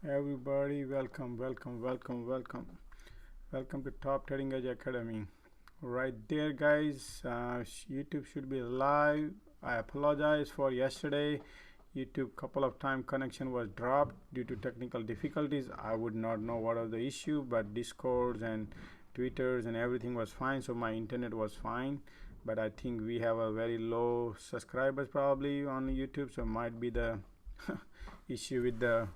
Everybody, welcome to Top Trading Edge Academy. Right there, guys. YouTube should be live. I apologize for yesterday. YouTube couple of time connection was dropped due to technical difficulties. I would not know what was the issue, but Discords and Twitters and everything was fine, so my internet was fine. But I think we have a very low subscribers probably on YouTube, so might be the issue with the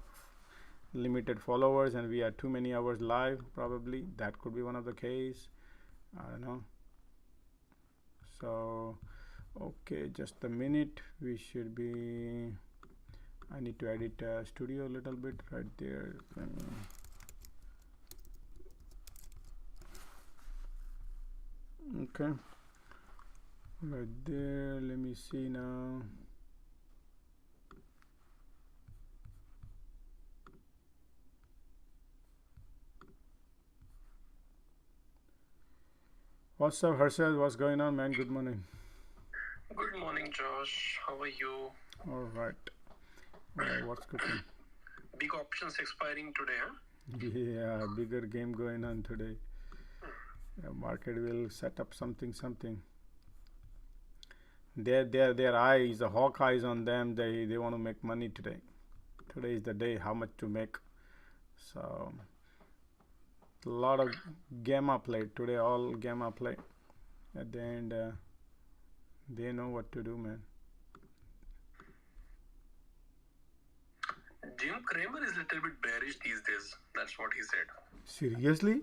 limited followers and we are too many hours live. Probably that could be one of the case. I don't know. So okay, just a minute. We should be, I need to edit studio a little bit right there. Okay, right there. Let me see now. What's up, Harshad? What's going on, man? Good morning. Good morning, Josh. How are you? All right. What's cooking? Big options expiring today, huh? Yeah, bigger game going on today. Market will set up something. Their eyes, the hawk eyes on them. They want to make money today. Today is the day. How much to make? So a lot of gamma play today. All gamma play. At the end, they know what to do, man. Jim Cramer is a little bit bearish these days. That's what he said. Seriously?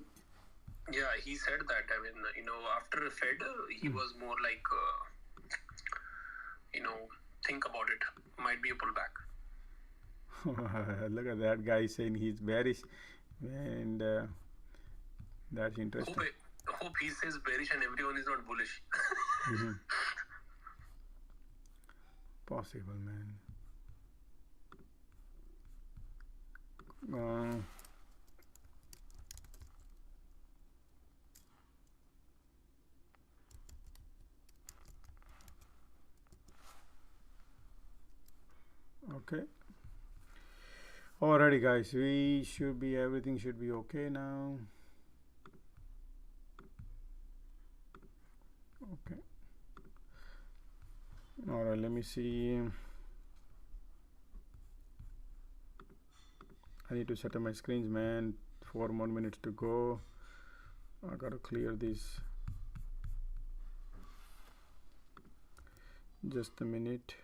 Yeah, he said that. I mean, after Fed, he was more like, think about it. Might be a pullback. Look at that guy saying he's bearish, and that's interesting. Hope he says bearish and everyone is not bullish. Possible, man. Okay. Alrighty, guys. Everything should be okay now. Okay. Alright, let me see. I need to set up my screens, man. 4 more minutes to go. I gotta clear this. Just a minute.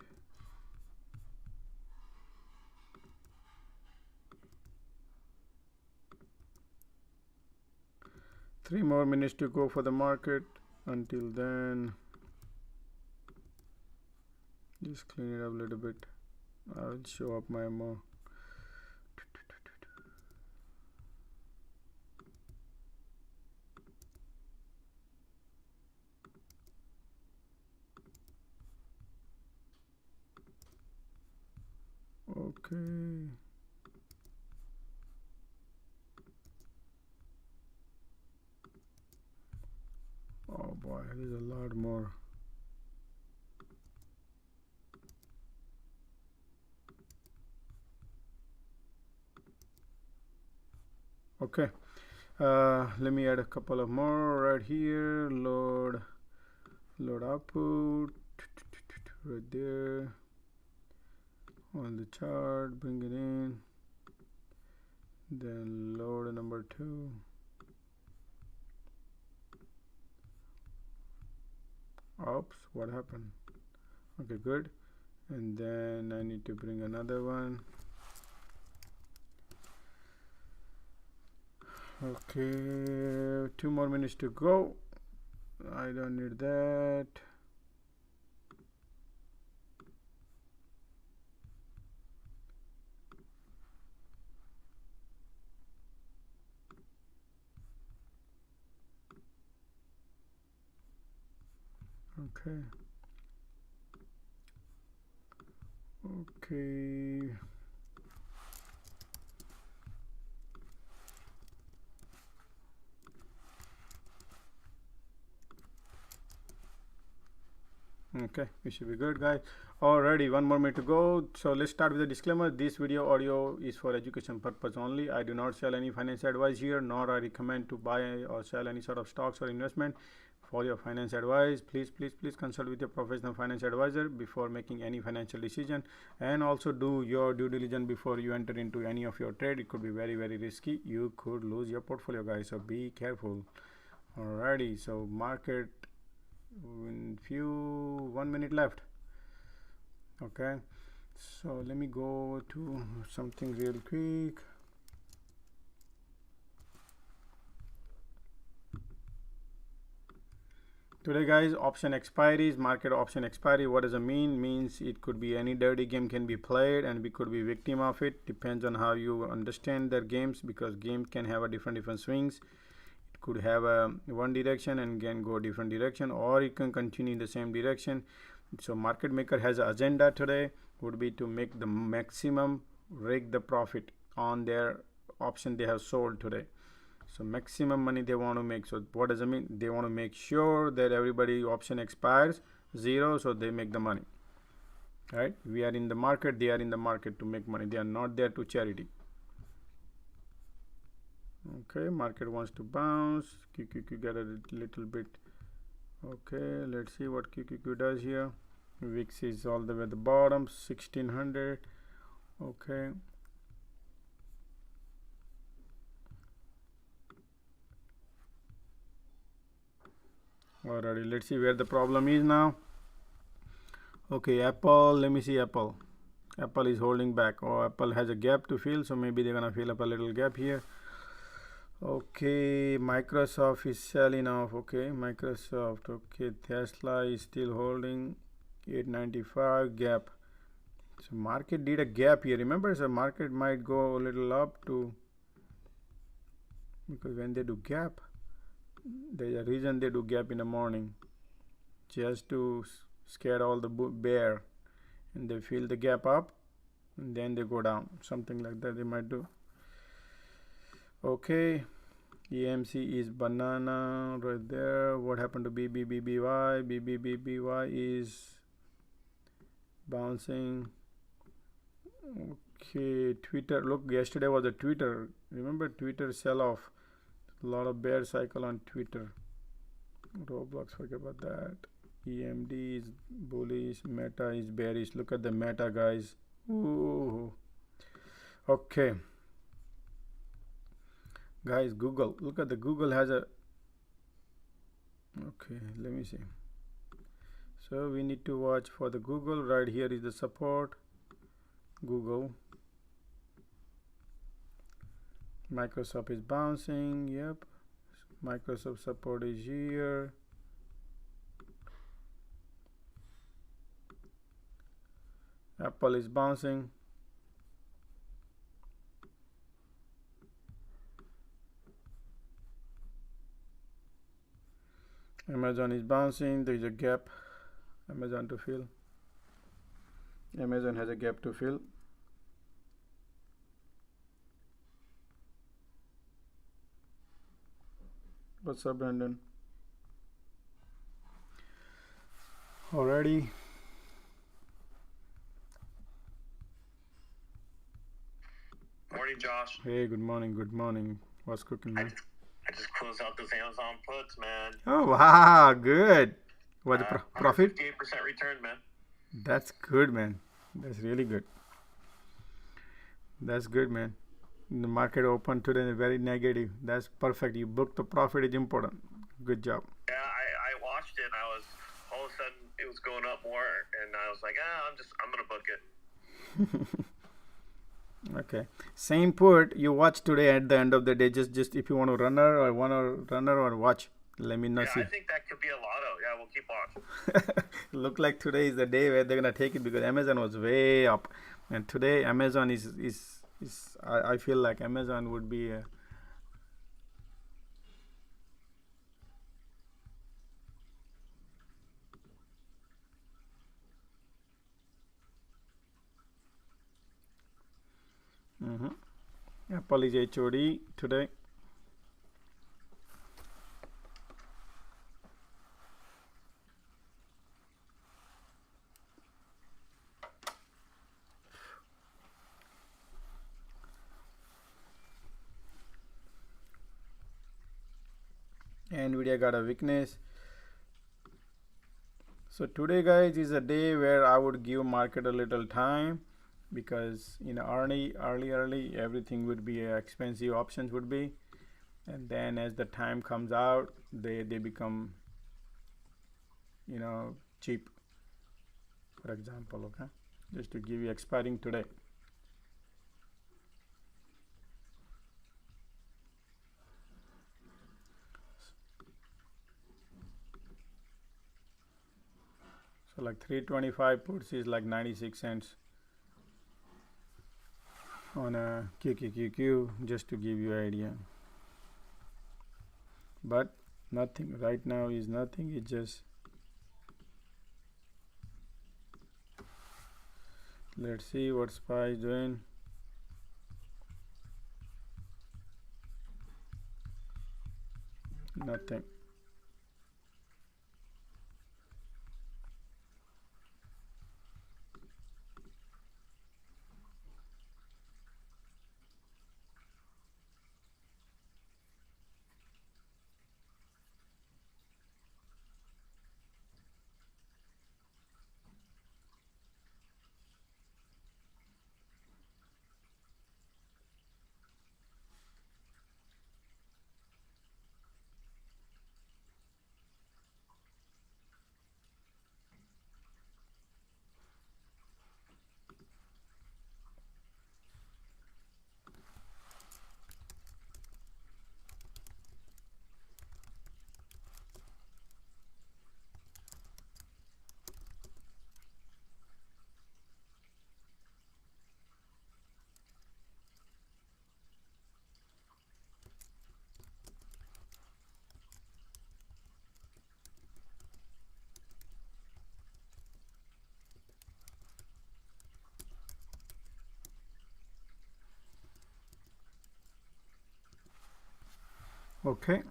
Three more minutes to go for the market. Until then, just clean it up a little bit. I'll show up my more. Okay. Oh boy, there's a lot more. Okay, let me add a couple of more right here. Load output right there on the chart, bring it in, then load number 2. Oops, what happened? Okay, good. And then I need to bring another one. Okay, 2 more minutes to go. I don't need that. Okay. Okay, we should be good, guys. Alrighty, one more minute to go. So let's start with the disclaimer. This video audio is for education purpose only. I do not sell any financial advice here, nor I recommend to buy or sell any sort of stocks or investment. For your finance advice, please consult with your professional financial advisor before making any financial decision, and also do your due diligence before you enter into any of your trade. It could be very risky. You could lose your portfolio, guys, so be careful. Alrighty, so market in 1 minute left. Okay, so let me go to something real quick. Today, guys, option expiries, market option expiry. What does it mean? Means it could be any dirty game can be played and we could be victim of it. Depends on how you understand their games, because games can have a different swings. It could have a one direction and can go different direction, or it can continue in the same direction. So market maker has an agenda today, would be to make the maximum, rake the profit on their option they have sold today. So maximum money they want to make. So what does it mean? They want to make sure that everybody option expires zero, so they make the money. Right? We are in the market, they are in the market to make money. They are not there to charity. Okay, market wants to bounce. QQQ get a little bit. Okay, let's see what QQQ does here. VIX is all the way at the bottom, 1600. Okay. Alrighty, let's see where the problem is now. Okay, Apple, let me see Apple. Apple is holding back. Oh, Apple has a gap to fill, so maybe they're gonna fill up a little gap here. Okay, Microsoft is selling off. Okay, Microsoft. Okay, Tesla is still holding 895 gap. So market did a gap here. Remember, so market might go a little up to, because when they do gap, there's a reason they do gap in the morning, just to scare all the bear, and they fill the gap up and then they go down, something like that they might do. Okay, EMC is banana right there. What happened to BBBBY? BBBBY is bouncing. Okay, Twitter, look, yesterday was a Twitter, remember Twitter sell off, a lot of bear cycle on Twitter. Roblox, forget about that. EMD is bullish, Meta is bearish. Look at the Meta, guys. Ooh. Okay, guys, Google, look at the Google has a, okay, let me see. So we need to watch for the Google. Right here is the support. Google. Microsoft is bouncing. Yep, Microsoft support is here. Apple is bouncing. Amazon is bouncing. There is a gap, Amazon to fill. Amazon has a gap to fill. What's up, Brandon? Alrighty. Morning, Josh. Hey, good morning. What's cooking, man? I just closed out those Amazon puts, man. Oh, wow, good. What's the profit? 58% return, man. That's good, man. That's really good. That's good, man. The market opened today very negative. That's perfect. You booked the profit is important. Good job. Yeah, I watched it and I was, all of a sudden it was going up more and I was like, I'm gonna book it. Okay, same put you watch today. At the end of the day, just if you want to runner or watch, let me know. Yeah, see. I think that could be a lotto. Yeah, we'll keep watching. Look like today is the day where they're gonna take it, because Amazon was way up, and today Amazon is I feel like Amazon would be a, Apple is HOD today. Nvidia got a weakness. So today guys is a day where I would give market a little time, because early everything would be expensive, options would be, and then as the time comes out they become cheap, for example. Okay, just to give you expiring today. So like 325 puts is like 96 cents on a QQQ, just to give you an idea. But nothing right now is nothing. It's just, let's see what SPY is doing. Nothing. Okay,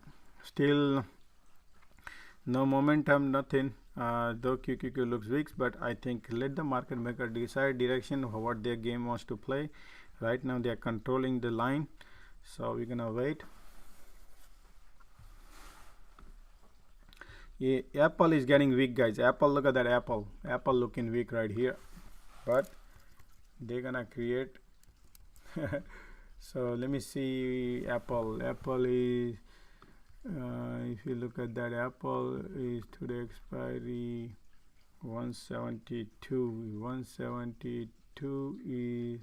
still no momentum, nothing. Though QQQ looks weak, but I think let the market maker decide direction of what their game wants to play. Right now they are controlling the line, so we're gonna wait. Yeah, Apple is getting weak, guys. Apple, look at that. Apple looking weak right here, but they're gonna create so let me see. Apple is if you look at that, Apple is today expiry 172 is,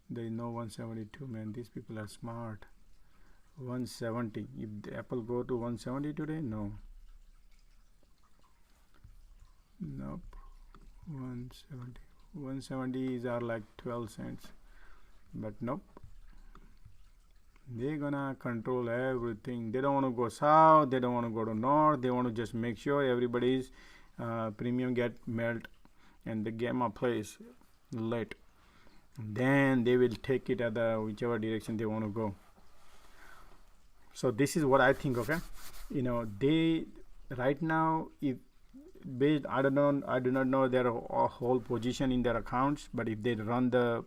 there is no 172, man. These people are smart. 170, if the Apple go to 170 today, nope. 170 are like 12 cents, but nope, they're gonna control everything. They don't want to go south, they don't want to go to north, they want to just make sure everybody's premium get melt and the gamma plays late, then they will take it at the whichever direction they want to go. So this is what I think. Okay, they right now, if based, I do not know their whole position in their accounts, but if they run the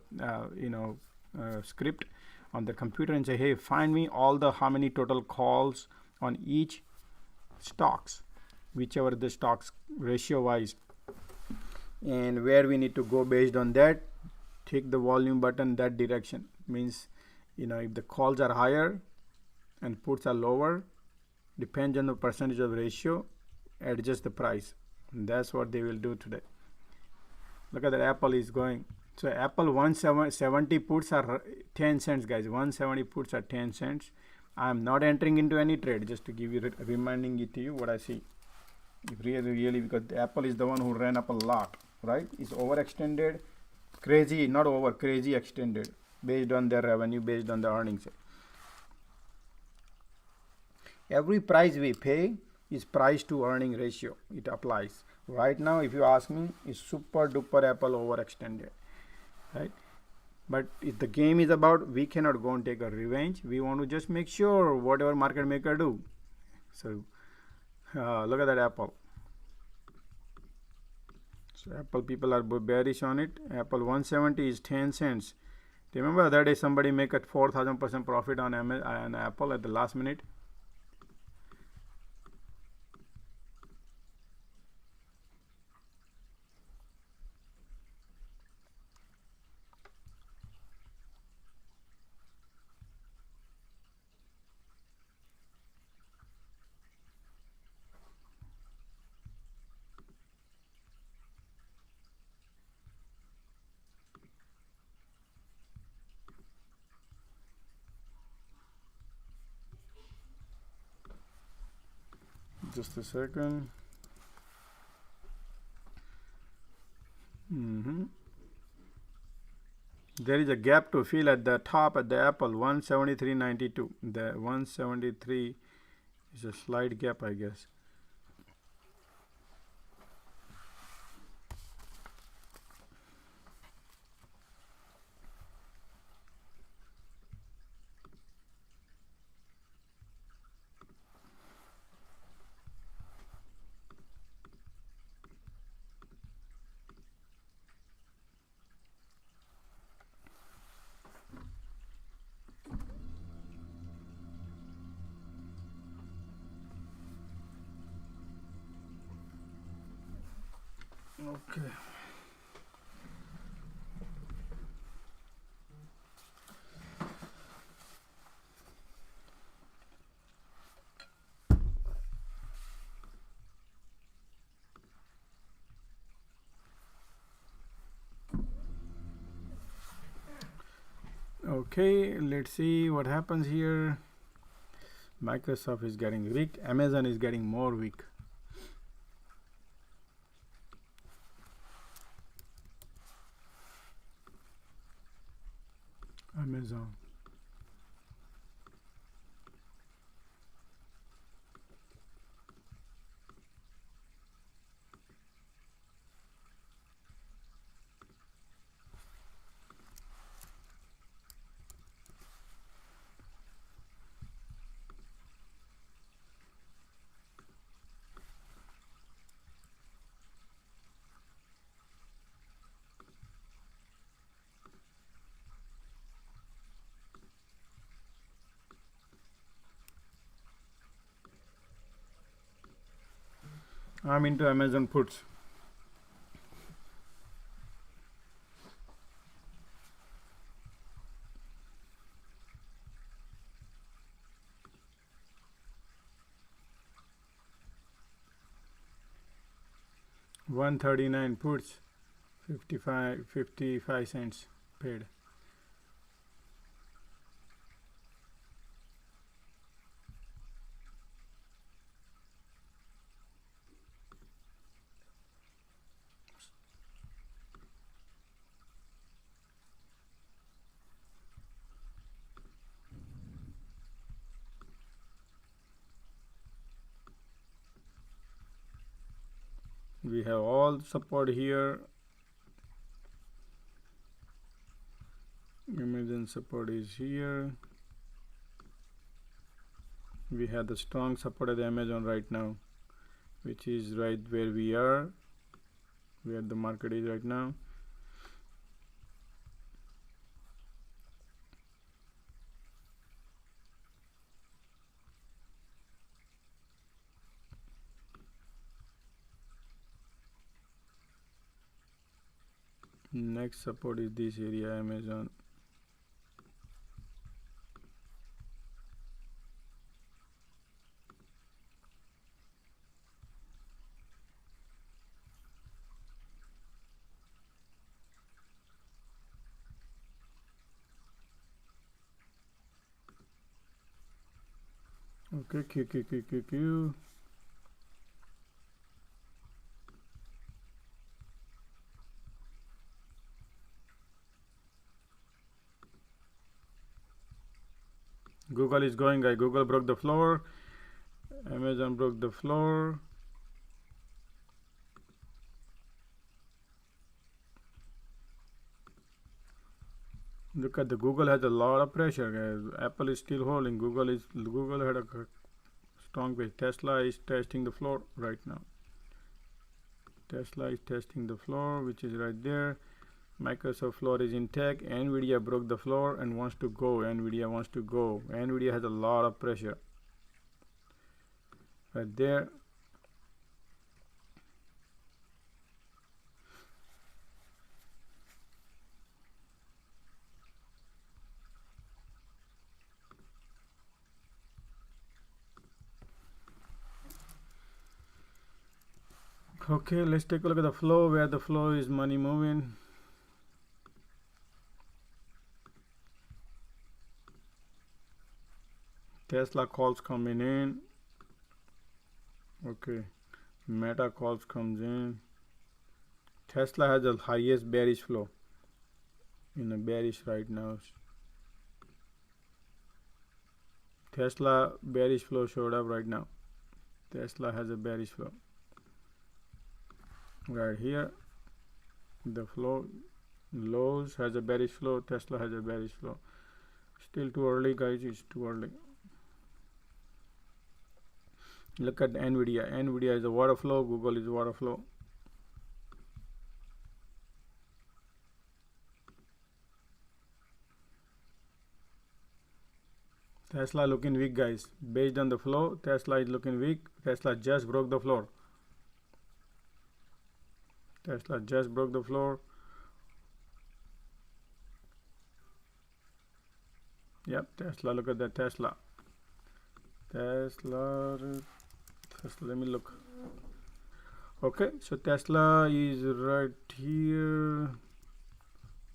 script on the computer and say, hey, find me all the how many total calls on each stocks, whichever the stocks ratio wise, and where we need to go, based on that take the volume button that direction. Means if the calls are higher and puts are lower, depends on the percentage of ratio, adjust the price. And that's what they will do today. Look at that, Apple is going. So Apple 170 puts are 10 cents, guys. 170 puts are 10 cents. I'm not entering into any trade, just to give you reminding it to you what I see. If really, because Apple is the one who ran up a lot, right? It's overextended, crazy, not over, crazy extended, based on their revenue, based on the earnings. Every price we pay is price to earning ratio. It applies. Right now, if you ask me, is super duper Apple overextended, right? But if the game is about, we cannot go and take a revenge. We want to just make sure whatever market maker do. So look at that Apple. So Apple people are bearish on it. Apple 170 is 10 cents. Remember that day somebody make a 4,000% profit on Apple at the last minute. Just a second. There is a gap to fill at the top at the Apple 173.92. The 173 is a slight gap, I guess. Okay. Okay, let's see what happens here. Microsoft is getting weak. Amazon is getting more weak. Amazon. I'm into Amazon puts. $139 puts, 55 cents paid. We have all support here. Amazon support is here. We have the strong support at Amazon right now, which is right where we are, where the market is right now. Next support is this area, Amazon. Okay, QQQ. Google is going, guys. Google broke the floor. Amazon broke the floor. Look at the Google has a lot of pressure, guys. Apple is still holding. Google had a strong base. Tesla is testing the floor right now. Tesla is testing the floor, which is right there. Microsoft floor is intact. Nvidia broke the floor and wants to go. Nvidia wants to go. Nvidia has a lot of pressure right there. Okay, let's take a look at the flow, where the flow is money moving. Tesla calls coming in. Okay, Meta calls comes in. Tesla has the highest bearish flow in a bearish right now. Tesla bearish flow showed up right now. Tesla has a bearish flow right here. The flow lows has a bearish flow. Tesla has a bearish flow. Still too early, guys. It's too early. Look at Nvidia. Nvidia is a water flow. Google is water flow. Tesla looking weak, guys. Based on the flow, Tesla is looking weak. Tesla just broke the floor. Tesla just broke the floor. Yep, Tesla. Look at that Tesla. Tesla. Let me look. Okay, so Tesla is right here.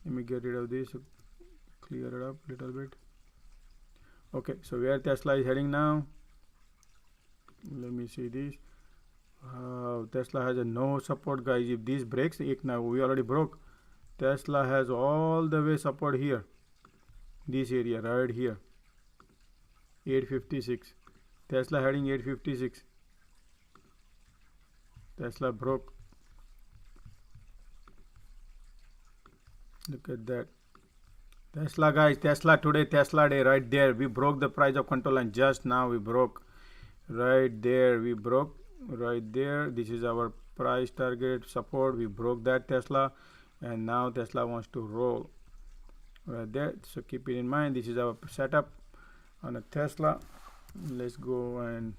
Let me get rid of this. Clear it up a little bit. Okay, so where Tesla is heading now? Let me see this. Tesla has a no support, guys. If this breaks, now we already broke. Tesla has all the way support here. This area right here. 856. Tesla heading 856. Tesla broke. Look at that. Tesla, guys. Tesla today. Tesla day right there. We broke the price of control and just now we broke. Right there. We broke. Right there. This is our price target support. We broke that Tesla. And now Tesla wants to roll. Right there. So keep it in mind. This is our setup on a Tesla. Let's go and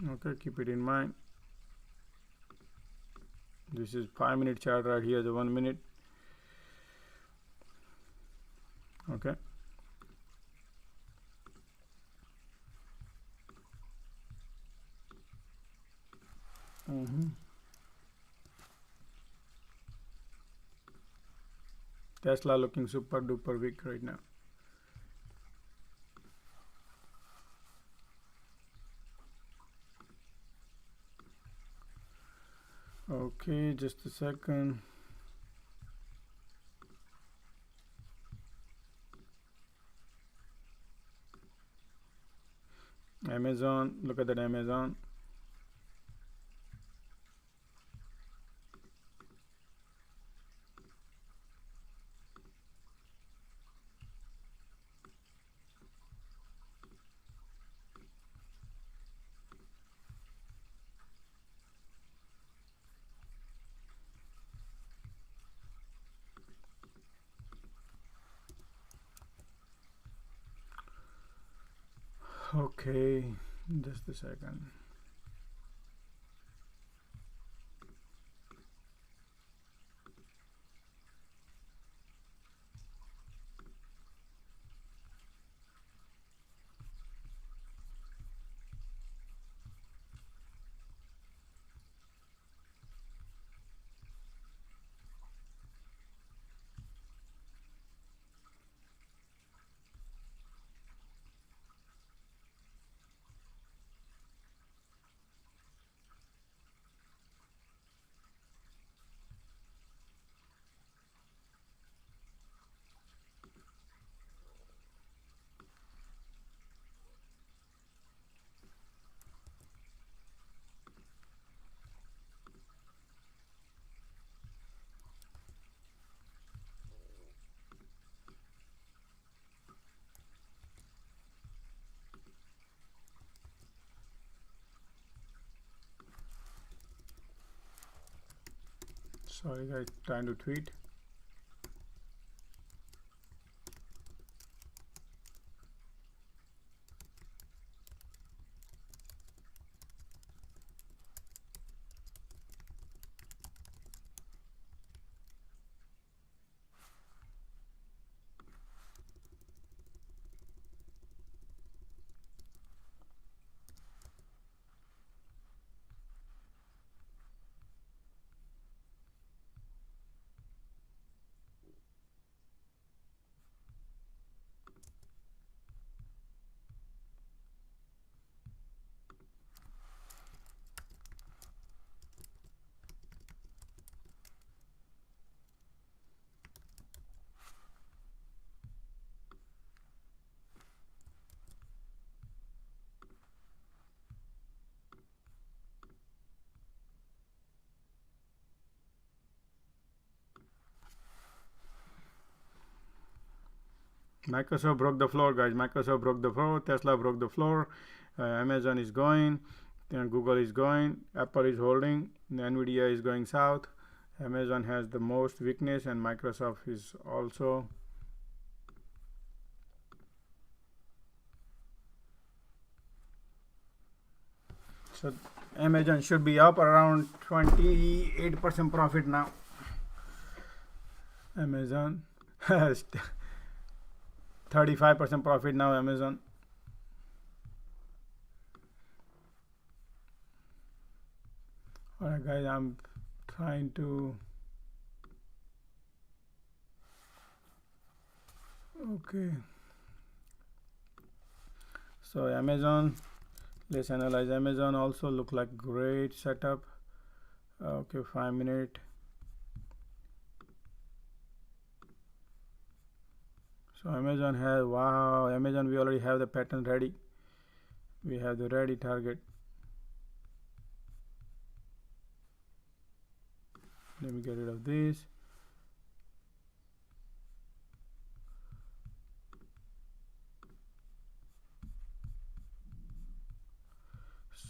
okay, keep it in mind. This is 5-minute chart right here, the 1 minute. Okay. Tesla looking super duper weak right now. Okay, just a second. Amazon, look at that Amazon. Okay, just a second. Sorry guys, trying to tweet. Microsoft broke the floor, guys. Microsoft broke the floor. Tesla broke the floor. Amazon is going. Then Google is going. Apple is holding. Nvidia is going south. Amazon has the most weakness, and Microsoft is also. So Amazon should be up around 28% profit now. Amazon has 35% profit now. Amazon. Alright, guys, I'm trying to. Okay. So Amazon. Let's analyze Amazon. Also look like great setup. Okay, 5 minute. So Amazon has, wow, Amazon, we already have the pattern ready. We have the ready target. Let me get rid of this.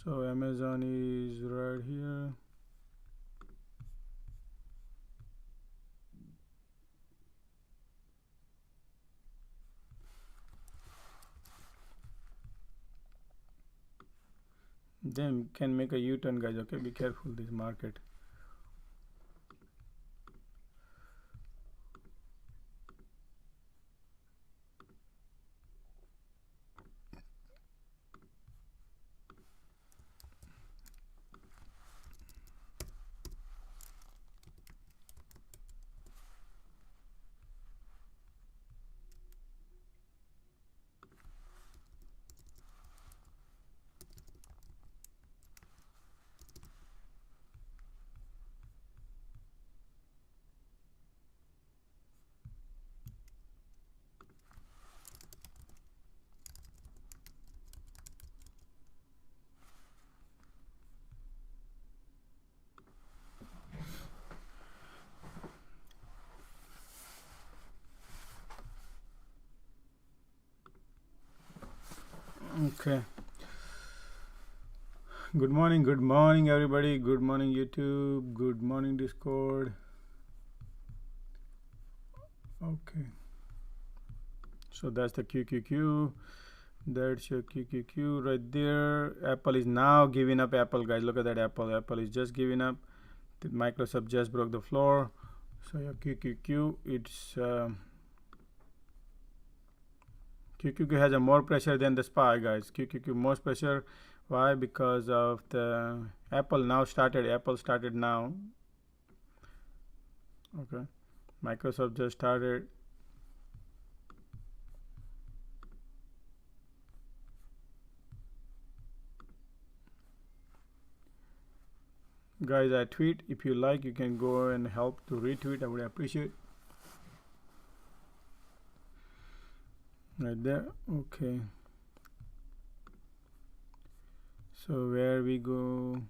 So Amazon is right here. Then can make a U-turn, guys. Okay, be careful this market. Okay. Good morning everybody. Good morning YouTube. Good morning Discord. Okay. So that's the QQQ. That's your QQQ right there. Apple is now giving up. Apple, guys, look at that. Apple is just giving up. Microsoft just broke the floor. So your QQQ, it's QQQ has a more pressure than the SPY, guys. QQQ most pressure. Why? Because of the Apple now started. Apple started now. Okay. Microsoft just started. Guys, I tweet. If you like, you can go and help to retweet. I would appreciate. Right there. Okay. So where we go?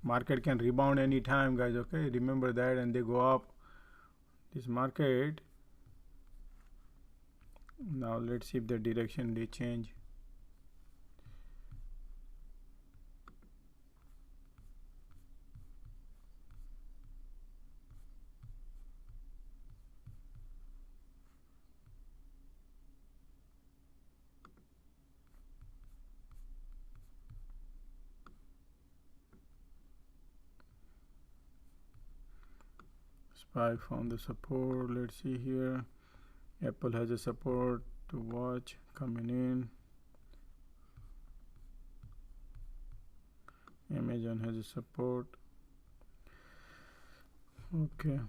Market can rebound anytime, guys. Okay, remember that, and they go up. This market. Now let's see if the direction they change. SPY found the support. Let's see here. Apple has a support to watch coming in. Amazon has a support. Okay.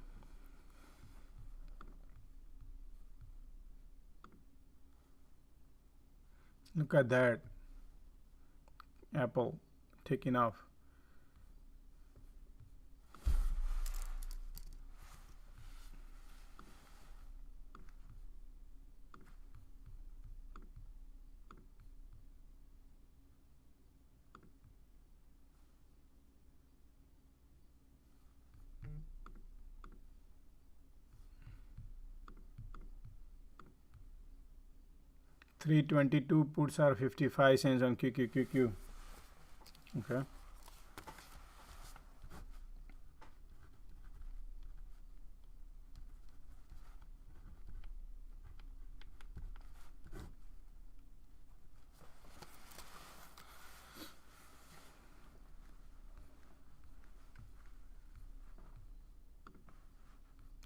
Look at that. Apple taking off. 322 puts are 55 cents on QQQ. Okay.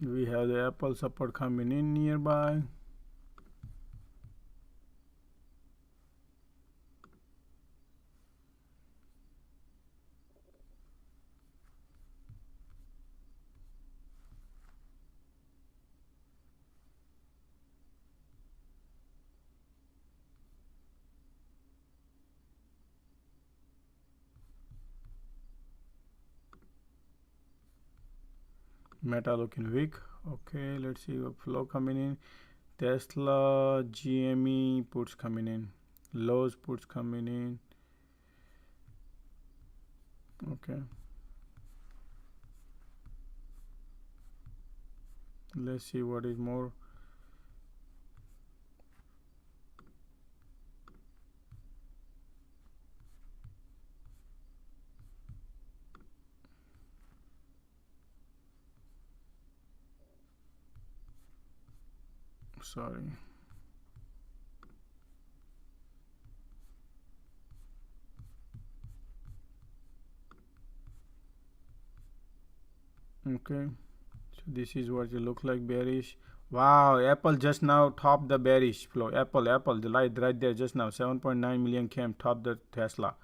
We have the Apple support coming in nearby. Meta looking weak. Okay, let's see what flow coming in. Tesla, GME puts coming in. Lowe's puts coming in. Okay. Let's see what is more. Sorry. Okay, so this is what it look like, bearish. Wow, Apple just now topped the bearish flow. Apple, the light right there just now, 7.9 million came top the Tesla.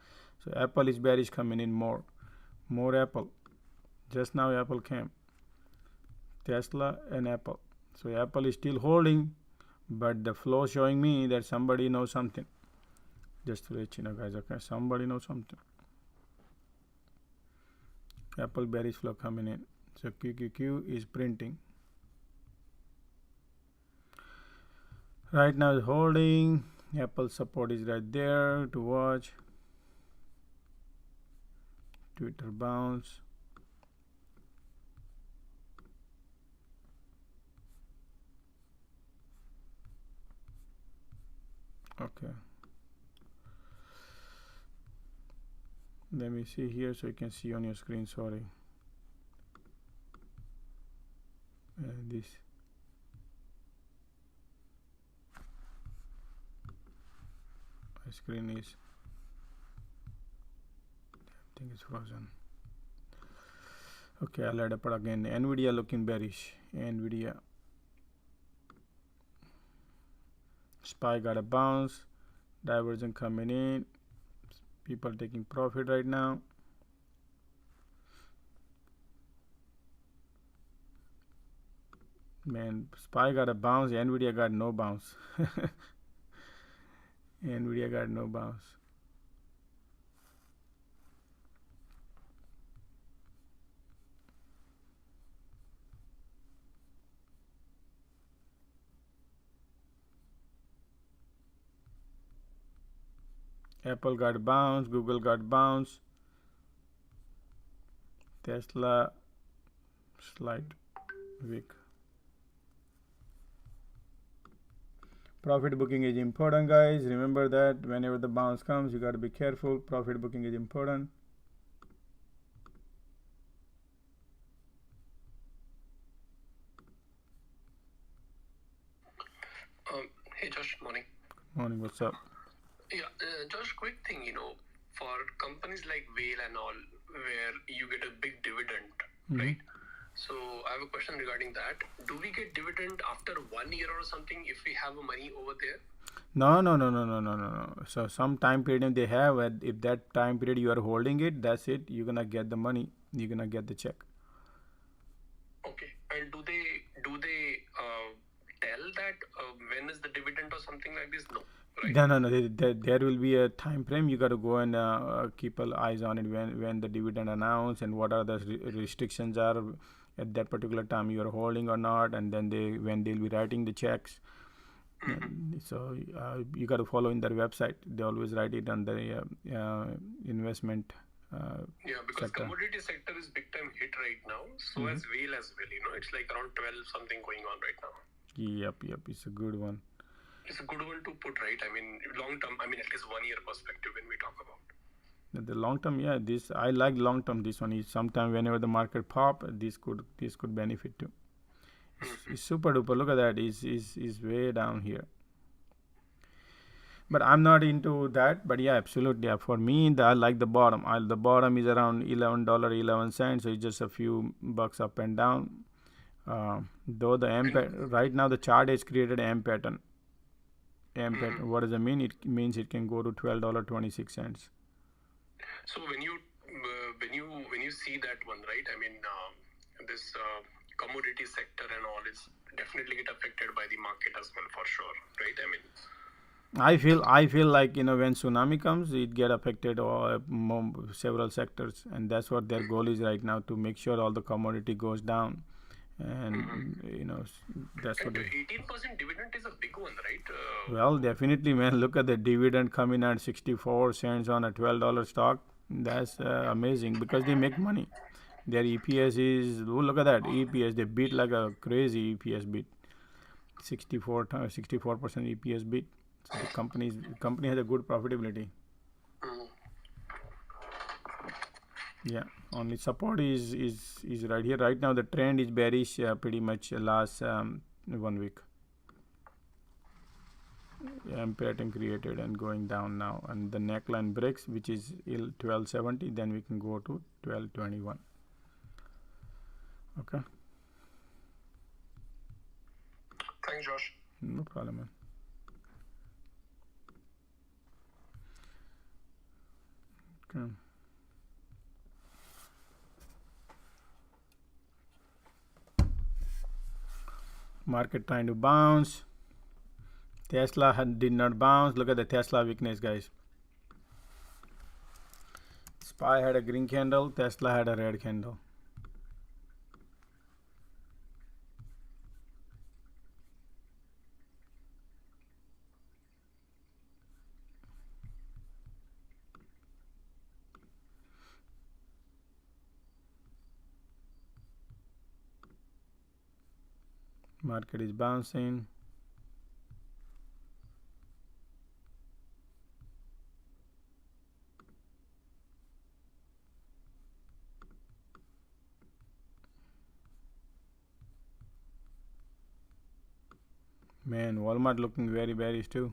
So Apple is bearish coming in more Apple. Just now Apple came, Tesla and Apple. So Apple is still holding, but the flow showing me that somebody knows something. Just to let you know, guys. Okay, somebody knows something. Apple bearish flow coming in. So QQQ is printing. Right now is holding. Apple support is right there to watch. Twitter bounce. Okay. Let me see here so you can see on your screen. Sorry. This. My screen is. I think it's frozen. Okay, I'll add up again. Nvidia looking bearish. Nvidia. SPY got a bounce. Divergence coming in. People taking profit right now. Man, SPY got a bounce. Nvidia got no bounce. Nvidia got no bounce. Apple got bounce. Google got bounce. Tesla slight weak. Profit booking is important, guys. Remember that whenever the bounce comes, you got to be careful. Profit booking is important. Hey Josh, morning. Morning, what's up? Yeah, Josh, quick thing, for companies like Whale and all, where you get a big dividend, right? So I have a question regarding that. Do we get dividend after 1 year or something if we have money over there? No. So some time period they have, if that time period you are holding it, that's it. You're gonna get the money. You're gonna get the check. Okay. And do they tell that when is the dividend or something like this? No. Right? No. There will be a time frame. You got to go and keep eyes on it when the dividend announced and what are the restrictions are at that particular time you are holding or not, and then when they'll be writing the checks. So you got to follow in their website. They always write it on the investment. Because sector. Commodity sector is big time hit right now. So as Whale as well. It's like around 12 something going on right now. Yep. It's a good one. it's a good one to put, right? I mean, long term, I mean, at least 1 year perspective when we talk about. The long term, yeah, this I like long term. This one is sometime whenever the market pop, this could benefit too. It's super duper. Look at that. Is way down here. But I'm not into that. But yeah, absolutely. Yeah, for me, I like the bottom. The bottom is around $11.11. So it's just a few bucks up and down. Though the M right now the chart has created M pattern. Pattern. What does it mean? It means it can go to $12.26. So when you see that one, right? I mean, this commodity sector and all is definitely get affected by the market as well, for sure, right? I mean, I feel like when tsunami comes, it get affected several sectors, and that's what their goal is right now, to make sure all the commodity goes down, and that's what. 18% dividend is a big one, right? Well, definitely, man. Look at the dividend coming at 64 cents on a $12 stock. That's amazing because they make money. Their EPS is look at that EPS. They beat like a crazy EPS beat. 64% EPS beat. So the company has a good profitability. Yeah, only support is right here. Right now the trend is bearish pretty much last 1 week. Pattern created and going down now, and the neckline breaks, which is 1270, then we can go to 1221. Okay. Thanks, Josh. No problem, man. Okay. Market trying to bounce. Tesla did not bounce. Look at the Tesla weakness, guys. SPY had a green candle. Tesla had a red candle. Market is bouncing. Man, Walmart looking very bearish too.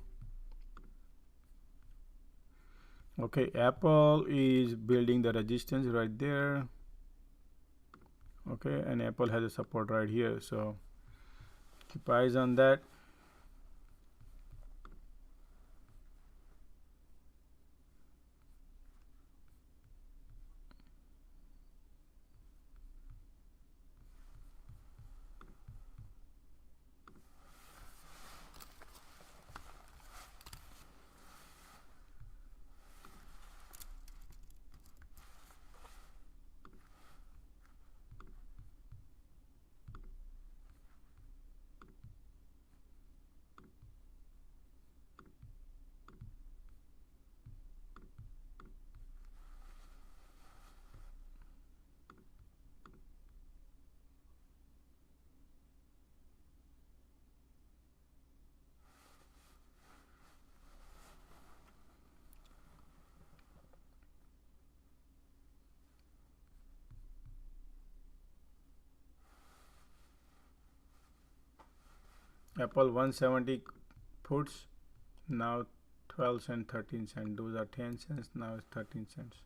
Okay, Apple is building the resistance right there. Okay, and Apple has a support right here, so keep eyes on that. Apple 170 puts, now 12 cents, 13 cents. Those are 10 cents, now it's 13 cents.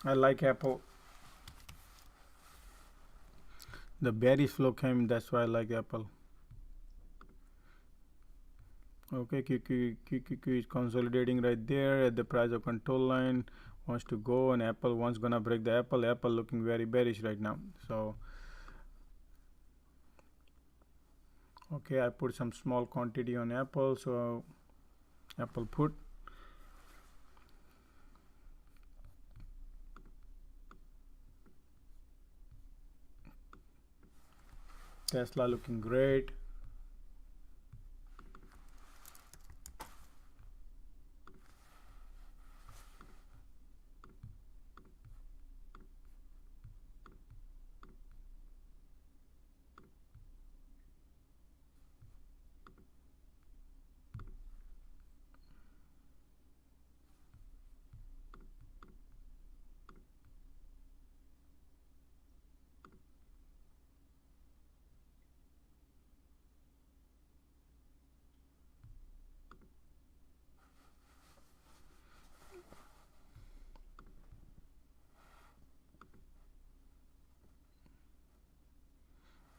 I like Apple. The bearish flow came, that's why I like Apple. Okay, QQQ is consolidating right there at the price of control line, wants to go, and Apple once gonna break the Apple looking very bearish right now. So okay, I put some small quantity on Apple, so Apple put. Tesla looking great.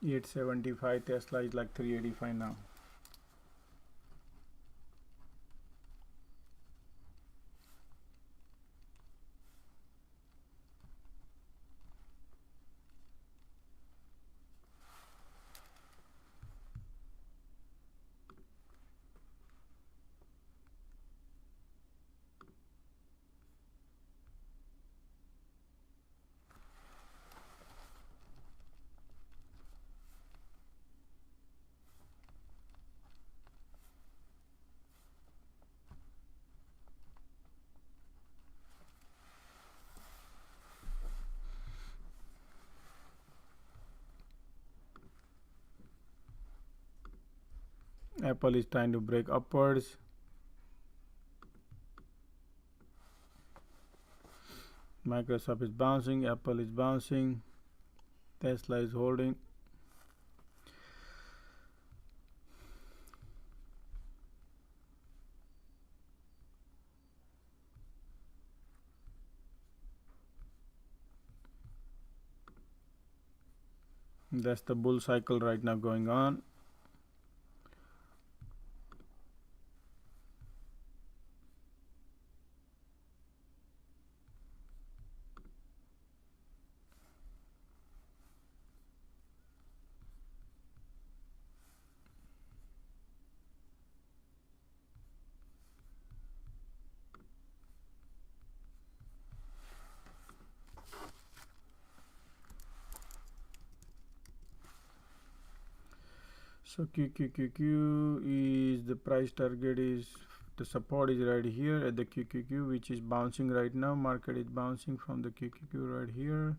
$875, Tesla is like $385 now. Apple is trying to break upwards. Microsoft is bouncing, Apple is bouncing, Tesla is holding. That's the bull cycle right now going on. So QQQ is the price target, is the support is right here at the QQQ, which is bouncing right now. Market is bouncing from the QQQ right here.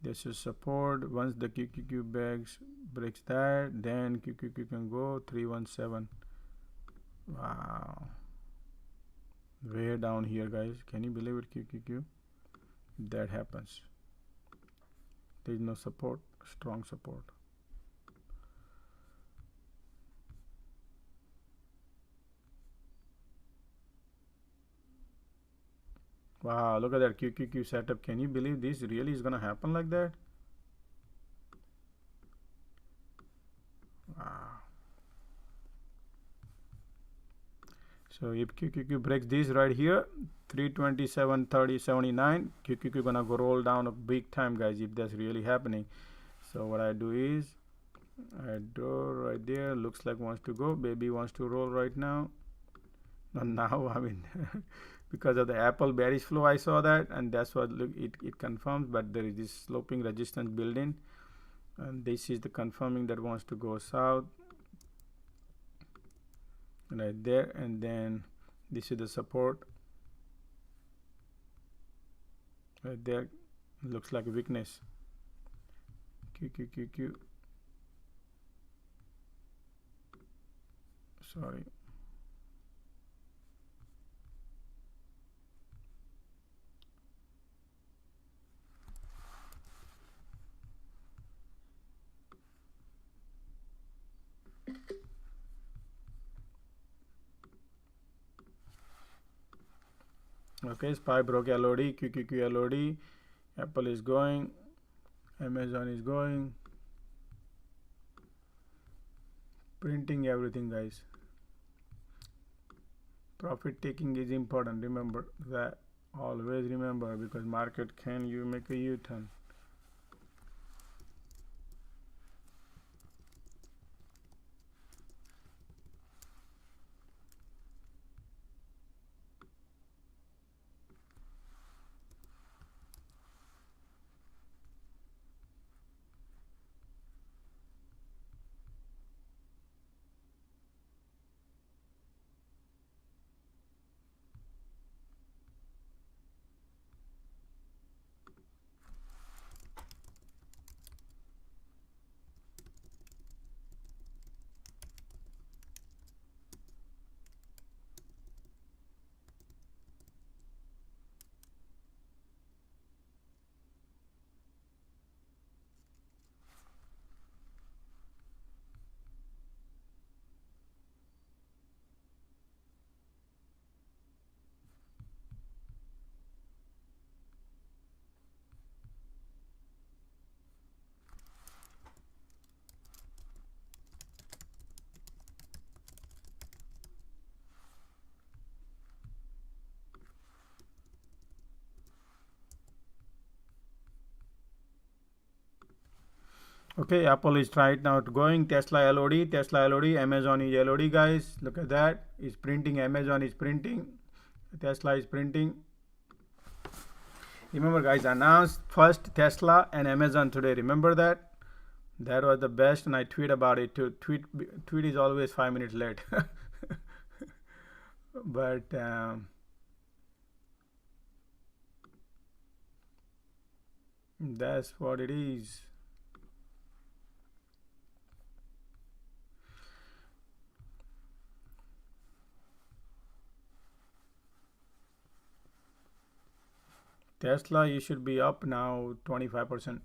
This is support. Once the QQQ breaks that, then QQQ can go 317. Wow, way down here, guys. Can you believe it? QQQ, if that happens, there is no support, strong support. Wow, look at that QQQ setup. Can you believe this really is gonna happen like that? Wow. So if QQQ breaks this right here, 327.30.79, QQQ gonna go roll down a big time, guys, if that's really happening. So what I do is, I do right there, looks like wants to go, baby wants to roll right now. Not now, I mean, because of the Apple bearish flow, I saw that, and that's what it confirms, but there is this sloping resistance building, and this is the confirming that wants to go south right there, and then this is the support right there. Looks like weakness. QQQQ, sorry. Okay, SPY broke LOD, QQQ LOD, Apple is going, Amazon is going, printing everything, guys. Profit taking is important, remember that, always remember, because market can you make a U-turn. Okay, Apple is right now going, Tesla LOD, Amazon is LOD, guys. Look at that. It's printing, Amazon is printing, Tesla is printing. Remember, guys, announced first Tesla and Amazon today. Remember that? That was the best, and I tweet about it too. Tweet is always 5 minutes late. But that's what it is. Tesla, you should be up now 25%.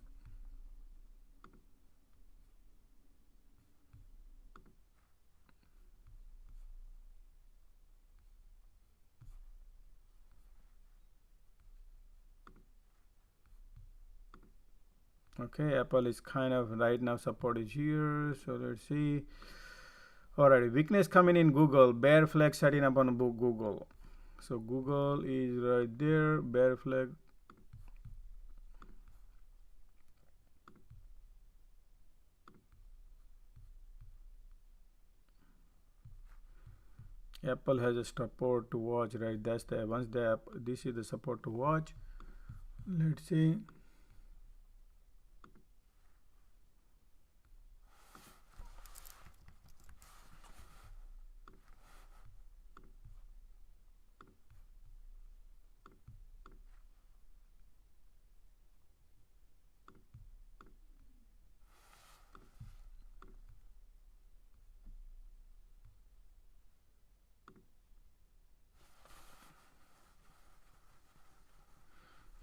Okay, Apple is kind of right now, support is here, so let's see. Alright, weakness coming in Google, bear flag setting up on Google. So Google is right there, bear flag. Apple has a support to watch, right? That's the once the app, this is the support to watch. Let's see.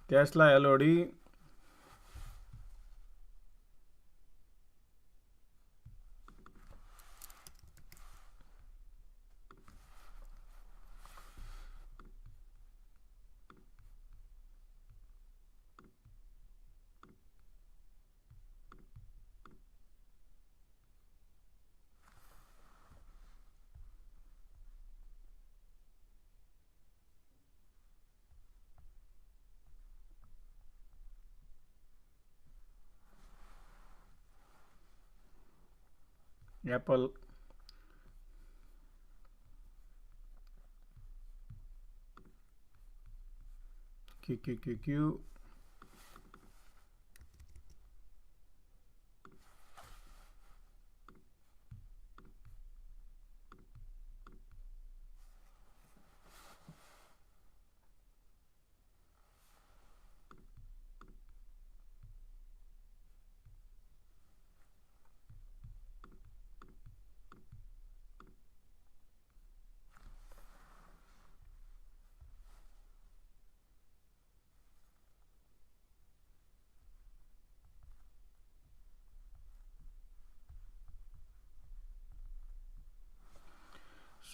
Tesla LOD. Apple QQQ.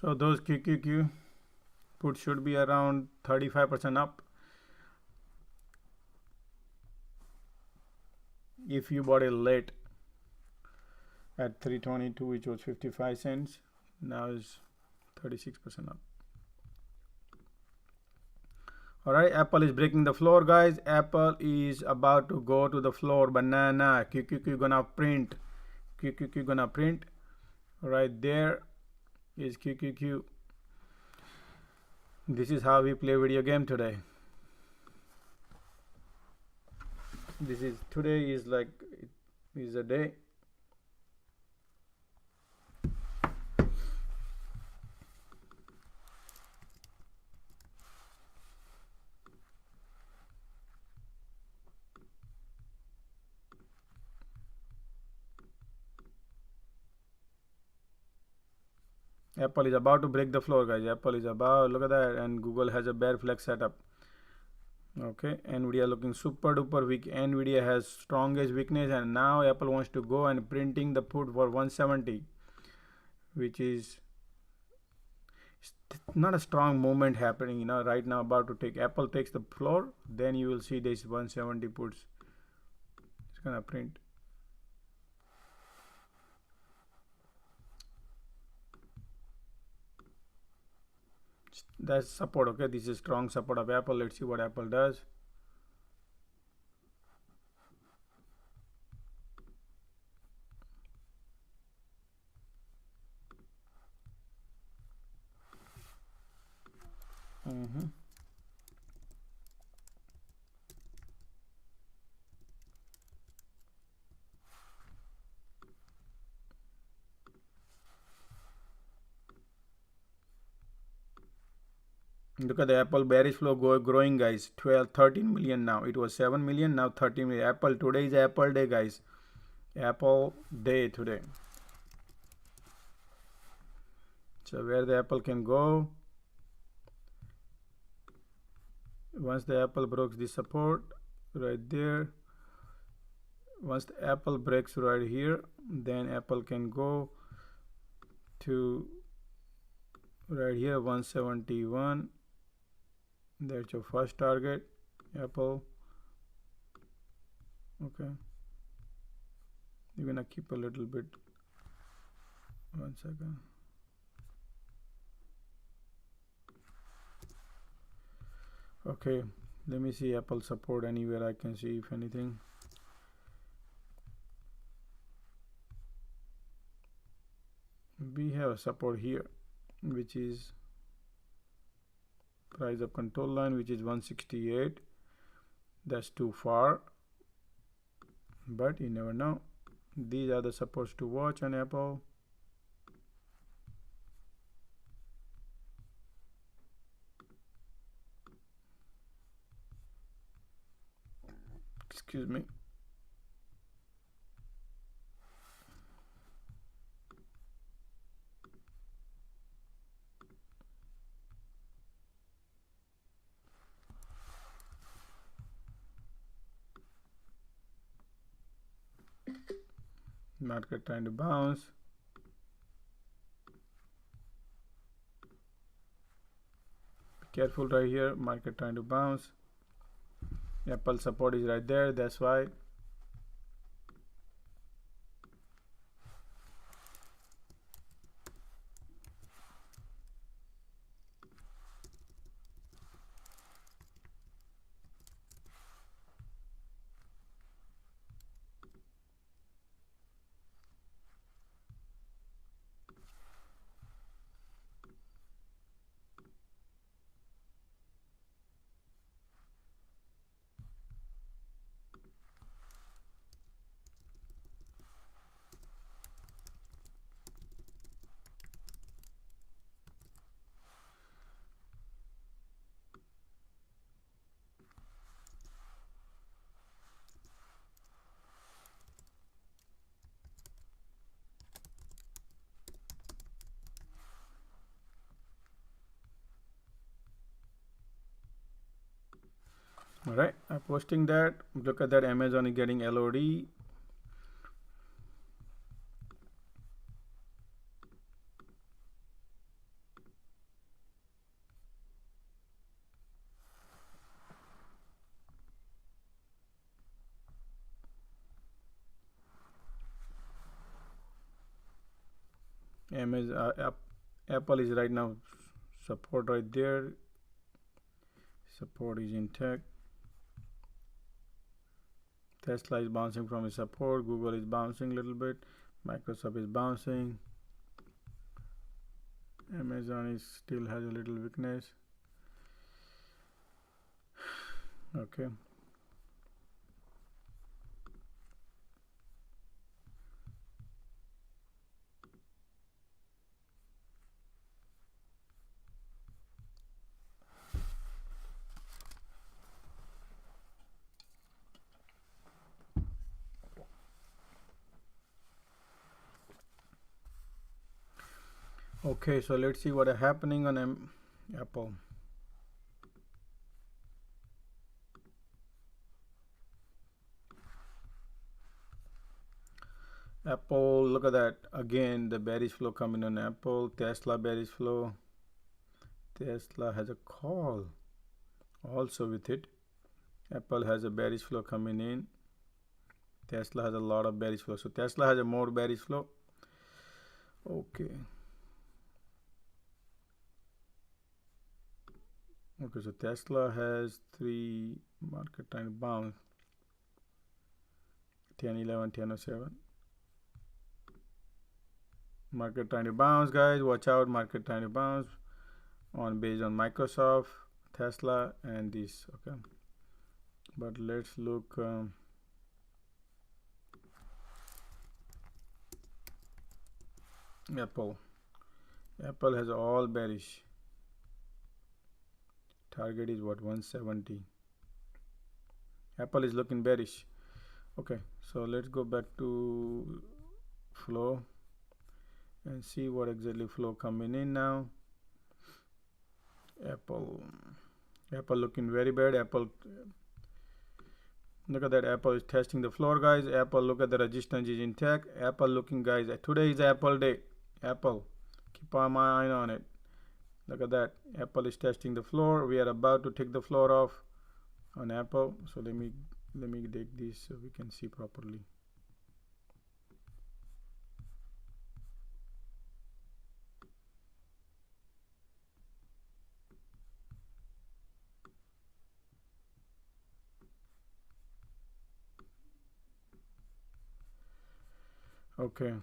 So those QQQ put should be around 35% up. If you bought it late at 322, which was 55 cents, now is 36% up. All right, Apple is breaking the floor, guys. Apple is about to go to the floor. Banana. QQQ gonna print. QQQ gonna print. Right there is QQQ. This is how we play video game today. Today is like is a day. Apple is about to break the floor, guys. Apple is about, look at that, and Google has a bear flag setup. Okay, Nvidia looking super duper weak. Nvidia has strongest weakness, and now Apple wants to go and printing the put for 170, which is not a strong movement happening, you know, right now. About to take, Apple takes the floor, then you will see this 170 puts. It's gonna print. That's support. Okay, this is strong support of Apple. Let's see what Apple does. Look at the Apple bearish flow growing, guys. 13 million now. It was 7 million, now 13 million. Apple, today is Apple day, guys. Apple day today. So where the Apple can go, once the Apple breaks the support right there, once the Apple breaks right here, then Apple can go to right here, 171. That's your first target, Apple. Okay, you're gonna keep a little bit. 1 second. Okay, let me see Apple support anywhere I can see, if anything. We have a support here, which is price of control line, which is 168. That's too far, but you never know. These are the supports to watch on Apple. Excuse me. Market trying to bounce. Be careful right here. Market trying to bounce. Apple support is right there. That's why. All right, I'm posting that. Look at that, Amazon is getting LOD. Apple is right now support right there. Support is intact. Tesla is bouncing from its support. Google is bouncing a little bit. Microsoft is bouncing. Amazon still has a little weakness. Okay. Okay, so let's see what is happening on Apple. Apple, look at that again, the bearish flow coming on Apple. Tesla bearish flow. Tesla has a call also with it. Apple has a bearish flow coming in. Tesla has a lot of bearish flow, so Tesla has a more bearish flow. Okay, so Tesla has 3 market trying to bounce. 1011, 1007. Market trying to bounce, guys. Watch out, market trying to bounce based on Microsoft, Tesla, and this. Okay, but let's look. Apple has all bearish. Target is what, 170. Apple is looking bearish. Okay, so let's go back to flow and see what exactly flow coming in now. Apple looking very bad. Apple, look at that. Apple is testing the floor, guys. Apple, look at the resistance is intact. Apple looking, guys. Today is Apple day. Apple, keep my eye on it. Look at that. Apple is testing the floor. We are about to take the floor off on Apple. So let me take this so we can see properly. Okay.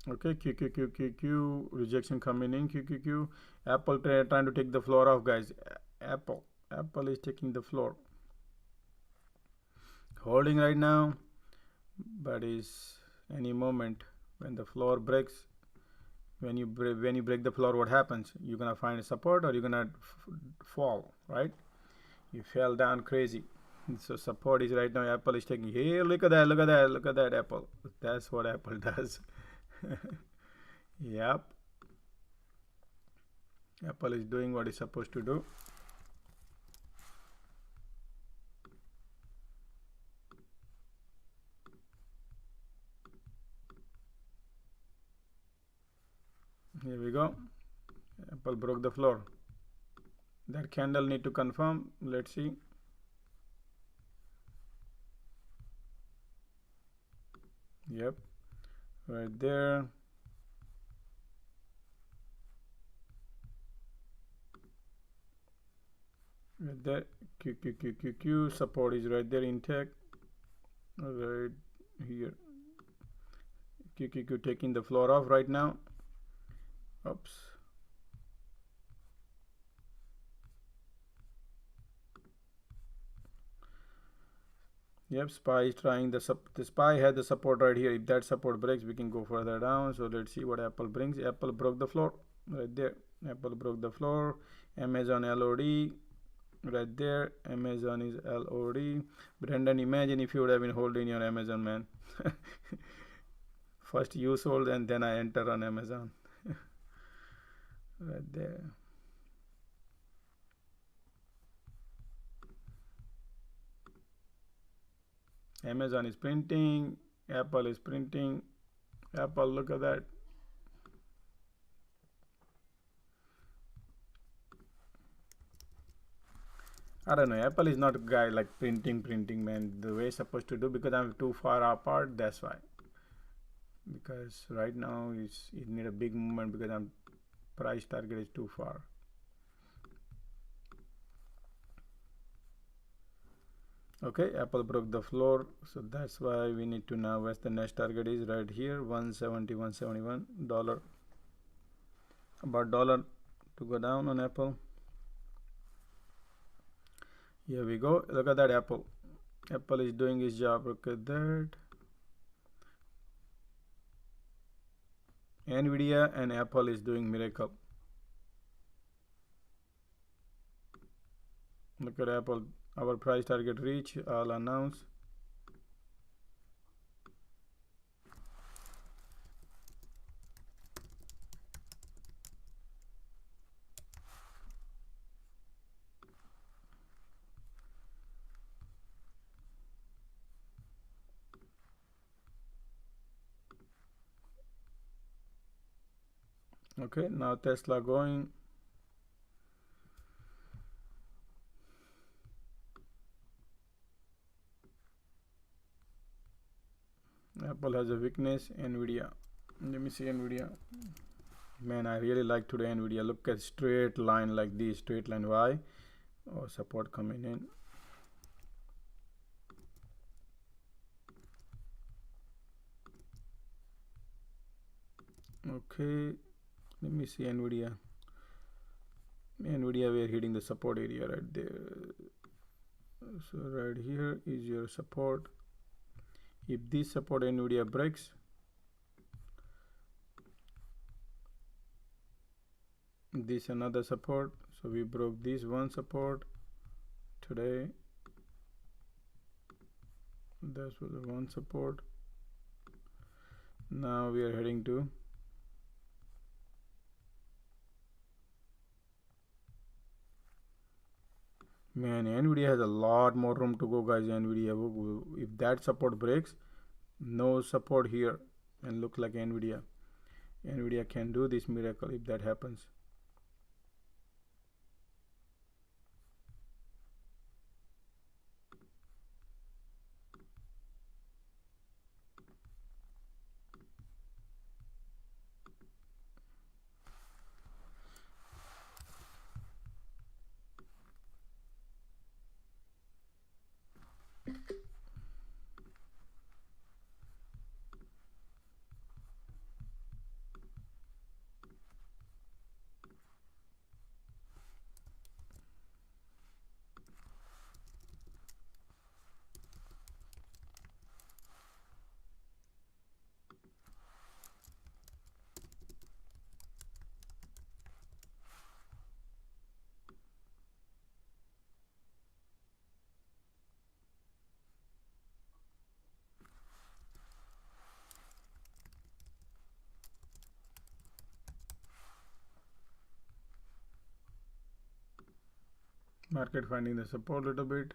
Okay, QQQ rejection coming in. QQQ. Apple trying to take the floor off, guys. Apple is taking the floor. Holding right now, but is any moment when the floor breaks. When you break the floor, what happens? You're gonna find a support or you're gonna fall, right? You fell down crazy. So support is right now. Apple is taking. Hey, look at that, Apple. That's what Apple does. Yep. Apple is doing what it's supposed to do. Here we go. Apple broke the floor. That candle need to confirm. Let's see. Yep, right there. Right there. QQQ support is right there intact. Right here. QQQ taking the floor off right now. Oops. Yep, SPY is trying the SPY had the support right here. If that support breaks, we can go further down. So let's see what Apple brings. Apple broke the floor right there. Apple broke the floor. Amazon LOD right there. Amazon is LOD. Brendan, imagine if you would have been holding your Amazon, man. First you sold and then I enter on Amazon. Right there. Amazon is printing. Apple is printing. Apple, look at that. I don't know. Apple is not a guy like printing, man. The way it's supposed to do, because I'm too far apart. That's why. Because right now it need a big movement because I'm price target is too far. Okay, Apple broke the floor, so that's why we need to now, where's the next target is right here, 170, 171 dollar. About dollar to go down on Apple. Here we go. Look at that Apple. Apple is doing his job. Look at that. Nvidia and Apple is doing miracle. Look at Apple. Our price target reach. I'll announce. Okay, now Tesla going. Apple has a weakness. Nvidia. Let me see Nvidia. Man, I really like today Nvidia. Look at straight line like this. Straight line. Why? Oh, support coming in. Okay, let me see Nvidia. Nvidia, we are hitting the support area right there. So right here is your support. If this support Nvidia breaks, this another support. So we broke this one support today. That was the one support. Now we are heading to man, Nvidia has a lot more room to go, guys. Nvidia, if that support breaks, no support here, and look like Nvidia can do this miracle if that happens. Market finding the support a little bit.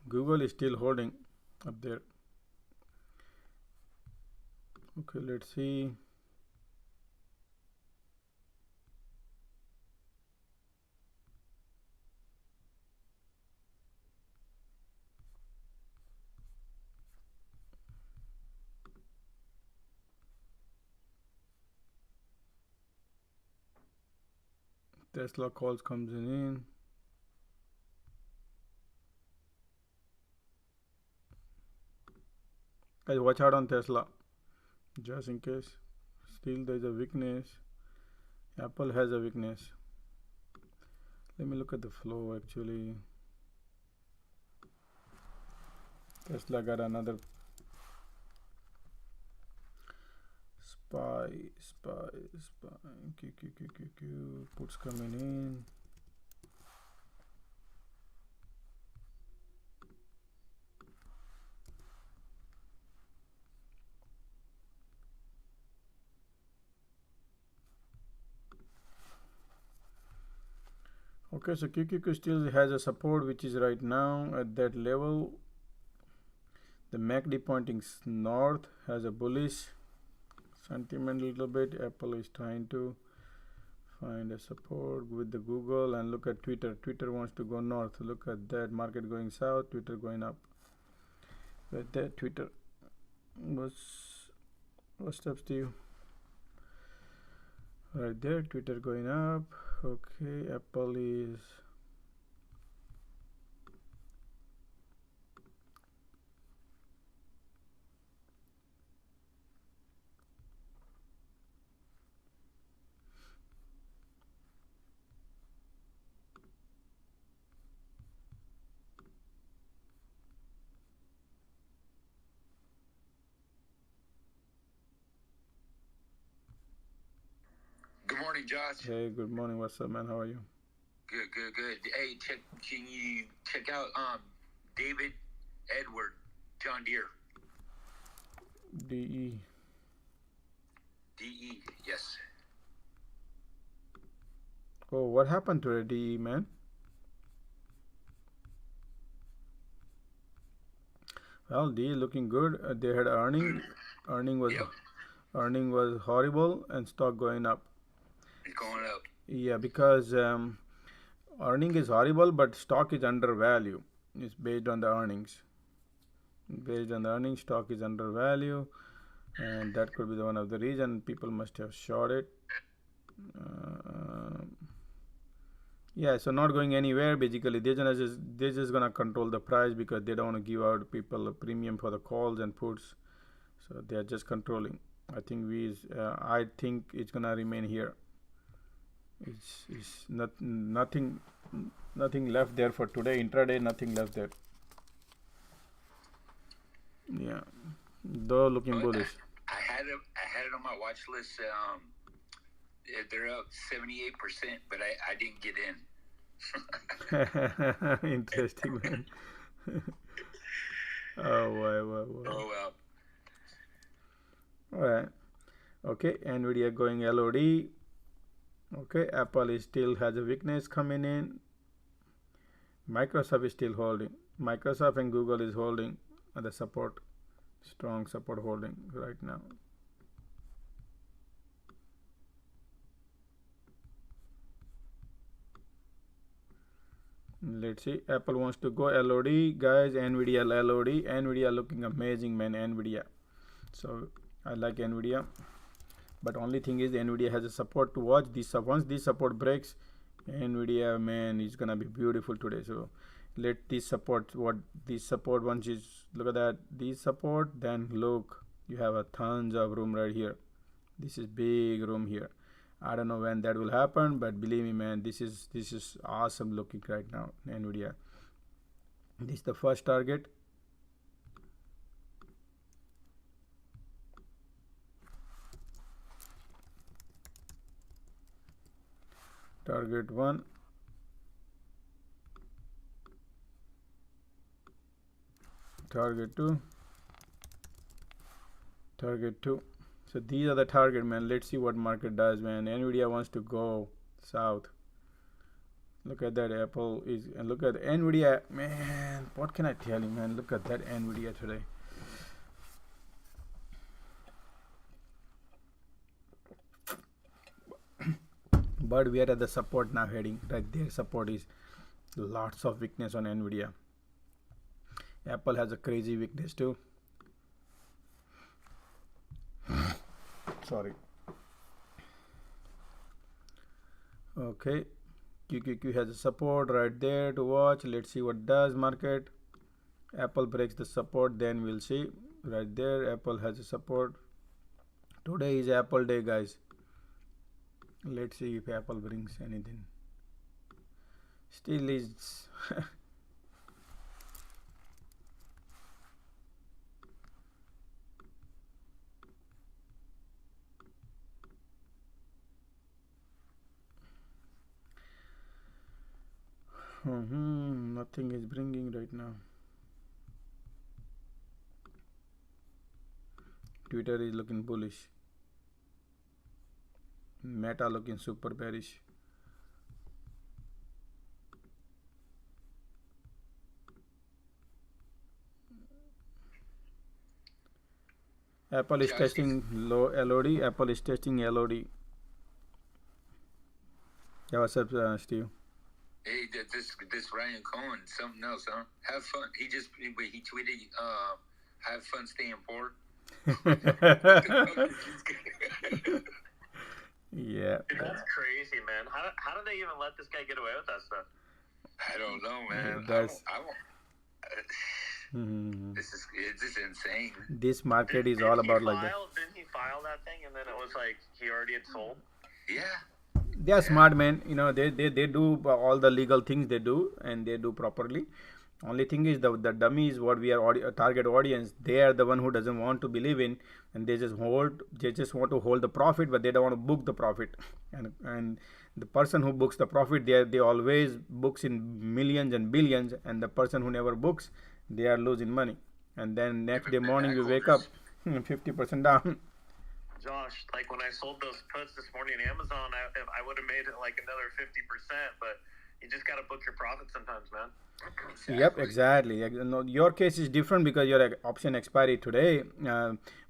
Google is still holding up there. Okay, let's see. Tesla calls comes in. Guys, watch out on Tesla, just in case. Still there is a weakness. Apple has a weakness. Let me look at the flow actually. Tesla got another spike. QQQ puts coming in. Okay, so QQQ still has a support which is right now at that level. The MACD pointing north, has a bullish sentiment a little bit. Apple is trying to find a support with the Google, and look at Twitter. Twitter wants to go north. Look at that, market going south, Twitter going up. Right there, Twitter. What steps to you? Right there, Twitter going up. Okay, Apple is Good morning, Josh. Hey, good morning. What's up, man? How are you? Good. Hey, can you check out David Edward John Deere? DE. Yes. Oh, what happened to the DE, man? Well, DE looking good. They had earning. Earning was horrible, and stock going up. It's going up. Yeah, because earning is horrible, but stock is undervalued. It's based on the earnings. Based on the earnings, stock is undervalued, and that could be one of the reason people must have shorted. Yeah, so not going anywhere. Basically, they're just gonna control the price because they don't want to give out people a premium for the calls and puts. So they are just controlling. I think it's gonna remain here. It's nothing left there for today. Intraday, nothing left there. Yeah, though looking bullish. I had it on my watch list. They're up 78%, but I didn't get in. Interesting, man. Oh, wow. Oh well. All right. Okay, NVIDIA going LOD. Okay, Apple still has a weakness coming in. Microsoft is still holding. Microsoft and Google is holding the support, strong support holding right now. Let's see. Apple wants to go LOD, guys. NVIDIA LOD. NVIDIA looking amazing, man. NVIDIA. So I like NVIDIA. But only thing is, NVIDIA has a support to watch. Once this support breaks, NVIDIA, man, is gonna be beautiful today. So let this support. Once is, look at that. This support, then look, you have a tons of room right here. This is big room here. I don't know when that will happen, but believe me, man, this is awesome looking right now. NVIDIA. This is the first target. Target 1. Target 2. Target 2. So these are the target, man. Let's see what market does, man. NVIDIA wants to go south. Look at that. Apple is, and look at NVIDIA, man. What can I tell you, man? Look at that NVIDIA today. But we are at the support now, heading right there. Support is lots of weakness on NVIDIA. Apple has a crazy weakness too. Sorry. Okay, QQQ has a support right there to watch. Let's see what does market. Apple breaks the support, then we'll see. Right there, Apple has a support. Today is Apple day, guys. Let's see if Apple brings anything. Still is Nothing is bringing right now. Twitter is looking bullish. Meta looking super bearish. Apple is testing low LOD. Apple is testing LOD. Yeah, what's up, Steve? Hey, this Ryan Cohen, something else, huh? Have fun. He tweeted, have fun staying poor. Yeah. Dude, that's crazy, man. How do they even let this guy get away with that stuff? I don't know, man. This is insane. This market is all about like that. Didn't he file that thing and then it was like he already had sold? Yeah. They are smart, man. You know, they do all the legal things they do, and they do properly. Only thing is the dummies, what we are target audience, they are the one who doesn't want to believe in, and they just want to hold the profit, but they don't want to book the profit. And the person who books the profit, they always books in millions and billions, and the person who never books, they are losing money. And then next day morning you wake up 50% down. Josh, like when I sold those puts this morning in Amazon, I would have made it like another 50%, but you just got to book your profit sometimes, man. Exactly. Yep, exactly. No, your case is different because your option expiry today.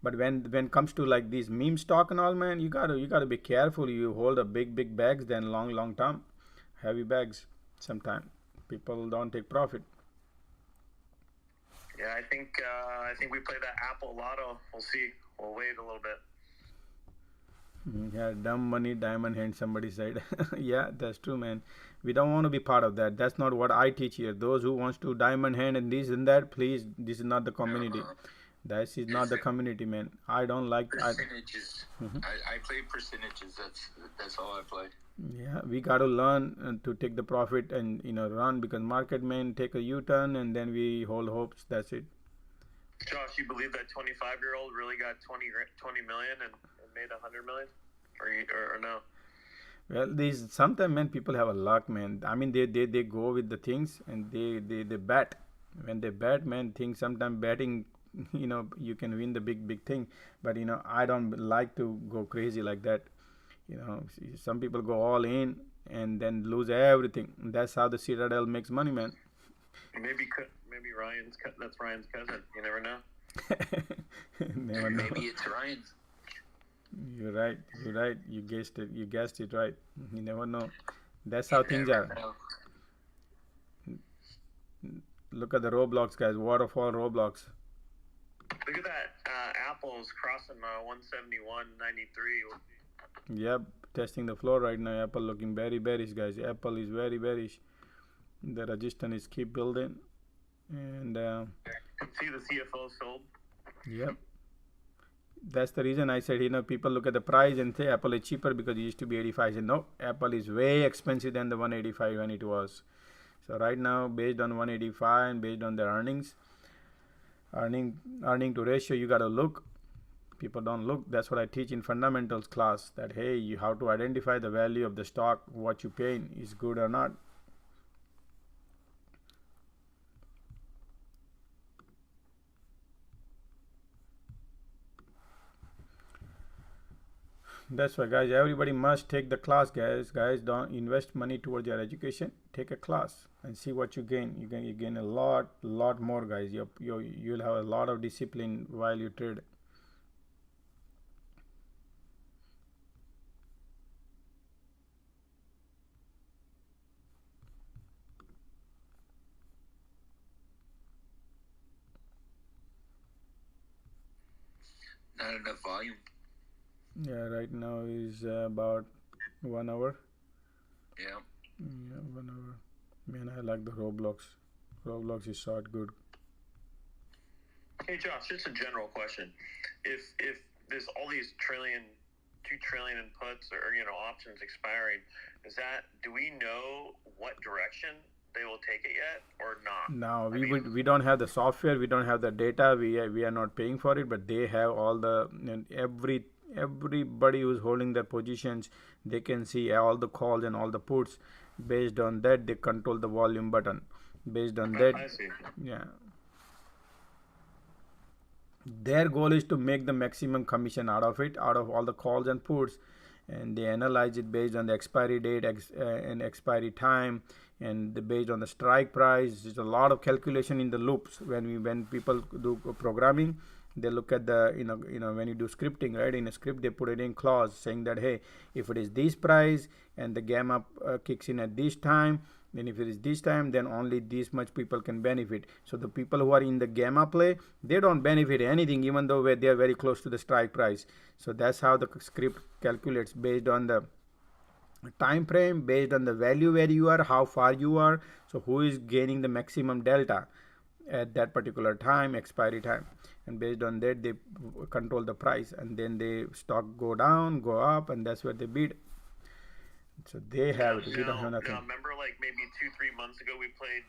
But when it comes to like these meme stock and all, man, you gotta be careful. You hold a big bags, then long term, heavy bags. Sometimes people don't take profit. Yeah, I think we play that Apple Lotto. We'll see. We'll wait a little bit. Yeah, dumb money, diamond hand, somebody said. Yeah, that's true, man. We don't want to be part of that. That's not what I teach here. Those who wants to diamond hand and this and that, please, this is not the community. This is not the community, man. I don't like percentages. I play percentages. That's all I play. Yeah, we got to learn to take the profit and run, because market man take a U-turn and then we hold hopes. That's it. Josh, you believe that 25-year-old really got 20 million and made 100 million, or no? Well, sometimes, man, people have a luck, man. I mean, they go with the things and they bet. When they bet, man, things sometimes betting, you can win the big thing. But I don't like to go crazy like that. Some people go all in and then lose everything. That's how the Citadel makes money, man. Maybe that's Ryan's cousin. You never know. Never know. Maybe it's Ryan's. You're right. You guessed it. Right. You never know. That's how things are. Look at the Roblox, guys. Waterfall Roblox. Look at that. Apple's crossing 171.93. Yep. Testing the floor right now. Apple looking very bearish, guys. Apple is very bearish. The resistance is keep building. And see the CFO sold. Yep. That's the reason I said, people look at the price and say Apple is cheaper because it used to be 85. I said, no, Apple is way expensive than the 185 when it was. So right now, based on 185 and based on their earning to ratio, you got to look. People don't look. That's what I teach in fundamentals class, that, hey, you have to identify the value of the stock, what you paying is good or not. That's why, guys, everybody must take the class, guys. Don't invest money towards your education. Take a class and see what you gain. You gain a lot more, guys. You'll have a lot of discipline while you trade. Not enough volume. Yeah, right now is about 1 hour. Yeah. Yeah, 1 hour. Man, I like the Roblox. Roblox is short good. Hey Josh, just a general question. If there's all these 2 trillion in puts or options expiring, do we know what direction they will take it yet or not? No, we don't have the software, we don't have the data, we are not paying for it, but they have all the everybody who's holding their positions, they can see all the calls and all the puts, Based on that, they control the volume button. Based on that, I see. yeah, their goal is to make the maximum commission out of it, out of all the calls and puts, and they analyze it based on the expiry date and expiry time, and based on the strike price. There's a lot of calculation in the loops when people do programming. They look at the when you do scripting, right? In a script, they put it in clause saying that, hey, if it is this price and the gamma kicks in at this time, then if it is this time, then only this much people can benefit. So the people who are in the gamma play, they don't benefit anything, even though they are very close to the strike price. So that's how the script calculates based on the time frame, based on the value where you are, how far you are. So who is gaining the maximum delta at that particular time, expiry time, and based on that they control the price, and then the stock go down, go up, and that's where they bid. So they have it. We don't have nothing. Now, remember, like maybe 2-3 months ago, we played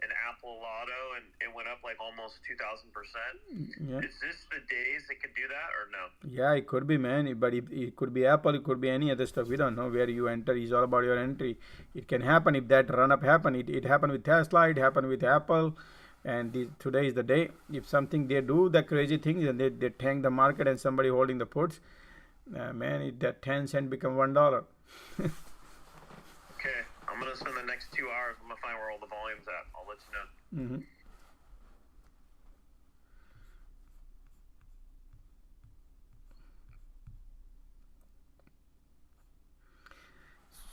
an Apple Lotto, and it went up like almost 2,000%. Yeah. Is this the days it could do that, or no? Yeah, it could be, man. But it could be Apple. It could be any other stuff. We don't know where you enter. It's all about your entry. It can happen if that run up happen. It happened with Tesla. It happened with Apple. And today is the day. If something they do the crazy things and they tank the market and somebody holding the puts, man, that 10 cent become $1. Okay, I'm gonna spend the next 2 hours. I'm gonna find where all the volume's at. I'll let you know.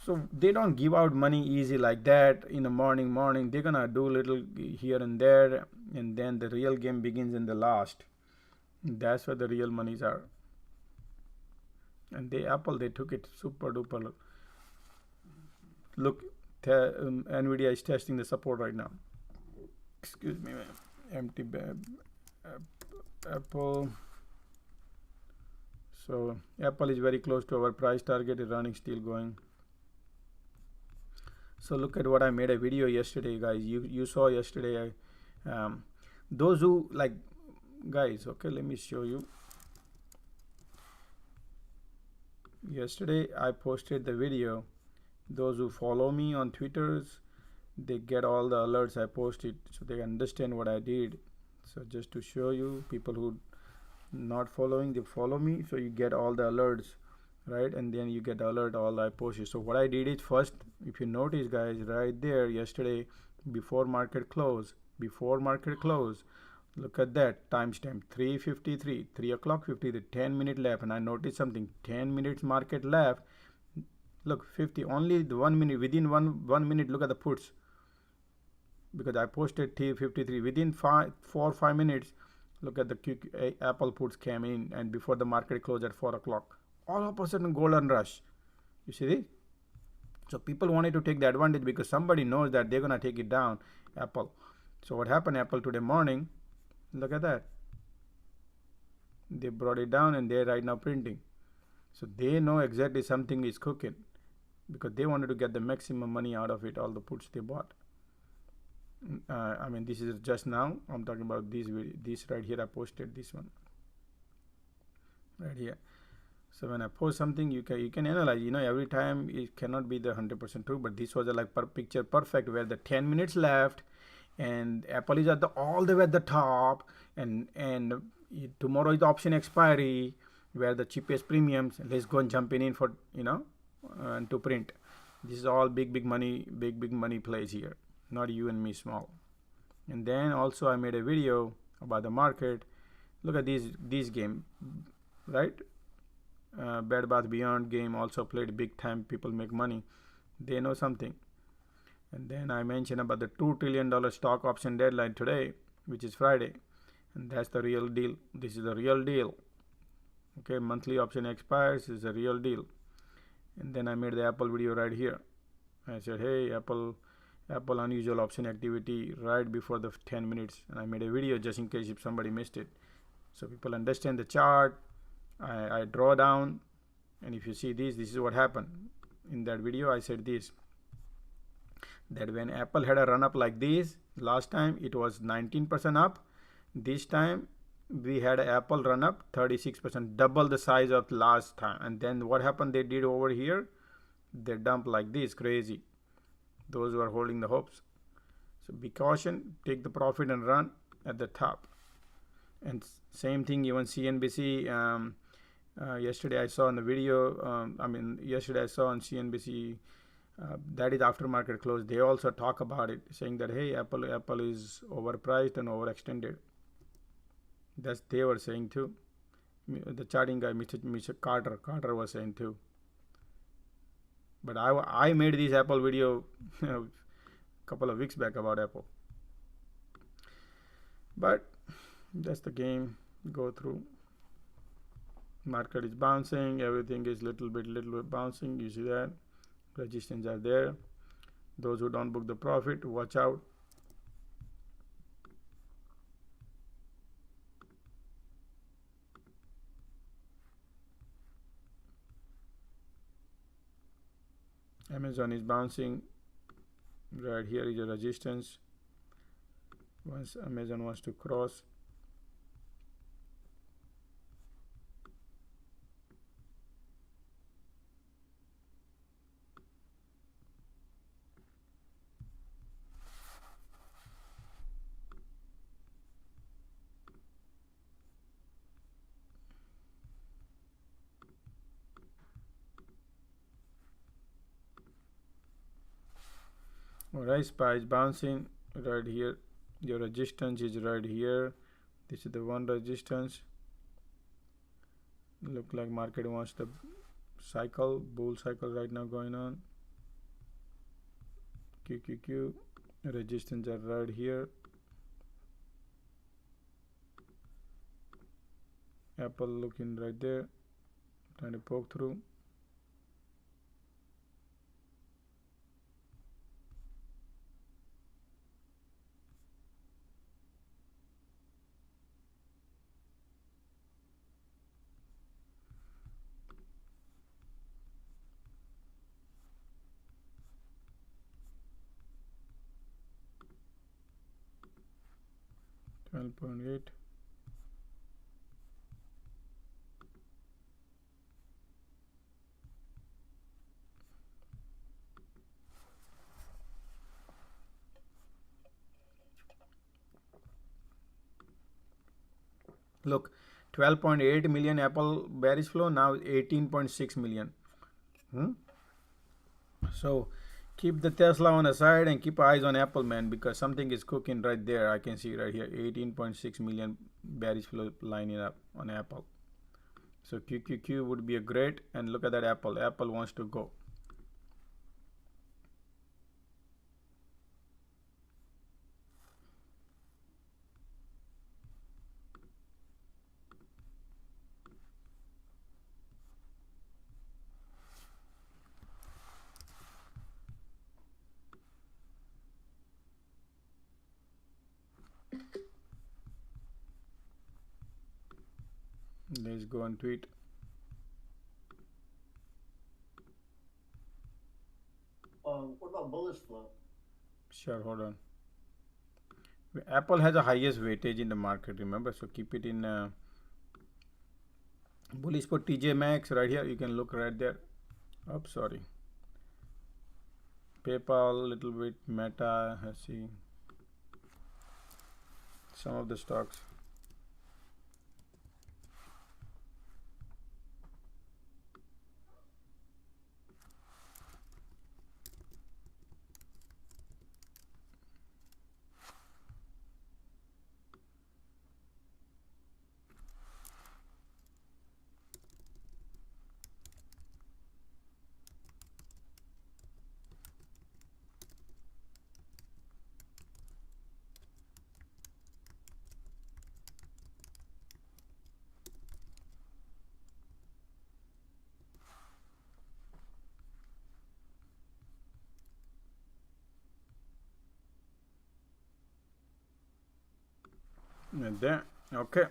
So they don't give out money easy like that in the morning. They're gonna do little here and there, and then the real game begins in the last. That's where the real monies are. And Apple, they took it super duper. Look, Nvidia is testing the support right now. Excuse me, man. Empty Apple. So Apple is very close to our price target. Is running, still going. So look at what I made a video yesterday, guys. You saw yesterday. Those who like, guys. Okay, let me show you. Yesterday I posted the video. Those who follow me on Twitters, they get all the alerts I posted, so they understand what I did. So just to show you, people who not following, they follow me, so you get all the alerts, right? And then you get alert all I posted. So what I did is, first, if you notice, guys, right there yesterday, before market close, look at that timestamp, 3:53, 3 o'clock 50, 10 minute left, and I noticed something, 10 minutes market left. Look, 50, only the 1 minute, within one minute, look at the puts, because I posted T53 within 4 or 5 minutes. Look at the QQ, Apple puts came in, and before the market closed at 4 o'clock, all of a sudden golden rush. You see this? So people wanted to take the advantage because somebody knows that they're gonna take it down, Apple. So what happened? Apple today morning, look at that, they brought it down, and they're right now printing. So they know exactly something is cooking, because they wanted to get the maximum money out of it, all the puts they bought. I mean, this is just now. I'm talking about this right here. I posted this one right here. So when I post something, you can analyze. Every time it cannot be the 100% true, but this was a picture perfect, where the 10 minutes left, and Apple is all the way at the top, and tomorrow is the option expiry, where the cheapest premiums. Let's go and jump in for and to print. This is all big money plays here, not you and me small. And then also I made a video about the market. Look at this game, right? Bed Bath Beyond game also played big time. People make money, they know something. And then I mentioned about the $2 trillion stock option deadline today, which is Friday, and that's the real deal. This is the real deal. Okay, monthly option expires, is a real deal. And then I made the Apple video right here. I said, hey, Apple unusual option activity right before the 10 minutes, and I made a video just in case if somebody missed it, so people understand the chart. I draw down, and if you see this is what happened. In that video I said this, that when Apple had a run up like this, last time it was 19% up, this time we had Apple run up 36%, double the size of last time. And then what happened? They did over here, they dumped like this, crazy. those who are holding the hopes. So be caution, take the profit and run at the top. And same thing, even CNBC, yesterday I saw in the video, yesterday I saw on CNBC, that is after market close, they also talk about it, saying that, hey, Apple is overpriced and overextended. That's they were saying too. The charting guy, Mr. Carter was saying too. But I made this Apple video a couple of weeks back about Apple. But that's the game. Go through. Market is bouncing. Everything is little bit bouncing. You see that resistance are there. Those who don't book the profit, watch out. Amazon is bouncing. Right here is a resistance. Once Amazon wants to cross, alright, SPY is bouncing right here. Your resistance is right here. This is the one resistance. Look like market wants the cycle, bull cycle right now going on. QQQ resistance are right here. Apple looking right there, trying to poke through. $12.8. Look, 12.8 million Apple bearish flow, now 18.6 million. So keep the Tesla on the side and keep eyes on Apple, man, because something is cooking right there. I can see right here 18.6 million bearish flow lining up on Apple. So QQQ would be a great, and look at that Apple. Apple wants to go. Let's go and tweet. What about bullish flow? Sure, hold on. Apple has the highest weightage in the market, remember, so keep it in bullish for TJ Maxx right here. You can look right there. Oh, sorry. PayPal, little bit, Meta, let's see. Some of the stocks. And there, okay.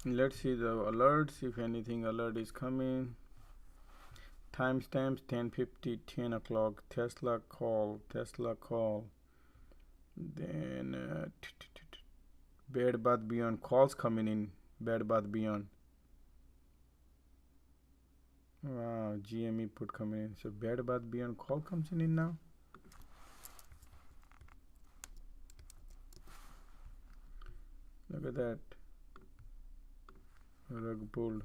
Let's see the alerts, if anything alert is coming. timestamps 10:50, 10 o'clock, Tesla call. Then Bed Bath Beyond calls coming in. Bed Bath Beyond. Wow, GME put coming in. So Bed Bath Beyond call comes in now. Look at that. Rug pulled.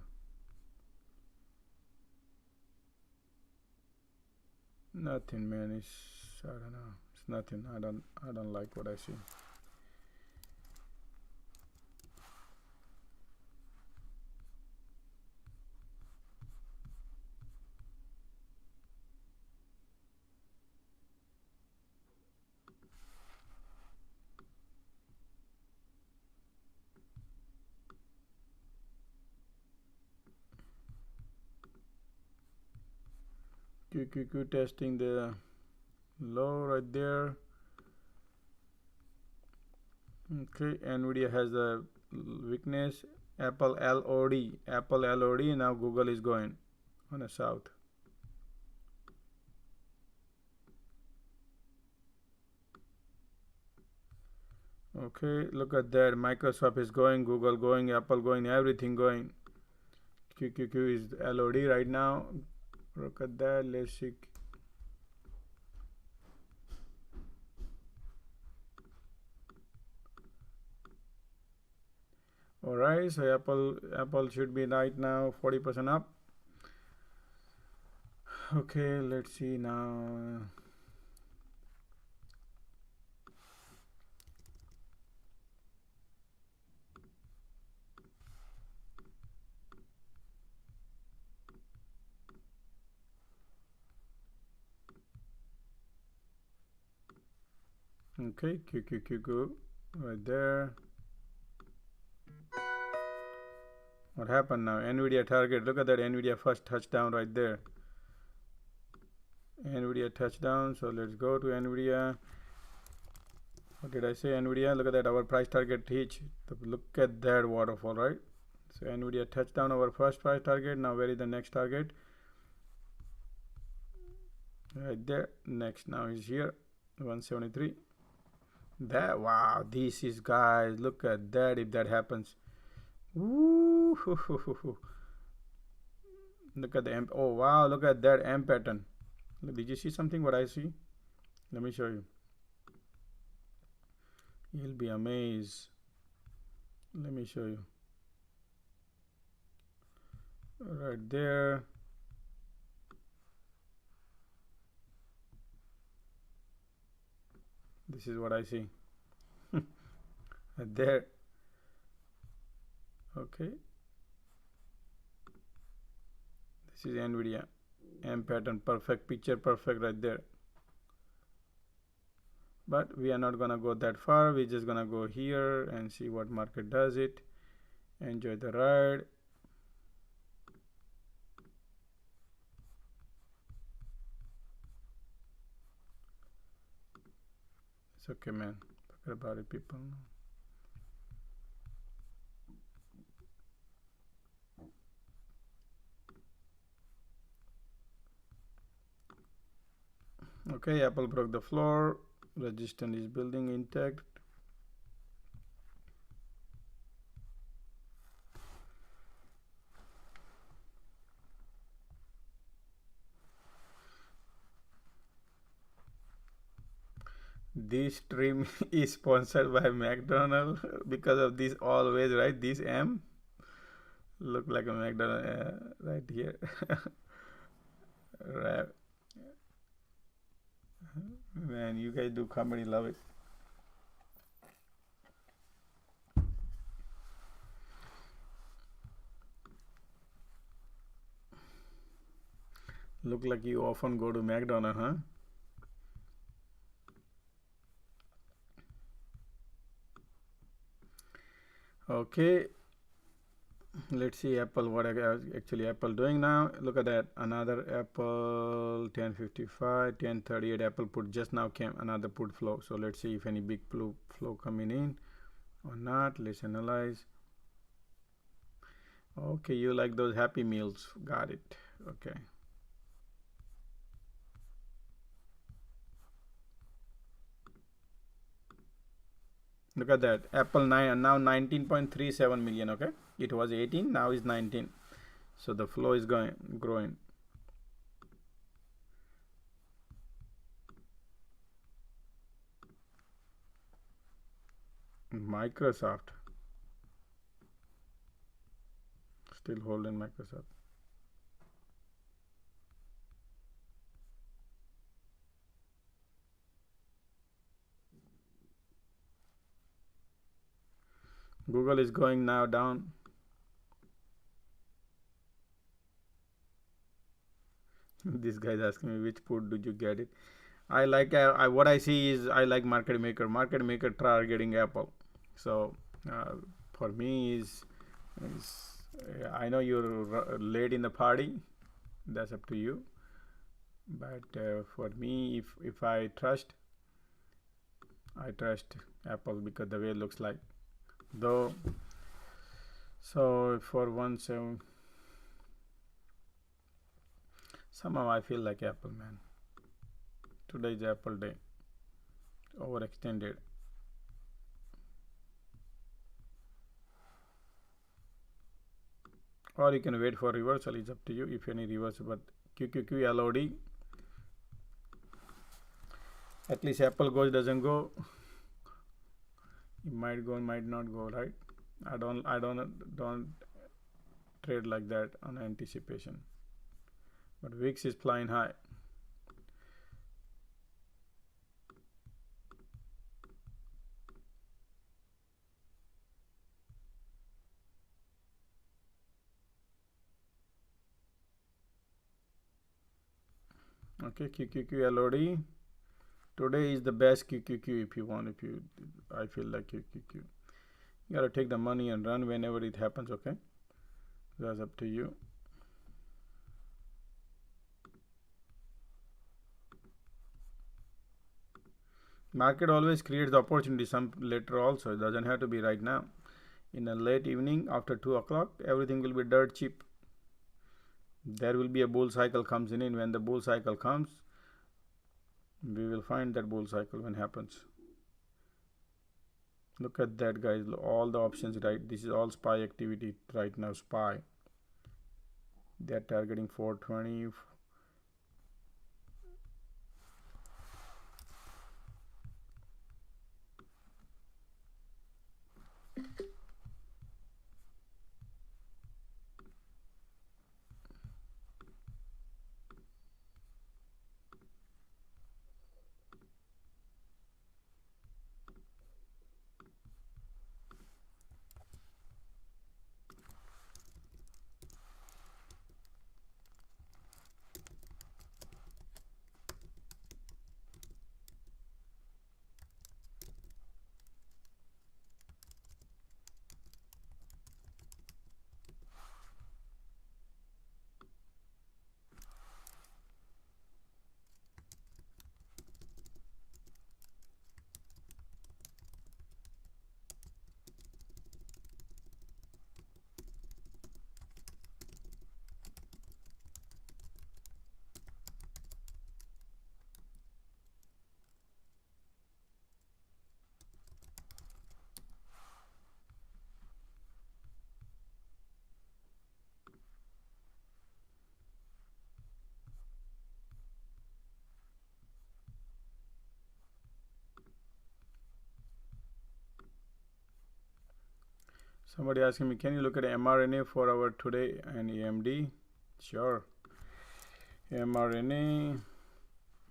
Nothing, man. It's, I don't know. It's nothing. I don't like what I see. QQQ testing the low right there. Okay, NVIDIA has the weakness. Apple LOD. Now Google is going on the south. Okay, look at that. Microsoft is going, Google going, Apple going, everything going. QQQ is LOD right now. Look at that. Let's see. Alright, so Apple should be right now 40% up. Okay, let's see now. Okay, QQQ right there. What happened now? NVIDIA target. Look at that NVIDIA first touchdown right there. NVIDIA touchdown. So let's go to NVIDIA. What did I say? NVIDIA. Look at that. Our price target hit. Look at that waterfall, right? So NVIDIA touchdown our first price target. Now where is the next target? Right there. Next now is here. 173. That, wow, this is, guys, look at that. If that happens, woo, look at the M. Oh wow, look at that M pattern. Did you see something what I see? Let me show you. You'll be amazed. Let me show you. Right there. This is what I see. There. Okay. This is NVIDIA. M pattern, perfect picture, perfect right there. But we are not gonna go that far. We're just gonna go here and see what market does it. Enjoy the ride. It's okay, man. Forget about it, people. Okay, Apple broke the floor. Resistance is building intact. This stream is sponsored by McDonald's because of this always, right? This M look like a McDonald's right here. Right. Man, you guys do comedy, love it. Look like you often go to McDonald's, huh? Okay, let's see Apple, what actually Apple doing now. Look at that, another Apple 1055, 1038. Apple put just now came another put flow. So let's see if any big flow coming in or not. Let's analyze. Okay, you like those Happy Meals, got it. Okay, Look at that. Apple 9 now 19.37 million. Okay, it was 18, now is 19. So the flow is growing. Microsoft still holding Microsoft. Google is going now down. This guy is asking me which put did you get it. I like what I see is I like market maker. Market maker targeting Apple. So for me is I know you're late in the party. That's up to you. But for me, if I trust Apple because the way it looks like. Though, so for 1.7, somehow I feel like Apple, man. Today is Apple day. Overextended. Or you can wait for reversal. It's up to you if any reversal. But QQQ LOD. At least Apple goes doesn't go. It might go, might not go, right? I don't trade like that on anticipation. But VIX is flying high. Okay, QQQ LOD. Today is the best QQQ if you want. I feel like QQQ. You gotta take the money and run whenever it happens. Okay, that's up to you. Market always creates the opportunity some later also. It doesn't have to be right now. In a late evening after 2 o'clock, everything will be dirt cheap. There will be a bull cycle comes in. When the bull cycle comes, we will find that bull cycle when happens. Look at that, guys. All the options, right? This is all SPY activity right now. SPY. They are targeting 420. Somebody asking me, can you look at mRNA for our today and AMD? Sure. mRNA.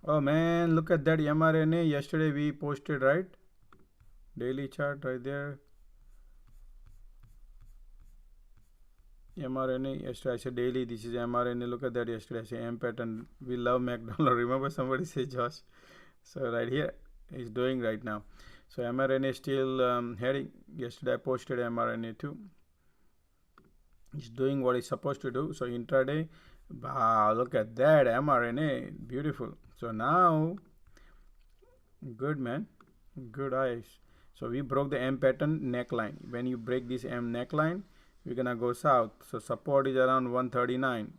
Oh man, look at that mRNA. Yesterday we posted, right? Daily chart right there. mRNA. Yesterday I said daily. This is mRNA. Look at that. Yesterday I said M pattern. We love McDonald's. Remember somebody said Josh. So right here is doing right now. So mRNA is still heading. Yesterday I posted mRNA too. It's doing what it's supposed to do. So intraday, wow, look at that mRNA, beautiful. So now, good man, good eyes. So we broke the M pattern neckline. When you break this M neckline, we're gonna go south. So support is around 139.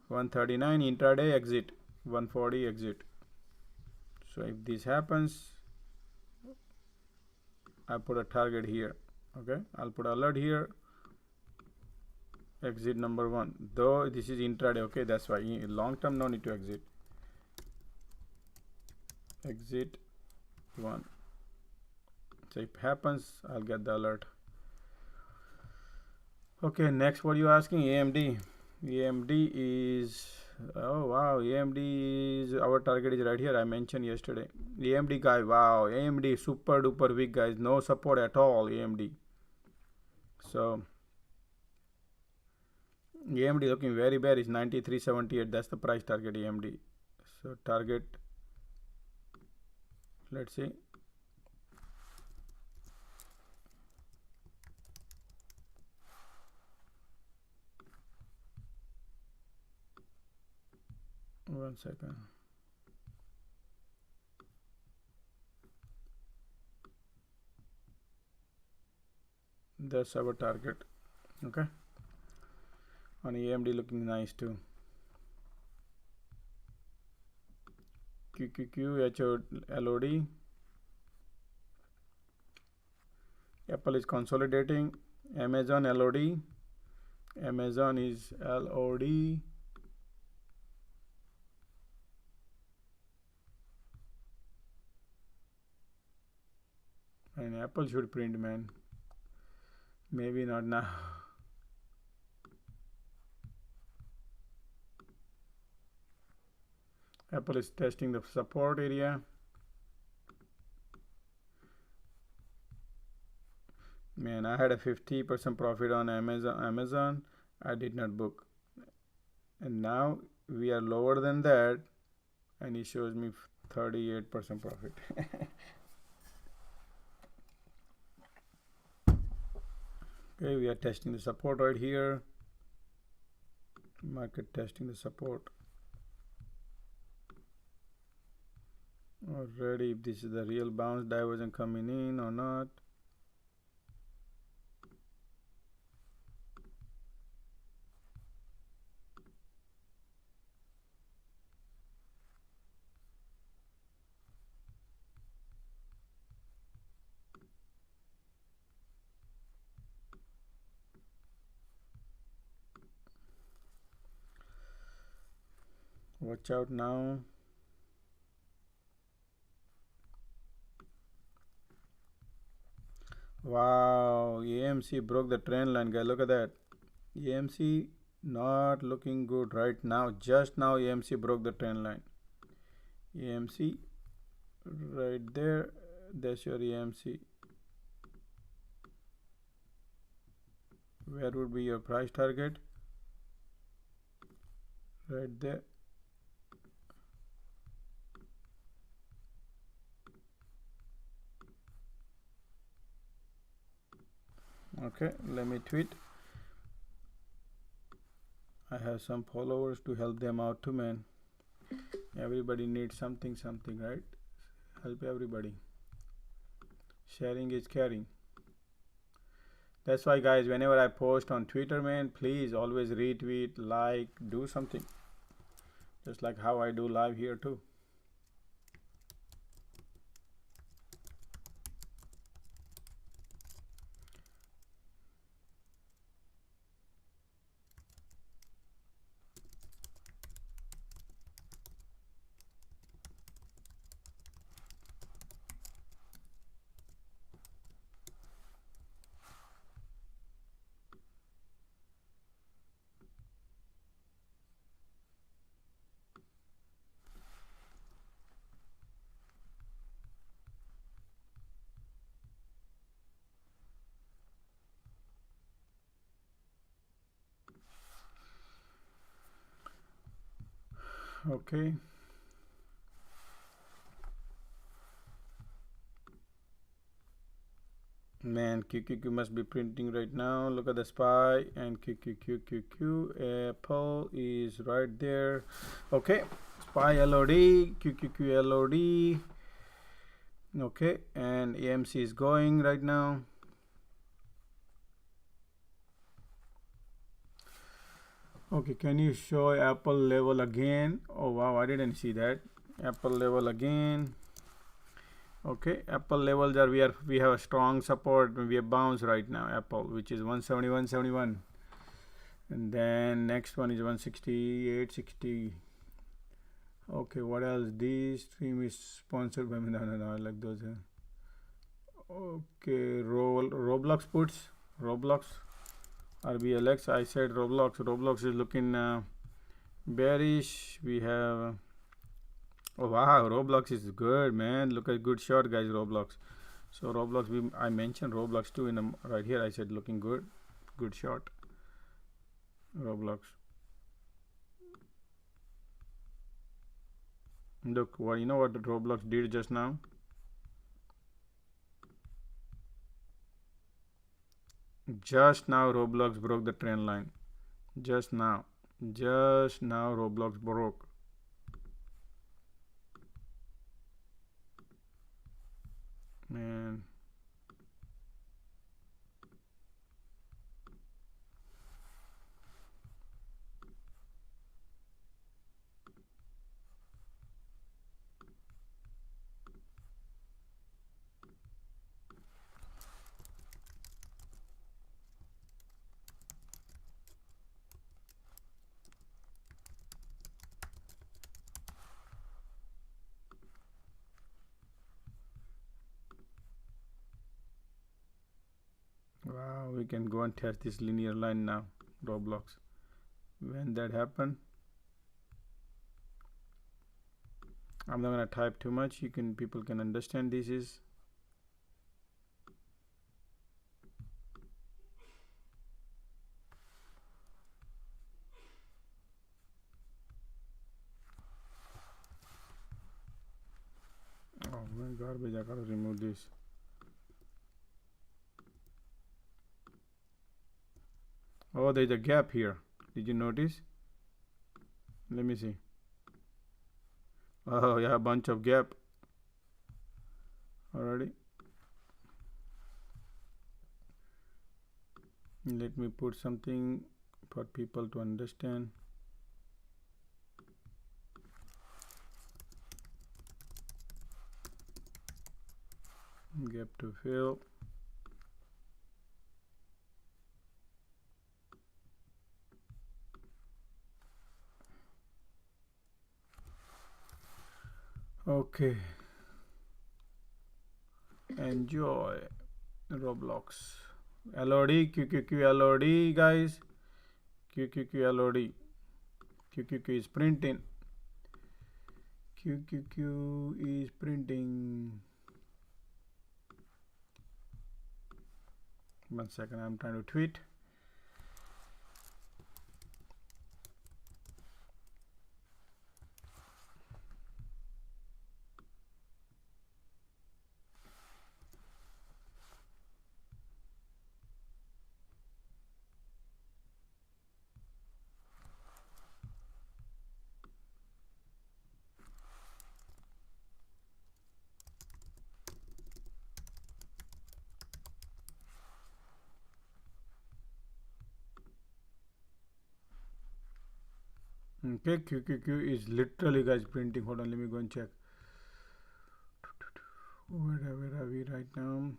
139 intraday exit, 140 exit. So if this happens, I put a target here. Okay, I'll put alert here. Exit number 1, though this is intraday. Okay, that's why long term no need to exit. Exit 1. So if happens, I'll get the alert. Okay, next what you asking? AMD. AMD is, oh wow, AMD is, our target is right here. I mentioned yesterday. AMD guy, wow, AMD super duper weak guys, no support at all. AMD. So AMD looking very bearish. 93.78. That's the price target AMD. So target. Let's see. One second. That's our target. Okay. On AMD looking nice too. QQQ, LOD. Apple is consolidating. Amazon LOD. Amazon is LOD. And Apple should print, man. Maybe not now. Apple is testing the support area. Man, I had a 50% profit on Amazon. I did not book. And now we are lower than that. And it shows me 38% profit. Okay, we are testing the support right here. Market testing the support. Already, if this is the real bounce diversion coming in or not. Watch out now. Wow, AMC broke the trend line, guys. Look at that. AMC not looking good right now. Just now AMC broke the trend line. AMC right there. That's your AMC. Where would be your price target? Right there. Okay, let me tweet. I have some followers to help them out too, man. Everybody needs something, right? Help everybody. Sharing is caring. That's why, guys, whenever I post on Twitter, man, please always retweet, like, do something. Just like how I do live here too. Okay. Man, QQQ must be printing right now. Look at the SPY and QQQ. Apple is right there. Okay, SPY LOD, QQQ LOD. Okay, and AMC is going right now. Okay, can you show Apple level again? Oh wow, I didn't see that. Apple level again. Okay, Apple levels are, we have a strong support. We have bounced right now, Apple, which is 171.71, and then next one is 168.60. Okay, what else? This stream is sponsored by me. No, I like those. Okay, Roblox puts, Roblox, RBLX. I said Roblox is looking bearish. We have, oh wow, Roblox is good, man. Look at good shot, guys. Roblox. So Roblox, I mentioned Roblox too in right here. I said looking good, good shot. Roblox. Look, well, you know what the Roblox did just now? Just now Roblox broke the trend line. Just now Roblox broke. Man, wow, we can go and test this linear line now, Roblox. When that happen, I'm not gonna type too much. People can understand this is. Oh my garbage, I gotta remove this. Oh, there's a gap here. Did you notice? Let me see. Oh yeah, a bunch of gap already. Let me put something for people to understand. Gap to fill. Okay, enjoy Roblox. LOD, QQQ LOD, guys. QQQ LOD. QQQ is printing. QQQ is printing. 1 second, I'm trying to tweet. Okay, QQQ is literally, guys, printing. Hold on, let me go and check. Where are we right now?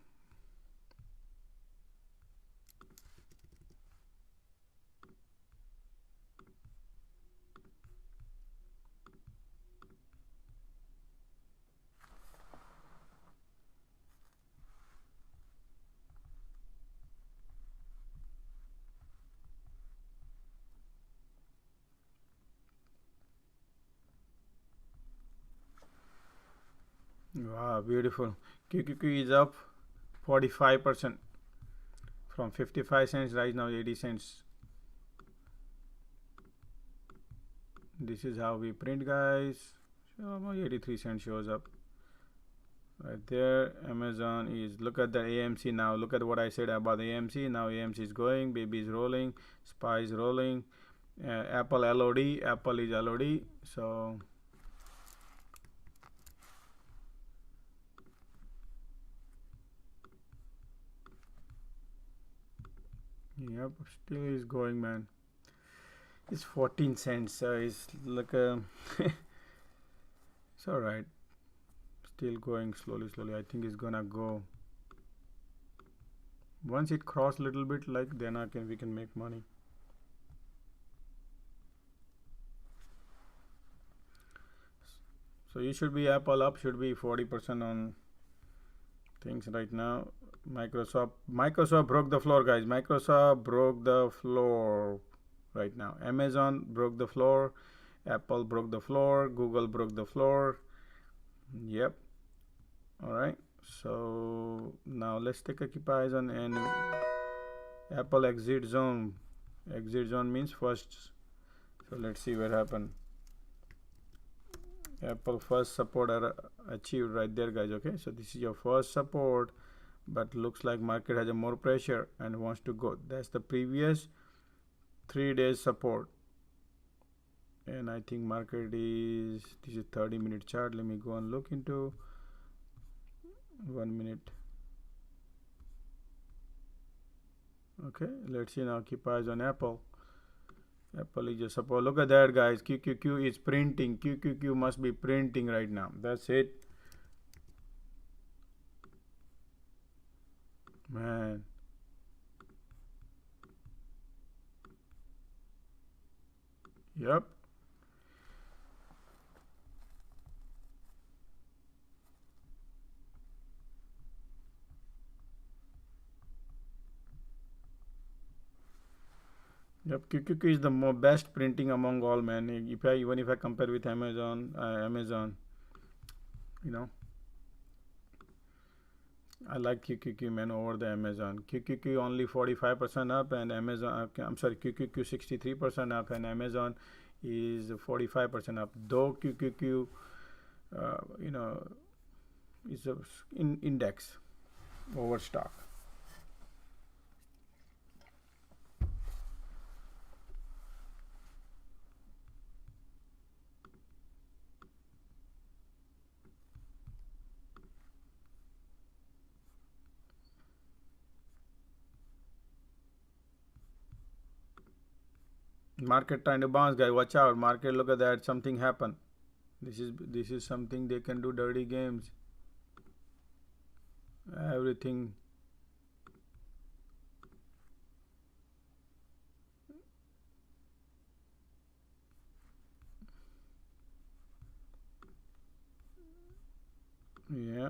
Wow, beautiful. QQQ is up 45% from 55 cents right now 80 cents. This is how we print, guys. So 83 cents shows up right there. Amazon is, look at the AMC now. Look at what I said about the AMC. Now AMC is going, baby is rolling, SPY is rolling. Apple LOD, Apple is LOD. So yep, still is going, man. It's 14 cents. It's like a it's all right. still going slowly. I think it's gonna go. Once it cross little bit, like, then we can make money. So you should be Apple up, should be 40% on things right now. Microsoft broke the floor, guys. Microsoft broke the floor right now. Amazon broke the floor. Apple broke the floor. Google broke the floor. Yep. All right. So now let's keep eyes on and Apple exit zone. Exit zone means first. So let's see what happened. Apple first support are achieved right there, guys. Okay, so this is your first support, but looks like market has a more pressure and wants to go. That's the previous 3 days support, and I think market is, this is 30-minute chart. Let me go and look into 1 minute. Okay, let's see now. Keep eyes on Apple. Apple is just support. Look at that, guys. QQQ is printing. QQQ must be printing right now. That's it, man. Yep. Yep, QQQ is the best printing among all, man. Even if I compare with Amazon, you know, I like QQQ, man, over the Amazon. QQQ only 45% up, and Amazon, I'm sorry, QQQ 63% up, and Amazon is 45% up. Though QQQ, you know, is a index over stock. Market trying to bounce, guy. Watch out. Market, look at that. Something happened. This is something they can do, dirty games. Everything. Yeah.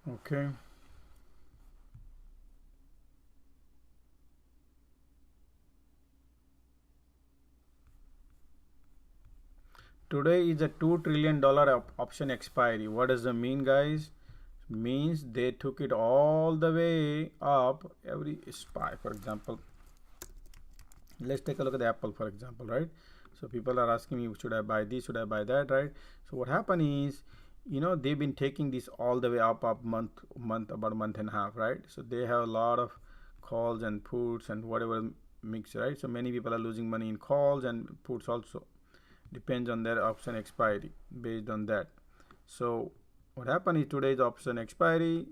Okay. Today is a $2 trillion option expiry. What does that mean, guys? Means they took it all the way up every SPY. For example, let's take a look at the Apple, for example, right? So people are asking me, should I buy this, should I buy that, right? So what happened is, you know, they've been taking this all the way up about a month and a half, right? So they have a lot of calls and puts and whatever mix, right? So many people are losing money in calls and puts also. Depends on their option expiry based on that. So what happened is today's option expiry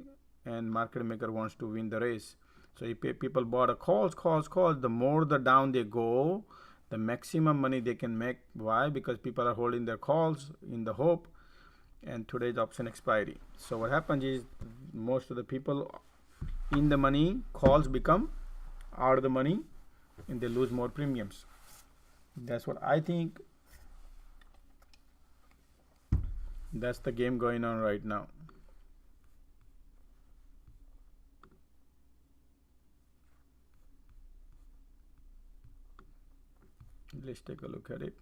and market maker wants to win the race. So if people bought a calls, the more the down they go, the maximum money they can make. Why? Because people are holding their calls in the hope, and today's option expiry. So what happens is most of the people in the money, calls become out of the money, and they lose more premiums. That's what I think. That's the game going on right now. Let's take a look at it.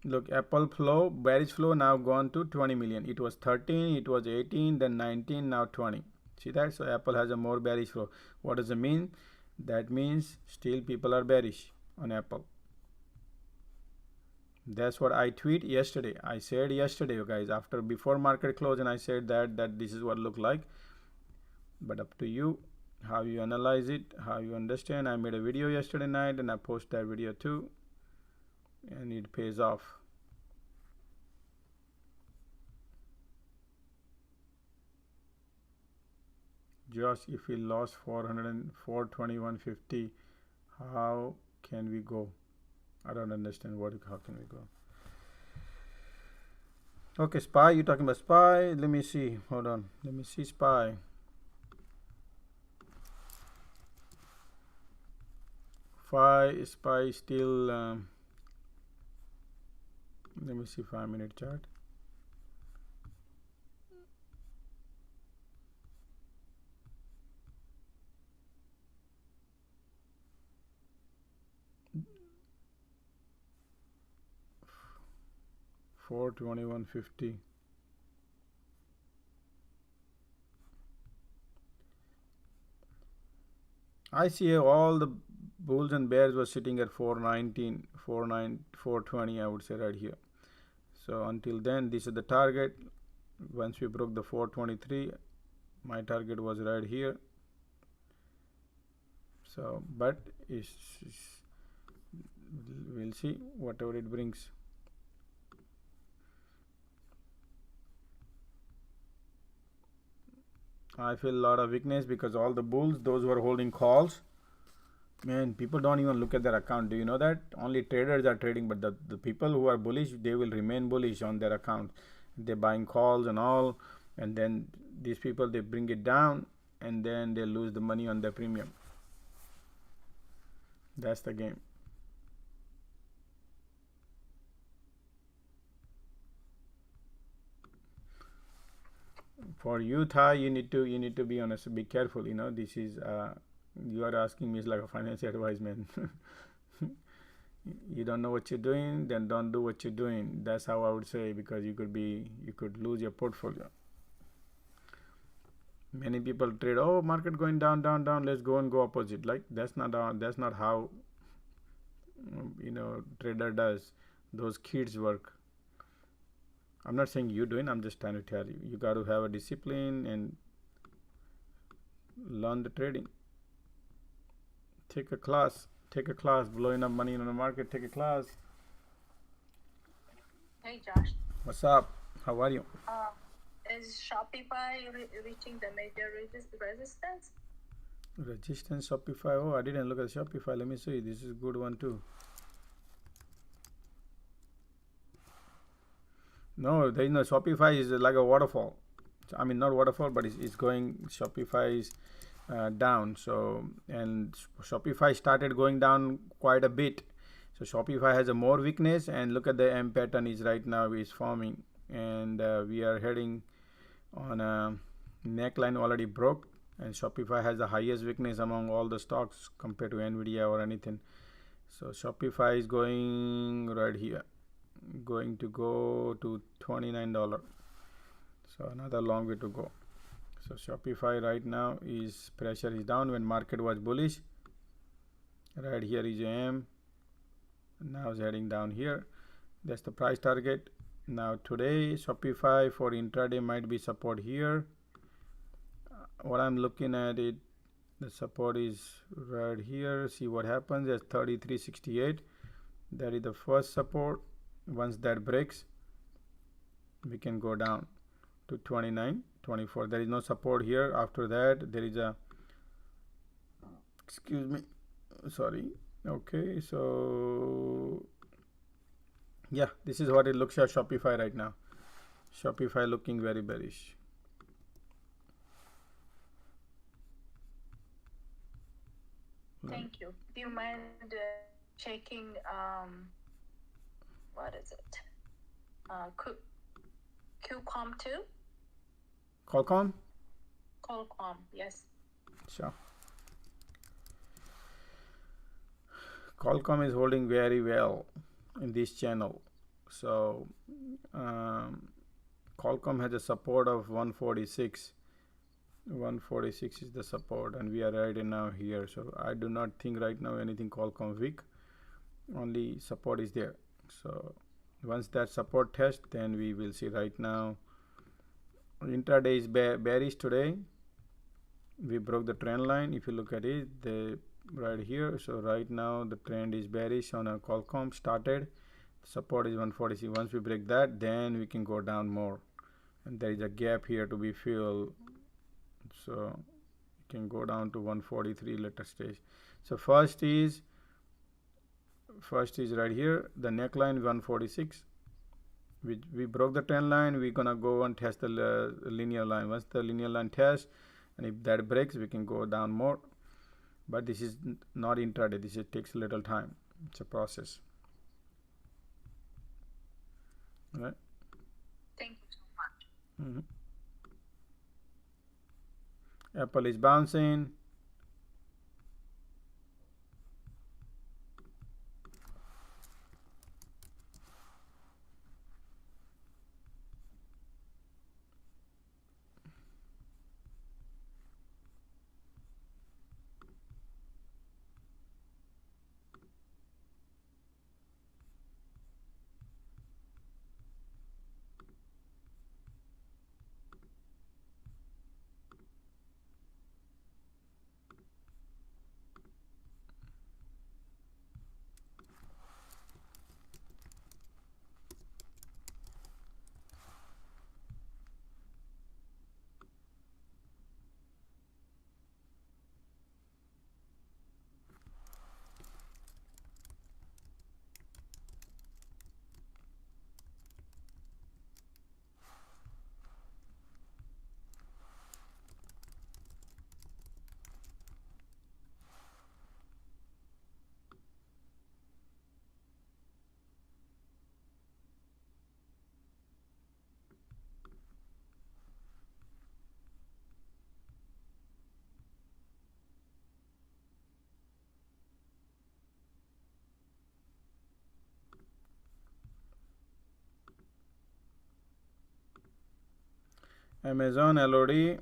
Look, Apple flow, bearish flow now gone to 20 million. It was 13, it was 18, then 19, now 20. See that? So Apple has a more bearish flow. What does it mean? That means still people are bearish on Apple. That's what I tweet yesterday. I said yesterday, you guys, before market close, and I said that this is what look like. But up to you, how you analyze it, how you understand. I made a video yesterday night, and I post that video too, and it pays off. Josh, if we lost 421.50, how can we go? I don't understand how can we go? Okay, SPY, you talking about SPY? Let me see. Hold on. Let me see SPY. SPY still. Let me see 5-minute chart. $421.50. I see all the bulls and bears were sitting at 419, 420, I would say right here. So until then, this is the target. Once we broke the 423, my target was right here. So, but we'll see whatever it brings. I feel a lot of weakness because all the bulls, those who are holding calls, man, people don't even look at their account. Do you know that? Only traders are trading, but the people who are bullish, they will remain bullish on their account. They're buying calls and all, and then these people, they bring it down, and then they lose the money on their premium. That's the game. For you, Thai, you need to be honest, be careful. You know, this is you are asking me is like a financial advice, man. You don't know what you're doing, then don't do what you're doing. That's how I would say, because you could lose your portfolio. Many people trade, oh, market going down, let's go and go opposite. Like that's not how trader does. Those kids work. I'm not saying you doing, I'm just trying to tell you. You got to have a discipline and learn the trading. Take a class, blowing up money in the market, take a class. Hey Josh. What's up? How are you? Is Shopify reaching the major resistance? Resistance, Shopify. Oh, I didn't look at Shopify. Let me see. This is a good one too. No, there is no. Shopify is like a waterfall. I mean, not waterfall, but it's going. Shopify is down. So, and Shopify started going down quite a bit. So Shopify has a more weakness, and look at the M pattern is right now is forming, and we are heading on a neckline already broke, and Shopify has the highest weakness among all the stocks compared to Nvidia or anything. So Shopify is going right here, going to go to $29. So another long way to go. So Shopify right now is pressure is down when market was bullish. Right here is AM. Now it's heading down here. That's the price target. Now today Shopify for intraday might be support here. What I'm looking at it, the support is right here. See what happens at 33.68. That is the first support. Once that breaks, we can go down to 29.24. There is no support here. After that, there is a, excuse me, sorry. Okay, so yeah, this is what it looks at Shopify right now. Shopify looking very bearish. Thank you. Do you mind checking what is it? QQQ 2? Qualcomm? Qualcomm, yes. Sure. Qualcomm is holding very well in this channel. So Qualcomm has a support of 146. 146 is the support, and we are right now here. So I do not think right now anything Qualcomm weak. Only support is there. So Once that support test, then we will see. Right now intraday is bearish today. We broke the trend line. If you look at it, right here, so right now the trend is bearish on a Qualcomm started. Support is 146. Once we break that, then we can go down more, and there is a gap here to be filled, so you can go down to 143 later stage. So first is right here, the neckline 146. We broke the trend line. We're gonna go and test the linear line. Once the linear line tests, and if that breaks, we can go down more. But this is not intraday. This takes a little time. It's a process. Right. Thank you so much. Apple is bouncing. Amazon LOD.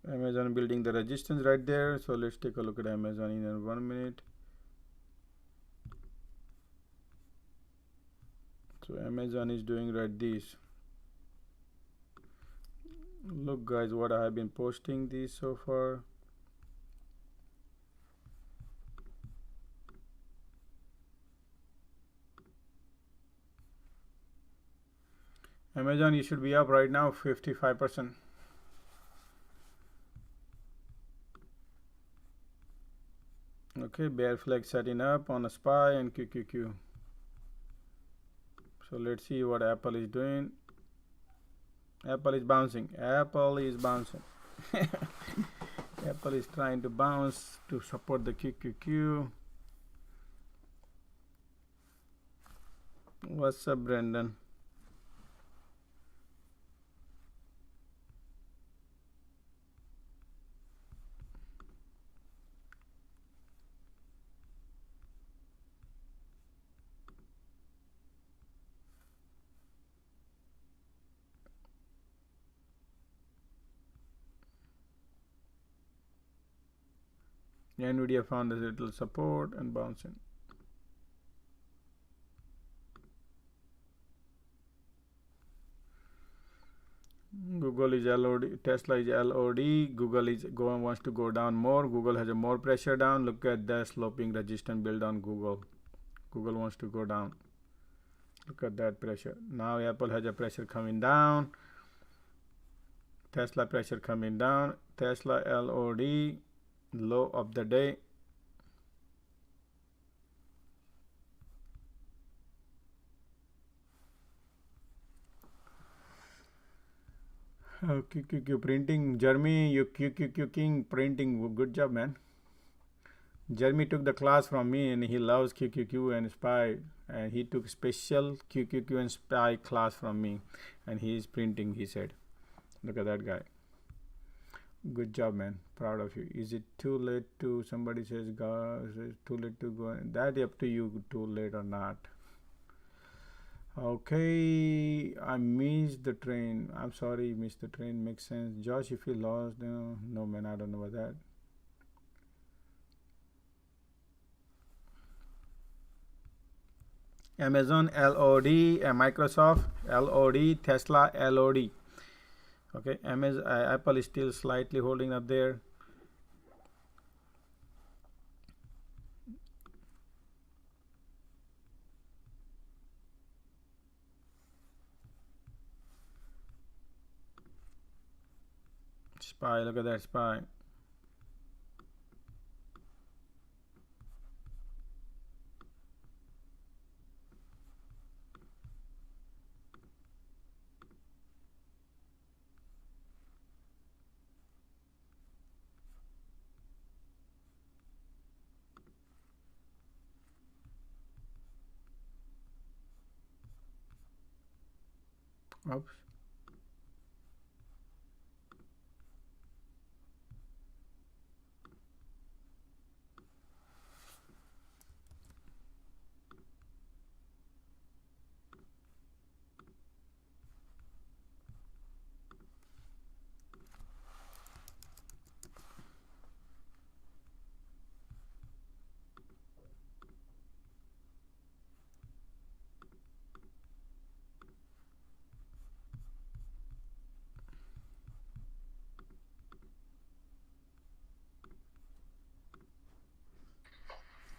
Amazon building the resistance right there. So let's take a look at Amazon in 1 minute. So Amazon is doing right this. Look guys, what I have been posting this so far. Amazon, you should be up right now 55%. Okay, bear flag setting up on a SPY and QQQ. So let's see what Apple is doing. Apple is bouncing. Apple is bouncing. Apple is trying to bounce to support the QQQ. What's up, Brendan? Nvidia found a little support and bouncing. Google is LOD, Tesla is LOD. Google is wants to go down more. Google has a more pressure down. Look at the sloping resistance build on Google. Google wants to go down. Look at that pressure. Now Apple has a pressure coming down. Tesla pressure coming down. Tesla LOD, low of the day. QQQ printing. Jeremy, you QQQ king printing. Good job, man. Jeremy took the class from me and he loves QQQ and SPY, and he took special QQQ and SPY class from me, and he is printing, he said. Look at that guy. Good job, man. Proud of you. Is it too late to, somebody says, guys, it's too late to go? That up to you, too late or not. Okay, I missed the train. I'm sorry, missed the train. Makes sense. Josh, if you lost, no man, I don't know about that. Amazon LOD, Microsoft LOD, Tesla LOD. Okay, Amazon, Apple is still slightly holding up there. SPY, look at that SPY. Oops.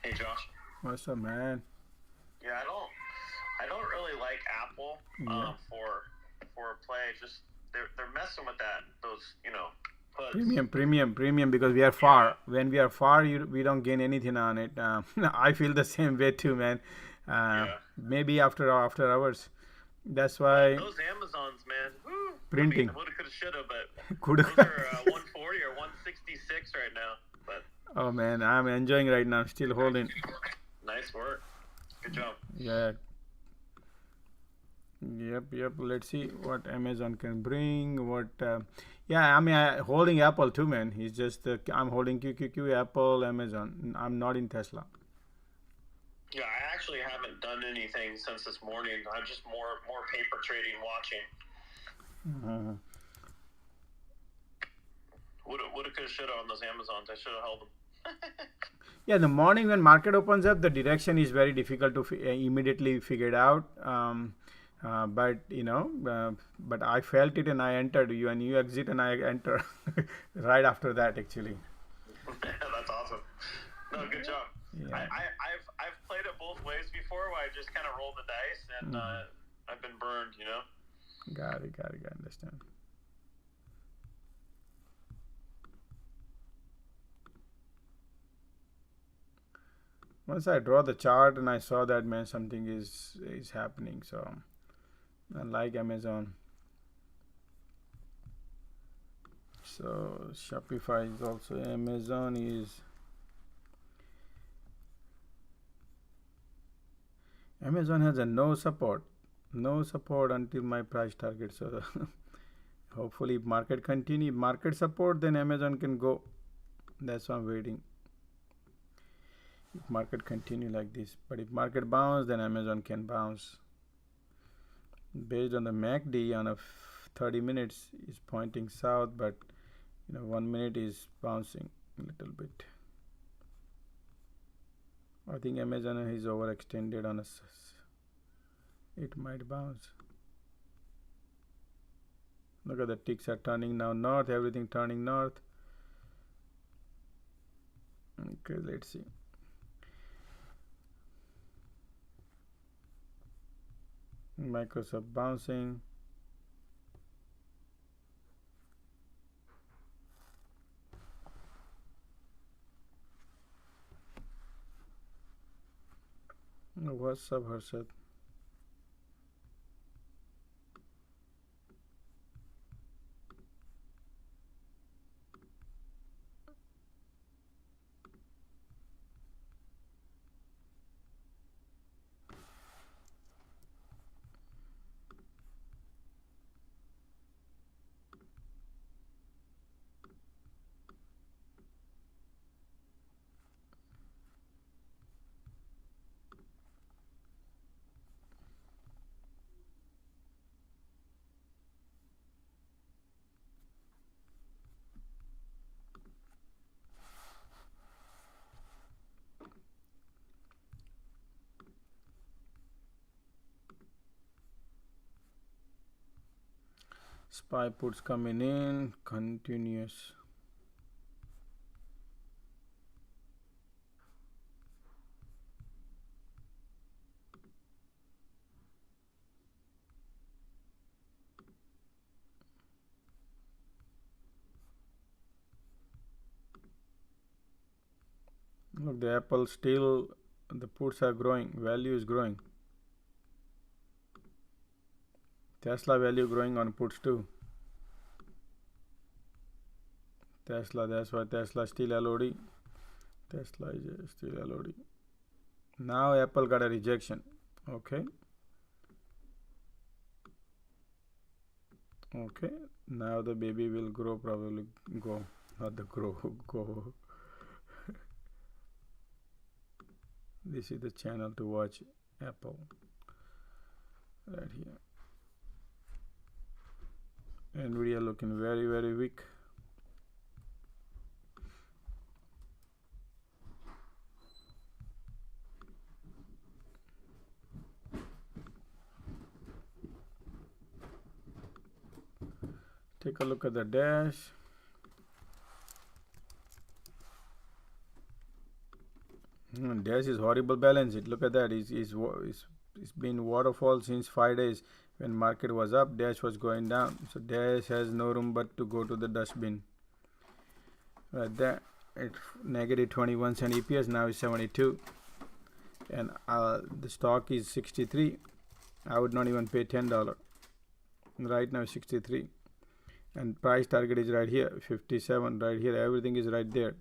Hey Josh. What's up, man? Yeah, I don't really like Apple Yeah. for a play. Just they're messing with those puts. Premium because we are far. When we are far, we don't gain anything on it. I feel the same way too, man. Maybe after hours. That's why those Amazons, man. Woo, printing. I mean, woulda, coulda, shoulda, but Coulda. those are 140 or 166 right now. But oh man, I'm enjoying right now. Still holding. Nice work. Good job. Yeah. Yep. Let's see what Amazon can bring. Yeah, I mean, holding Apple too, man. It's just I'm holding QQQ, Apple, Amazon. I'm not in Tesla. Yeah, I actually haven't done anything since this morning. I'm just more paper trading, watching. Woulda, coulda, shoulda on those Amazons. I should have held them. Yeah, the morning when market opens up, the direction is very difficult to immediately figure it out. But but I felt it and I entered. You exit and I enter right after that, actually. That's awesome. No, good job. Yeah. I've played it both ways before, where I just kind of rolled the dice and I've been burned. Got it. Understand. Once I draw the chart and I saw that, man, something is happening. So I like Amazon. So Shopify is also Amazon has a no support until my price target. So hopefully if market support, then Amazon can go. That's why I'm waiting. If market continue like this, but if market bounce, then Amazon can bounce. Based on the MACD on a 30 minutes is pointing south, but 1 minute is bouncing a little bit. I think Amazon is overextended on us. It might bounce. Look at the ticks are turning now north, everything turning north. Okay, let's see. Microsoft bouncing. What's up, Harshad? SPY puts coming in, continuous. Look, the Apple still, the puts are growing, value is growing. Tesla value growing on puts too. Tesla, that's why Tesla still LOD. Tesla is still LOD. Now Apple got a rejection. Okay. Okay. Now the baby will grow, probably go. Not the grow, go. This is the channel to watch Apple. Right here. NVIDIA looking very, very weak. Take a look at the dash. Dash is horrible balance. Look at that. It's been waterfall since 5 days. When market was up, Dash was going down. So Dash has no room but to go to the dustbin. Right there, it's negative 21 cent EPS. Now it's 72, and the stock is 63. I would not even pay $10. Right now 63, and price target is right here, 57. Right here, everything is right there.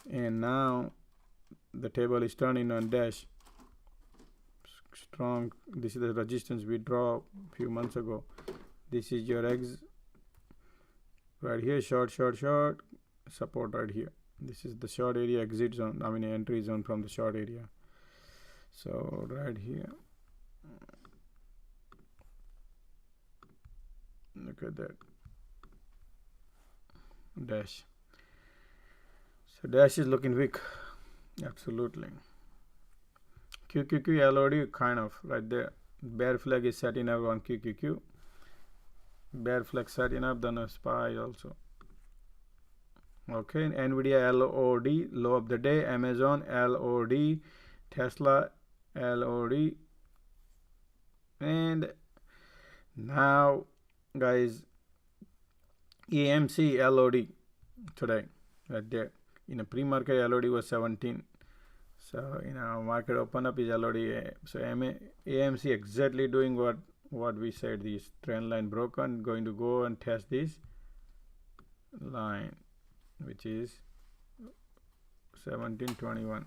And now the table is turning on Dash. Strong. This is the resistance we draw a few months ago. This is your X right here, short, support right here. This is the short area, exit zone, I mean entry zone from the short area. So right here, look at that Dash. So Dash is looking weak, absolutely. QQQ LOD kind of right there. Bear flag is setting up on QQQ. Bear flag setting up, then a SPY also. Okay, NVIDIA LOD, low of the day. Amazon LOD, Tesla LOD. And now, guys, AMC LOD today, right there. In a pre-market, LOD was 17. So, market open up is LOD. So, AMC exactly doing what we said. This trend line broken, going to go and test this line, which is 1721.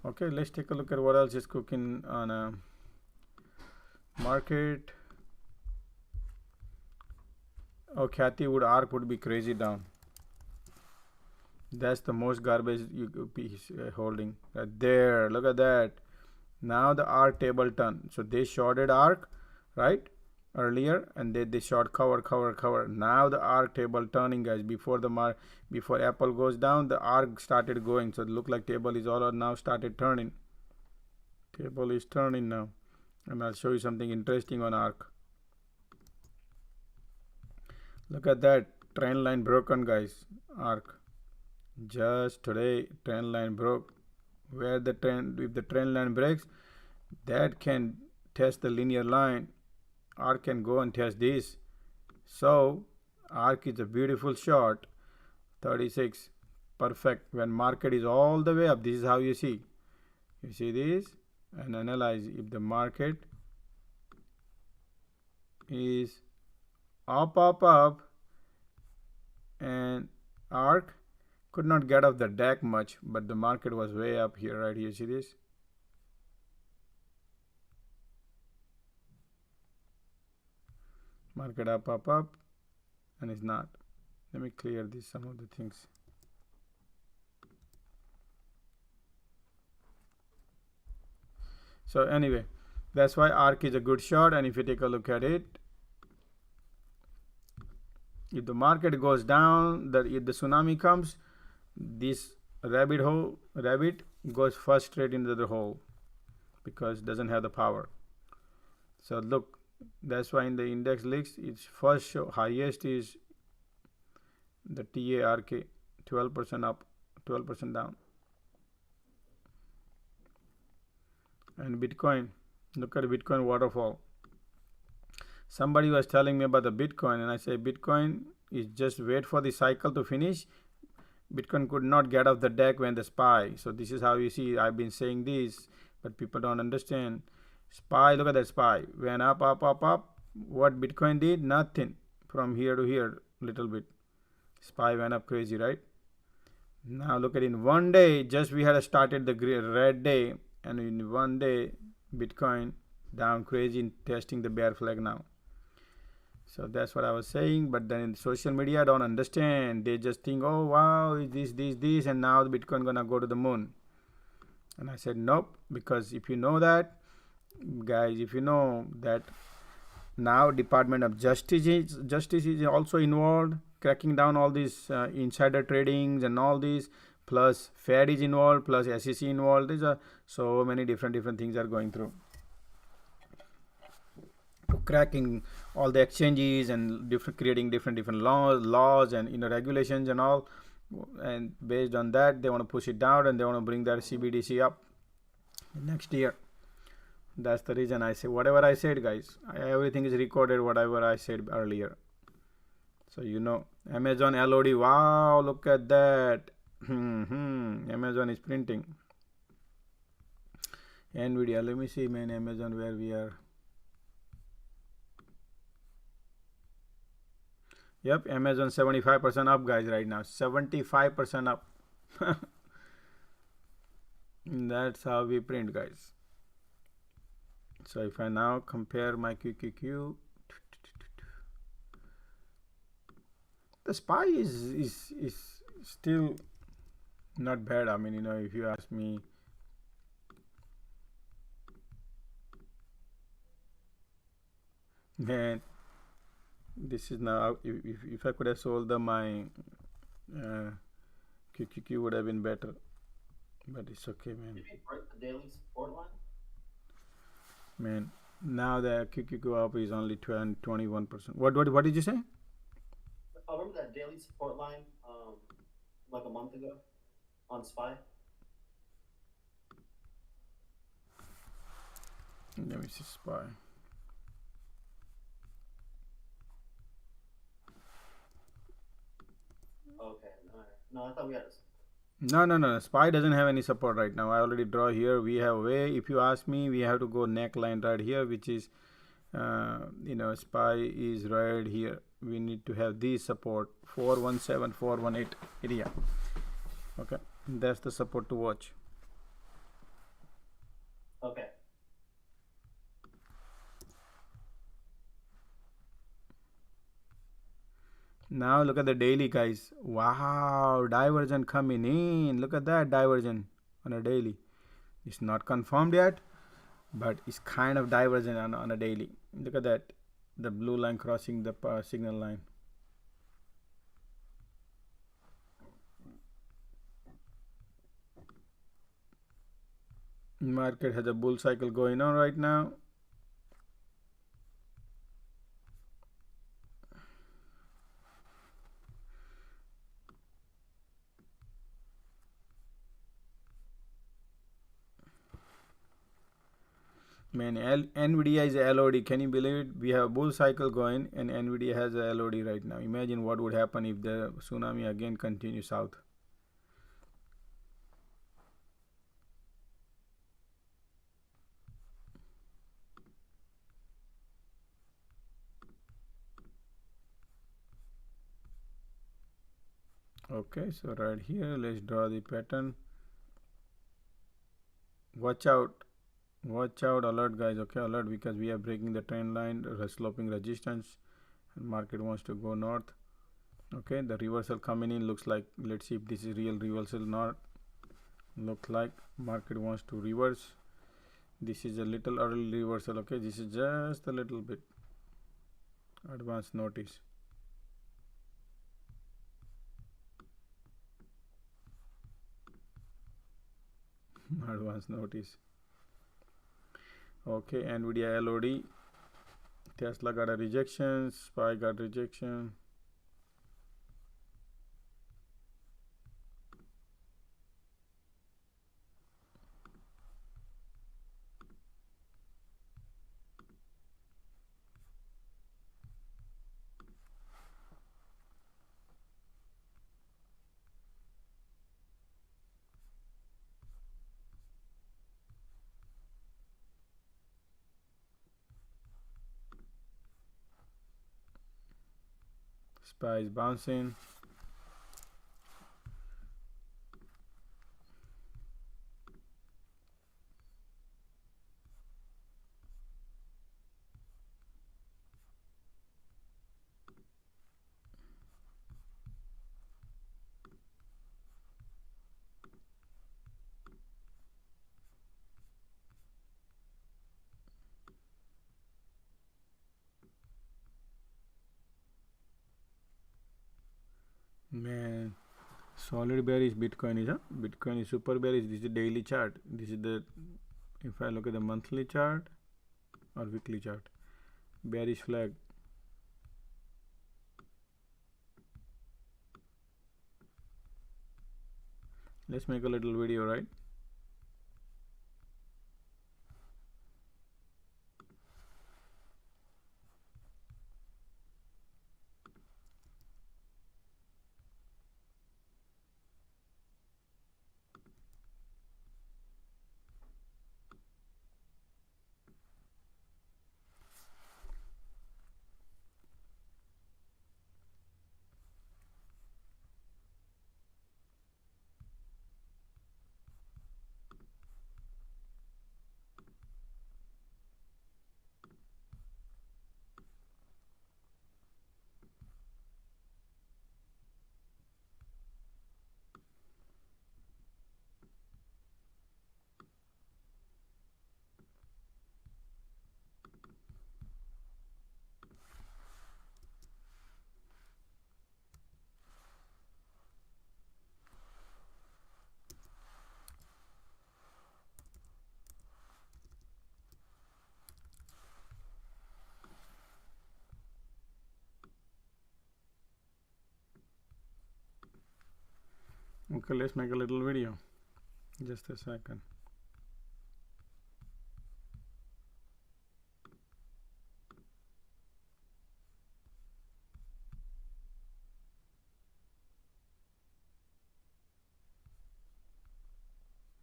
Okay, let's take a look at what else is cooking on a market. Oh, Cathy Wood ARC would be crazy down. That's the most garbage you could be holding right there. Look at that. Now the ARC table turn. So they shorted ARC, right, earlier, and they short cover. Now the ARC table turning, guys. Before Apple goes down, the ARC started going. So it look like table is all now started turning. Table is turning now, and I'll show you something interesting on ARC. Look at that trend line broken, guys. ARC. Just today trend line broke. Where the trend, if the trend line breaks, that can test the linear line. ARC can go and test this. So ARC is a beautiful short. 36, perfect. When market is all the way up, this is how you see this, and analyze. If the market is up, and ARC could not get off the deck much, but the market was way up here, right here. See this? Market up, and it's not. Let me clear this, some of the things. So anyway, that's why ARC is a good short. And if you take a look at it, if the market goes down, if the tsunami comes, this rabbit goes first straight into the hole because it doesn't have the power. So look, that's why in the index list its first show highest is the TARK, 12% up, 12% down. And Bitcoin, look at Bitcoin waterfall. Somebody was telling me about the Bitcoin, and I say Bitcoin is just wait for the cycle to finish. Bitcoin could not get off the deck when the SPY. So this is how you see I've been saying this, but people don't understand. SPY, look at that SPY. Went up, up, up, up. What Bitcoin did? Nothing. From here to here, little bit. SPY went up crazy, right? Now look at in one day, just we had started the red day, and in one day, Bitcoin down crazy in testing the bear flag now. So that's what I was saying, but then in social media don't understand. They just think, oh wow, this, and now the Bitcoin gonna go to the moon. And I said nope, because if you know that, guys, if you know that now Department of Justice is also involved, cracking down all these insider tradings and all these, plus Fed is involved, plus SEC involved. There's so many different things are going through, cracking all the exchanges and creating different laws and regulations and all, and based on that they want to push it down and they want to bring that CBDC up next year. That's the reason I say whatever I said, guys. Everything is recorded, whatever I said earlier. So you know, Amazon LOD, wow, look at that. Amazon is printing. Nvidia, let me see, man, Amazon, where we are. Yep, Amazon 75% up, guys, right now. 75% up. That's how we print, guys. So if I now compare my QQQ, the SPY is still not bad. I mean, you know, if you ask me, man, this is now, if I could have sold them, my QQQ would have been better, but it's okay, man. Did we break the daily support line? Man, now the QQQ up is only 21%. What did you say? I remember that daily support line like a month ago on SPY. Let me see SPY. Okay, no, I thought we had a. No. SPY doesn't have any support right now. I already draw here. We have way. If you ask me, we have to go neckline right here, which is, you know, SPY is right here. We need to have these support 417, 418 area. Okay, that's the support to watch. Okay. Now look at the daily, guys. Wow, diversion coming in. Look at that diversion on a daily. It's not confirmed yet, but it's kind of divergent on a daily. Look at that, the blue line crossing the signal line. Market has a bull cycle going on right now. Man, Nvidia is a LOD. Can you believe it? We have a bull cycle going and Nvidia has a LOD right now. Imagine what would happen if the tsunami again continues south. Okay, so right here, let's draw the pattern. Watch out, alert, guys. Okay, alert, because we are breaking the trend line, sloping resistance, and market wants to go north. Okay, the reversal coming in looks like, let's see if this is real reversal or not. Look like market wants to reverse. This is a little early reversal. Okay, this is just a little bit advance notice. Advance notice. Okay, Nvidia LOD Tesla got a rejection, SPY got rejection. SPY is bouncing. Man, solid bearish Bitcoin is, Bitcoin is super bearish. This is the daily chart. This is the, if I look at the monthly chart or weekly chart, bearish flag. Let's make a little video, right? Okay, let's make a little video. Just a second.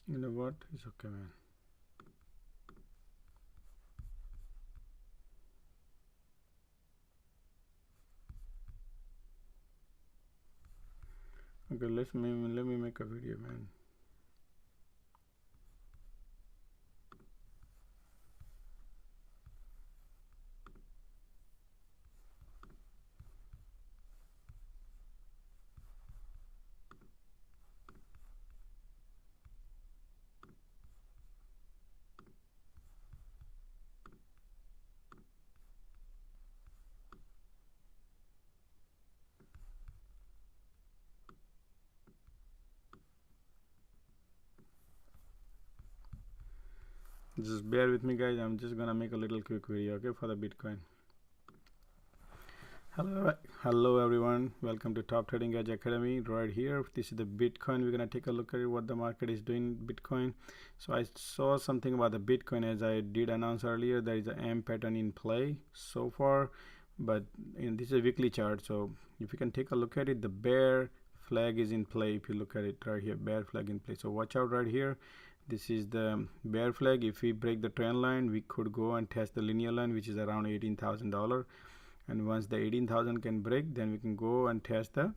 You know what? It's okay, man. Okay, let me make a video, man. Just bear with me, guys. I'm just gonna make a little quick video, okay, for the Bitcoin. Hello everyone, welcome to Top Trading Edge Academy. Right here, this is the Bitcoin. We're gonna take a look at what the market is doing Bitcoin. So I saw something about the Bitcoin, as I did announce earlier. There is an M pattern in play so far, but this is a weekly chart. So if you can take a look at it, the bear flag is in play. If you look at it right here, bear flag in play. So watch out right here. This is the bear flag. If we break the trend line, we could go and test the linear line, which is around $18,000. And once the 18,000 can break, then we can go and test the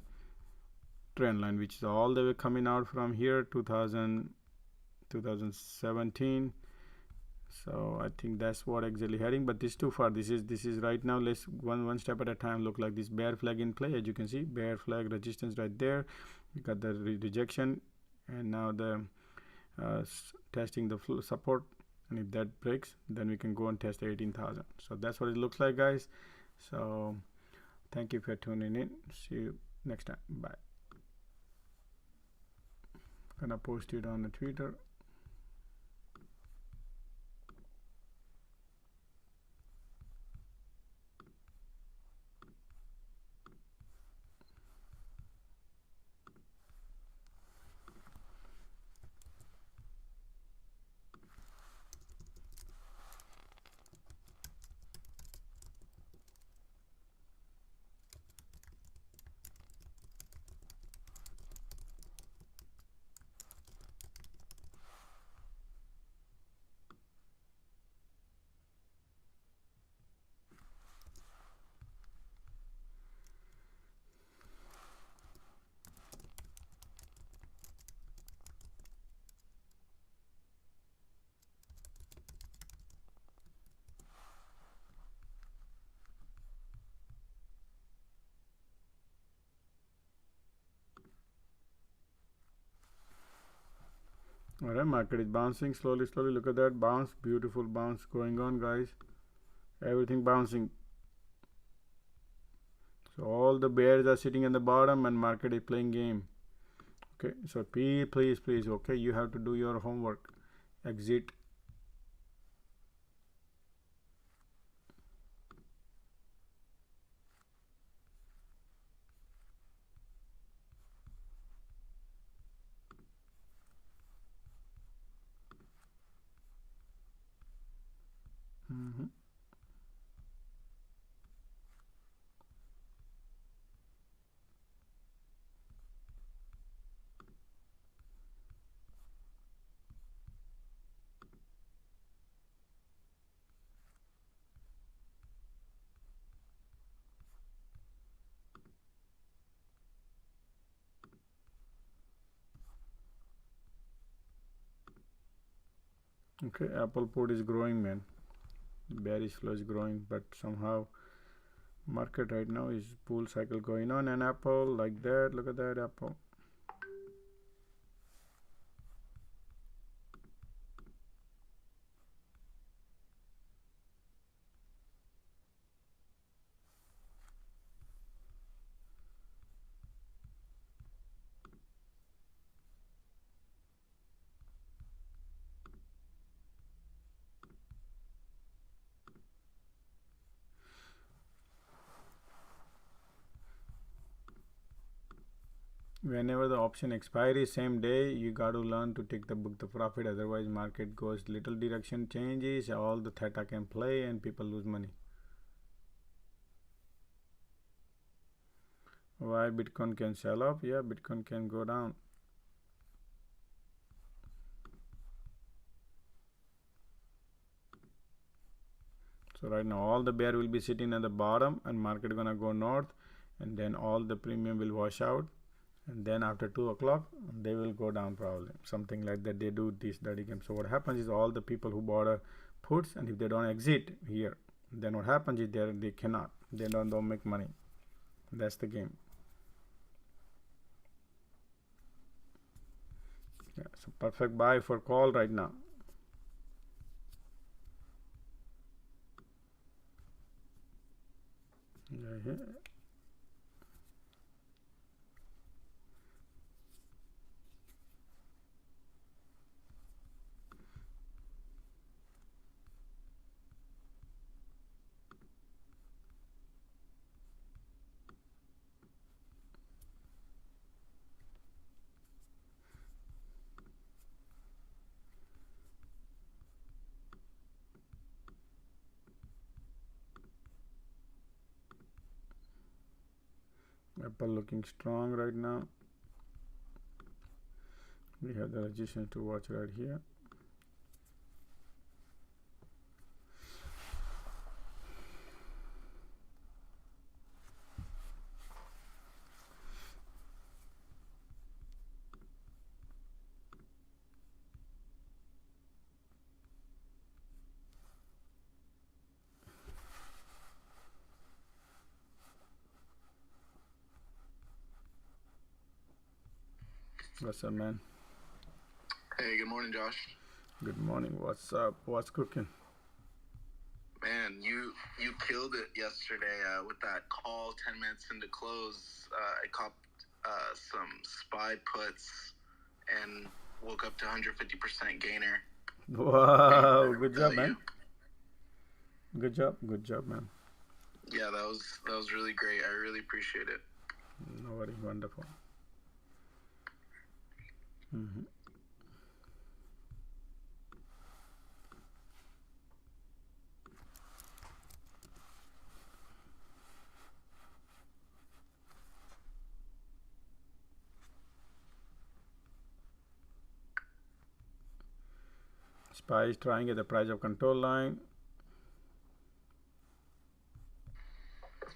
trend line, which is all the way coming out from here, 2017. So I think that's what exactly heading, but this is too far. This is right now. Let's one step at a time. Look like this bear flag in play. As you can see, bear flag resistance right there. We got the rejection, and now the testing the support, and if that breaks, then we can go and test the 18,000. So that's what it looks like, guys. So thank you for tuning in. See you next time. Bye. Gonna post it on the Twitter. All right, market is bouncing slowly. Look at that bounce, beautiful bounce going on, guys. Everything bouncing. So all the bears are sitting in the bottom and market is playing game. Okay, so please, okay, you have to do your homework. Exit. Okay, Apple put is growing, man. Bearish flow is growing, but somehow market right now is bull cycle going on, and Apple like that. Look at that Apple. Whenever the option expiry same day, you got to learn to take the book the profit, otherwise market goes little direction changes, all the theta can play and people lose money. Why Bitcoin can sell off? Yeah, Bitcoin can go down. So right now all the bear will be sitting at the bottom and market gonna go north, and then all the premium will wash out, and then after 2 o'clock they will go down, probably something like that. They do this dirty game. So what happens is all the people who bought a puts, and if they don't exit here, then what happens is they cannot, they don't make money. That's the game. Yeah, so perfect buy for call right now. Yeah. Apple looking strong right now. We have the resistance to watch right here. What's up, man? Hey, good morning, Josh. Good morning. What's up? What's cooking? Man, you killed it yesterday with that call 10 minutes into close. I copped some SPY puts and woke up to 150% gainer. Wow, good job, man. Good job, man. Yeah, that was really great. I really appreciate it. No worries, wonderful. SPY is trying at the price of control line.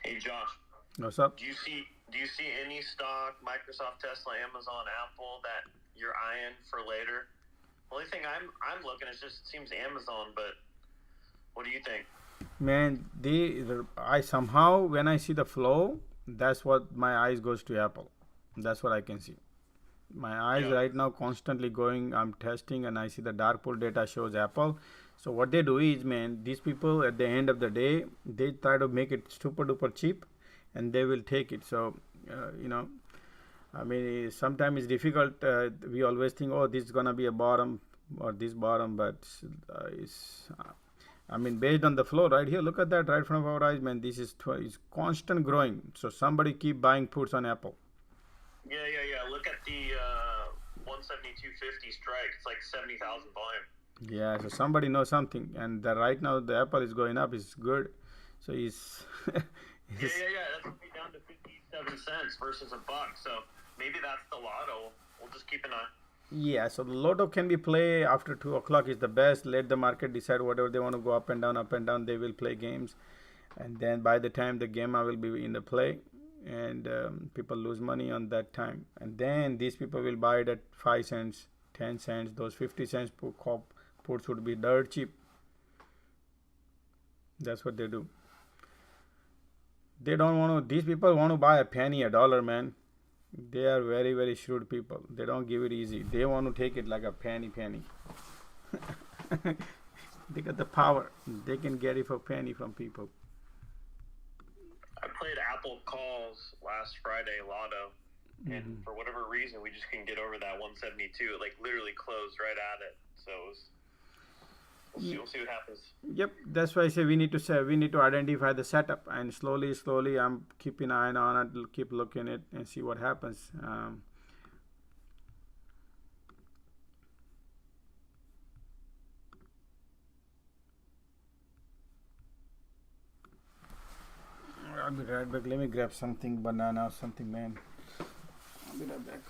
Hey Josh, What's up? do you see any stock, Microsoft, Tesla, Amazon, Apple, that you're eyeing for later? The only thing I'm looking is just seems Amazon, but what do you think? Man, I somehow, when I see the flow, that's what my eyes goes to Apple. That's what I can see. My eyes right now constantly going. I'm testing, and I see the dark pool data shows Apple. So what they do is, man, these people at the end of the day, they try to make it super duper cheap, and they will take it. So you know, I mean, sometimes it's difficult. We always think, oh, this is gonna be a bottom or this bottom, but I mean, based on the flow right here, look at that right in front of our eyes, man. This is constant growing. So somebody keep buying puts on Apple. Yeah. Look at the 172.50 strike. It's like 70,000 volume. Yeah, so somebody knows something, and right now the Apple is going up. It's good. So he's. Yeah. That's down to 57 cents versus $1. So maybe that's the lotto. We'll just keep an eye. Yeah, so the lotto can be played after 2 o'clock is the best. Let the market decide whatever they want to go up and down. They will play games, and then by the time the game will be in the play, and people lose money on that time, and then these people will buy it at 5 cents, 10 cents. Those 50 cents puts would be dirt cheap. That's what they do. They don't want to. These people want to buy a penny, a dollar, man. They are very, very shrewd people. They don't give it easy. They want to take it like a penny. They got the power. They can get it for penny from people. I played Apple calls last Friday, lotto, and for whatever reason, we just couldn't get over that 172. It like literally closed right at it. So we'll see what happens. Yep, that's why I say we need to identify the setup, and slowly I'm keeping an eye on it, keep looking at it and see what happens. I'll be right back. Let me grab something, banana or something, man. I'll be right back.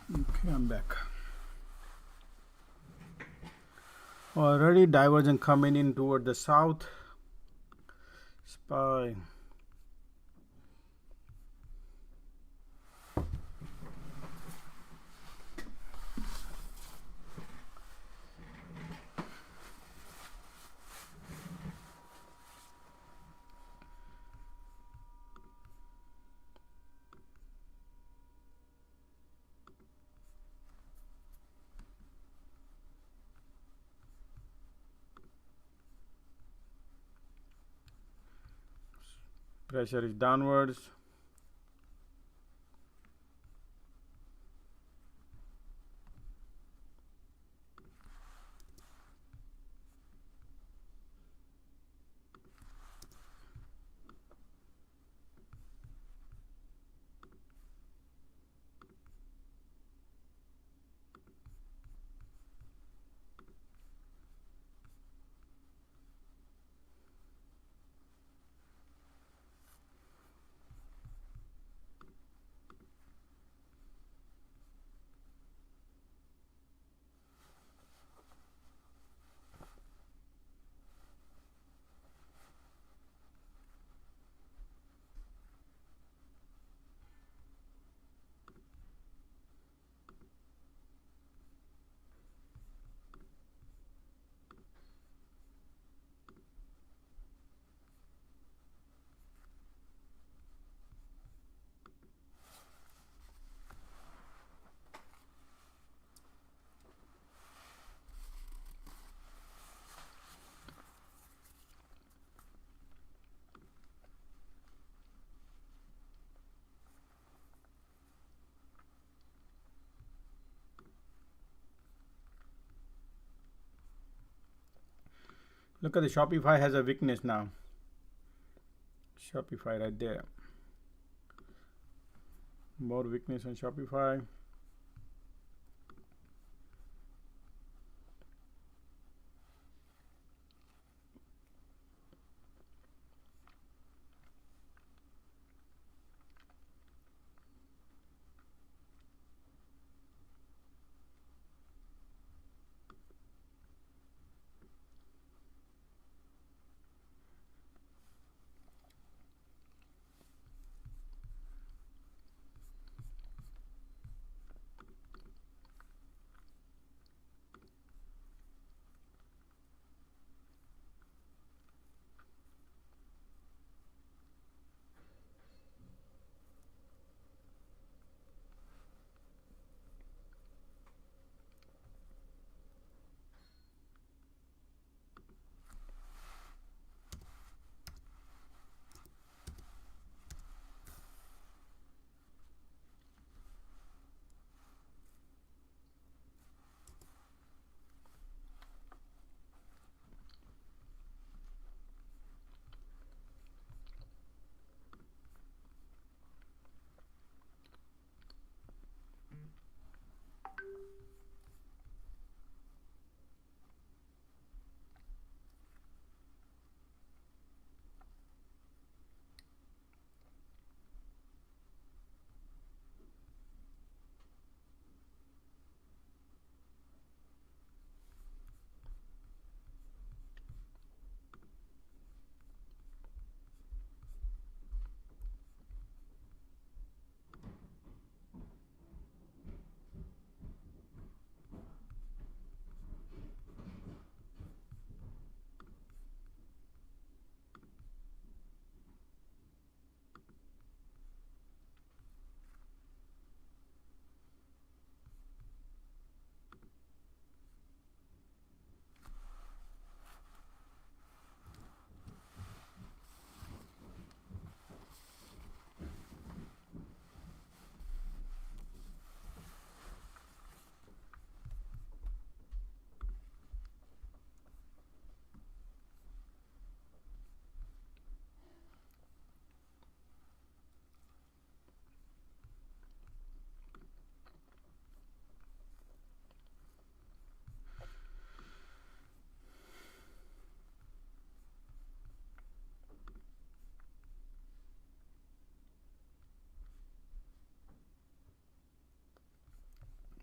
Okay, I'm back. Already divergence coming in toward the south. SPY. Pressure is downwards. Look at the Shopify has a weakness now. Shopify right there. More weakness on Shopify.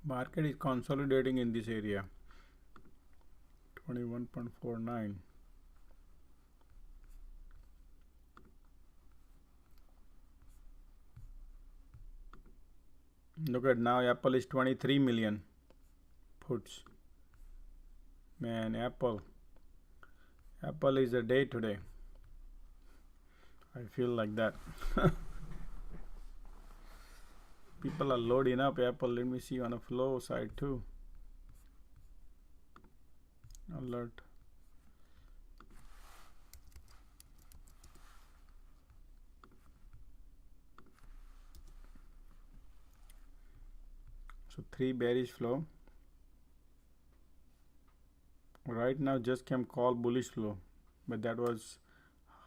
Market is consolidating in this area. 21.49. Look at now, Apple is 23 million puts. Man, Apple is a day today. I feel like that. People are loading up Apple. Let me see on a flow side too. Alert. So 3 bearish flow. Right now just came call bullish flow, but that was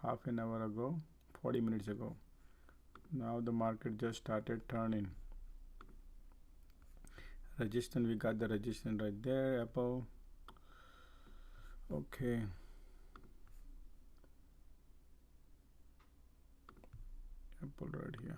half an hour ago, 40 minutes ago. Now the market just started turning. Resistance, we got the resistance right there, Apple. Okay. Apple right here.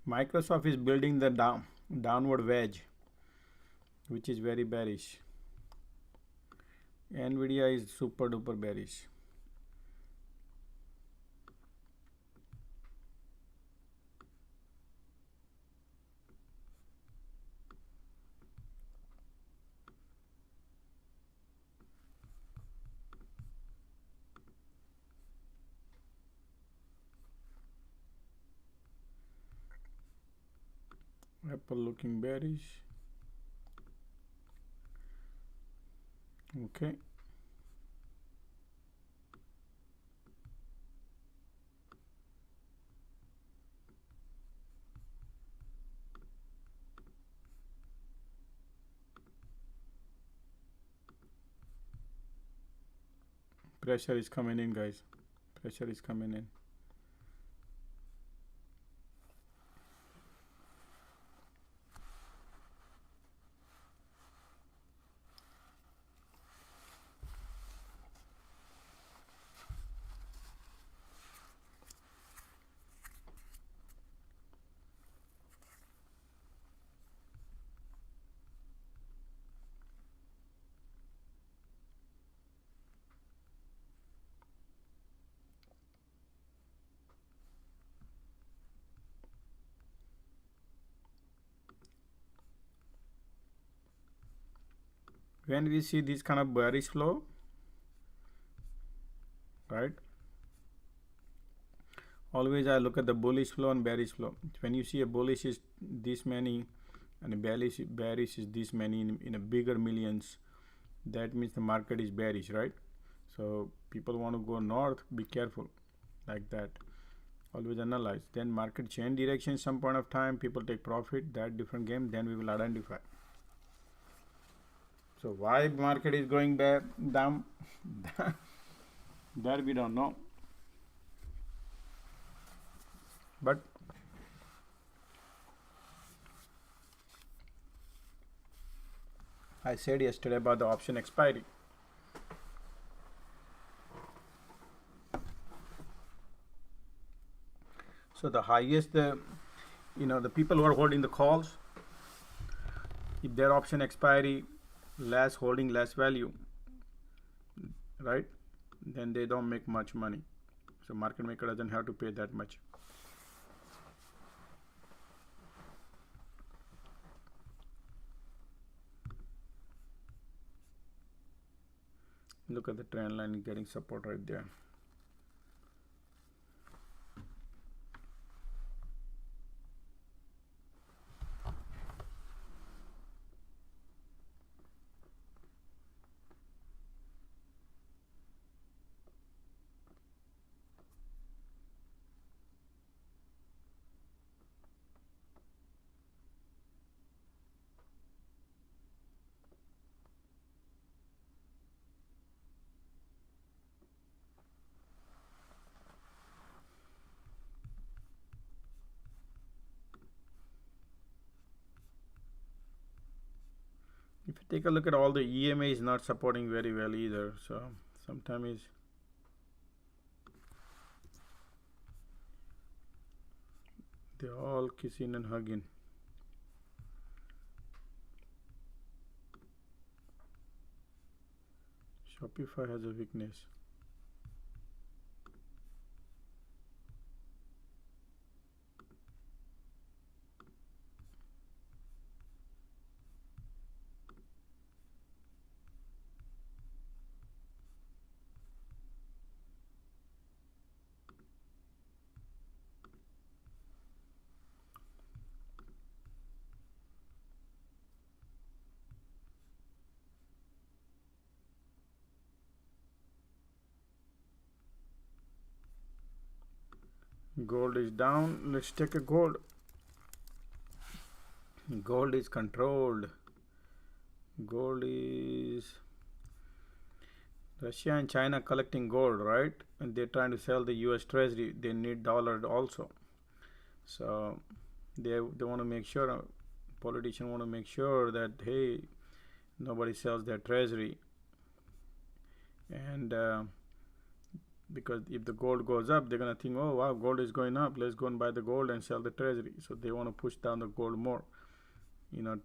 Microsoft is building the downward wedge, which is very bearish. Nvidia is super duper bearish. Apple looking bearish. Okay. Pressure is coming in, guys. Pressure is coming in. When we see this kind of bearish flow, right, always I look at the bullish flow and bearish flow. When you see a bullish is this many and a bearish is this many in a bigger millions, that means the market is bearish, right? So people want to go north, be careful, like that. Always analyze. Then market change direction some point of time, people take profit, that different game, then we will identify. So why market is going back down, that we don't know. But I said yesterday about the option expiry. So the highest, the people who are holding the calls, if their option expiry less holding less value, right, then they don't make much money. So market maker doesn't have to pay that much. Look at the trend line getting support right there. If you take a look at all the EMA is not supporting very well either, so sometimes they're all kissing and hugging. Shopify has a weakness. Gold is down. Let's take a gold. Gold is controlled. Gold is Russia and China collecting gold, right? And they're trying to sell the US Treasury. They need dollar also. So they want to make sure, politicians want to make sure that, hey, nobody sells their Treasury. And because if the gold goes up, they're going to think, oh wow, gold is going up, let's go and buy the gold and sell the Treasury. So they want to push down the gold more.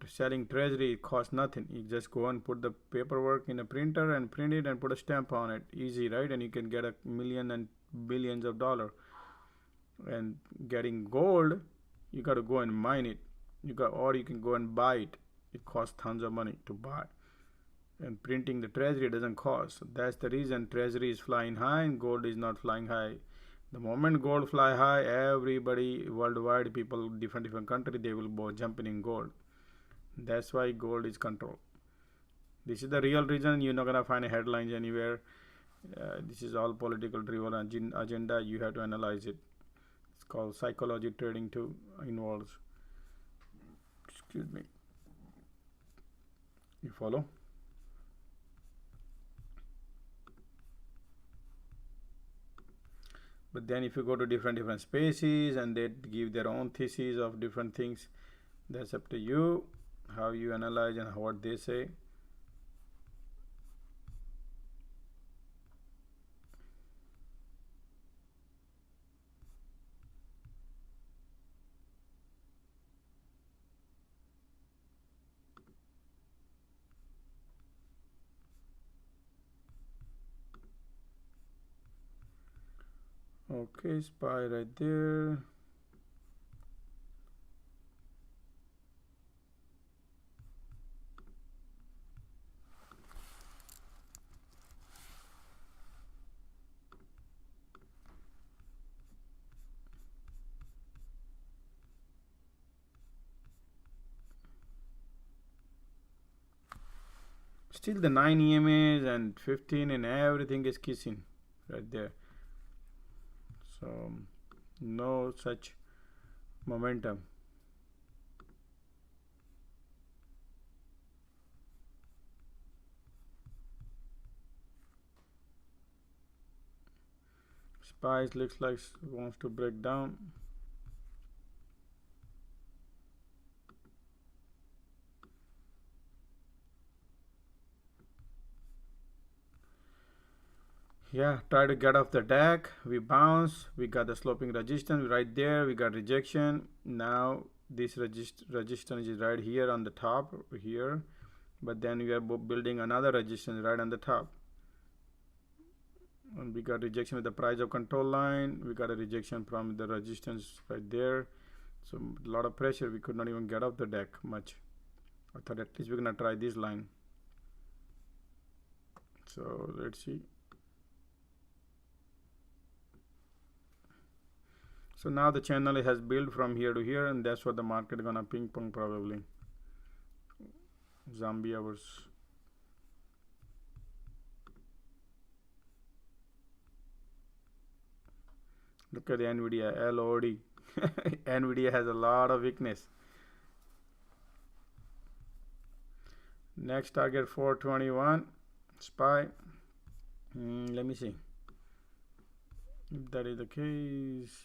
Selling Treasury, it costs nothing. You just go and put the paperwork in a printer and print it and put a stamp on it. Easy, right? And you can get a million and billions of dollars. And getting gold, you got to go and mine it. Or you can go and buy it. It costs tons of money to buy. And printing the Treasury doesn't cost. So that's the reason Treasury is flying high and gold is not flying high. The moment gold fly high, everybody worldwide, people, different country, they will go jumping in gold. That's why gold is controlled. This is the real reason. You're not gonna find headlines anywhere. This is all political driven agenda. You have to analyze it. It's called psychology trading too, involves. Excuse me. You follow? But then if you go to different spaces and they give their own theses of different things, that's up to you, how you analyze and what they say. Okay, SPY right there. Still the 9 EMAs and 15 and everything is kissing right there. So no such momentum. SPY looks like wants to break down. Yeah, try to get off the deck. We bounce. We got the sloping resistance right there. We got rejection. Now this resistance is right here on the top here, but then we are building another resistance right on the top. And we got rejection with the price of control line. We got a rejection from the resistance right there. So a lot of pressure. We could not even get off the deck much. I thought at least we're gonna try this line. So let's see. So now the channel has built from here to here, and that's what the market gonna ping pong probably. Zombie hours. Look at the NVIDIA, LOD. NVIDIA has a lot of weakness. Next target 421, SPY. Let me see if that is the case.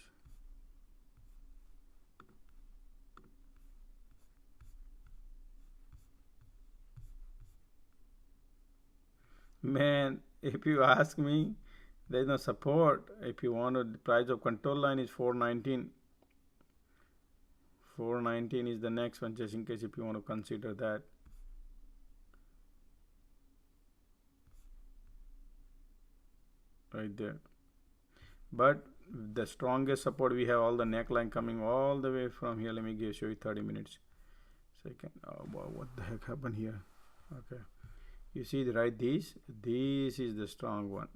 Man, if you ask me, there is no support. If you want to, the price of control line is 419. 419 is the next one, just in case if you want to consider that. Right there. But the strongest support, we have all the neckline coming all the way from here. Let me show you 30 minutes. Second. Oh boy, what the heck happened here? Okay. You see right, this is the strong one.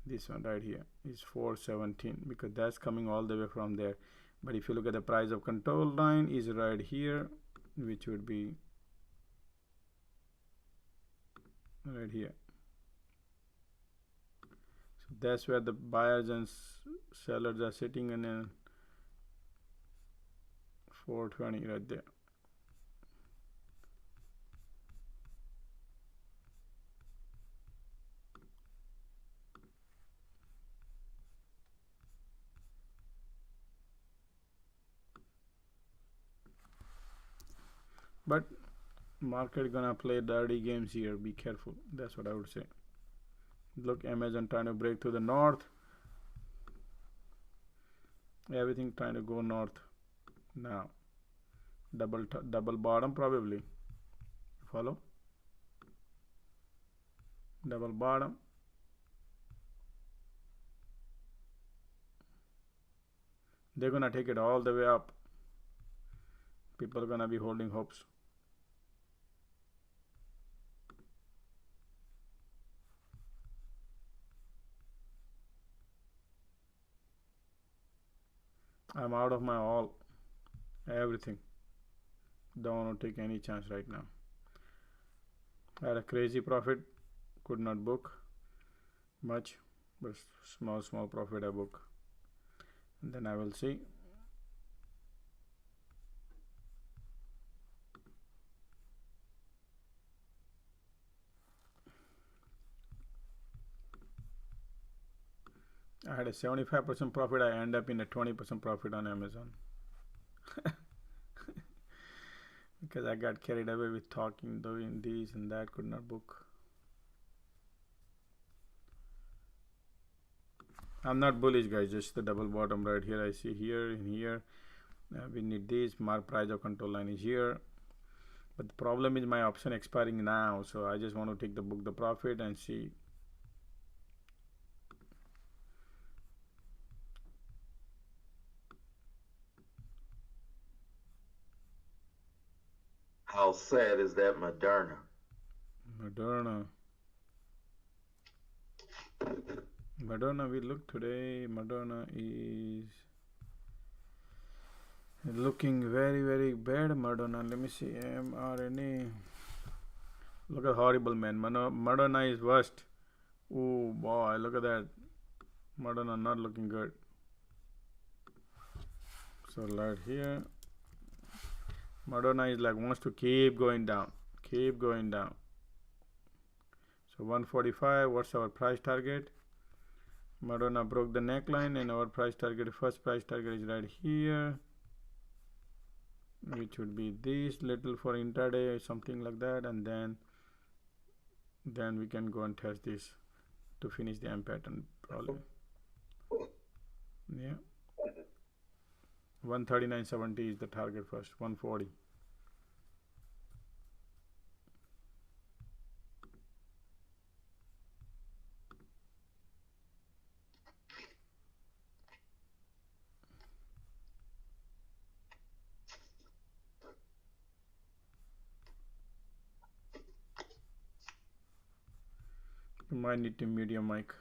This one right here is 417 because that's coming all the way from there. But if you look at the price of control line is right here, which would be right here. So that's where the buyers and sellers are sitting, and then 420 right there. But market gonna play dirty games here. Be careful. That's what I would say. Look, Amazon trying to break to the north. Everything trying to go north now. Double bottom probably. Follow? Double bottom. They're gonna take it all the way up. People are gonna be holding hopes. I'm out of my everything. Don't want to take any chance right now. I had a crazy profit, could not book much, but small profit I book, and then I will see. I had a 75% profit. I end up in a 20% profit on Amazon because I got carried away with talking, doing this and that, could not book. I'm not bullish, guys, just the double bottom right here. I see here and here. We need this. Mark price of control line is here, but the problem is my option expiring now, so I just want to take the book the profit and see. How sad is that Moderna? Moderna, we look today. Moderna is looking very bad. Moderna, let me see. mRNA. Look at horrible, man. Moderna is worst. Oh boy, look at that. Moderna not looking good. So right here, Moderna is like wants to keep going down. So 145, what's our price target? Moderna broke the neckline, and our price target, first price target is right here, which would be this little for intraday, something like that, and then we can go and test this to finish the M pattern probably. Yeah, 139.70 is the target first. 140. You might need to mute your mic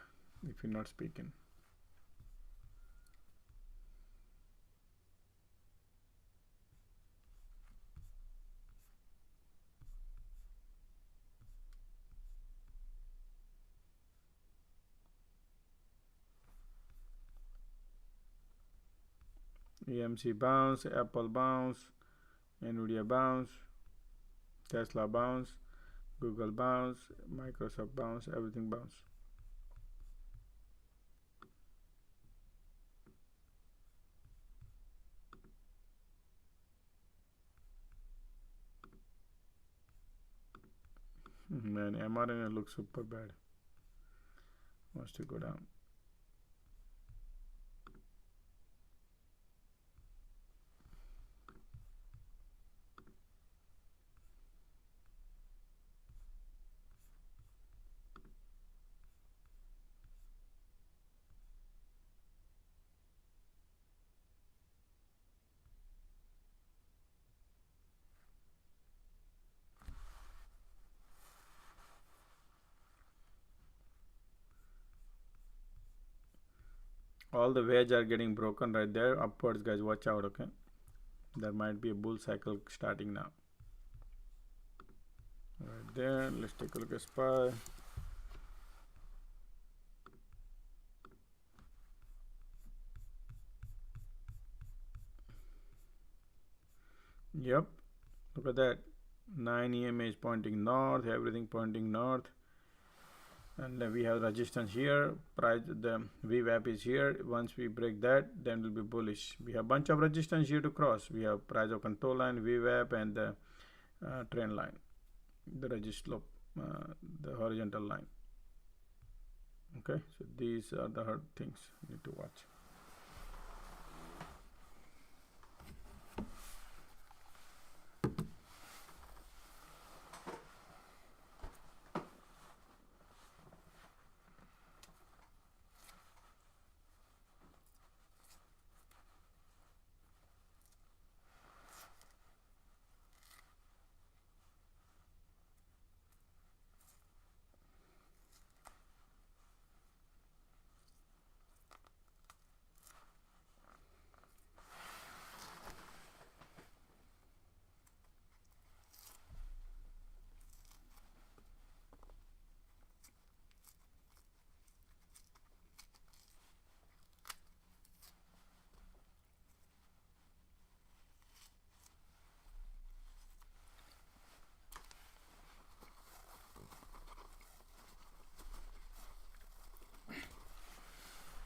if you're not speaking. AMC bounce, Apple bounce, Nvidia bounce, Tesla bounce, Google bounce, Microsoft bounce, everything bounce. Man, mRNA looks super bad. Wants to go down. All the wedge are getting broken right there upwards, guys. Watch out, okay? There might be a bull cycle starting now. Right there. Let's take a look at SPY. Yep, look at that. 9 EMA is pointing north, everything pointing north, and then we have resistance here. Price, the VWAP is here. Once we break that, then we'll be bullish. We have a bunch of resistance here to cross. We have price of control line, VWAP, and the trend line, the resist slope, the horizontal line. Okay, so these are the hard things you need to watch.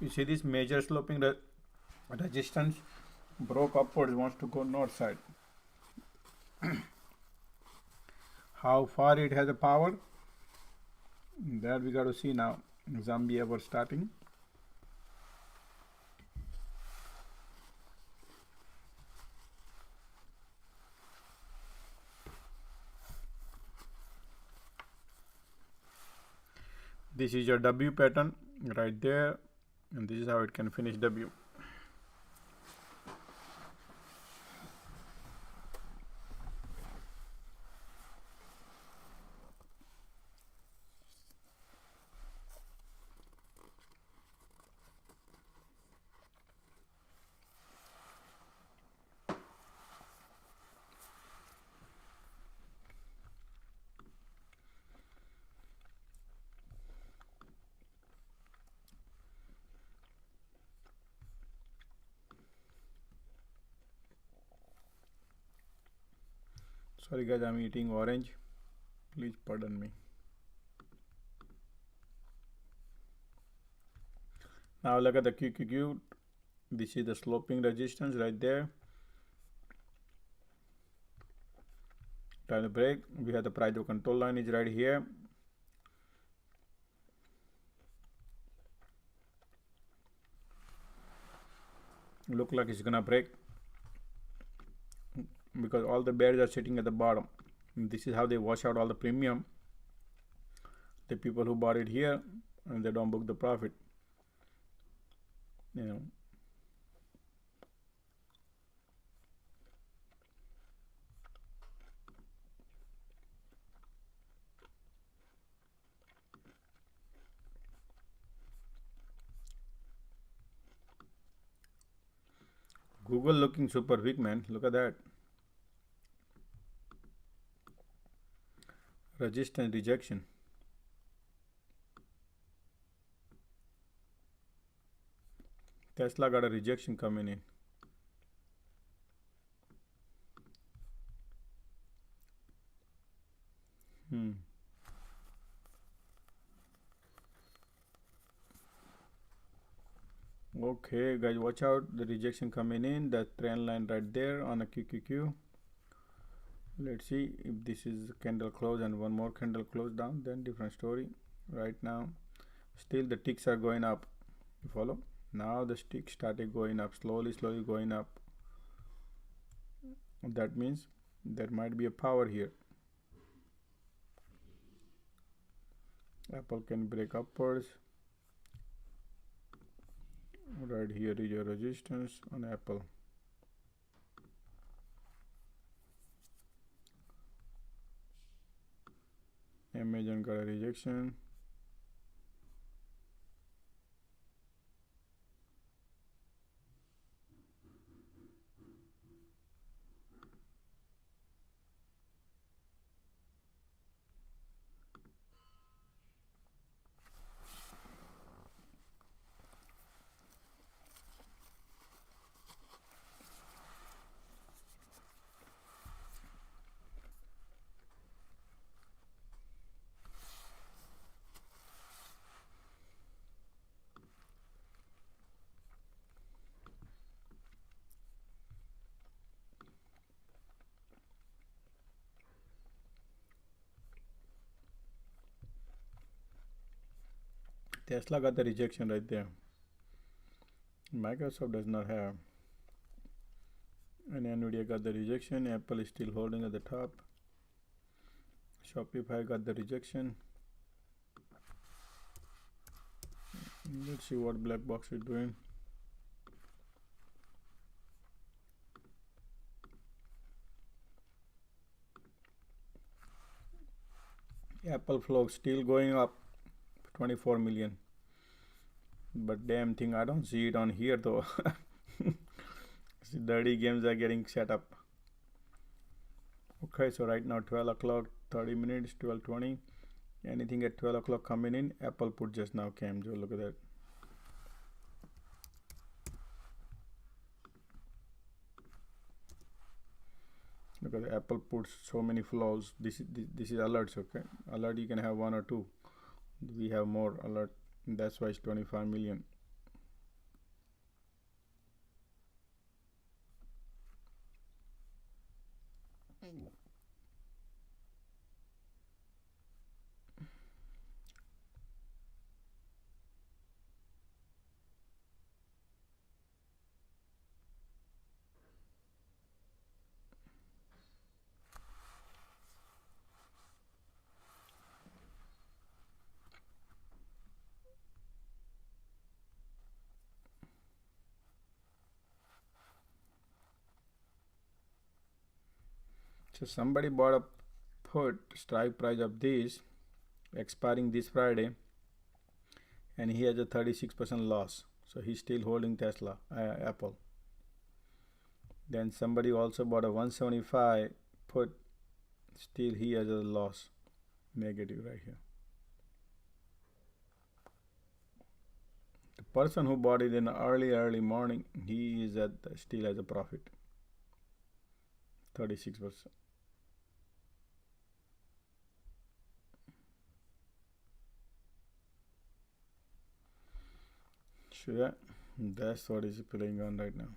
You see this major sloping resistance broke upwards, wants to go north side. How far it has a power, that we got to see now. Zambia was starting. This is your W pattern right there, and this is how it can finish W. Sorry guys, I'm eating orange. Please pardon me. Now look at the QQQ. This is the sloping resistance right there. Time to break. We have the price of control line is right here. Look like it's gonna break, because all the bears are sitting at the bottom. And this is how they wash out all the premium. The people who bought it here, and they don't book the profit. You know. Google looking super weak, man. Look at that. Resistance rejection. Tesla got a rejection coming in. Okay guys, watch out, the rejection coming in, the trend line right there on a QQQ. Let's see if this is candle close and one more candle close down, then different story. Right now still the ticks are going up, you follow. Now the stick started going up, slowly going up. That means there might be a power here. Apple can break upwards. Right here is your resistance on Apple. Amazon got a rejection. Tesla got the rejection right there. Microsoft does not have. And Nvidia got the rejection. Apple is still holding at the top. Shopify got the rejection. Let's see what black box is doing. Apple flow still going up, 24 million. But damn thing, I don't see it on here though. Dirty games are getting set up. Okay, so right now 12 o'clock, 30 minutes, 12:20. Anything at 12 o'clock coming in. Apple put just now came. Joe, look at that. Look at the Apple puts so many flows. This is alerts, okay? Alert you can have one or two. We have more alert. That's why it's 25 million. So somebody bought a put strike price of this expiring this Friday, and he has a 36% loss. So he's still holding Tesla, Apple. Then somebody also bought a 175 put, still he has a loss, negative right here. The person who bought it in the early morning, he is at still has a profit, 36%. Sure, that's what is playing on right now.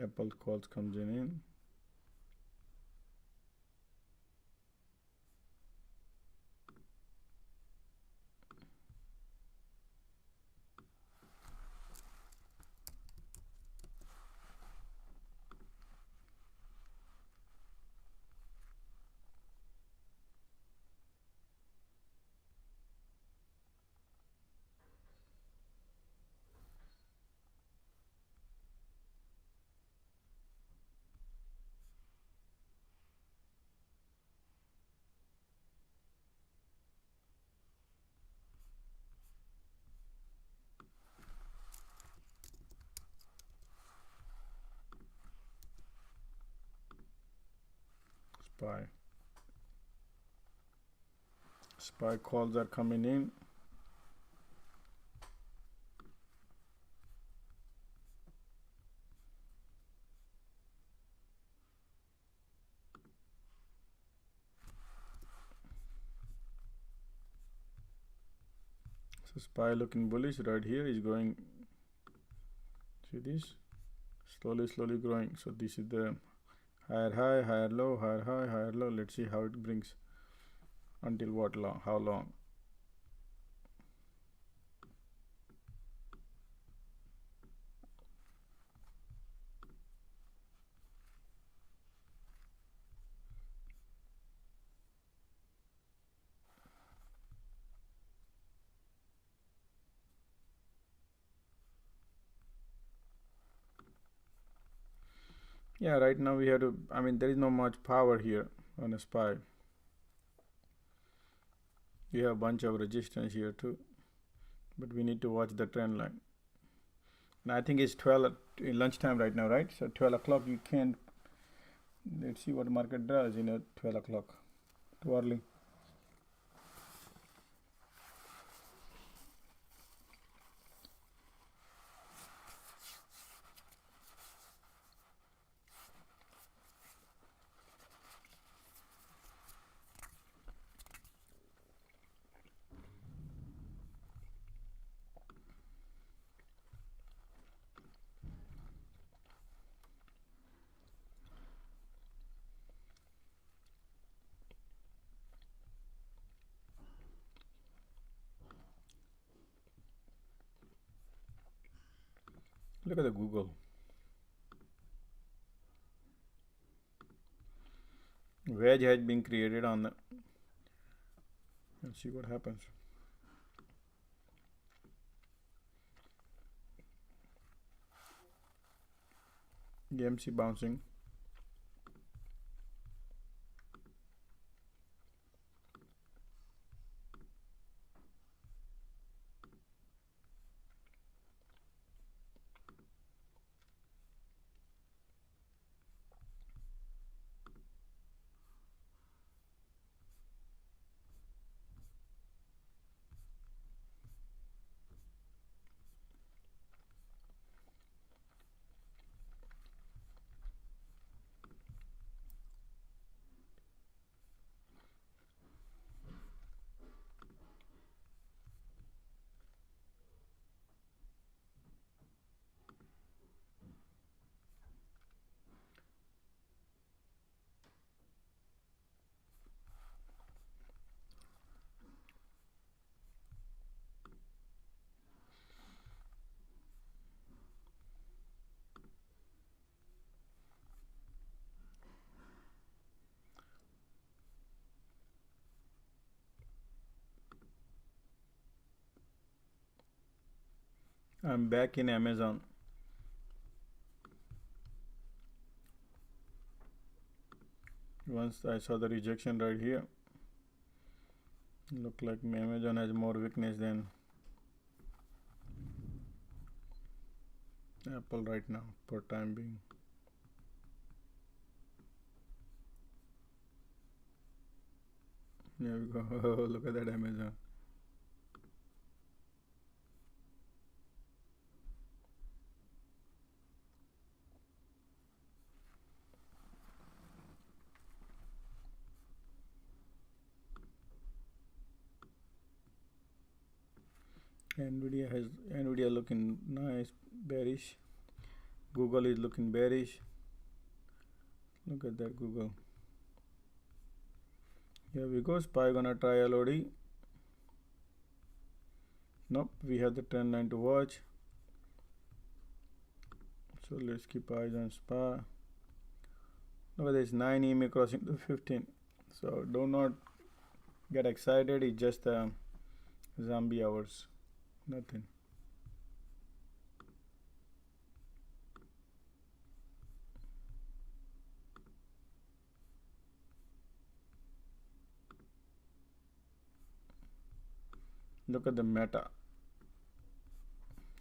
Apple calls comes in. Spy calls are coming in. So spy looking bullish right here is going, see this, slowly growing. So this is the higher high, higher low, higher high, higher low. Let's see how it brings, until what long, how long. Yeah, right now we have to, I mean, there is no much power here on a spy. We have a bunch of resistance here too, but we need to watch the trend line. And I think it's 12 lunchtime right now, right? So 12 o'clock you can't, let's see what market does, 12 o'clock, too early. Look at the Google. Wedge has been created on the, let's see what happens. EMC bouncing. I'm back in Amazon. Once I saw the rejection right here, look like Amazon has more weakness than Apple right now for time being. There we go. Look at that Amazon. Nvidia looking nice, bearish. Google is looking bearish. Look at that Google. Here we go. SPY gonna try LOD. Nope, we have the trend line to watch. So let's keep eyes on SPY. Look at this 9 EMA crossing to 15. So do not get excited. It's just zombie hours. Nothing. Look at the meta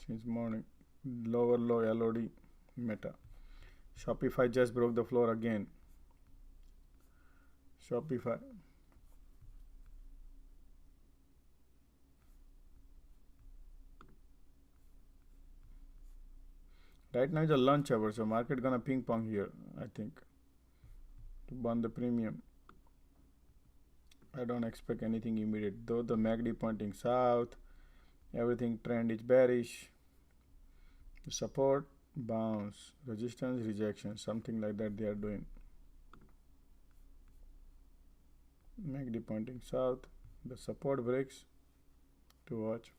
since morning. Lower low LOD meta. Shopify just broke the floor again. Shopify. Right now is a lunch hour, so market gonna ping pong here, I think, to burn the premium. I don't expect anything immediate, though the MACD pointing south, everything trend is bearish. Support, bounce, resistance, rejection, something like that they are doing. MACD pointing south, the support breaks to watch.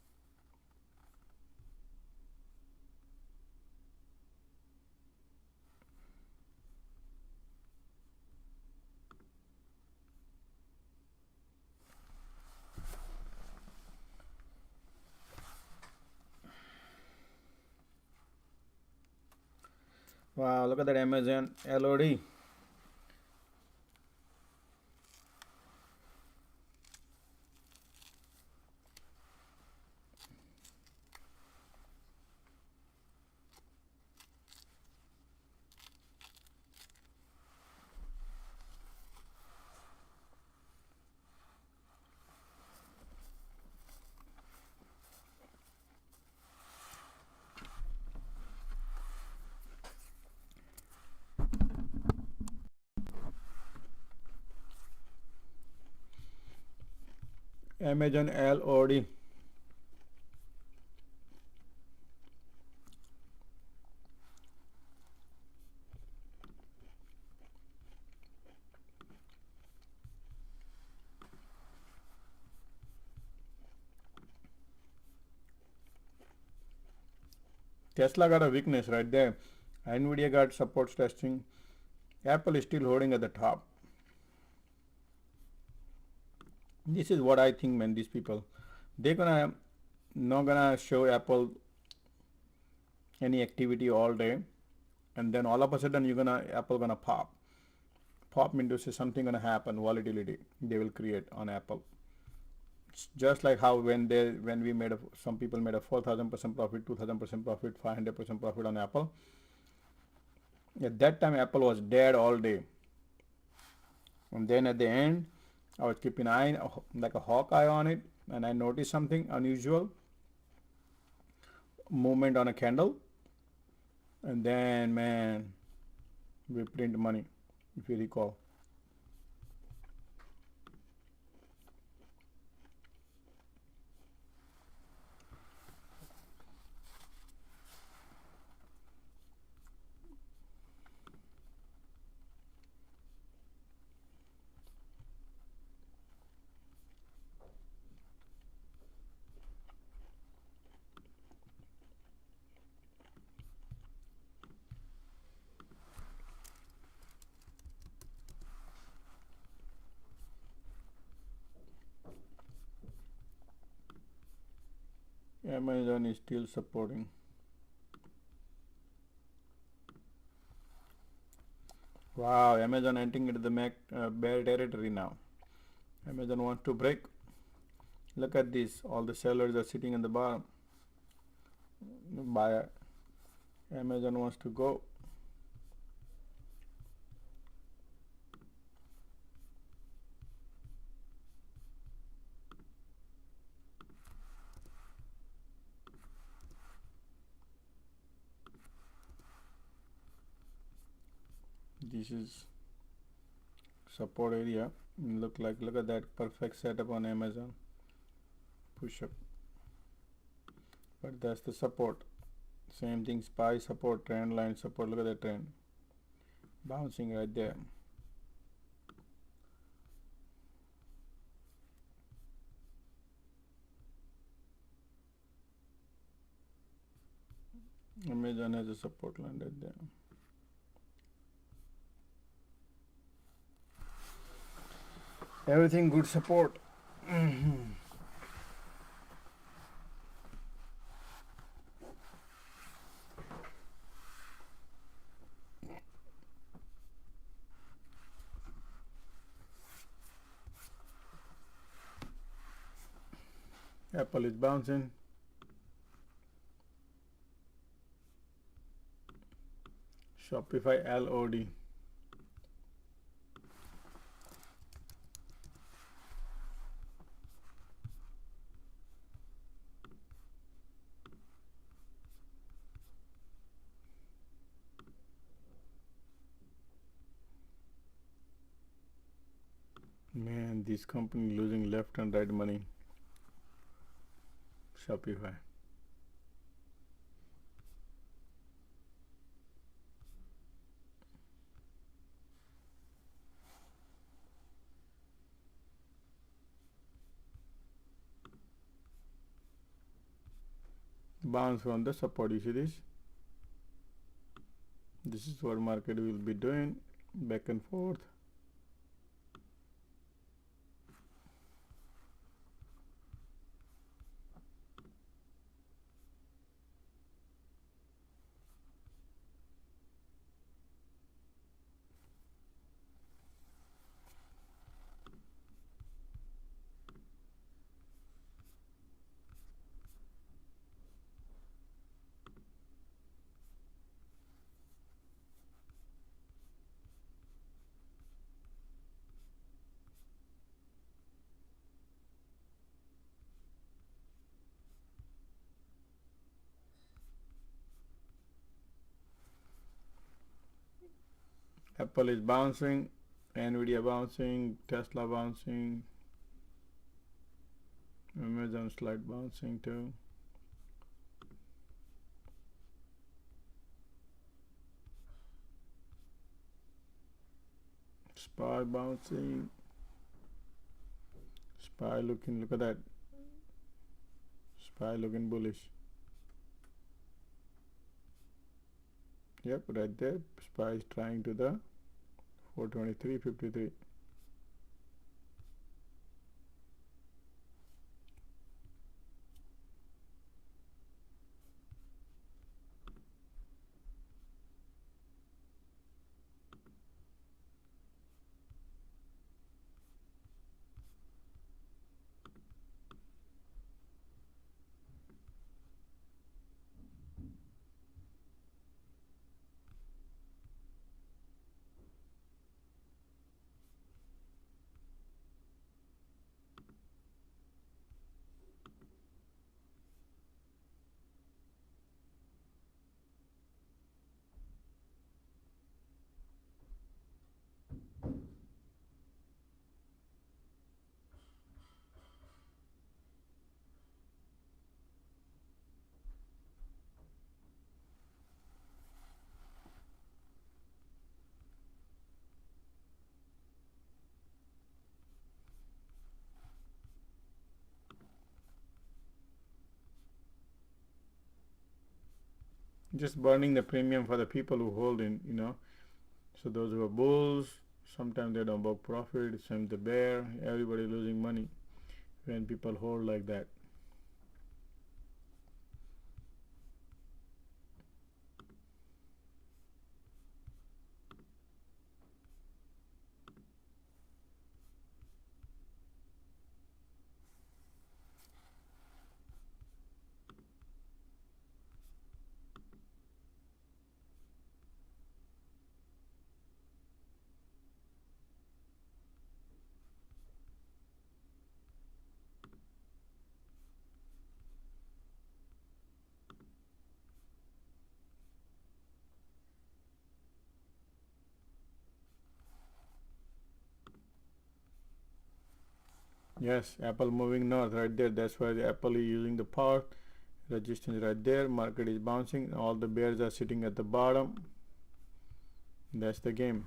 Wow, look at that Amazon LOD. Amazon LOD. Tesla got a weakness right there. Nvidia got supports testing. Apple is still holding at the top. This is what I think, man. These people, they're gonna not gonna show Apple any activity all day, and then all of a sudden Apple gonna pop into say something gonna happen, volatility they will create on Apple. It's just like how when we made some people made a 4,000% profit, 2,000% profit, 500% profit on Apple. At that time Apple was dead all day, and then at the end I was keeping an eye like a hawk eye on it, and I noticed something unusual movement on a candle, and then man, we print money, if you recall. Amazon is still supporting. Wow, Amazon entering into the bear territory now. Amazon wants to break. Look at this. All the sellers are sitting in the bottom. Buyer. Amazon wants to go. This is support area. Look at that perfect setup on Amazon. Push up. But that's the support. Same thing, SPY support, trend line support. Look at that trend. Bouncing right there. Amazon has a support line right there. Everything good support. Apple is bouncing. Shopify LOD. Man, this company losing left and right money. Shopify. Bounce from the support. You see this? This is what market will be doing, back and forth. Apple is bouncing, Nvidia bouncing, Tesla bouncing, Amazon slight bouncing too. SPY bouncing. SPY looking, look at that. SPY looking bullish. Yep, right there. SPY is trying to the 423.53. Just burning the premium for the people who hold in, So those who are bulls, sometimes they don't book profit, same the bear, everybody losing money when people hold like that. Yes, Apple moving north right there. That's why the Apple is using the power resistance right there. Market is bouncing. All the bears are sitting at the bottom. That's the game.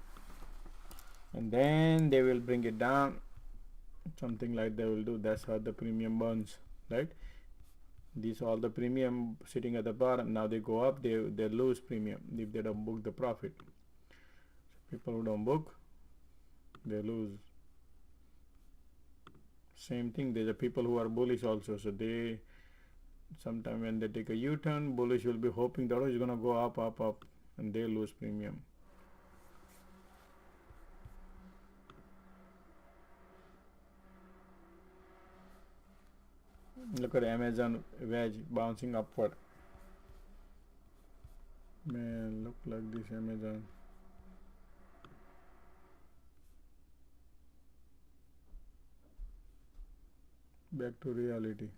And then they will bring it down. Something like they will do. That's how the premium burns, right? These all the premium sitting at the bottom. Now they go up. They lose premium if they don't book the profit. So people who don't book, they lose. Same thing. There's a people who are bullish also. So they sometime when they take a U-turn, bullish will be hoping that it's gonna go up, up, up, and they lose premium. Look at Amazon wedge bouncing upward. Man, look like this Amazon. Back to reality.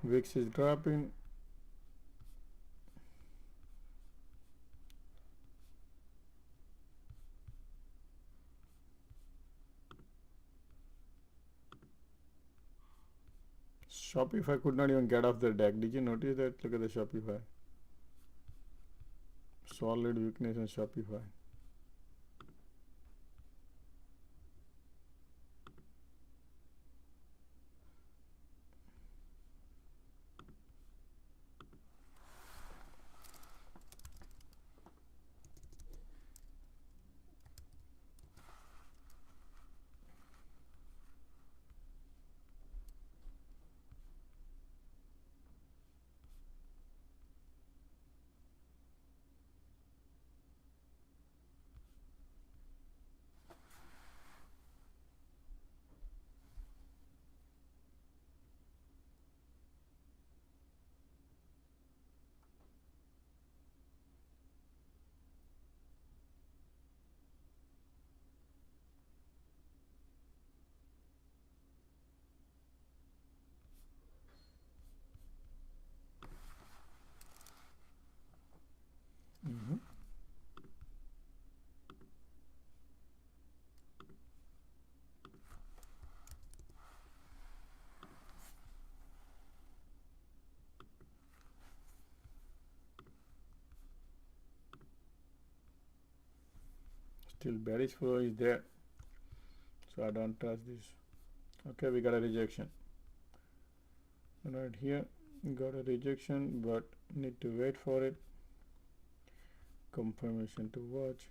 VIX is dropping. Shopify could not even get off the deck. Did you notice that? Look at the Shopify. Solid weakness in Shopify. Still bearish flow is there, so I don't trust this. Okay, we got a rejection right here. Got a rejection, but need to wait for it. Confirmation to watch.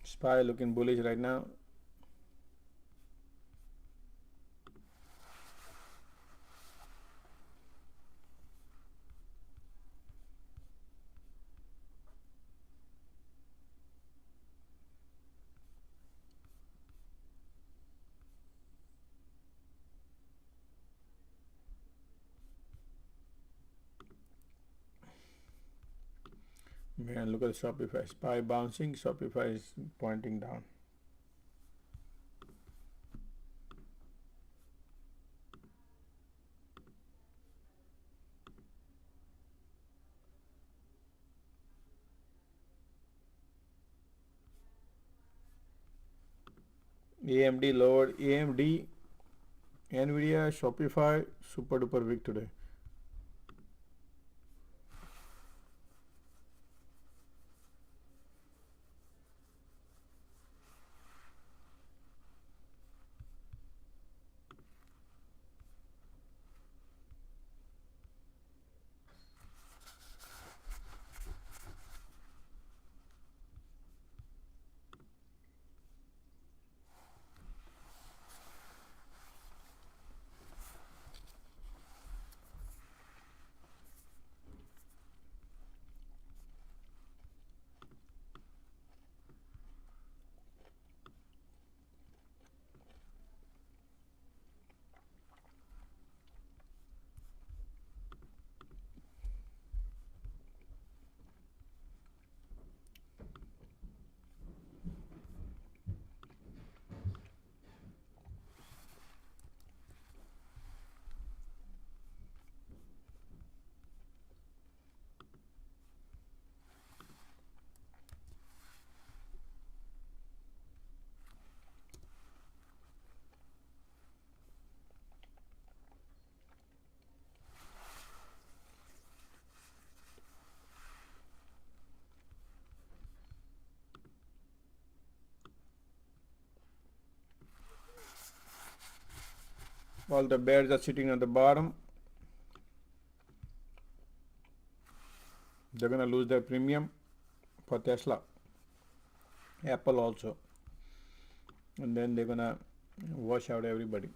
SPY looking bullish right now. Man, look at Shopify. SPY bouncing, Shopify is pointing down. AMD lowered. AMD, Nvidia, Shopify, super duper weak today. All the bears are sitting on the bottom. They're gonna lose their premium for Tesla, Apple also, and then they're gonna wash out everybody.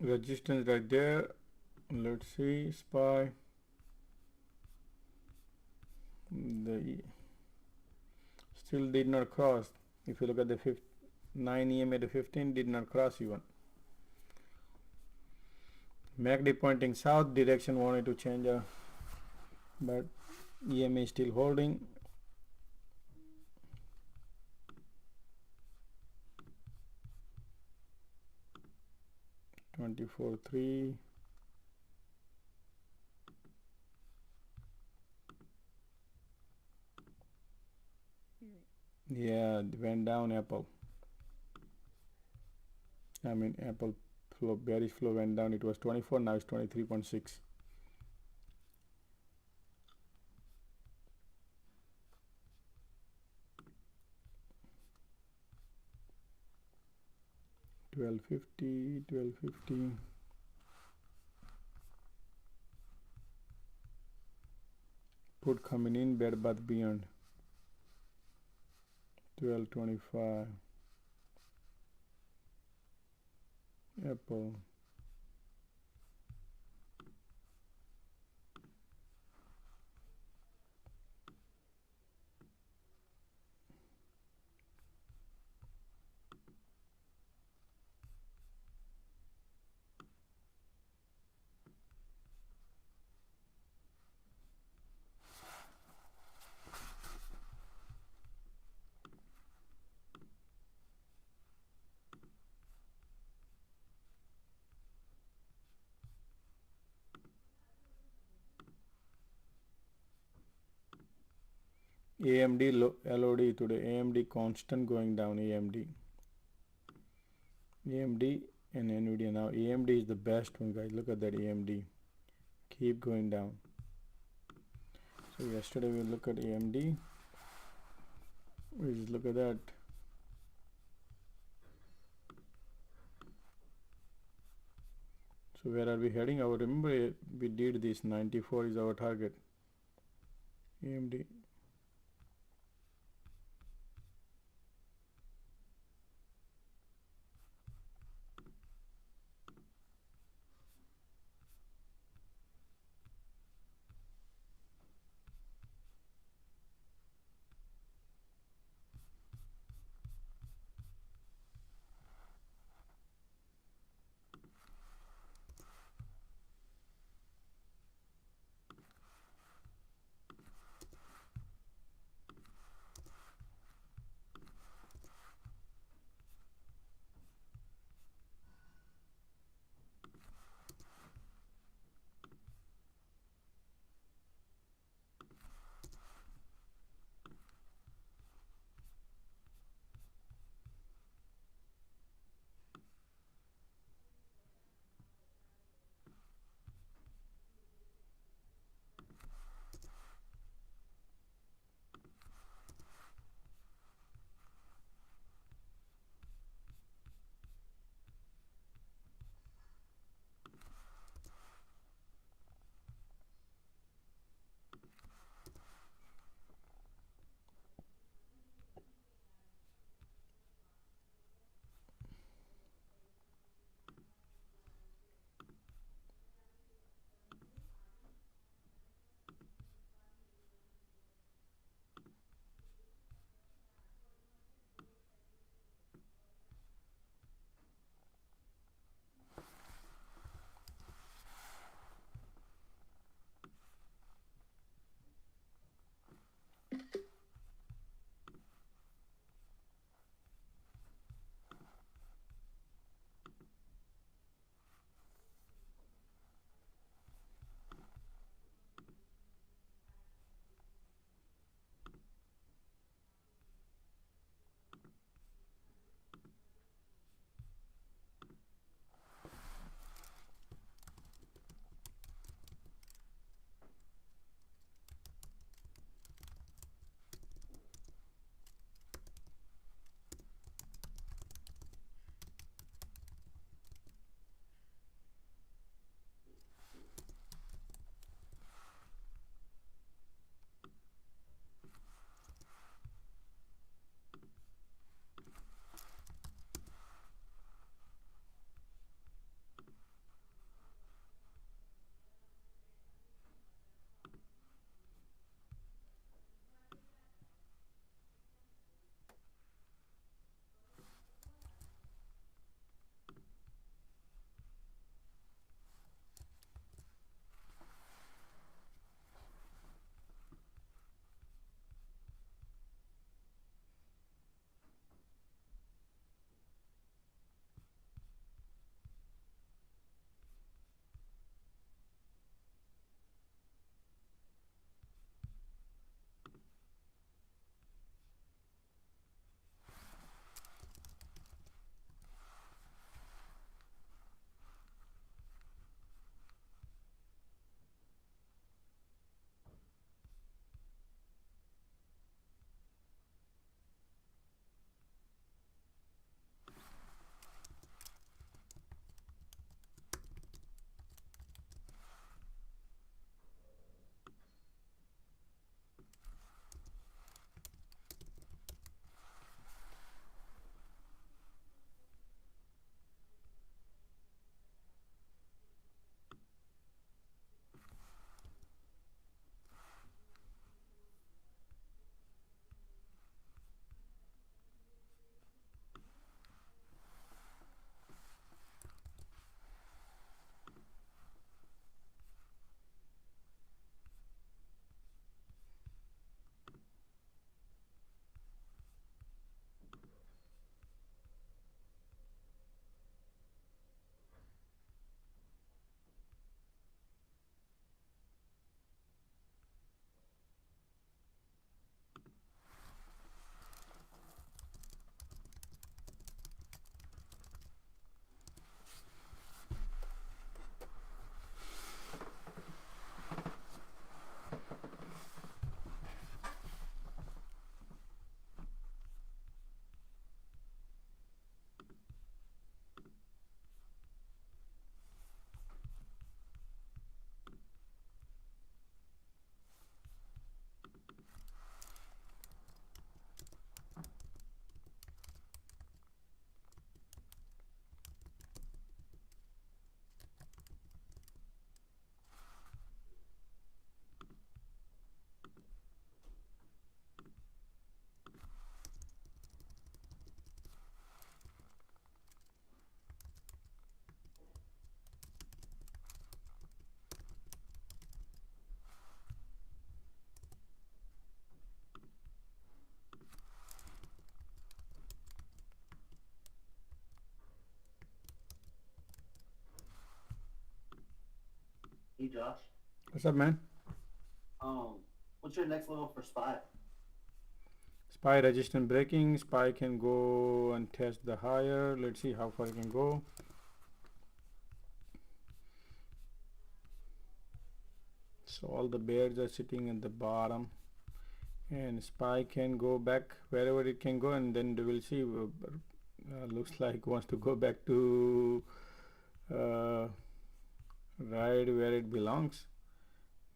resistance right there. Let's see, SPY. The still did not cross. If you look at the 9 EMA to 15, did not cross even. MACD pointing south direction, wanted to change, but EMA is still holding. $24.3. Yeah, it went down. Apple. I mean, Apple flow, bearish flow went down. It was 24. Now it's 23.6. $12.50. Put coming in, Bed Bath Beyond. $12.25. Apple. AMD LOD today. AMD constant going down. AMD and Nvidia. Now AMD is the best one, guys. Look at that. AMD keep going down. So yesterday we look at AMD. We just look at that. So where are we heading? I remember we did this. 94 is our target. AMD. Hey Josh. What's up, man? What's your next level for SPY? SPY resistance breaking. SPY can go and test the higher. Let's see how far it can go. So all the bears are sitting at the bottom, and SPY can go back wherever it can go, and then we'll see. Looks like wants to go back to right where it belongs,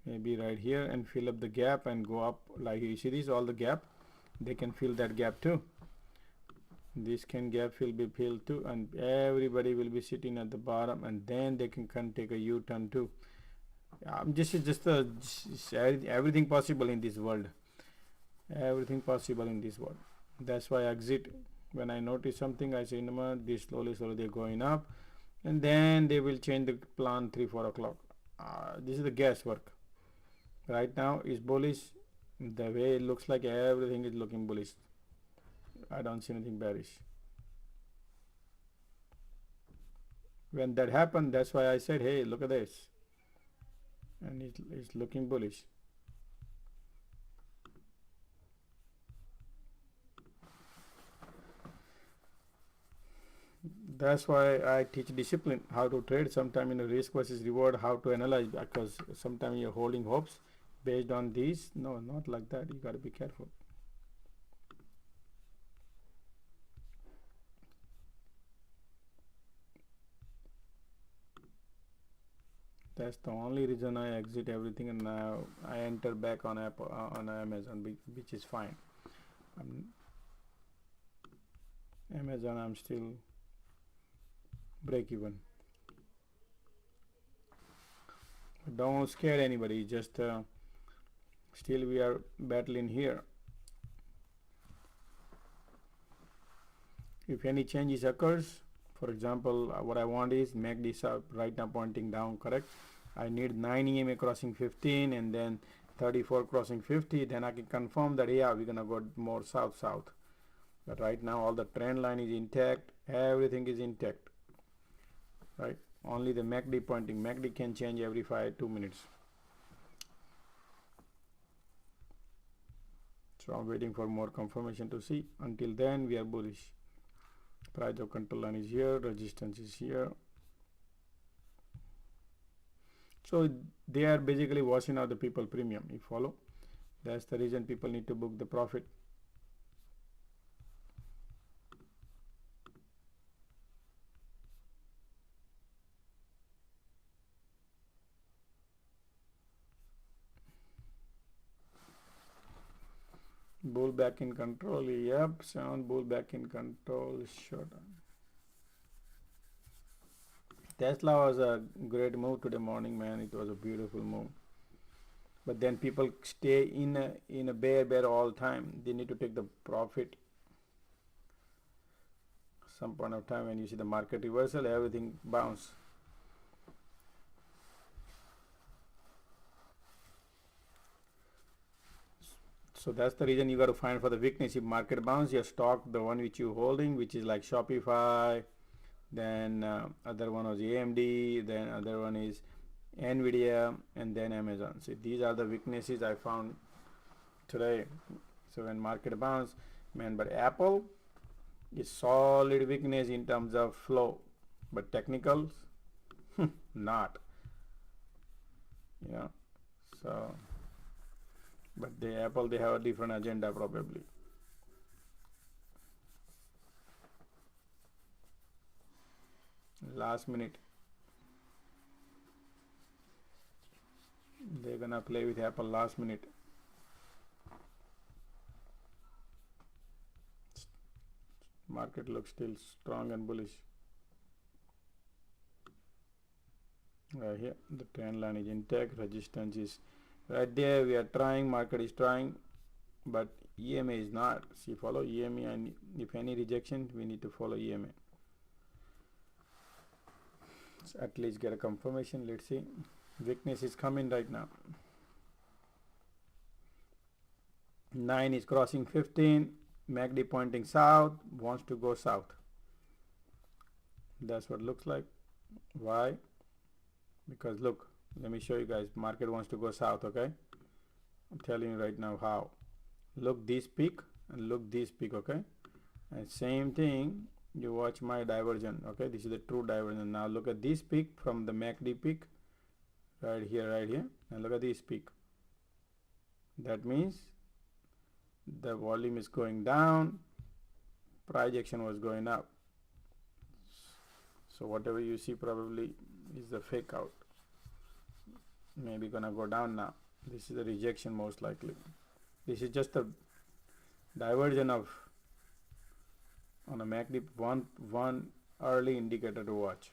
maybe right here, and fill up the gap and go up. Like you see these all the gap, they can fill that gap too. This can gap will be filled too, and everybody will be sitting at the bottom, and then they can take a U-turn too. This is just everything possible in this world. Everything possible in this world. That's why I exit. When I notice something, I say, no, this slowly they're going up, and then they will change the plan 3-4 o'clock. This is the guesswork. Right now is bullish. The way it looks like everything is looking bullish. I don't see anything bearish. When that happened, that's why I said, hey, look at this. And it's looking bullish. That's why I teach discipline, how to trade, sometime in a risk versus reward, how to analyze, because sometimes you're holding hopes based on these. No, not like that. You got to be careful. That's the only reason I exit everything, and now I enter back on Apple, on Amazon, which is fine. Amazon, I'm still break even. Don't scare anybody. Just still we are battling here. If any changes occurs, for example, what I want is make this up right now pointing down, correct? I need 9 EMA crossing 15 and then 34 crossing 50, then I can confirm that yeah, we're gonna go more south. But right now all the trend line is intact, everything is intact, right? Only the MACD pointing. MACD can change every 2 minutes. So I'm waiting for more confirmation to see. Until then, we are bullish. Price of control line is here, resistance is here. So they are basically washing out the people premium. You follow? That's the reason people need to book the profit. Bull back in control. Yep, sound bull back in control. Short. Tesla was a great move today morning, man. It was a beautiful move. But then people stay in a bear all time. They need to take the profit. Some point of time when you see the market reversal, everything bounce. So that's the reason you got to find for the weakness. If market bounce, your stock, the one which you holding, which is like Shopify, then other one was AMD, then other one is Nvidia, and then Amazon. So these are the weaknesses I found today. So when market bounce, man, but Apple is solid weakness in terms of flow, but technicals, not. Yeah. So, but the Apple, they have a different agenda probably. Last minute, they're gonna play with Apple last minute. Market looks still strong and bullish. Right here, the trend line is intact, resistance is right there. We are trying, market is trying, but EMA is not. See, follow EMA, and if any rejection, we need to follow EMA. So at least get a confirmation. Let's see. Weakness is coming right now. 9 is crossing 15. MACD pointing south, wants to go south. That's what it looks like. Why? Because look, Let me show you guys. Market wants to go south, okay? I'm telling you right now how. Look this peak and look this peak, okay? And same thing, you watch my diversion, okay? This is the true diversion. Now look at this peak from the MACD peak, right here, and look at this peak. That means the volume is going down, price action was going up. So whatever you see probably is the fake out. Maybe gonna go down now. This is a rejection most likely. This is just a diversion of on a MACD one early indicator to watch.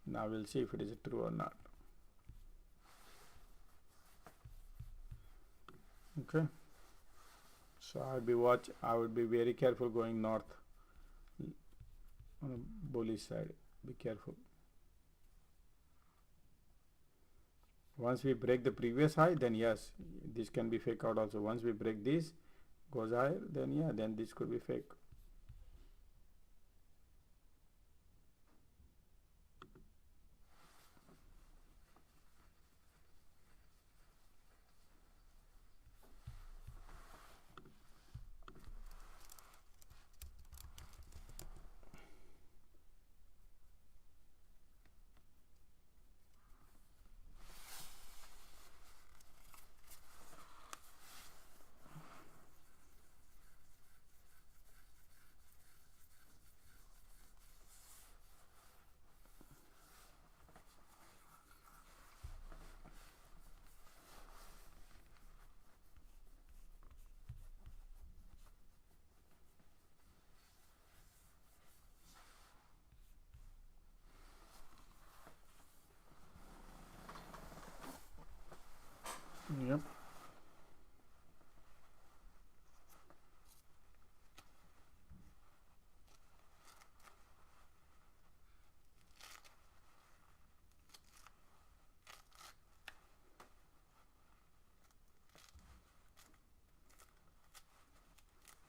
Now we'll see if it is true or not. Okay. So I would be very careful going north on a bullish side. Be careful. Once we break the previous high, then yes, this can be fake out also. Once we break this, goes higher, then yeah, then this could be fake. Yep.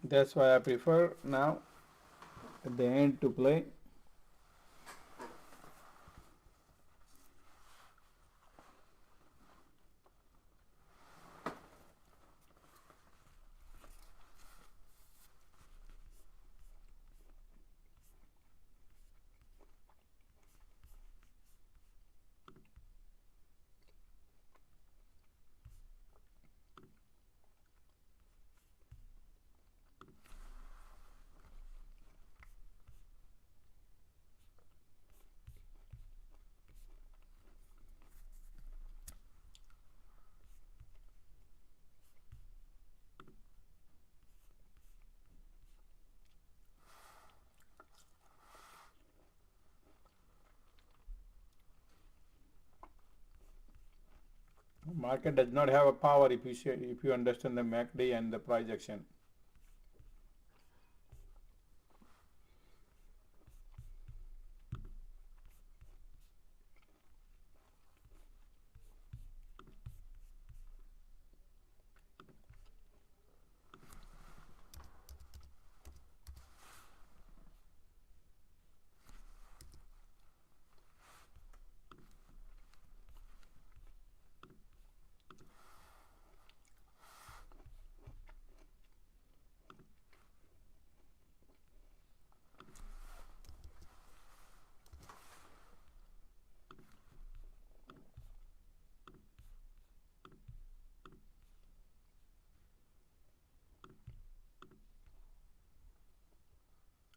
That's why I prefer now at the end to play market does not have a power if you understand the MACD and the price action.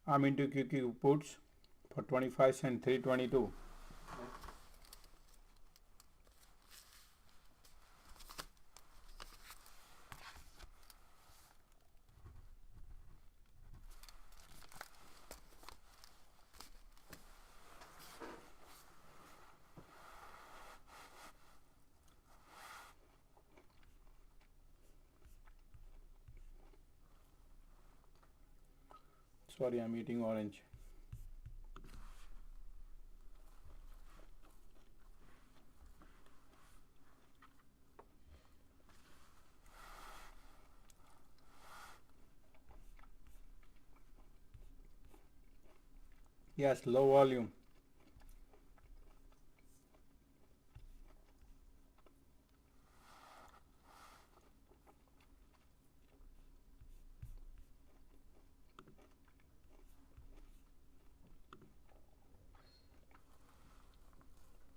I'm into QQQ puts for 25 cent 322. Sorry, I'm eating orange. Yes, low volume.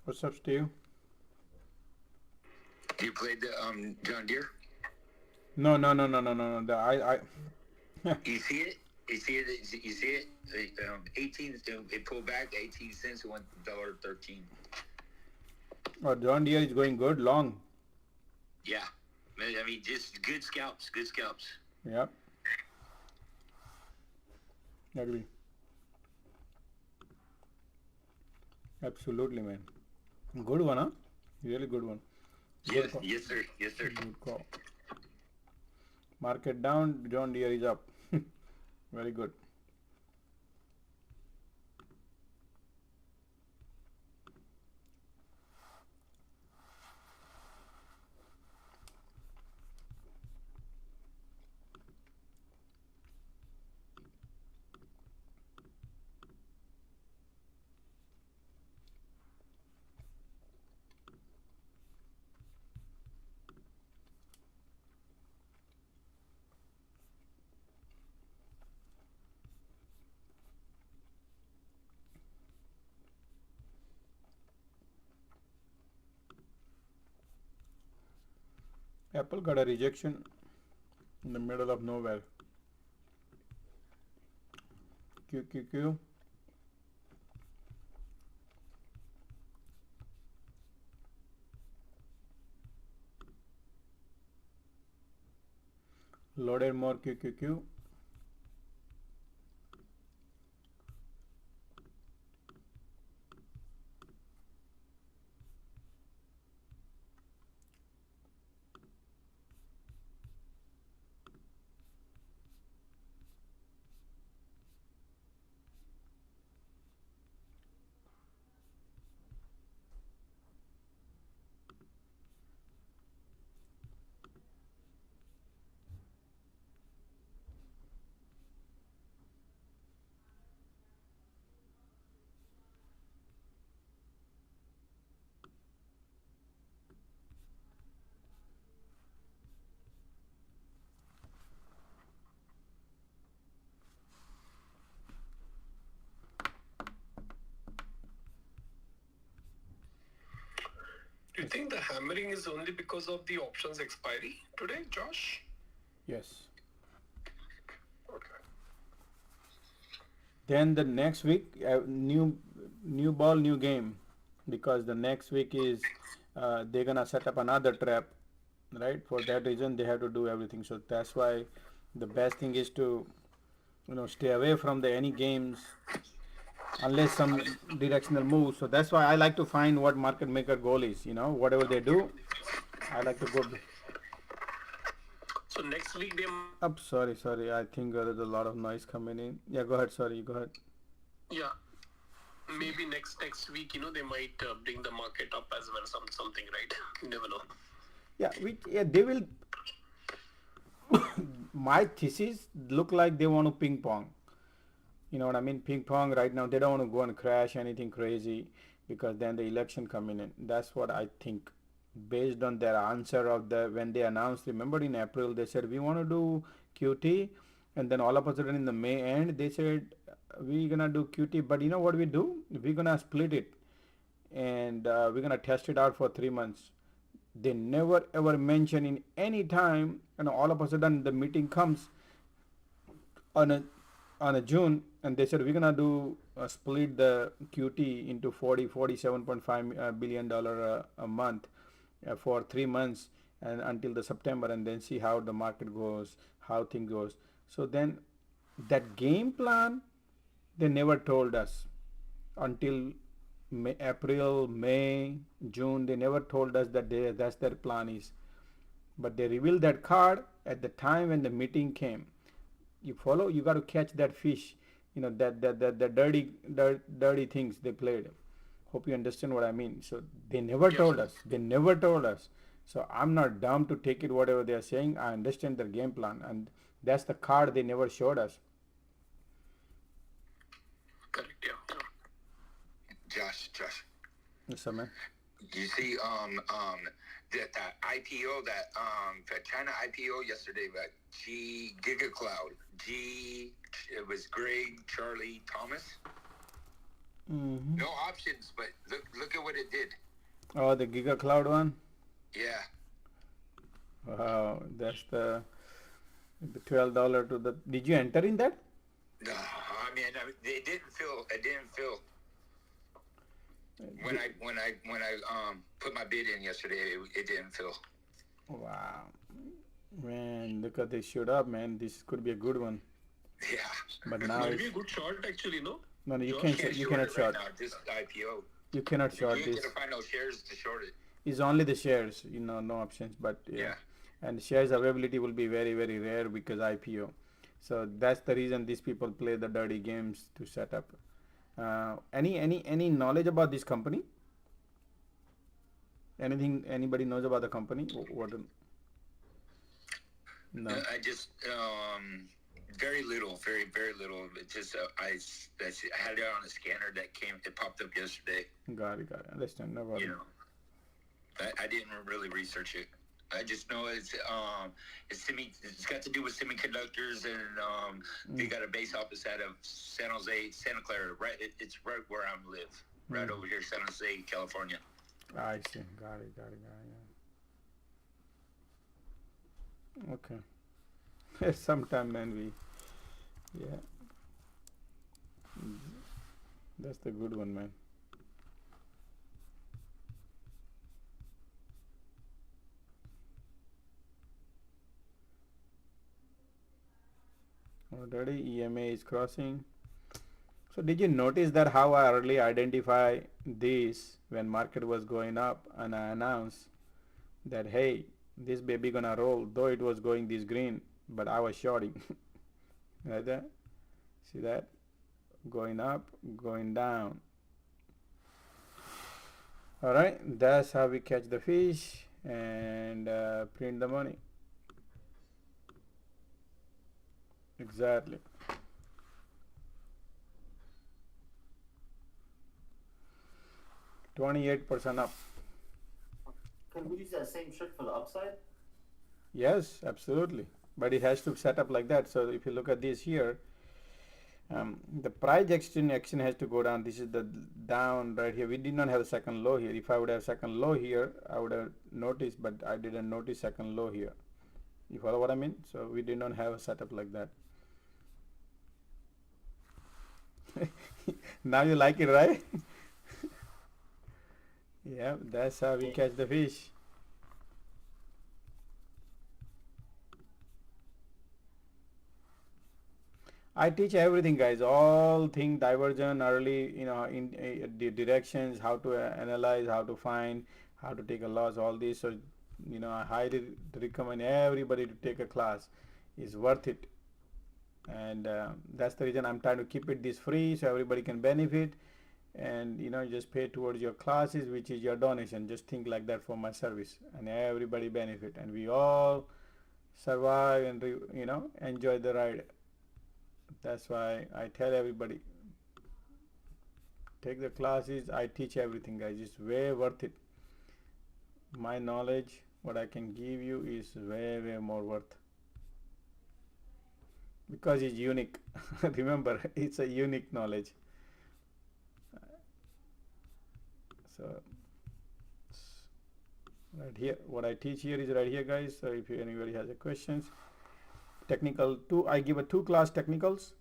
What's up, Steve? You played the John Deere? No. The You see it? You see it? You see it? 18. It pulled back 18 cents. It went $1.13. Oh, John Deere is going good long. Yeah, I mean, just good scalps. Good scalps. Yep. Agree. Absolutely, man. Good one, huh? Really good one. Yes, yes, sir. Yes, sir. Good call. Market down, John Deere is up. Very good. Apple got a rejection in the middle of nowhere. QQQ. Loaded more QQQ. Do you think the hammering is only because of the options expiry today, Josh? Yes. Okay. Then the next week, new ball, new game, because the next week is they're gonna set up another trap, right? For that reason, they have to do everything. So that's why the best thing is to stay away from the any games unless some directional move. So that's why I like to find what market maker goal is. Whatever they do, I like to go. So next week they. Up. Sorry. I think there's a lot of noise coming in. Yeah, go ahead. Sorry, go ahead. Yeah. Maybe next week, they might bring the market up as well. Something, right? You never know. Yeah, they will. My thesis look like they want to ping pong. You know what I mean? Ping pong right now. They don't want to go and crash anything crazy because then the election coming in. That's what I think. Based on their answer of when they announced, remember in April they said we want to do QT, and then all of a sudden in the May end they said we're gonna do QT, but you know what we do? We're gonna split it, and we're gonna test it out for 3 months. They never ever mention in any time, and all of a sudden the meeting comes on a June, and they said we're gonna do split the QT into 47.5 billion dollar a month for 3 months and until the September, and then see how the market goes, how things goes. So then that game plan they never told us until April, May, June. They never told us that that's their plan is. But they revealed that card at the time when the meeting came. You follow? You got to catch that fish. That dirty things they played. Hope you understand what I mean. So they never told us. They never told us. So I'm not dumb to take it whatever they are saying. I understand their game plan, and that's the card they never showed us. Correct. Yeah. Josh. Yes, sir, man. You see, that IPO, that China IPO yesterday, that GigaCloud, it was Greg Charlie Thomas. Mm-hmm. No options, but look at what it did. Oh, the Giga Cloud one. Yeah. Wow, that's the $12 to the. Did you enter in that? No, I mean, it didn't feel. It didn't feel. When I put my bid in yesterday, it didn't feel. Wow, man, look at this shoot up, man. This could be a good one. Yeah. But now Might it's, be a good short actually, no? no, you Josh? can't. You cannot it short. right now. This IPO. You cannot short You this. ain't gonna find no shares to short it. It's only the shares, no options. But yeah, and shares availability will be very very rare because IPO. So that's the reason these people play the dirty games to set up. Any knowledge about this company? Anything anybody knows about the company? What? No. I just very little, very little. It just I had it on a scanner that came. It popped up yesterday. Got it. Understand. No problem. You know, I didn't really research it. I just know it's got to do with semiconductors, and they got a base office out of San Jose, Santa Clara. Right, it's right where I live, right over here, San Jose, California. I see. Got it. Yeah. Okay. Sometime, man, yeah. That's the good one, man. Already EMA is crossing. So did you notice that how I early identify this when market was going up, and I announced that hey, this baby gonna roll, though it was going this green, but I was shorting. Right there, see that, going up, going down. All right, that's how we catch the fish and print the money. Exactly. $28 up. Can we use that same trick for the upside? Yes, absolutely. But it has to set up like that. So if you look at this here, the price action has to go down. This is the down right here. We did not have a second low here. If I would have second low here, I would have noticed, but I didn't notice second low here. You follow what I mean? So we did not have a setup like that. Now you like it, right? Yeah, that's how we catch the fish. I teach everything, guys. All thing diversion early, in the directions, how to analyze, how to find, how to take a loss, all this. So, I highly recommend everybody to take a class. It's worth it, and that's the reason I'm trying to keep it this free so everybody can benefit. And just pay towards your classes, which is your donation. Just think like that for my service, and everybody benefit, and we all survive and enjoy the ride. That's why I tell everybody, take the classes. I teach everything, guys. It's way worth it. My knowledge, what I can give you, is way more worth, because it's unique. Remember, it's a unique knowledge. So right here, what I teach here is right here, guys. So if anybody has a questions, technical two, I give a 2-class technicals.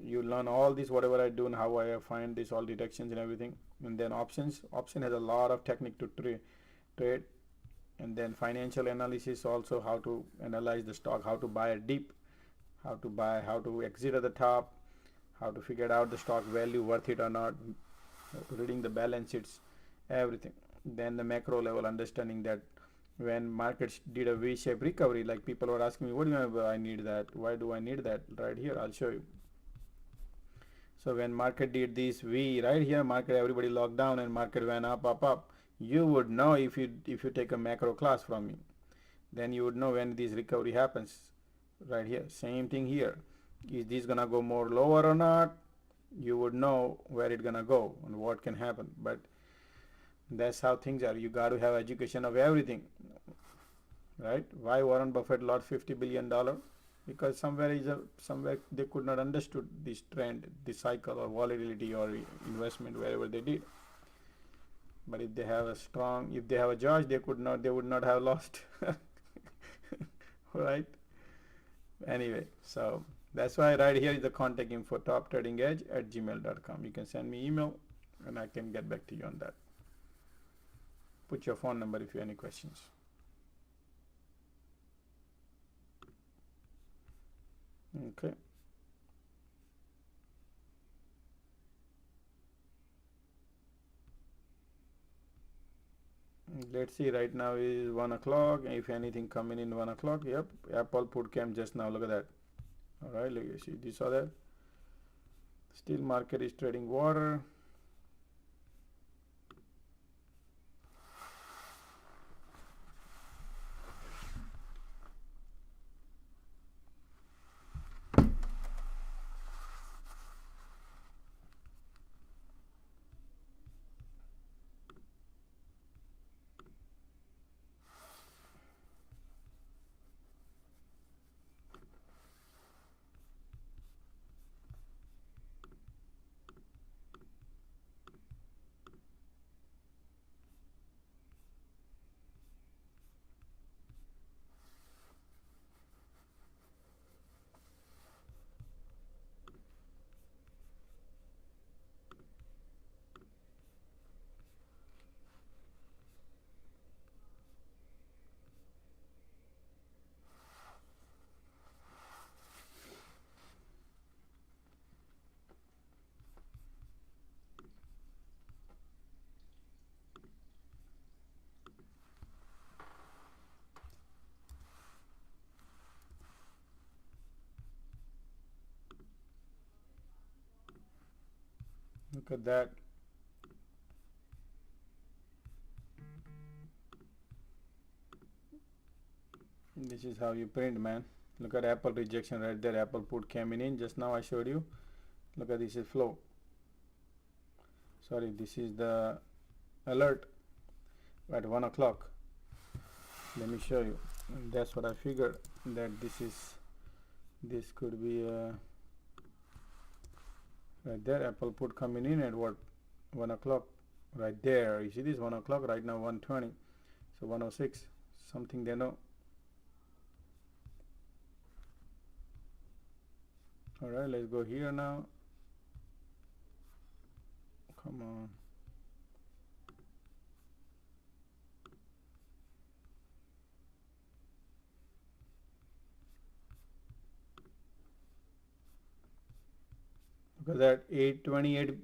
You learn all this, whatever I do, and how I find this, all detections and everything. And then options has a lot of technique to trade. And then financial analysis, also how to analyze the stock, how to buy a dip, how to buy, how to exit at the top, how to figure out the stock value, worth it or not, reading the balance sheets, everything. Then the macro level, understanding that when markets did a V-shaped recovery, like people were asking me, what do you mean I need that? Why do I need that? Right here, I'll show you. So when market did this V right here, market, everybody locked down and market went up. You would know if you take a macro class from me. Then you would know when this recovery happens. Right here, same thing here. Is this gonna go more lower or not? You would know where it's gonna go and what can happen. But that's how things are. You got to have education of everything, right? Why Warren Buffett lost $50 billion? because somewhere they could not understood this trend, this cycle or volatility or investment wherever they did. But if they have a judge, they would not have lost. Right? Anyway, so that's why right here is the contact info, toptradingedge@gmail.com. You can send me email and I can get back to you on that. Put your phone number if you have any questions. Okay. Let's see, right now is 1 o'clock. If anything coming in 1 o'clock, yep, Apple put came just now, look at that. All right, look, you see, you saw that? Still market is trading water. Look at that. This is how you print, man. Look at Apple rejection right there. Apple put came in just now. I showed you. Look at this is flow. Sorry, this is the alert at 1 o'clock. Let me show you. And that's what I figured, that this could be right there. Apple put coming in at what, 1 o'clock right there. You see this 1 o'clock right now, 1:20, so 106 something they know. All right, let's go here now. Come on. Look at that, 828.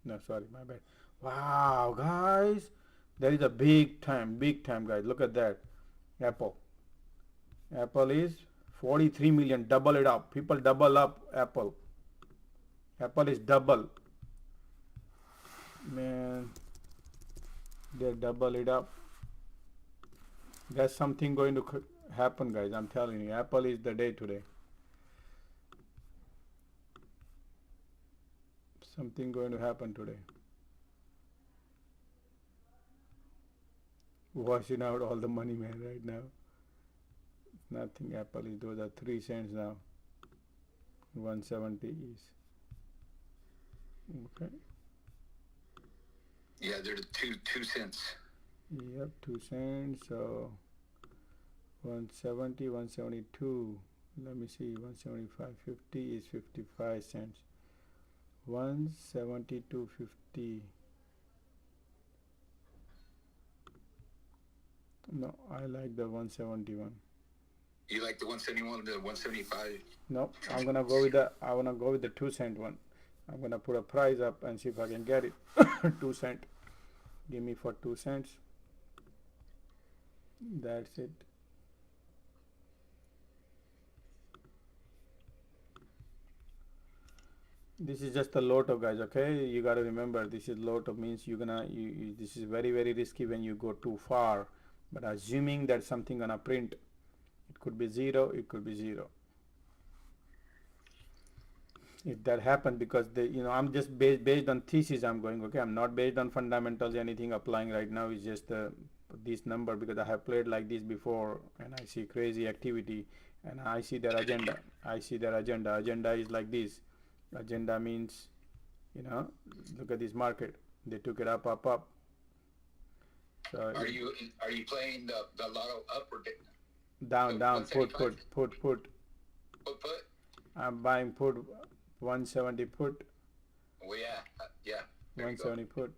No, sorry, my bad. Wow, guys, there is a big time, guys. Look at that. Apple is 43 million. Double it up. People double up Apple. Apple is double. Man, they double it up. There's something going to happen, guys. I'm telling you, Apple is the day today. Something going to happen today. Washing out all the money, man, right now. Nothing. Apple is, those are 3 cents now. 170 is. Okay. Yeah, they're 2 cents. Yep, 2 cents. So 170, 172. Let me see. 175.50 is 55 cents. 172.50. No, I like the 171. You like the 171, the 175? No, I'm gonna go with the 2 cent one. I'm gonna put a price up and see if I can get it. 2 cent. Give me for 2 cents. That's it. This is just a lot, guys. Okay, you gotta remember, this is lot, means this is very, very risky when you go too far. But assuming that something gonna print, it could be 0, it could be 0. If that happened, because I'm just based on thesis, I'm going, okay, I'm not based on fundamentals, anything applying right now. Is just this number, because I have played like this before and I see crazy activity, and I see their agenda. Agenda is like this. Agenda means, look at this market. They took it up. So Are you playing the lotto up or down? Put. Put? I'm buying put 170 put. Oh yeah. 170 put.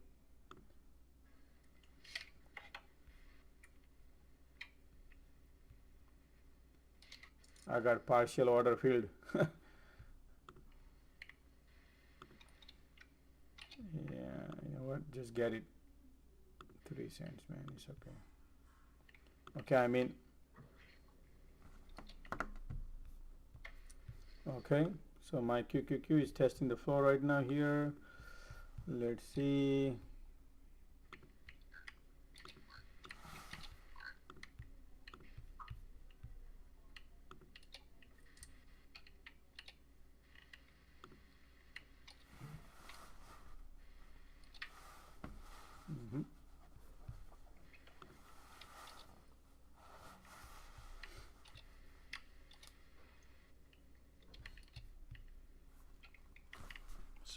I got partial order filled. Yeah, you know what? Just get it. 3 cents, man. It's okay. Okay, I mean. Okay, so my QQQ is testing the floor right now here. Let's see.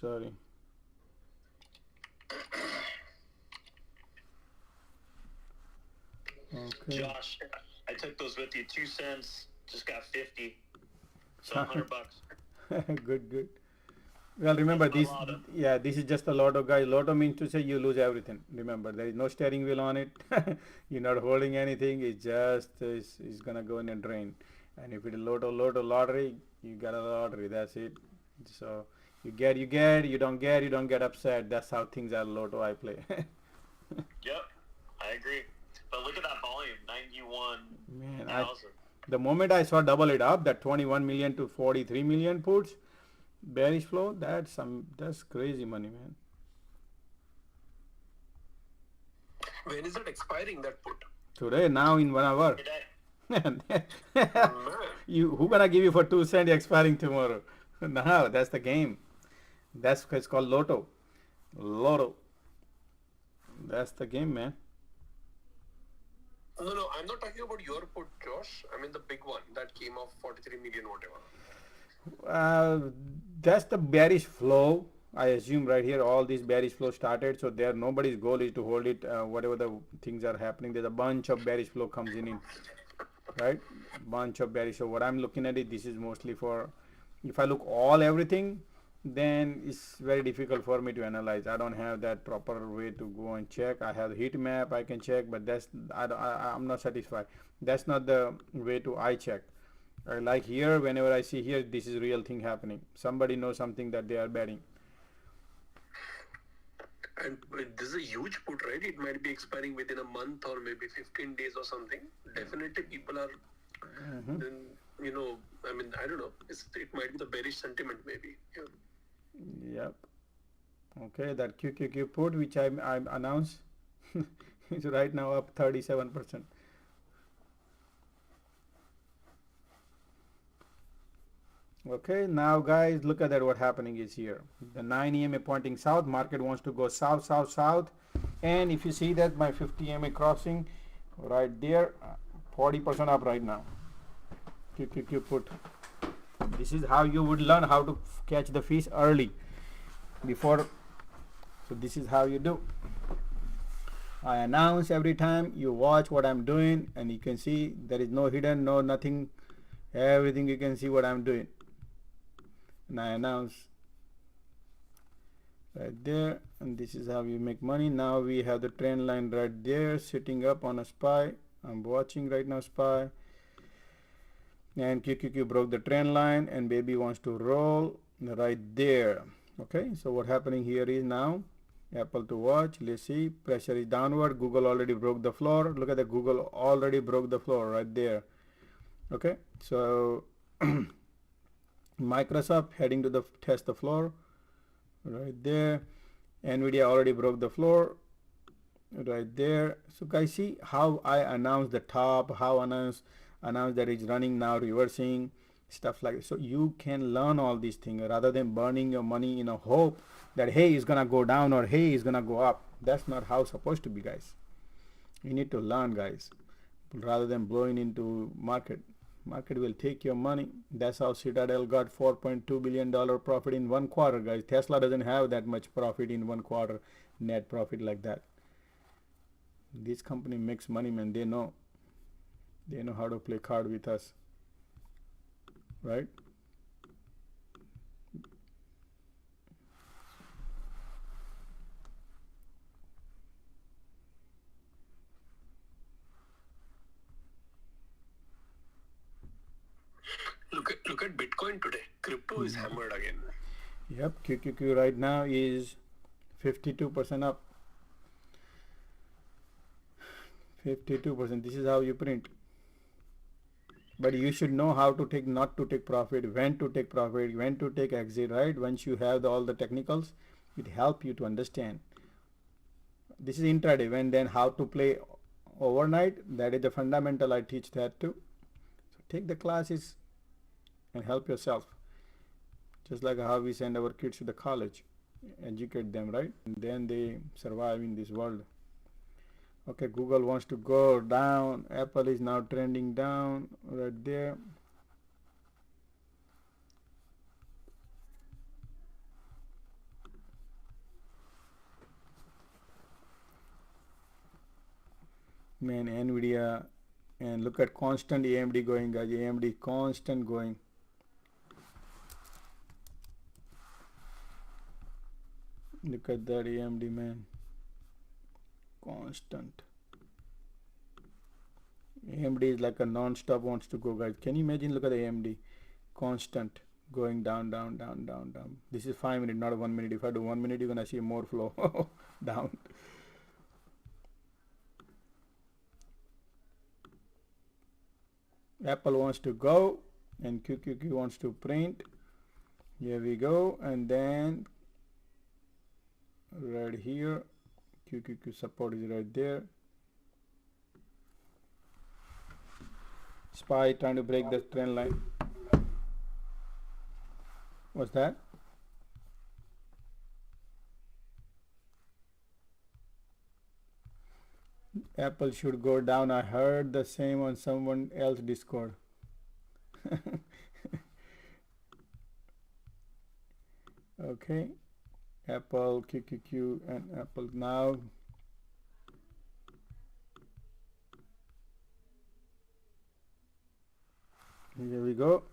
Sorry. Okay. Josh, I took those with you. 2 cents, just got 50. So $100. Good. Well, remember this. Yeah, this is just a lotto, guys. Lotto means to say you lose everything. Remember, there is no steering wheel on it. You're not holding anything. It's just it's gonna go in a drain. And if it is lottery, you got a lottery. That's it. So you get. You don't get upset. That's how things are. Lotto, I play. Yep, I agree. But look at that volume, 91,000. Man, the moment I saw double it up, that 21 million to 43 million puts, bearish flow, that's crazy money, man. When is it expiring, that put? Today, now in 1 hour. Today. Who gonna give you for 2 cents expiring tomorrow? No, that's the game. It's called Lotto. That's the game, man. No, I'm not talking about your put, Josh. I mean the big one that came off 43 million, whatever. That's the bearish flow. I assume right here all these bearish flow started. So there, nobody's goal is to hold it. Whatever the things are happening, there's a bunch of bearish flow comes in, right? Bunch of bearish. So what I'm looking at it, this is mostly for. If I look everything, then it's very difficult for me to analyze. I don't have that proper way to go and check. I have the heat map I can check, but I'm not satisfied. That's not the way to eye check. Like here, whenever I see here, this is real thing happening. Somebody knows something that they are betting. And this is a huge put, right? It might be expiring within a month or maybe 15 days or something. Definitely people are, then, I mean, I don't know. It might be the bearish sentiment maybe. Yeah. Yep. Okay, that QQQ put, which I announced, is right now up 37%. Okay, now guys, look at that. What happening is here. The 9 EMA pointing south. Market wants to go south. And if you see that my 50 EMA crossing right there, 40% up right now. QQQ put. This is how you would learn how to catch the fish early. So this is how you do. I announce every time. You watch what I'm doing, and you can see there is no hidden, no nothing. Everything you can see what I'm doing. And I announce right there, and this is how you make money. Now we have the trend line right there sitting up on a SPY. I'm watching right now SPY, and QQQ broke the trend line, and baby wants to roll right there. Okay, so what happening here is now Apple to watch. Let's see, pressure is downward. Google already broke the floor. Look at the Google already broke the floor right there. Okay, so Microsoft heading to test the floor right there. Nvidia already broke the floor right there. So guys, see how I announced the top, how announced that it's running now, reversing, stuff like that. So you can learn all these things rather than burning your money in a hope that hey, it's gonna go down or hey, it's gonna go up. That's not how it's supposed to be, guys. You need to learn, guys, rather than blowing into market. Market will take your money. That's how Citadel got $4.2 billion profit in 1 quarter, guys. Tesla doesn't have that much profit in 1 quarter, net profit like that. This company makes money, man. They know how to play card with us, right? Look at Bitcoin today. Crypto is hammered again. Yep, QQQ right now is 52% up. 52%. This is how you print. But you should know how to take, not to take profit, when to take profit, when to take exit, right? Once you have all the technicals, it helps you to understand. This is intraday. When then how to play overnight, that is the fundamental. I teach that too. So take the classes and help yourself. Just like how we send our kids to the college, educate them, right? And then they survive in this world. Okay, Google wants to go down. Apple is now trending down right there. Man, Nvidia, and look at constant AMD going, guys. AMD constant going. Look at that AMD, man. Constant. AMD is like a non-stop wants to go, guys. Can you imagine? Look at the AMD. Constant. Going down, down, down, down, down. This is 5 minutes, not 1 minute. If I do 1 minute, you're gonna see more flow down. Apple wants to go and QQQ wants to print. Here we go, and then right here QQQ support is right there. SPY trying to break the trend line. What's that? Apple should go down. I heard the same on someone else Discord. Okay, Apple, QQQ, and Apple now. Here we go.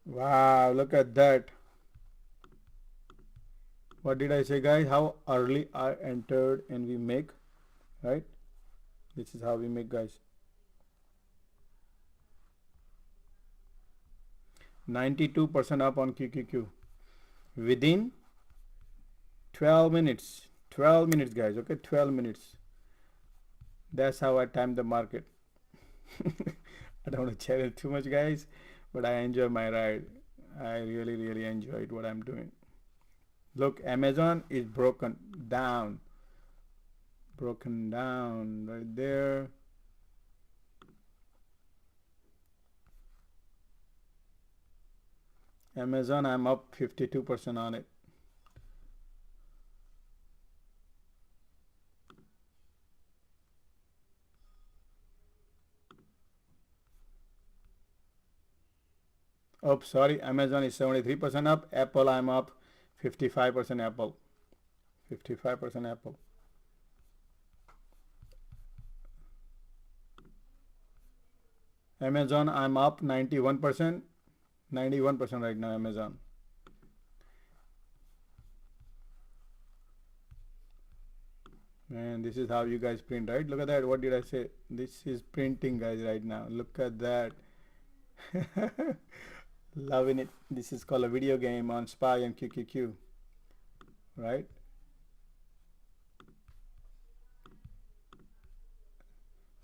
Wow, look at that. What did I say, guys? How early I entered and we make, right? This is how we make, guys. 92% up on QQQ within 12 minutes. 12 minutes, guys. Okay, 12 minutes. That's how I time the market. I don't want to channel too much, guys, but I enjoy my ride. I really enjoyed what I'm doing. Look, Amazon is broken down right there. Amazon, I'm up 52% on it. Oh, sorry, Amazon is 73% up. Apple, I'm up 55% Apple. 55% Apple. Amazon, I'm up 91%. 91% right now, Amazon. And this is how you guys print, right? Look at that. What did I say? This is printing, guys, right now. Look at that. Loving it. This is called a video game on SPY and QQQ, right?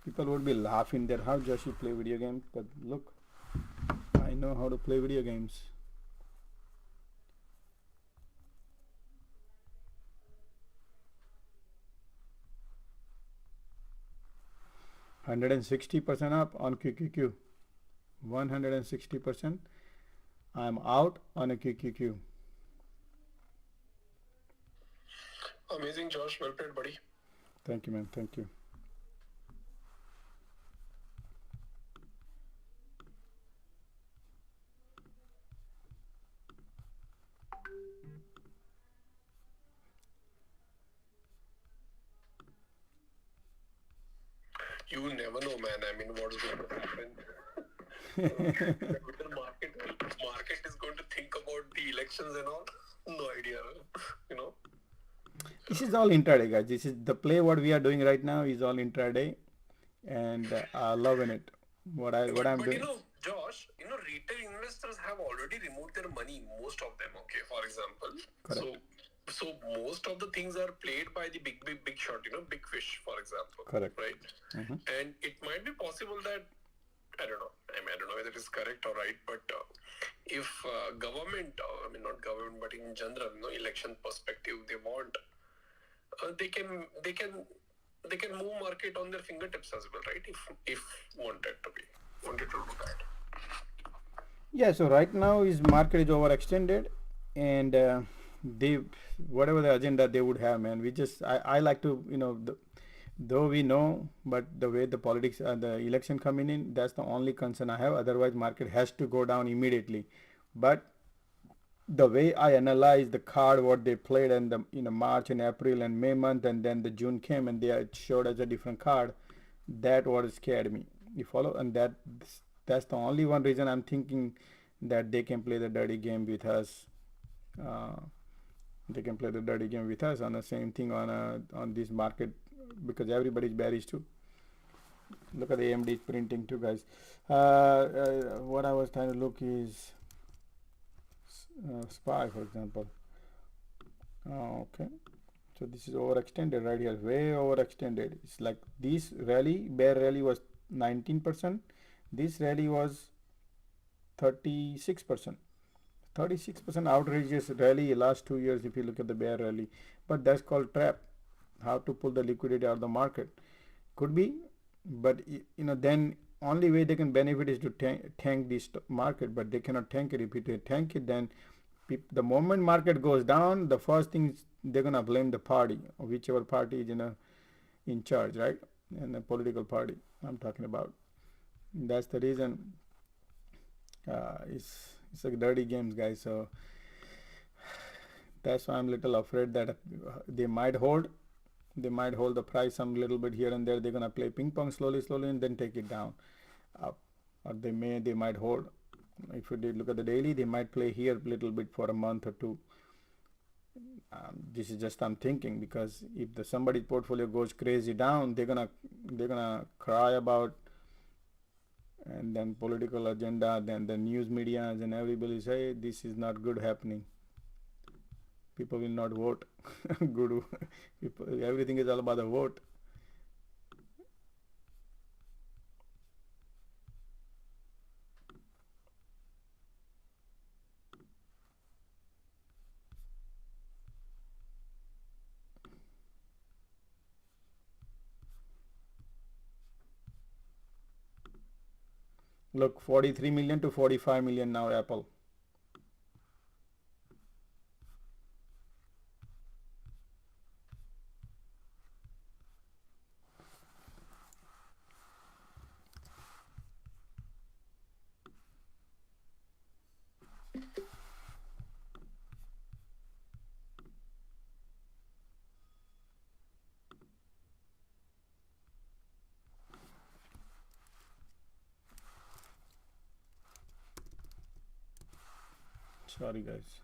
People would be laughing there. How Josh you play video games? But look, I know how to play video games. $160% up on QQQ. 160%. I'm out on a QQQ. Amazing, Josh. Well played, buddy. Thank you, man. Thank you. You will never know, man. I mean, what's going to happen? The market is going to think about the elections and all. No idea, you know. This is all intraday, guys. This is the play. What we are doing right now is all intraday, and loving it. What I'm doing. You know, Josh, retail investors have already removed their money. Most of them, okay. For example, correct. So most of the things are played by the big shot. Big fish, for example. Correct. Right. Mm-hmm. And it might be possible that I don't know. I mean, I don't know whether it is correct or right, but if government, not government, but in general, election perspective, they want, they can move market on their fingertips as well, right? If wanted to do that. Yeah. So right now is market is overextended, and they whatever the agenda they would have, man. We just I like to though we know, but the way the politics the election coming in, that's the only concern I have. Otherwise, market has to go down immediately. But the way I analyze the card, what they played in the March and April and May month, and then the June came and they showed us a different card, that what scared me. You follow? And that's the only one reason I'm thinking that they can play the dirty game with us. They can play the dirty game with us on the same thing on this market, because everybody's bearish too. Look at the AMD printing too, guys. What I was trying to look is SPY, for example. Okay, so this is overextended right here, way overextended. It's like this rally, bear rally was 19%. This rally was 36%. 36% outrageous rally last 2 years if you look at the bear rally. But that's called trap. How to pull the liquidity out of the market. Could be, but then only way they can benefit is to tank this market, but they cannot tank it. If they tank it, then the moment market goes down, the first thing is they're gonna blame the party, or whichever party is in charge, right? And the political party I'm talking about. That's the reason. It's like dirty games, guys. So that's why I'm a little afraid that they might hold. They might hold the price some little bit here and there. They're gonna play ping pong slowly, and then take it down up. Or they might hold. If you did look at the daily, they might play here a little bit for a month or two. This is just I'm thinking, because if somebody's portfolio goes crazy down, they're gonna cry about, and then political agenda, then the news media and everybody say this is not good happening. People will not vote. Good. Everything is all about the vote. Look, 43 million to 45 million now, Apple. Sorry, guys.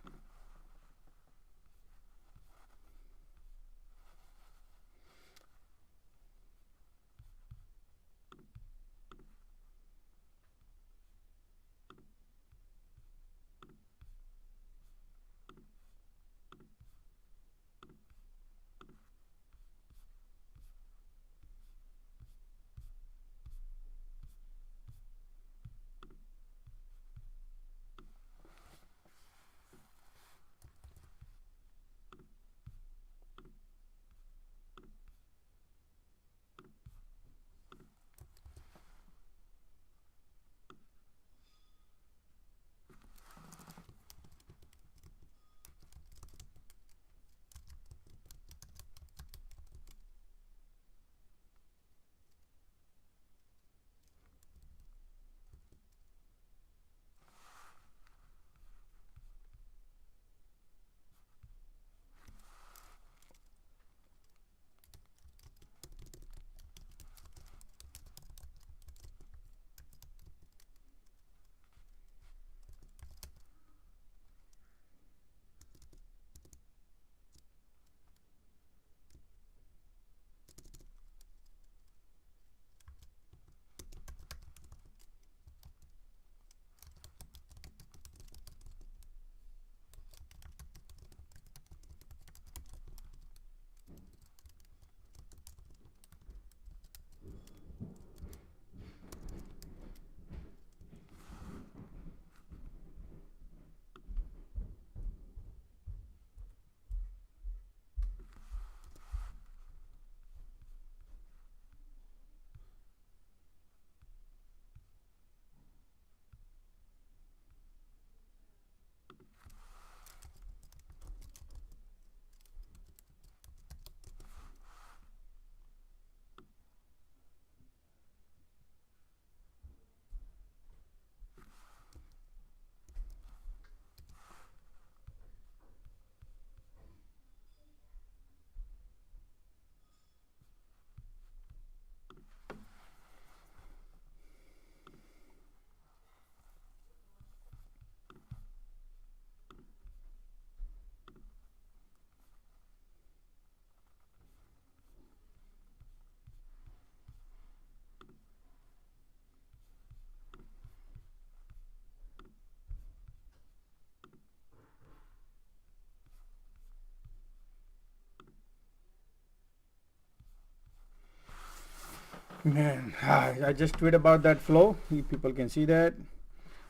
Man, I just tweet about that flow. If people can see that.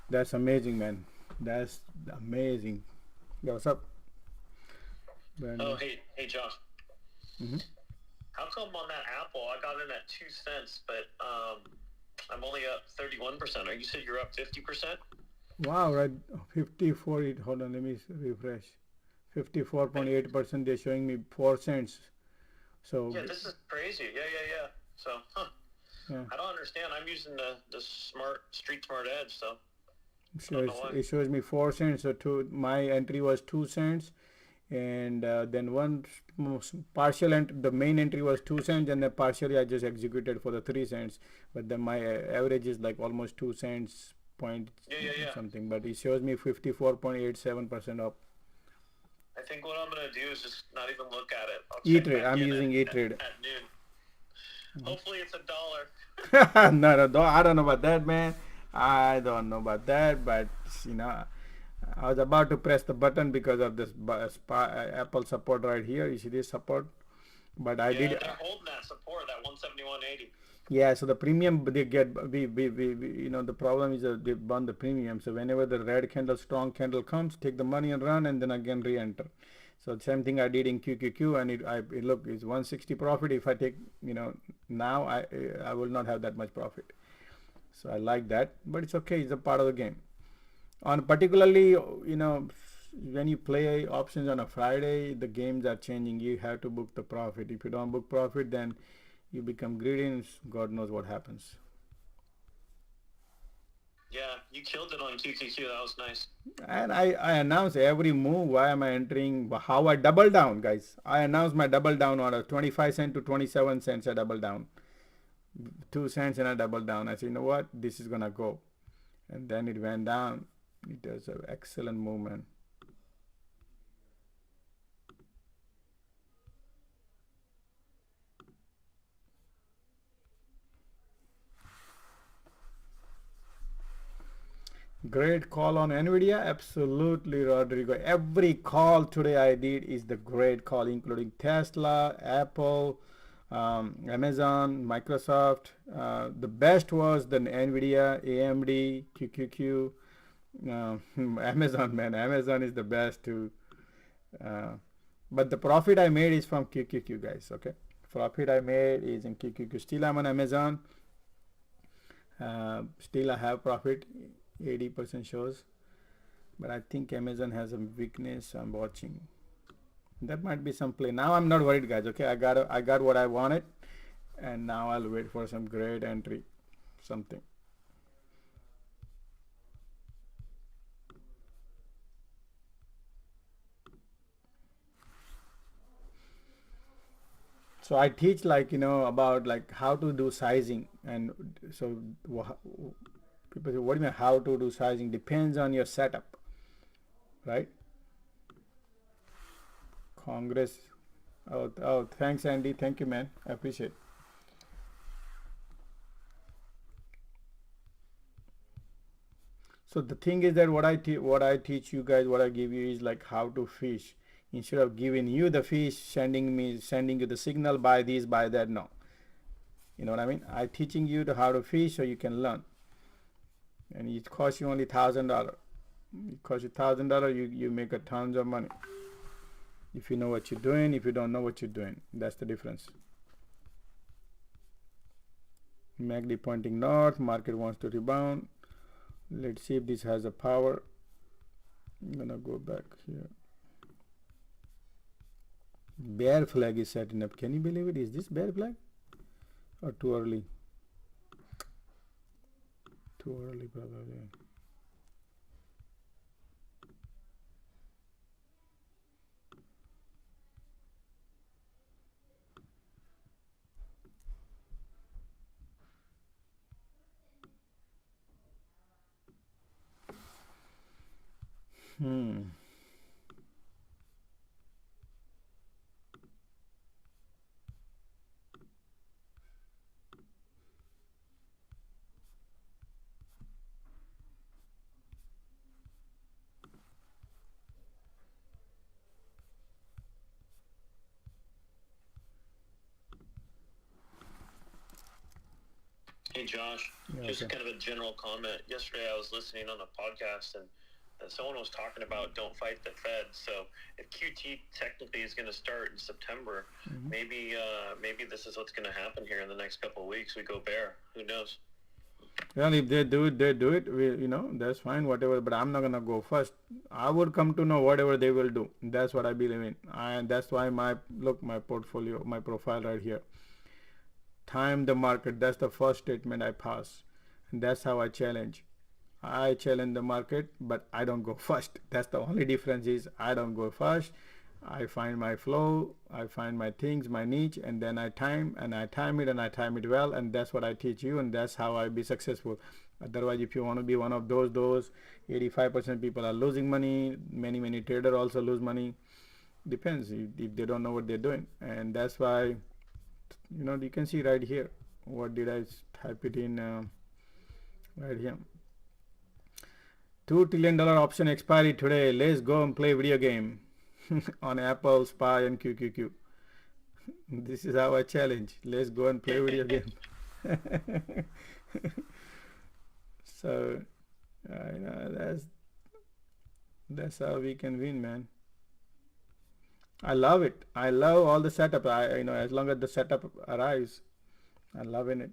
That's amazing, man. That's amazing. Yo, what's up? Brandon? Oh, hey, Josh. Mhm. How come on that Apple I got in at 2 cents, but I'm only up 31%? You said you're up 50%? Wow, right. 54. Hold on, let me refresh. 54.8%. They're showing me 4 cents. So Yeah, this is crazy. Yeah. So, yeah. I don't understand. I'm using the street smart edge, so So it shows me 4 cents. So my entry was 2 cents, and then one partial the main entry was 2 cents, and then partially I just executed for the 3 cents. But then my average is like almost 2 cents point something. But it shows me 54.87% up. I think what I'm gonna do is just not even look at it. E-Trade. I'm using E-Trade. At noon. Hopefully it's $1. No, I don't know about that, man. I don't know about that, but you know, I was about to press the button because of this Apple support right here. You see this support, but I did. They're holding that support, that 171.80. Yeah, so the premium they get, we you know, the problem is that they burn the premium. So whenever the red candle, strong candle comes, take the money and run, and then again re-enter. So same thing I did in QQQ, and it look, it's 160 profit. If I take, you know, now I will not have that much profit. So I like that, but it's okay. It's a part of the game. On particularly, you know, when you play options on a Friday, the games are changing. You have to book the profit. If you don't book profit, then you become greedy, and God knows what happens. Yeah, you killed it on QQQ. That was nice. And I announce every move. Why am I entering? How I double down, guys. I announced my double down order. 25 cents to 27 cents. I double down. 2 cents and I double down. I said, you know what? This is gonna go. And then it went down. It was an excellent movement. Great call on Nvidia. Absolutely, Rodrigo. Every call today I did is the great call, including Tesla, Apple, Amazon, Microsoft. The best was the Nvidia, AMD, QQQ. Amazon, man. Amazon is the best too. But the profit I made is from QQQ, guys. Okay. Profit I made is in QQQ. Still I'm on Amazon. Still I have profit. 80% shows, but I think Amazon has a weakness. I'm watching. That might be some play. Now I'm not worried, guys. Okay, I got what I wanted, and now I'll wait for some great entry, something. So I teach, like, you know, about like how to do sizing, and so people say, what do you mean how to do sizing? Depends on your setup, right? Congress. Oh, thanks, Andy. Thank you, man. I appreciate it. So the thing is that what I teach you guys, what I give you is like how to fish. Instead of giving you the fish, sending you the signal, buy this, buy that. No, you know what I mean. I teaching you how to fish so you can learn, and it costs you only $1,000. It costs you $1,000. You make a tons of money if you know what you're doing. If you don't know what you're doing, that's the difference. MACD pointing north. Market wants to rebound. Let's see if this has a power. I'm gonna go back here. Bear flag is setting up. Can you believe it? Is this bear flag or too early? Too early, probably. Hey, Josh, Yeah, just okay. kind of a general comment. Yesterday I was listening on a podcast and someone was talking about don't fight the Fed. So if QT technically is going to start in September, maybe this is what's going to happen here in the next couple of weeks. We go bear. Who knows? Well, if they do it, they do it. That's fine, whatever. But I'm not gonna go first. I would come to know whatever they will do. That's what I believe in, and that's why my portfolio, my profile right here. Time the market. That's the first statement I pass, and that's how I challenge. I challenge the market, but I don't go first. That's the only difference is I don't go first. I find my flow, I find my things, my niche, and then I time it and I time it well, and that's what I teach you, and that's how I be successful. Otherwise, if you want to be one of those 85% people are losing money, many traders also lose money. Depends if they don't know what they're doing, and that's why you can see right here. What did I type it in right here? $2 trillion option expiry today. Let's go and play video game on Apple, SPY, and QQQ. This is how I challenge. Let's go and play video game. So, that's how we can win, man. I love it. I love all the setup. As long as the setup arrives, I'm loving it.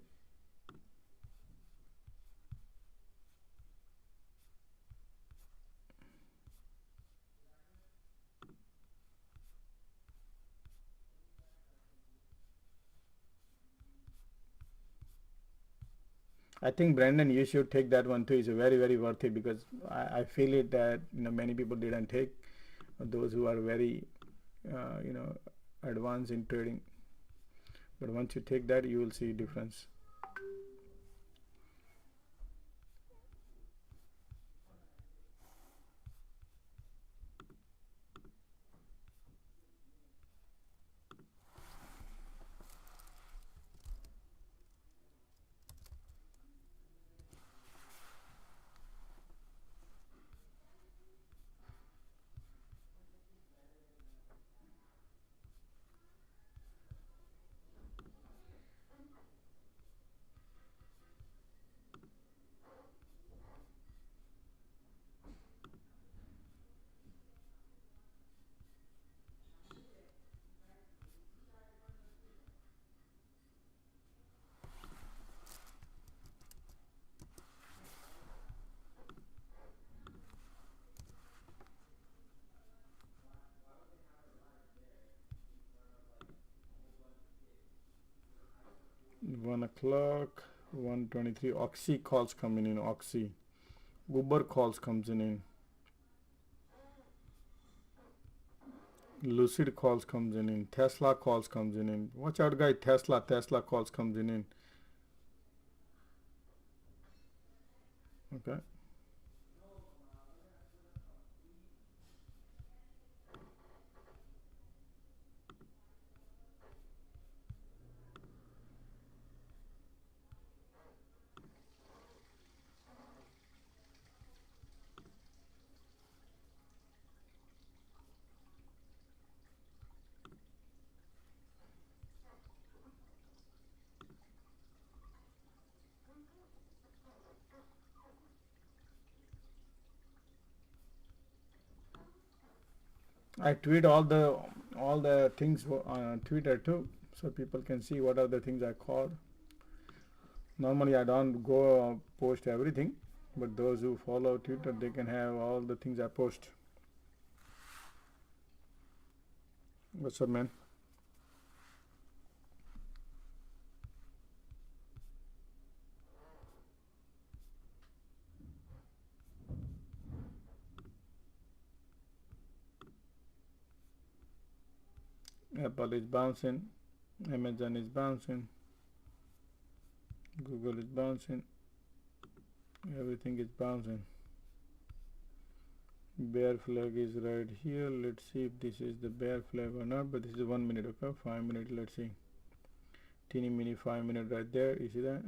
I think Brandon, you should take that one too. It's very worth it because I feel it that many people didn't take. Those who are very advanced in trading, but once you take that, you will see difference. One o'clock, 1:23. Oxy calls coming in. Oxy, Uber calls comes in. Lucid calls comes in. Tesla calls comes in. Watch out, guys. Tesla calls comes in. Okay. I tweet all the things on Twitter too, so people can see what are the things I called. Normally, I don't go post everything, but those who follow Twitter, they can have all the things I post. What's up, man? Apple is bouncing, Amazon is bouncing, Google is bouncing, everything is bouncing. Bear flag is right here. Let's see if this is the bear flag or not, but this is 1 minute. Okay, 5 minutes. Let's see. Teeny mini 5 minutes right there. You see that?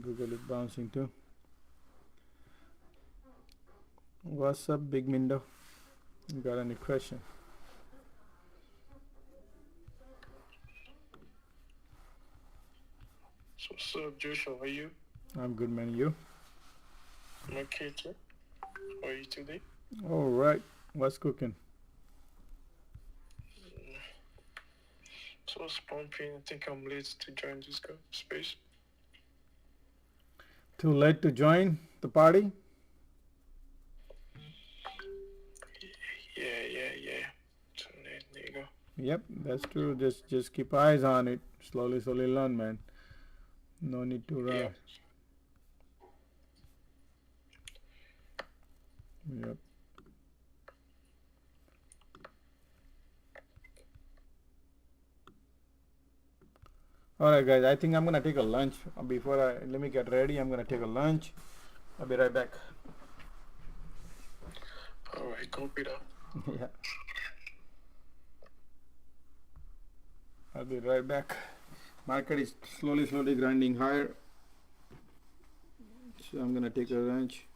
Google is bouncing too. What's up, Big Mindo? You got any question? So, what's up, Joshua? How are you? I'm good, man. You? I'm okay too. How are you today? All right. What's cooking? So, what's pumping? I think I'm late to join this space. Too late to join the party? Yeah. So, there you go. Yep, that's true. Just keep eyes on it. Slowly learn, man. No need to rush. Yep. Alright guys, I think I'm gonna take a lunch. Let me get ready. I'm gonna take a lunch. I'll be right back. Alright, copy that. Yeah. I'll be right back. Market is slowly grinding higher. So I'm gonna take a lunch.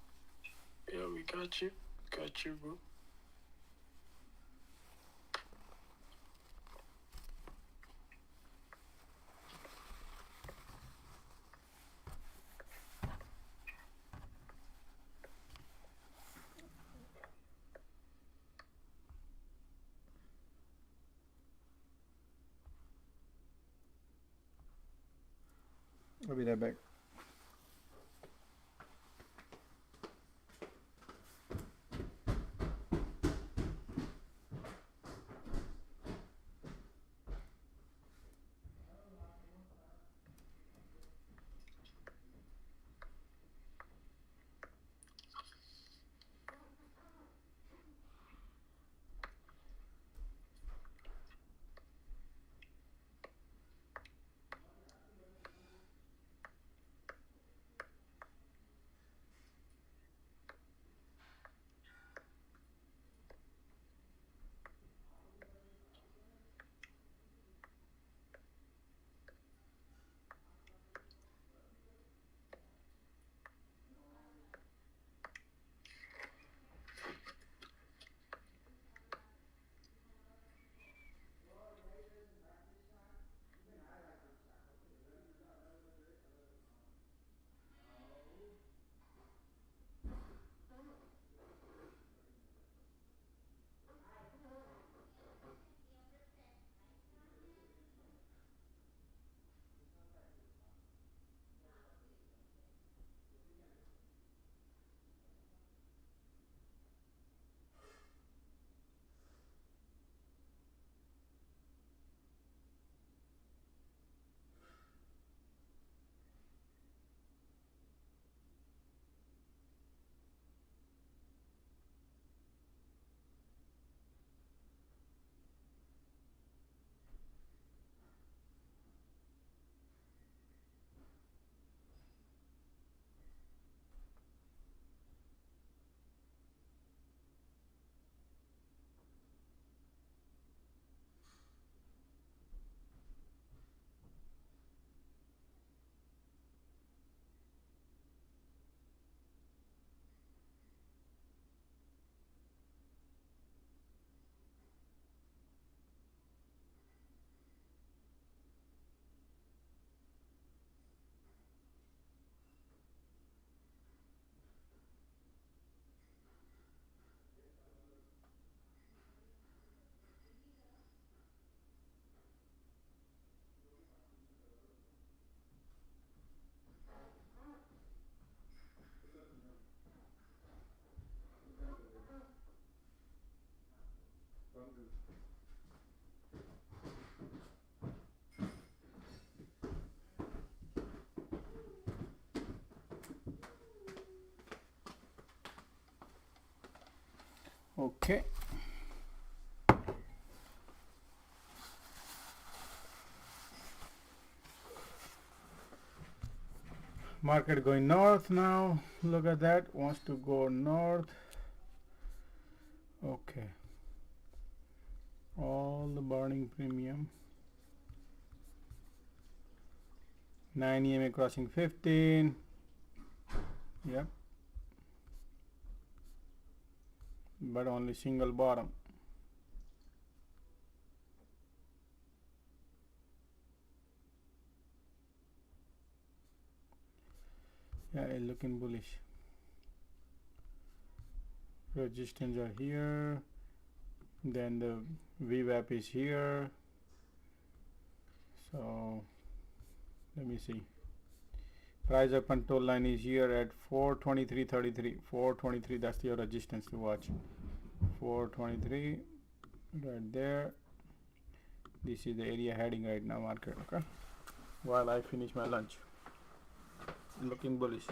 Yeah, we got you. Got you, bro. I'll be right back. Okay. Market going north now. Look at that. Wants to go north. Okay. All the burning premium. 9 EMA crossing 15. Yep. But only single bottom. Yeah, it's looking bullish. Resistance are here. Then the VWAP is here. So let me see. Price of control line is here at 423.33. 423, that's your resistance to watch. 423 right there. This is the area heading right now, market. Okay, while I finish my lunch. Looking bullish.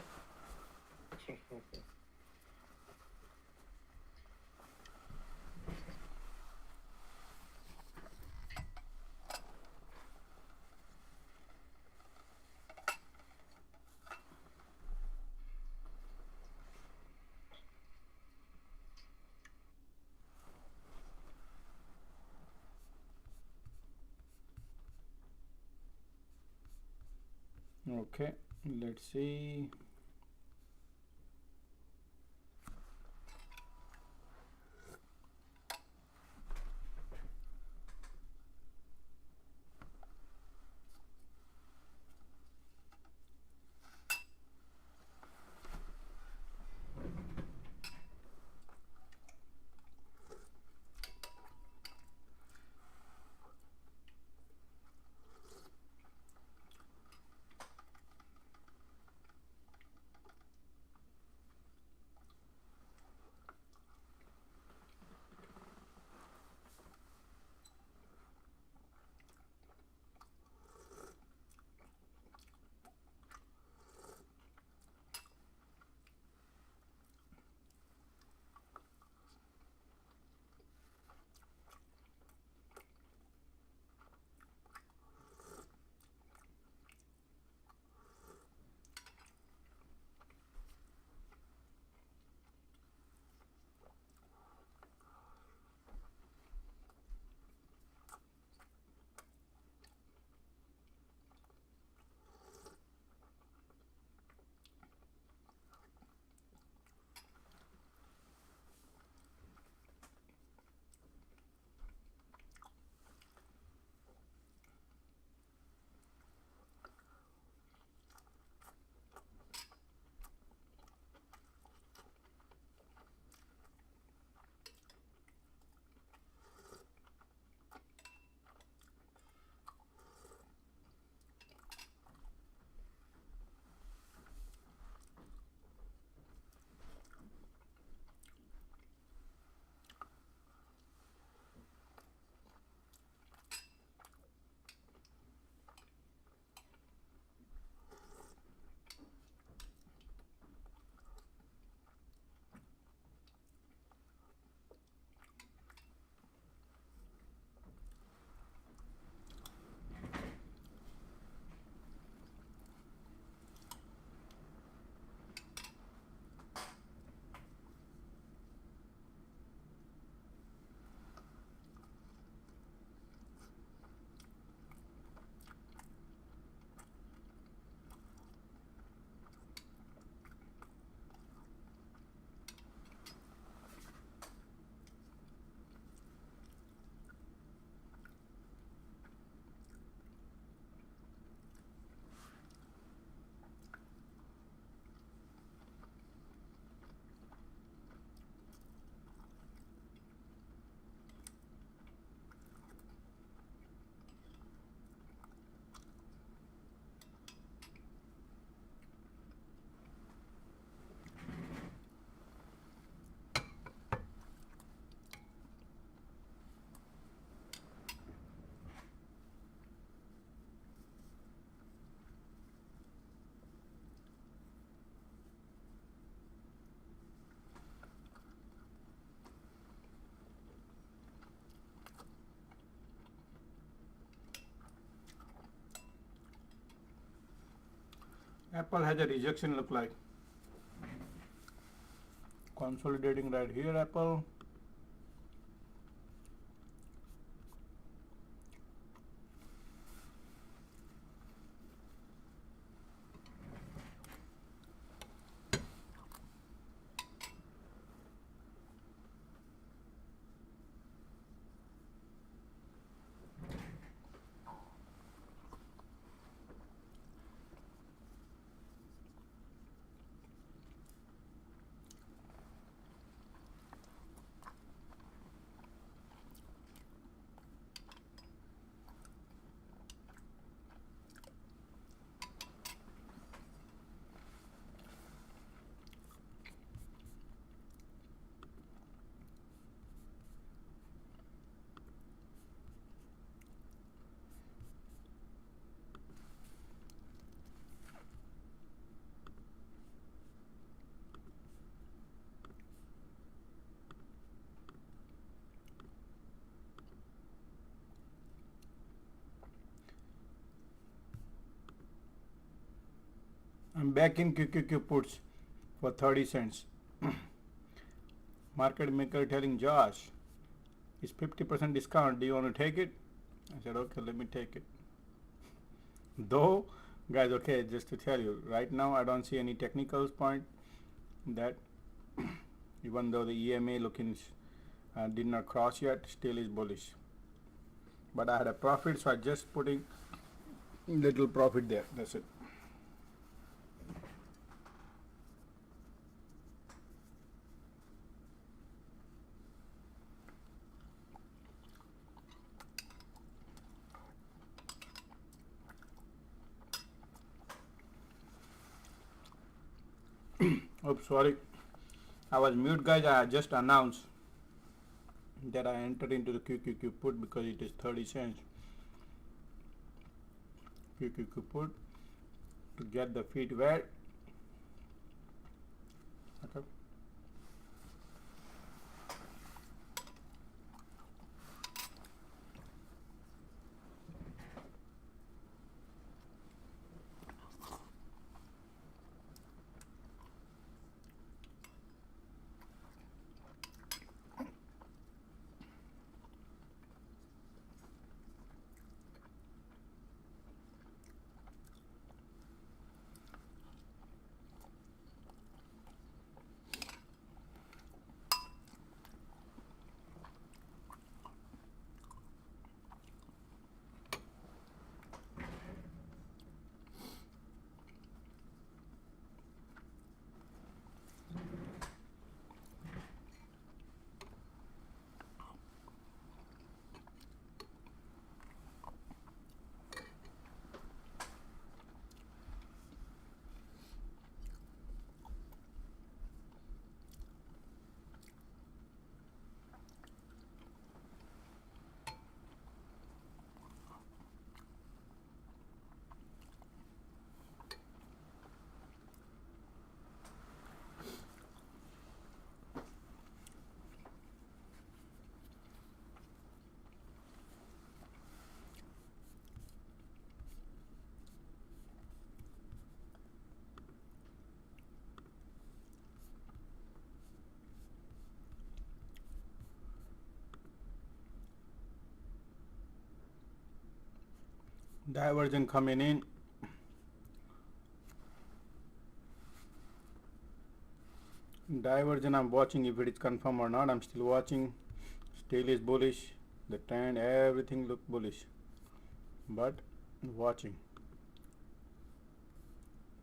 Okay, let's see. Apple has a rejection look like. Consolidating right here, Apple. I'm back in QQQ puts for 30 cents. Market maker telling Josh, it's 50% discount. Do you want to take it? I said, okay, let me take it. Though, guys, okay, just to tell you, right now I don't see any technicals point that even though the EMA looking did not cross yet, still is bullish. But I had a profit, so I just putting little profit there. That's it. Oops, sorry. I was mute, guys. I just announced that I entered into the QQQ put because it is 30 cents. QQQ put to get the feet wet. Okay. Divergent coming in. Divergent I'm watching if it is confirmed or not. I'm still watching. Still is bullish. The trend, everything look bullish. But watching.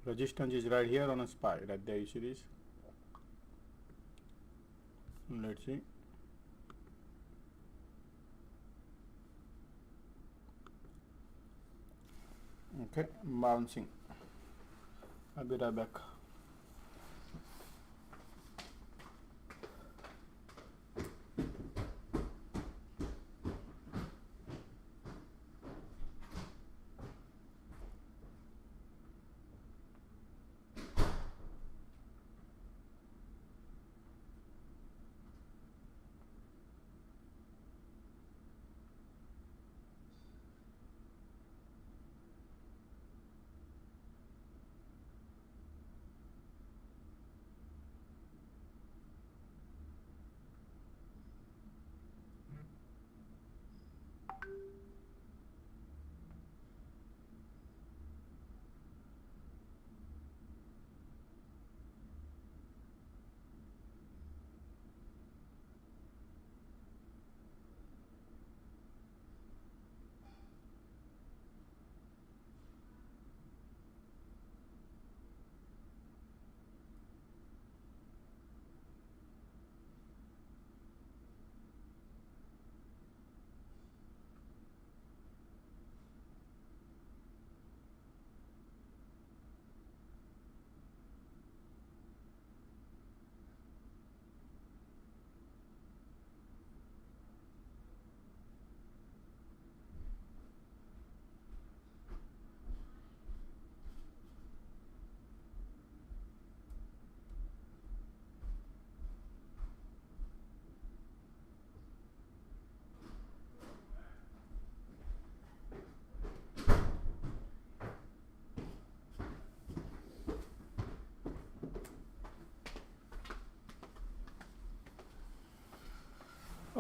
Resistance is right here on a SPY. Right there, you see this? Let's see. Okay, bouncing. I'll be right back.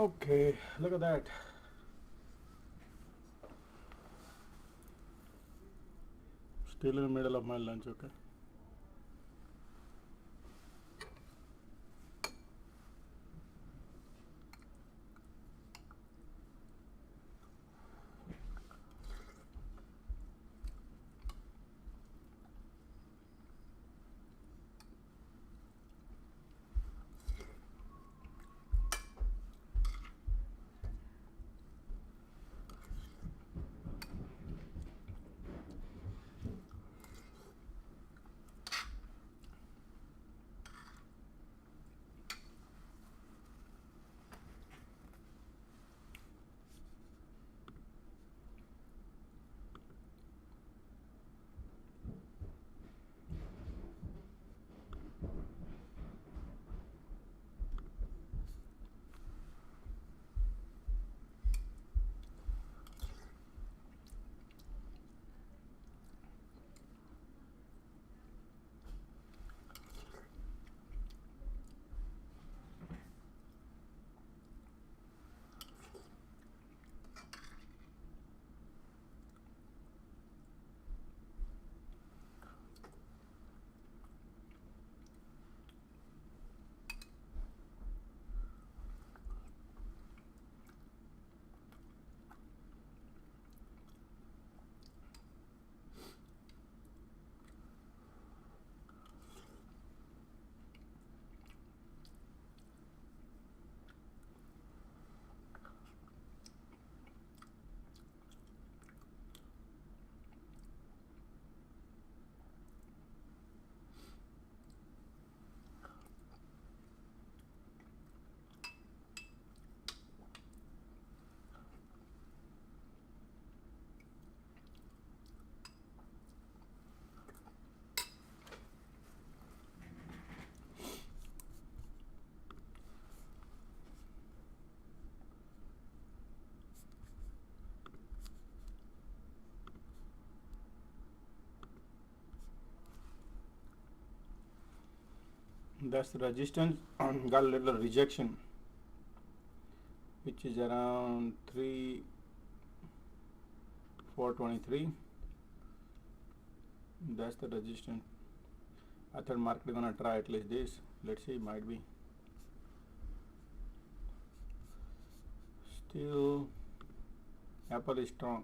Okay, look at that. Still in the middle of my lunch, okay. That's the resistance. Got a little rejection, which is around 423. That's the resistance. I thought market is gonna try at least this. Let's see, might be. Still, Apple is strong.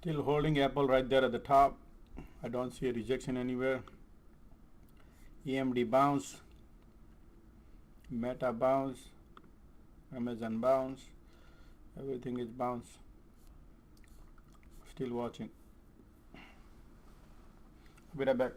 Still holding Apple right there at the top. I don't see a rejection anywhere. AMD bounce, Meta bounce, Amazon bounce, everything is bounce. Still watching. Be right back.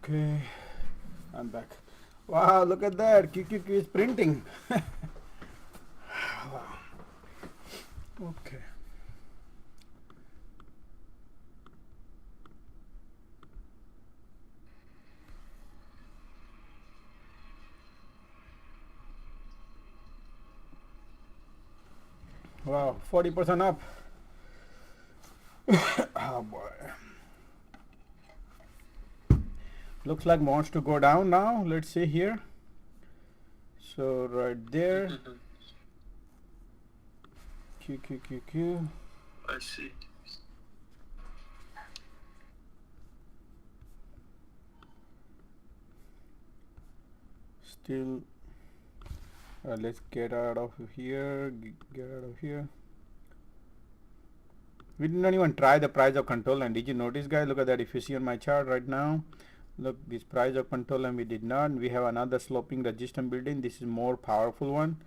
Okay, I'm back. Wow, look at that. QQQ is printing. Okay. Wow, 40% up. Oh boy. Looks like wants to go down now. Let's see here. So right there. QQQ. I see. Still, let's get out of here. Get out of here. We did not even try the price of control, and did you notice, guys? Look at that. If you see on my chart right now, look, this price of control, and we did not. We have another sloping resistance building. This is more powerful one,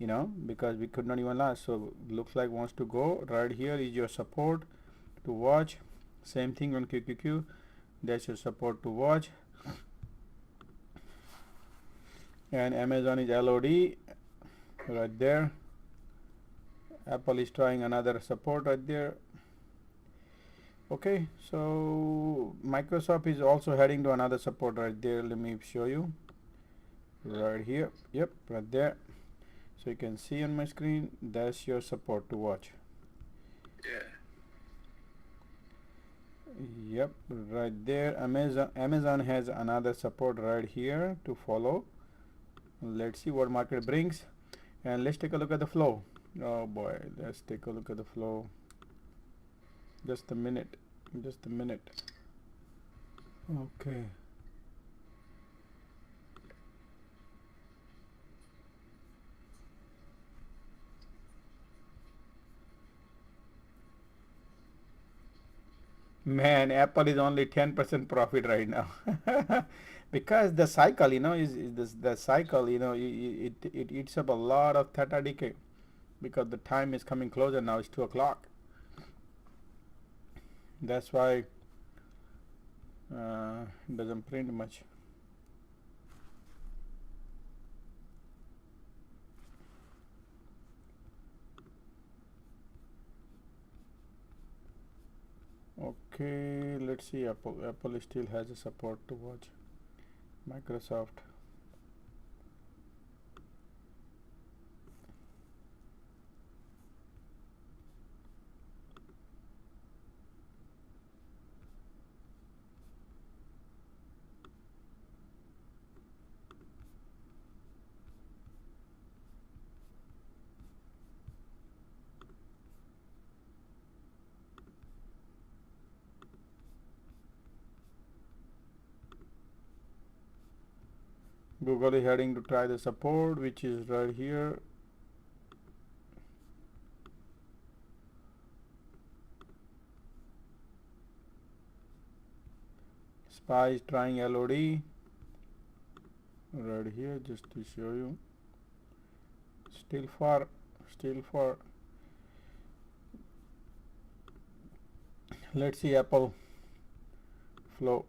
you know, because we could not even last. So looks like wants to go. Right here is your support to watch. Same thing on QQQ. That's your support to watch. And Amazon is LOD right there. Apple is trying another support right there. Okay, so Microsoft is also heading to another support right there. Let me show you right here. Yep, right there. So you can see on my screen, that's your support to watch. Yeah. Yep, right there. Amazon has another support right here to follow. Let's see what market brings, and let's take a look at the flow. Oh boy, let's take a look at the flow. Just a minute. Just a minute. Okay. Man, Apple is only 10% profit right now. Because the cycle, you know, is the cycle, you know, it eats up a lot of theta decay, because the time is coming closer now. It's 2 o'clock. That's why it doesn't print much. Okay, let's see. Apple still has a support to watch. Microsoft. Google is heading to try the support, which is right here. SPY is trying LOD right here, just to show you. Still far. Let's see Apple flow.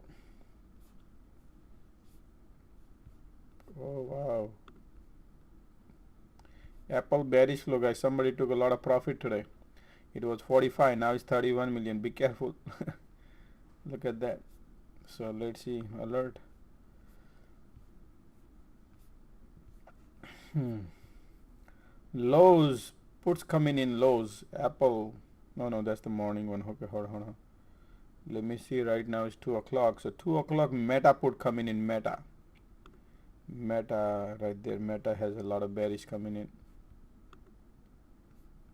Oh wow. Apple bearish flow, guys. Somebody took a lot of profit today. It was 45, now it's 31 million. Be careful. Look at that. So let's see. Alert. Lows. Puts coming in lows. Apple. No, that's the morning one. Okay, hold on. Let me see. Right now it's 2 o'clock. So 2 o'clock Meta put coming in. Meta right there. Meta has a lot of bearish coming in.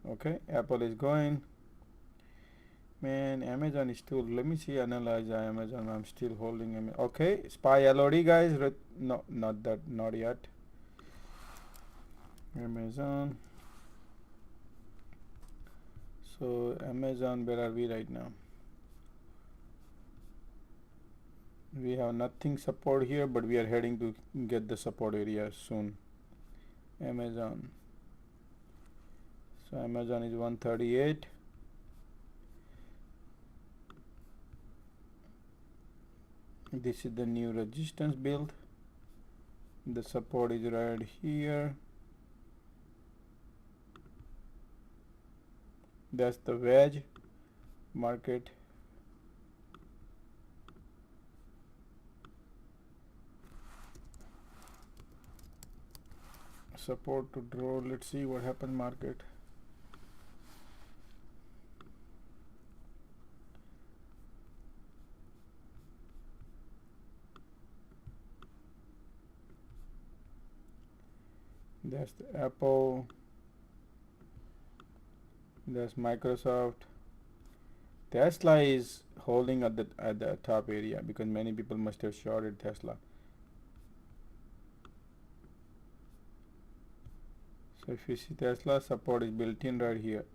Okay, Apple is going. Man, Amazon is still. Let me see. Analyze Amazon. I'm still holding. Okay, SPY LOD, guys. No, not that. Not yet. Amazon. So Amazon, where are we right now? We have nothing support here, but we are heading to get the support area soon. Amazon. So Amazon is 138. This is the new resistance build. The support is right here. That's the wedge market. Support to draw. Let's see what happens market. That's the Apple. That's Microsoft. Tesla is holding at the top area because many people must have shorted Tesla. So if you see Tesla, support is built in right here.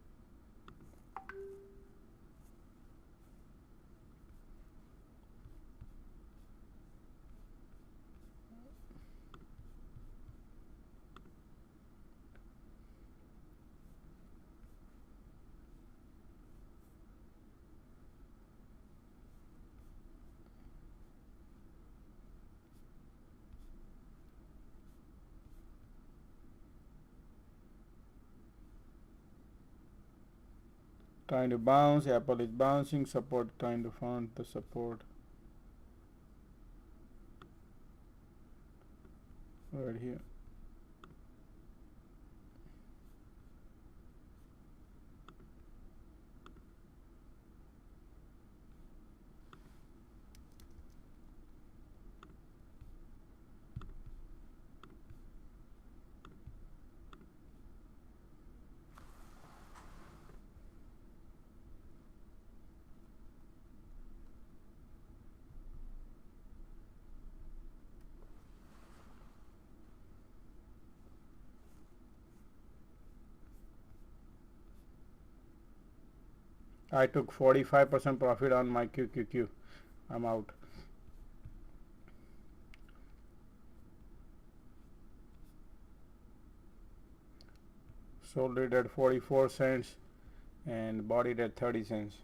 Trying to bounce, Apple is bouncing, support trying to find the support right here. I took 45% profit on my QQQ. I'm out. Sold it at 44 cents and bought it at 30 cents.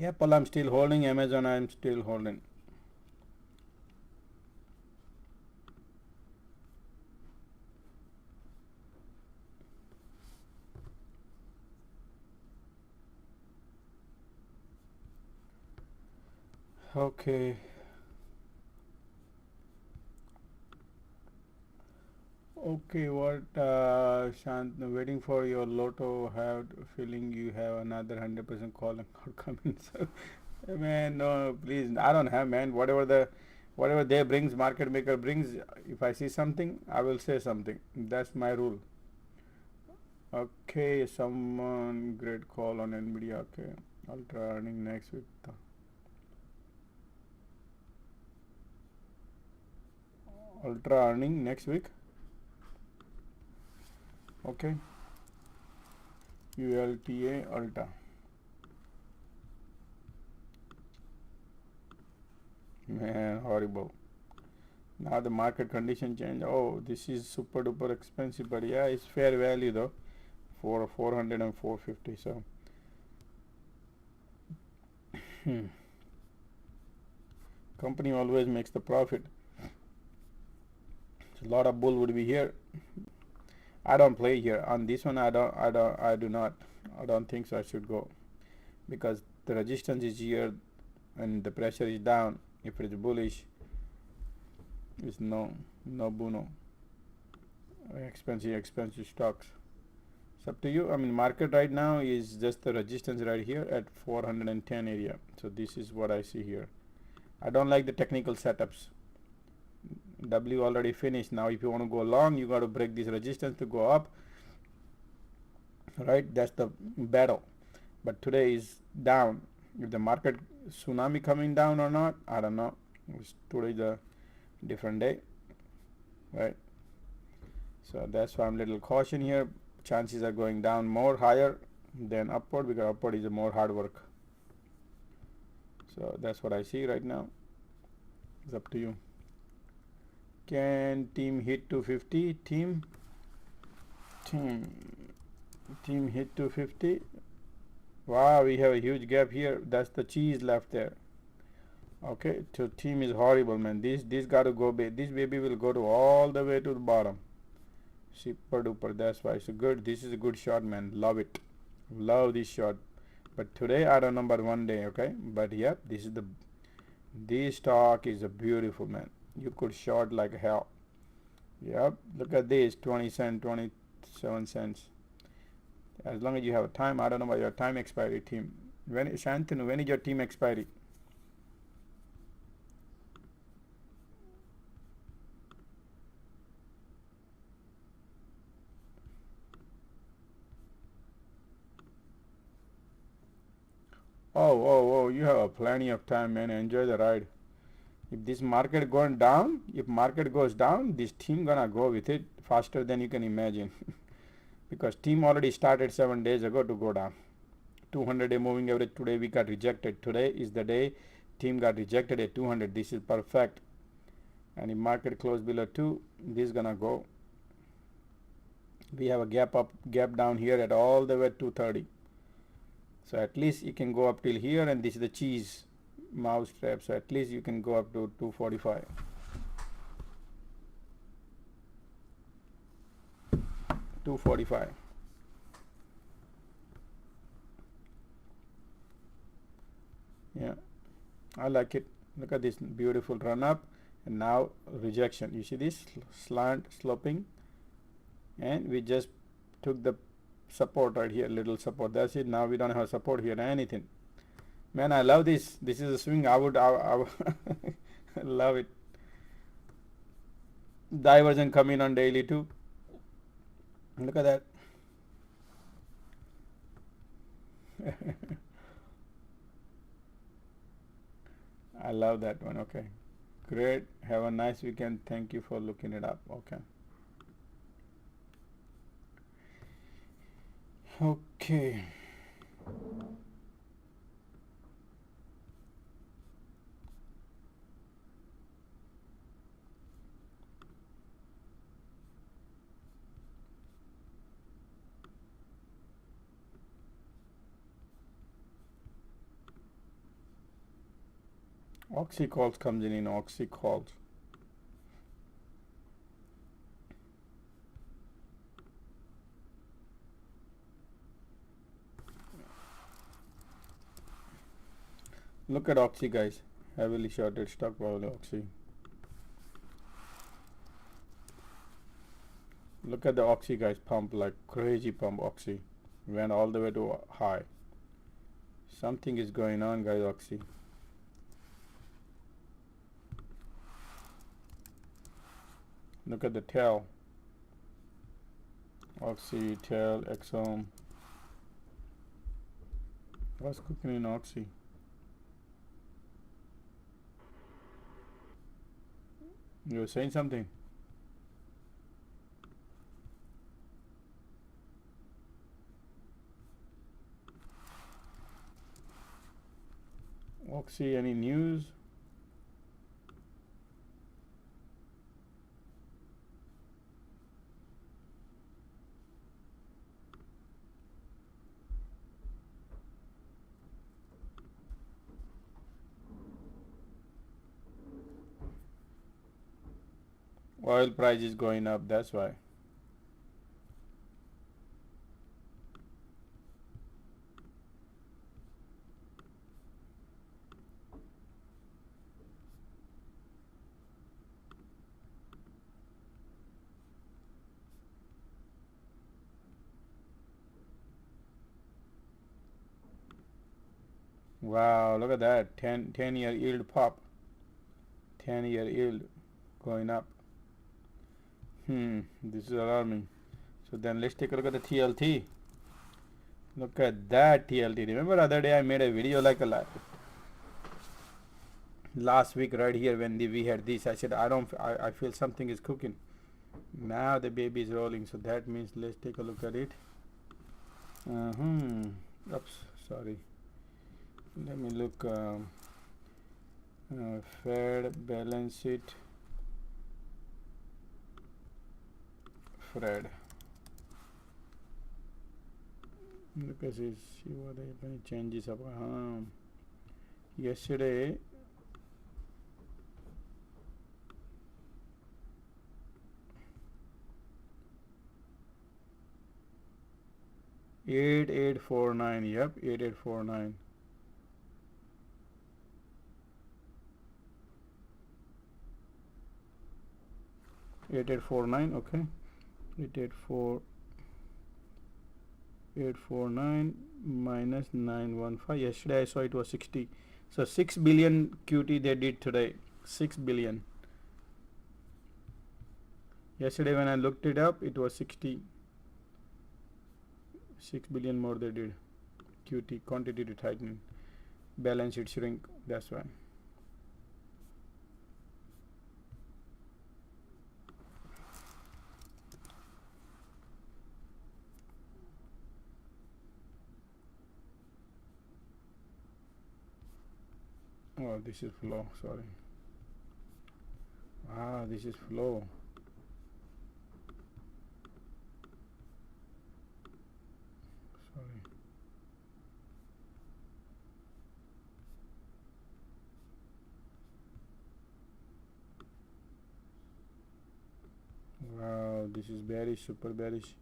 Apple I'm still holding, Amazon I'm still holding. Okay. Okay, what Shant, waiting for your lotto, have feeling you have another 100% call and not coming. So, man, no, please, I don't have, man. Whatever day brings, market maker brings, if I see something, I will say something. That's my rule. Okay, someone great call on Nvidia. Okay, ultra earning next week. Ultra earning next week. Okay, ULTA Ultra. Man, horrible. Now the market condition change. Oh, this is super duper expensive, but yeah, it's fair value though, for 400 and 450. So company always makes the profit. So a lot of bull would be here. I don't play here on this one. I don't think so. I should go because the resistance is here and the pressure is down. If it's bullish, it's no bueno. Expensive stocks. It's up to you. I mean, market right now is just the resistance right here at 410 area. So this is what I see here. I don't like the technical setups. W already finished. Now if you want to go long, you got to break this resistance to go up, right? That's the battle. But today is down. If the market tsunami coming down or not, I don't know. Today is a different day, right? So that's why I'm a little caution here. Chances are going down more higher than upward because upward is a more hard work. So that's what I see right now. It's up to you. Can team hit 250? Team hit 250. Wow, we have a huge gap here. That's the cheese left there. Okay, so team is horrible, man. This got to go. This baby will go to all the way to the bottom. Super duper. That's why it's a good. This is a good shot, man. Love it. Love this shot. But today I don't know about one day. Okay, but yep, this stock is a beautiful, man. You could short like hell. Yep. Look at this. 20 cents, 27 cents. As long as you have a time. I don't know about your time expiry, team. Shantanu, when is your team expiry? Oh, you have plenty of time, man. Enjoy the ride. If this market going down, if market goes down, this team gonna go with it faster than you can imagine. Because team already started 7 days ago to go down. 200-day moving average today we got rejected. Today is the day team got rejected at 200. This is perfect. And if market close below 2, this is gonna go. We have a gap up, gap down here at all the way 230. So at least you can go up till here, and this is the cheese mouse trap. So at least you can go up to 245. 245. Yeah, I like it. Look at this beautiful run up, and now rejection. You see this slant sloping, and we just took the support right here, little support. That's it. Now we don't have support here, anything. Man, I love this. This is a swing. I would love it. Divergent coming on daily too. Look at that. I love that one. Okay, great. Have a nice weekend. Thank you for looking it up. Okay. Oxy calls comes in Oxy calls. Look at Oxy, guys. Heavily shorted stock, probably Oxy. Look at the Oxy, guys. Pump like crazy pump. Oxy went all the way to high. Something is going on, guys. Oxy. Look at the tail. Oxy, tail, Exxon. What's cooking in Oxy? You were saying something? Oxy, any news? Oil price is going up, that's why. Wow, look at that. 10-year yield pop. 10-year yield going up. This is alarming. So then let's take a look at the TLT. Look at that TLT. Remember other day I made a video like a last week right here when we had this. I said I feel something is cooking. Now the baby is rolling. So that means let's take a look at it. Oops, sorry. Let me look. Fed balance sheet. Fred. Look at this. See what any changes up. Yesterday 8849. Yep, 8849. 8849. Okay, 849 minus 915. Yesterday I saw it was 60. So 6 billion QT they did today. 6 billion. Yesterday when I looked it up, it was 60. 6 billion more they did. QT, quantitative tightening. Balance sheet shrink. That's why. Oh, this is flow. Sorry. Ah, this is flow. Sorry. Wow, this is bearish, super bearish.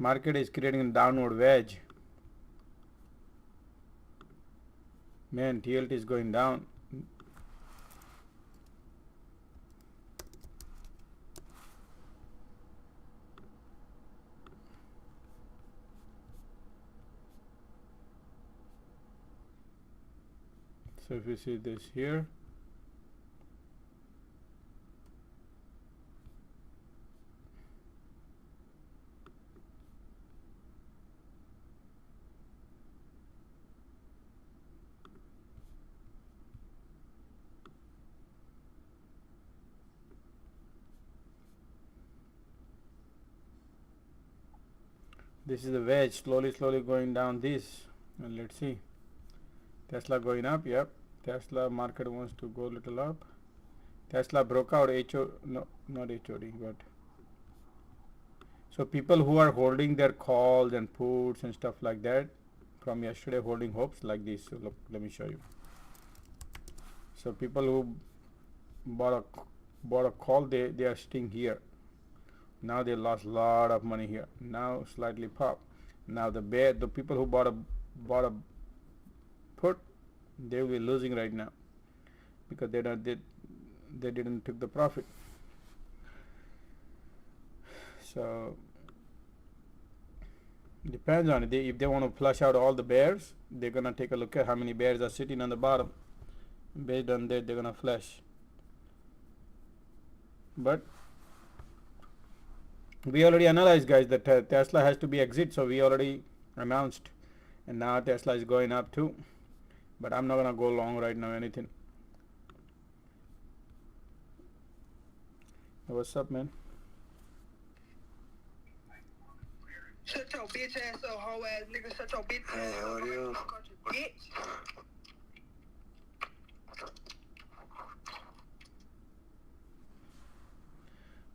Market is creating a downward wedge. Man, TLT is going down. So if you see this here, this is the wedge slowly going down this, and let's see. Tesla going up. Yep, Tesla market wants to go little up. Tesla broke out no, not HOD, but so people who are holding their calls and puts and stuff like that from yesterday, holding hopes like this. So look, let me show you. So people who bought a call, they are sitting here. Now they lost a lot of money here. Now slightly pop. Now the people who bought a put, they will be losing right now because they didn't took the profit. So depends on it. If they want to flush out all the bears, they're gonna take a look at how many bears are sitting on the bottom. Based on that, they're gonna flush. But we already analyzed, guys, that Tesla has to be exit, so we already announced, and now Tesla is going up too. But I'm not gonna go long right now. Anything. What's up, man? Shut your bitch ass up, hoe ass nigga. Shut your bitch ass up. Bitch.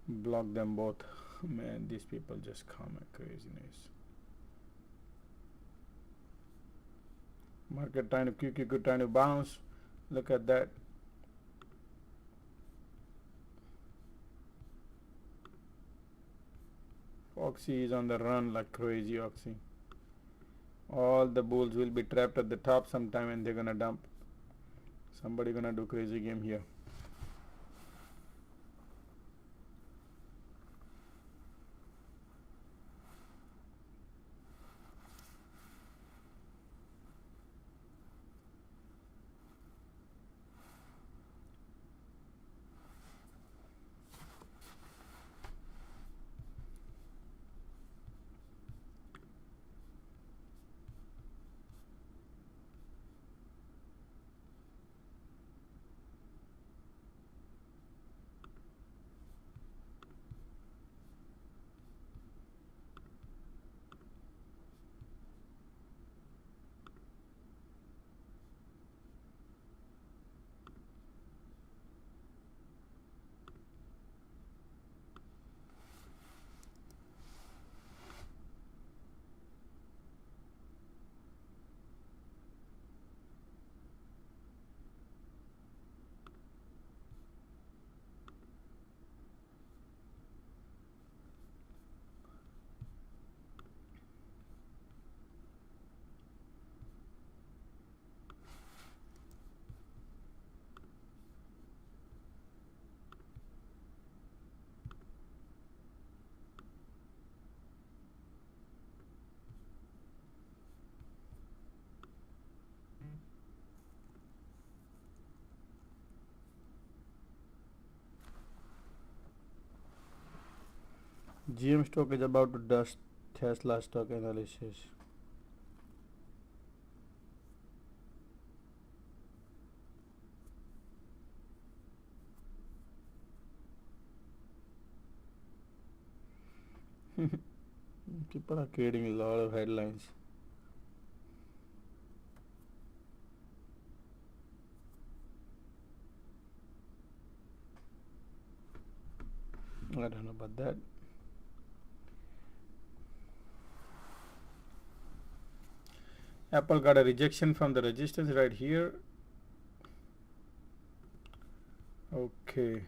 Block them both. Man, these people just comment craziness. Market trying to QQQ trying to bounce. Look at that. Oxy is on the run like crazy. Oxy. All the bulls will be trapped at the top sometime and they're gonna dump. Somebody gonna do crazy game here. GM stock is about to dust Tesla stock analysis. People are creating a lot of headlines. I don't know about that. Apple got a rejection from the resistance right here. Okay.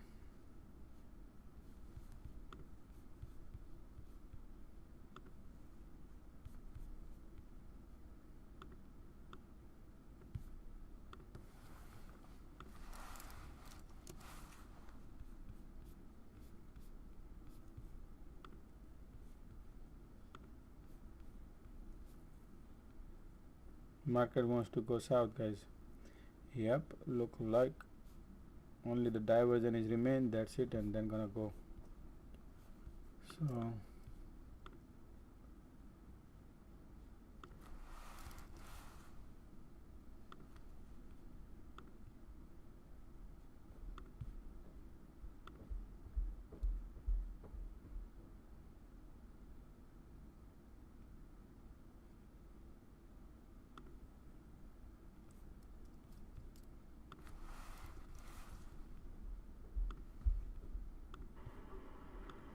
Market wants to go south, guys. Yep, look like only the diversion is remain, that's it, and then gonna go. So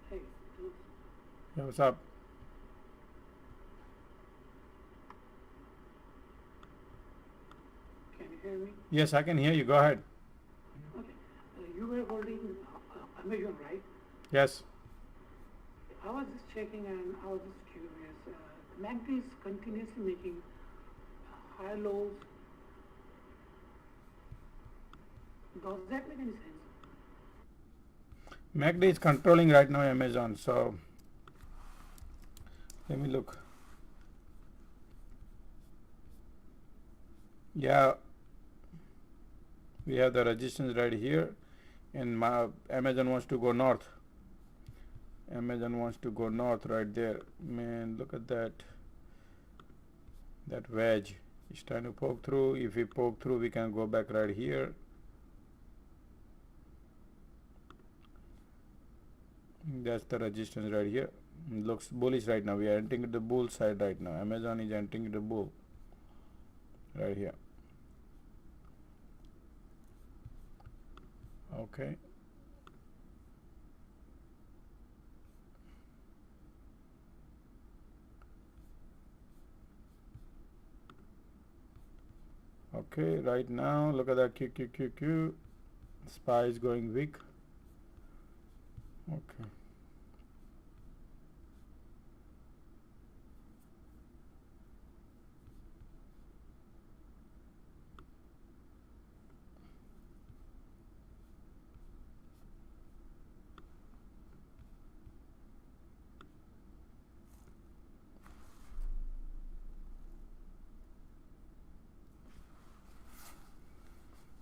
Hey, yeah, what's up? can you hear me? Yes, I can hear you. Go ahead. Okay. You were holding Amazon, right? Yes. I was just checking and I was just curious. MACD is continuously making high lows. Does that make any sense? MACD is controlling right now Amazon. So let me look. Yeah, we have the resistance right here, and Amazon wants to go north. Amazon wants to go north right there. Man, look at that. That wedge is trying to poke through. If we poke through, we can go back right here. That's the resistance right here. It looks bullish right now. We are entering the bull side right now. Amazon is entering the bull right here. Okay. Okay, right now look at that QQQ. SPY is going weak. Okay.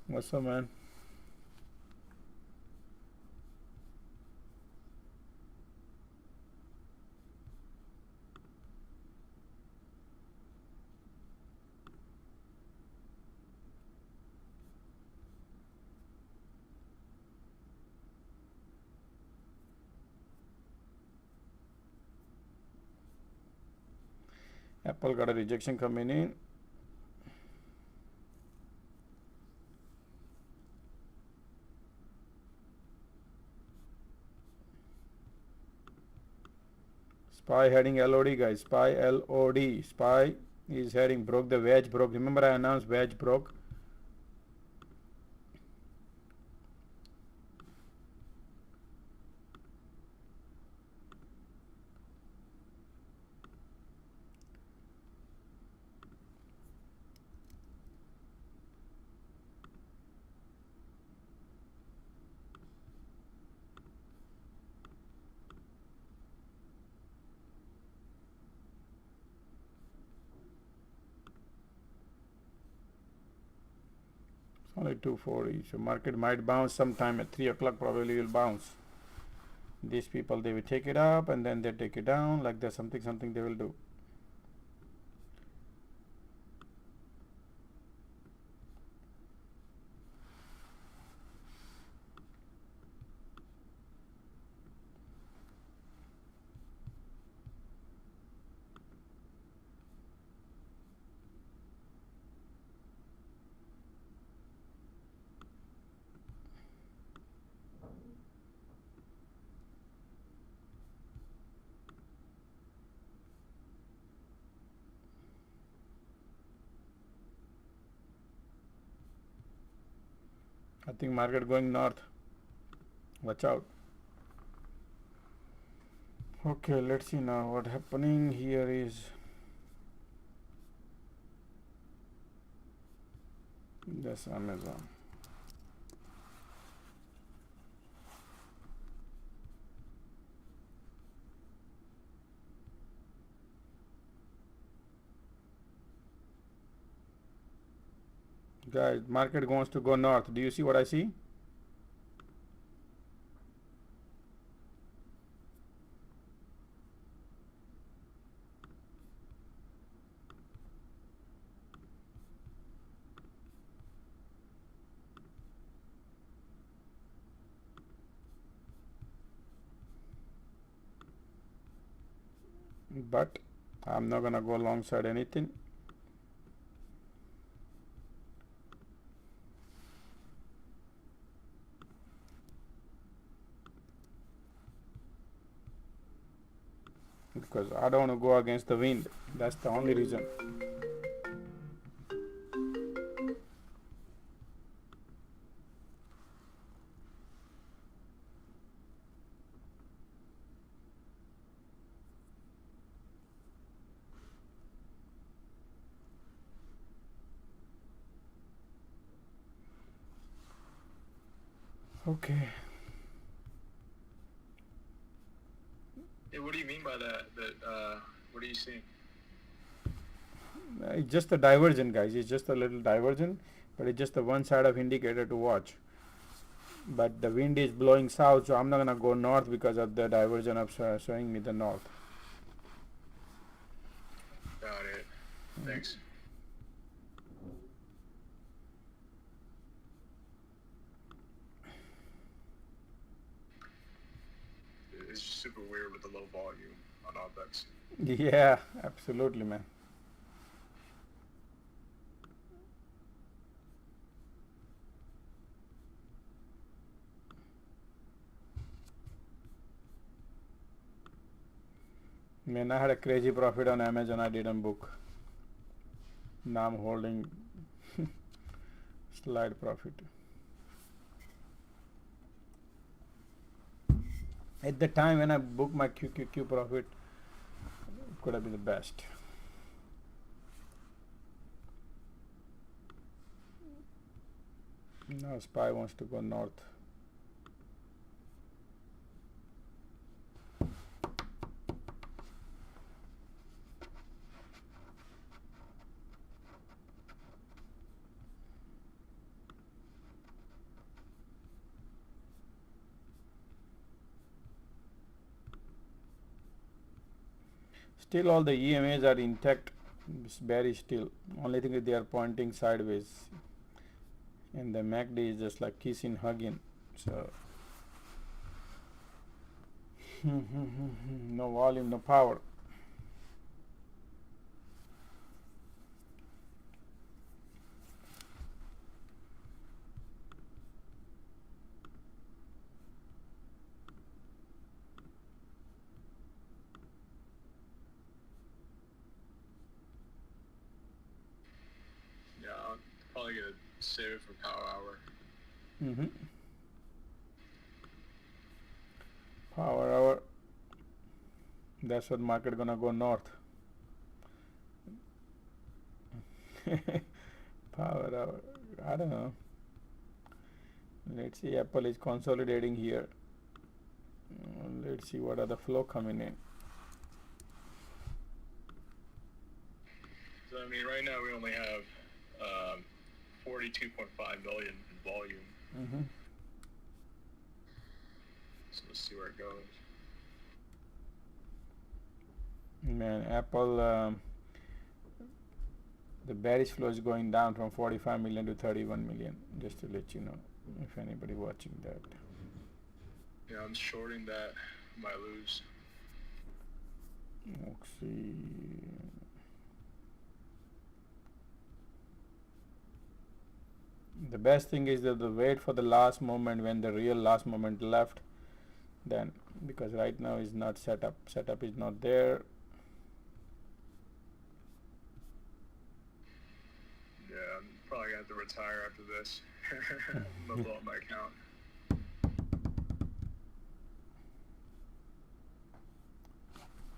What's up, man? Apple got a rejection coming in. SPY heading LOD, guys. SPY LOD. SPY is heading, broke the wedge, broke. Remember I announced wedge broke. Only 240, so market might bounce sometime at 3 o'clock, probably will bounce. These people, they will take it up and then they take it down, like there's something they will do. I think market going north. Watch out. Okay, let's see now what happening here is this Amazon. Guys, market wants to go north. Do you see what I see? But I'm not gonna go alongside anything. Because I don't want to go against the wind. That's the only reason. Okay. Hey, what do you mean by that? What are you seeing? It's just a divergent, guys. It's just a little divergent, but it's just the one side of indicator to watch. But the wind is blowing south, so I'm not gonna go north because of the divergence of showing me the north. Got it. Thanks. It's just super weird with the low volume on OpEx. Yeah, absolutely, man. Man, I had a crazy profit on Amazon. I didn't book. Now I'm holding slide profit. At the time when I booked my QQQ profit, it could have been the best. Now SPY wants to go north. Still all the EMAs are intact. It's bearish still. Only thing is they are pointing sideways. And the MACD is just like kissing, hugging. So no volume, no power. Yeah, I'm probably gonna save it for power hour. Power hour. That's what market gonna go north. Power hour. I don't know. Let's see. Apple is consolidating here. Let's see what are the flow coming in. So I mean, right now we only have 42.5 million in volume. So Let's see where it goes. Man, Apple, the bearish flow is going down from 45 million to 31 million, just to let you know, if anybody watching that. Yeah, I'm shorting that. Might lose. Let's see. The best thing is that the wait for the last moment, when the real last moment left, then, because right now is not set up. Setup is not there. Yeah, I'm probably gonna have to retire after this. I'm gonna blow up my account.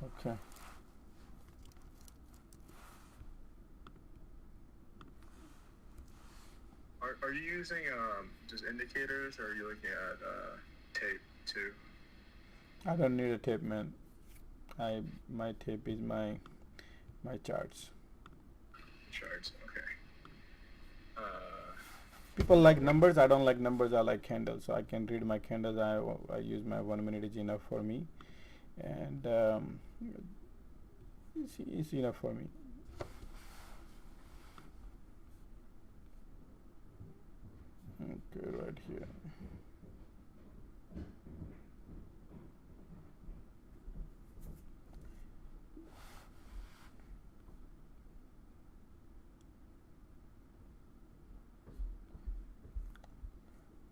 Okay. Are you using just indicators, or are you looking at tape too? I don't need a tape, man. My tape is my charts. Charts, okay. People like numbers. I don't like numbers. I like candles. So I can read my candles. I use my 1 minute is enough for me, and it's enough for me. Okay, right here.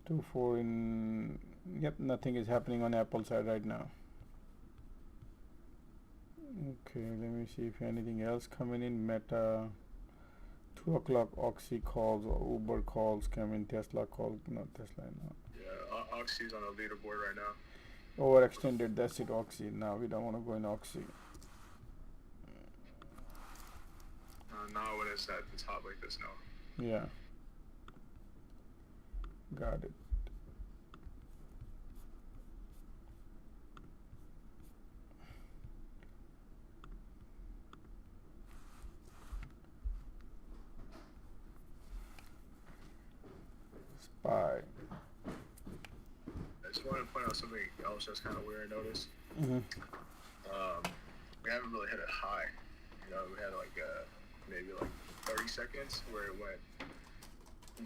Two, four in. Yep, nothing is happening on Apple side right now. Okay, let me see if anything else coming in. Meta. 2 o'clock Oxy calls or Uber calls come in. Tesla calls, not Tesla, no. Yeah, Oxy's on the leaderboard right now. Overextended, that's it, Oxy. Now we don't want to go in Oxy. Not when it's at the top like this, no. Yeah. Got it. SPY. I just want to point out something else that's kind of weird. I noticed. Mm-hmm. We haven't really hit a high. You know, we had like maybe like 30 seconds where it went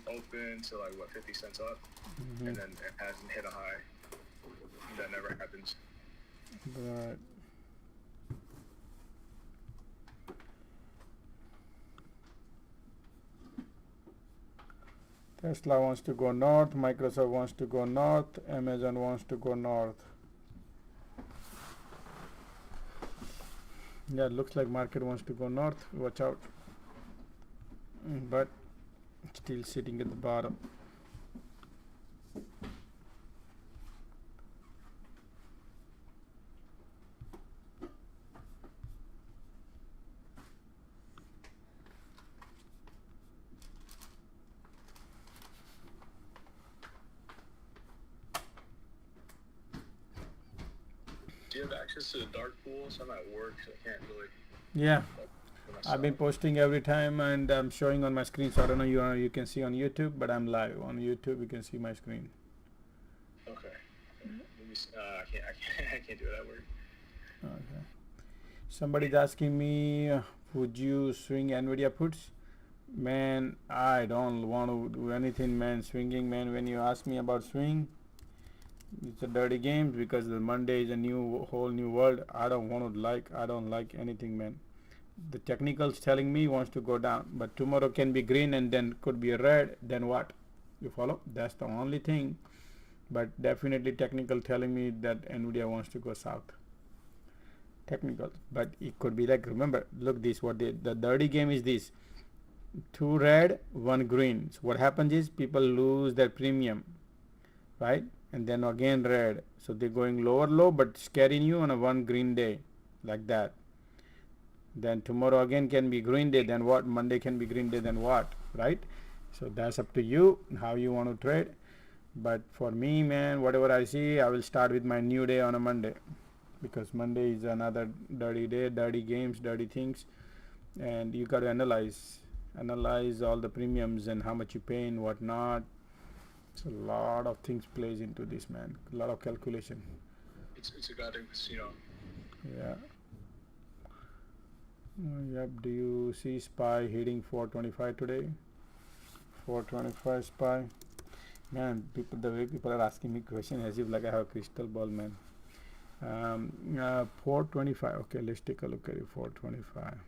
open to like 50 cents up, Mm-hmm. and then it hasn't hit a high. That never happens. Right. Tesla wants to go north, Microsoft wants to go north, Amazon wants to go north. Yeah, looks like market wants to go north. Watch out. But still sitting at the bottom. Do you have access to the dark pools? I'm at work, so I can't really. Yeah, I've been posting every time, and I'm showing on my screen. So I don't know you can see on YouTube, but I'm live on YouTube. You can see my screen. Okay. Let me see. I can't do it at work. Okay. Somebody's asking me, would you swing Nvidia puts? Man, I don't want to do anything, man. Swinging, man. When you ask me about swing, it's a dirty game, because the Monday is a whole new world. I don't like anything, man. The technicals telling me wants to go down, but tomorrow can be green and then could be a red. Then what? You follow? That's the only thing. But definitely technical telling me that Nvidia wants to go south. Technical, but it could be like, remember, look this, what the dirty game is this: 2 red, 1 green. So what happens is people lose their premium, right? And then again red, so they're going low, but scaring you on a 1 green day, like that. Then tomorrow again can be green day, then what? Monday can be green day, then what? Right? So that's up to you how you want to trade. But for me, man, whatever I see, I will start with my new day on a Monday, because Monday is another dirty day, dirty games, dirty things, and you got to analyze all the premiums and how much you pay and what not. So a lot of things plays into this, man. A lot of calculation. It's a goddamn casino. Yeah. Yep. Do you see SPY hitting 425 today? 425 SPY. Man, people, the way people are asking me question as if like I have a crystal ball, man. 425. Okay, let's take a look at it. 425.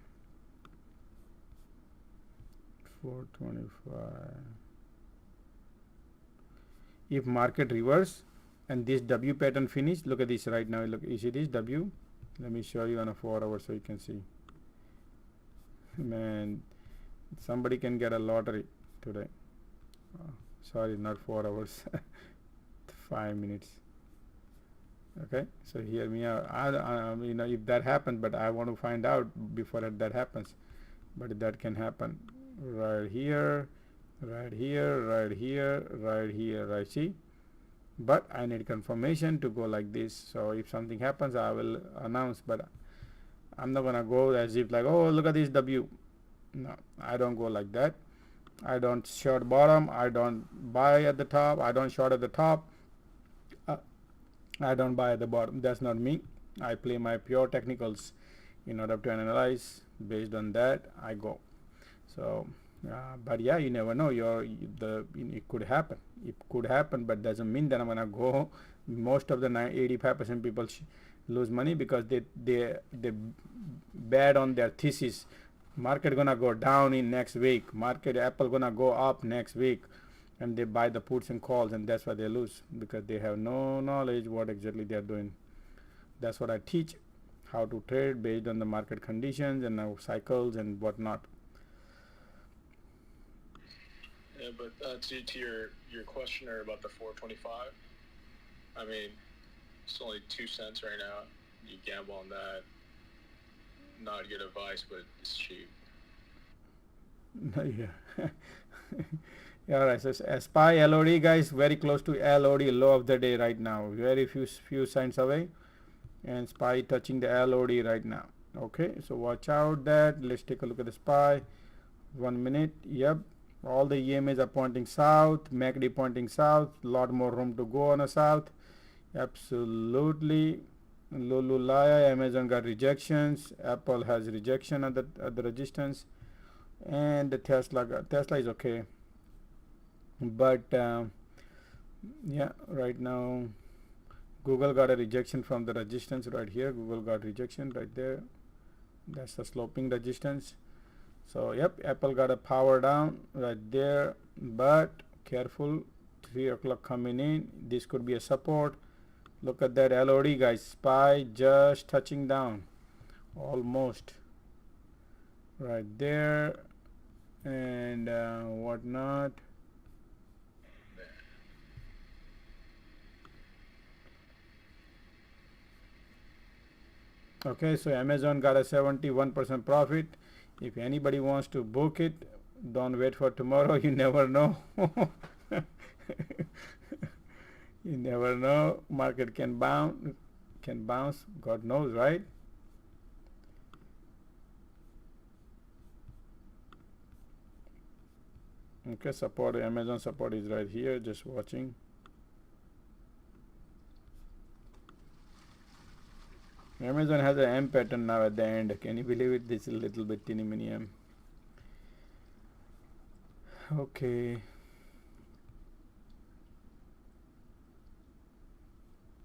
425. If market reverse and this W pattern finish, look at this right now. Look, you see this W? Let me show you on a 4 hour so you can see. Man, somebody can get a lottery today. Sorry, not 4 hours. 5 minutes. Okay, so hear me out. You know, if that happens, but I want to find out before that happens. But that can happen right here, right here, right here, right here, right? See, but I need confirmation to go like this. So if something happens, I will announce, but I'm not gonna go as if like, oh, look at this W. No, I don't go like that. I don't short bottom, I don't buy at the top, I don't short at the top, I don't buy at the bottom. That's not me. I play my pure technicals in order to analyze. Based on that, I go. So but yeah, you never know. It could happen. It could happen, but doesn't mean that I'm gonna go. Most of the 85% people lose money because they bad on their thesis. Market gonna go down in next week. Market Apple gonna go up next week, and they buy the puts and calls, and that's why they lose because they have no knowledge what exactly they are doing. That's what I teach, how to trade based on the market conditions and cycles and whatnot. Yeah, but to your questioner about the 425, I mean, it's only 2 cents right now. You gamble on that. Not good advice, but it's cheap. Yeah. Yeah, all right. So SPY LOD, guys, very close to LOD, low of the day right now. Very few cents away, and SPY touching the LOD right now. Okay, so watch out that. Let's take a look at the SPY. 1 minute. Yep. All the EMAs are pointing south. MACD pointing south. Lot more room to go on the south. Absolutely. Lululaya, Amazon got rejections. Apple has rejection at the resistance, and the Tesla is okay. But yeah, right now Google got a rejection from the resistance right here. Google got rejection right there. That's the sloping resistance. So yep, Apple got a power down right there, but careful, 3 o'clock coming in. This could be a support. Look at that LOD, guys. SPY just touching down, almost right there, and whatnot. Okay, so Amazon got a 71% profit. If anybody wants to book it, don't wait for tomorrow. You never know. You never know. Market can bounce. God knows, right? Okay, support. Amazon support is right here. Just watching. Amazon has an M pattern now at the end. Can you believe it? This is a little bit teeny mini M. Okay.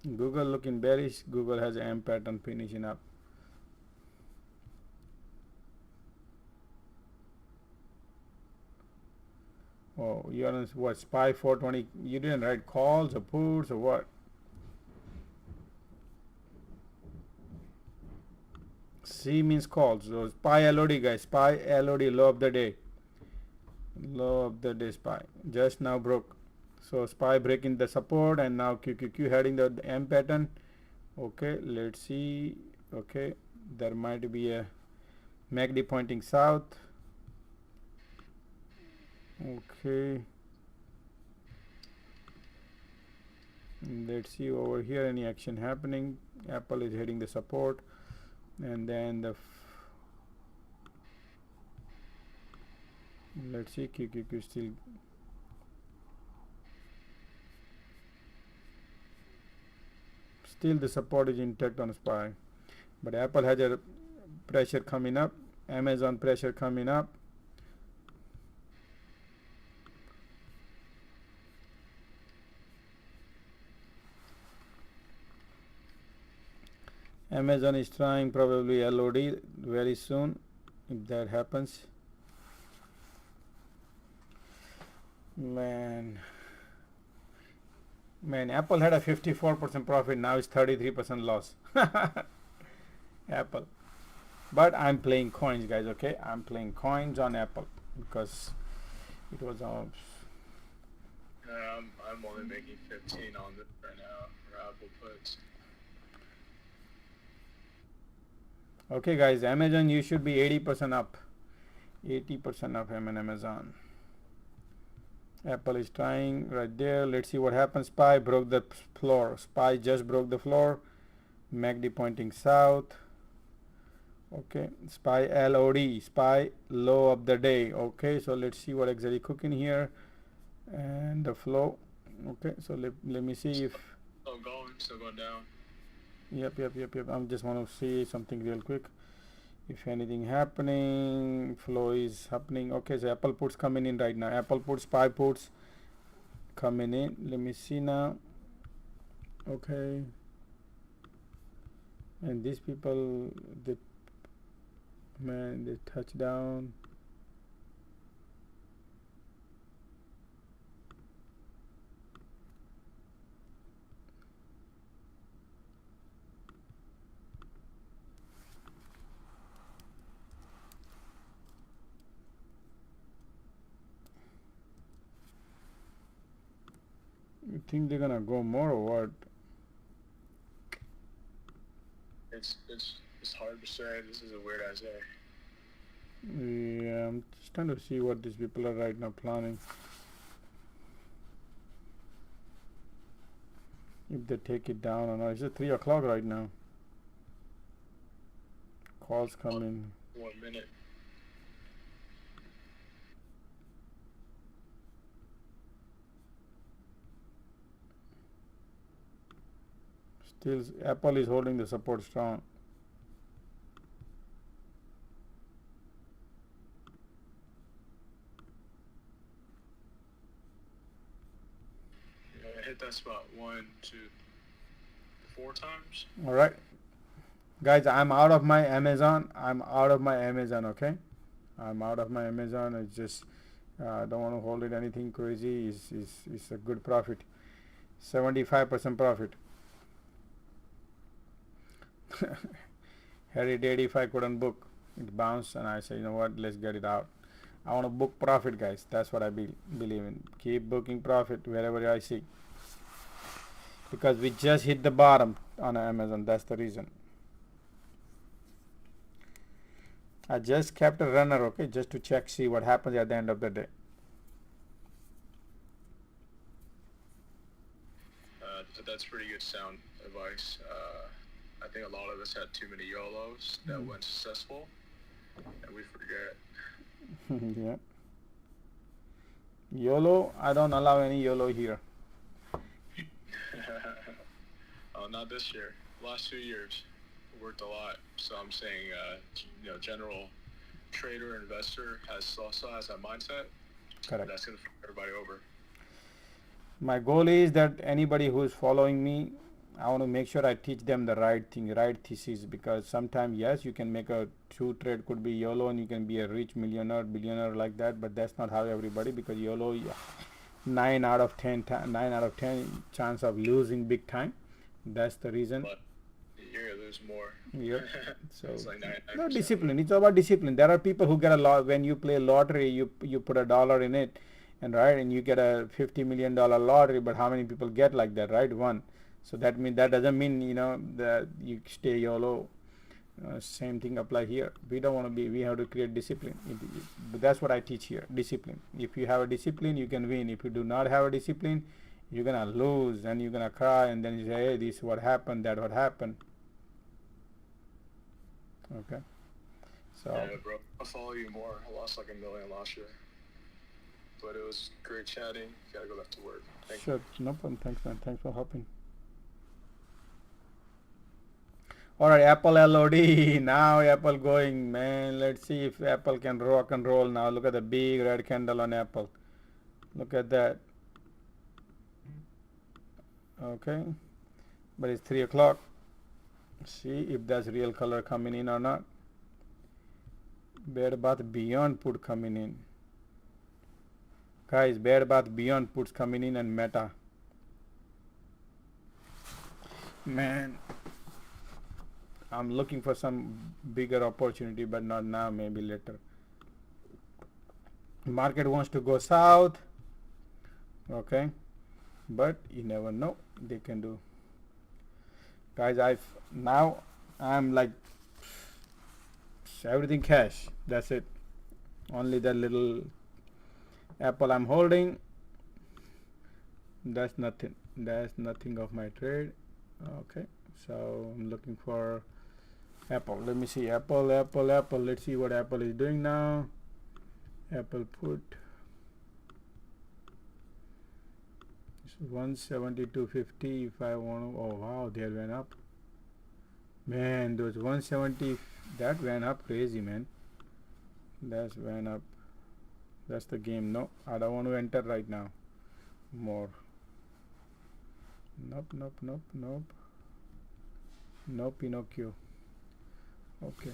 Google looking bearish. Google has an M pattern finishing up. Oh, you're on what? SPY 420. You didn't write calls or puts or what? C means calls. So SPY LOD, guys. SPY LOD, low of the day. Low of the day SPY. Just now broke. So SPY breaking the support, and now QQQ heading the M pattern. Okay, let's see. Okay, there might be a MACD pointing south. Okay, let's see over here any action happening. Apple is hitting the support, and then let's see, QQQ still the support is intact on SPY, but Apple has a pressure coming up, Amazon pressure coming up. Amazon is trying probably LOD very soon. If that happens, man, Apple had a 54% profit, now it's 33% loss. Apple. But I'm playing coins, guys, okay? I'm playing coins on Apple because it was on. I'm only making 15 on this right now for Apple puts. Okay, guys, Amazon, you should be 80% up. 80% up, Amazon. Apple is trying right there. Let's see what happens. SPY broke the floor. SPY just broke the floor. MACD pointing south. Okay, SPY LOD, SPY low of the day. Okay, so let's see what exactly cooking here and the flow. Okay, so let me see if Still going down. Yep. I just want to see something real quick. If anything happening, flow is happening. Okay, so Apple puts coming in right now. Apple puts, SPY puts coming in. Let me see now. Okay, and these people, they touch down. You think they're gonna go more or what? It's hard to say. This is a weird ass day. Yeah, I'm just trying to see what these people are right now planning. If they take it down or not. It's just 3 o'clock right now. Calls coming. 1 minute. Still, Apple is holding the support strong. Yeah, I hit that spot 1, 2, 4 times. All right, guys, I'm out of my Amazon. Okay, I'm out of my Amazon. It's just I don't want to hold it anything crazy. It's a good profit, 75% profit. Had it 85, couldn't book. It bounced, and I said, you know what? Let's get it out. I want to book profit, guys. That's what I believe in. Keep booking profit wherever I see. Because we just hit the bottom on Amazon. That's the reason. I just kept a runner, okay, just to check, see what happens at the end of the day. That's pretty good sound advice. I think a lot of us had too many YOLOs that weren't successful, and we forget. Yeah. YOLO, I don't allow any YOLO here. Oh, not this year. Last 2 years, worked a lot. So I'm saying, general trader, investor also has that mindset. Correct. That's going to fuck everybody over. My goal is that anybody who is following me, I want to make sure I teach them the right thing, right thesis, because sometimes, yes, you can make a true trade, could be YOLO, and you can be a rich millionaire, billionaire like that, but that's not how everybody, because YOLO, 9 out of 10 chance of losing big time. That's the reason. But you're going to lose more. Yep. So It's like 99%. no discipline. It's about discipline. There are people who get a lot. When you play lottery, you put $1 in it, and you get a $50 million lottery. But how many people get like that, right? One. So that doesn't mean that you stay YOLO. Same thing apply here. We don't want to be. We have to create discipline. That's what I teach here. Discipline. If you have a discipline, you can win. If you do not have a discipline, you're gonna lose, and you're gonna cry, and then you say, "Hey, this is what happened. That what happened." Okay. So. Yeah, bro. I'll follow you more. I lost like $1 million last year, but it was great chatting. Gotta go back to work. Thank you. Sure. No problem. Thanks, man. Thanks for helping. All right, Apple LOD. Now Apple going, man. Let's see if Apple can rock and roll now. Look at the big red candle on Apple. Look at that. Okay, but it's 3 o'clock. See if that's real color coming in or not. Bed Bath Beyond put coming in. Guys, Bed Bath Beyond puts coming in and Meta. Man, I'm looking for some bigger opportunity, but not now, maybe later. Market wants to go south. Okay, but you never know, they can do. Guys, I'm like everything cash. That's it. Only that little Apple I'm holding. That's nothing. That's nothing of my trade. Okay, so I'm looking for Apple. Let me see. Apple. Let's see what Apple is doing now. Apple put 172.50. If I want to, oh wow, they went up. Man, those 170, that went up crazy, man. That's went up. That's the game. No, I don't want to enter right now. More. Nope. No Pinocchio. Okay.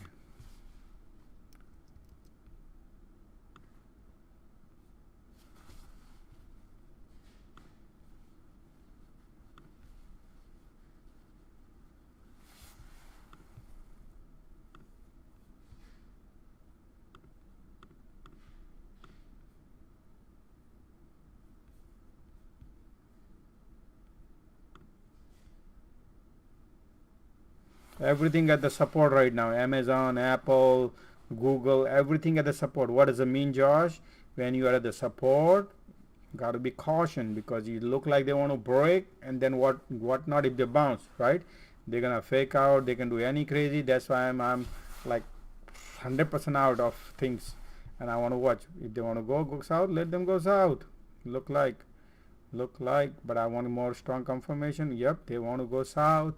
Everything at the support right now. Amazon, Apple, Google, everything at the support. What does it mean, Josh? When you are at the support, got to be caution, because you look like they want to break, and then what not if they bounce, right? They're gonna fake out. They can do any crazy. That's why I'm like 100% out of things, and I want to watch. If they want to go south, let them go south. Look like, but I want more strong confirmation. Yep, they want to go south.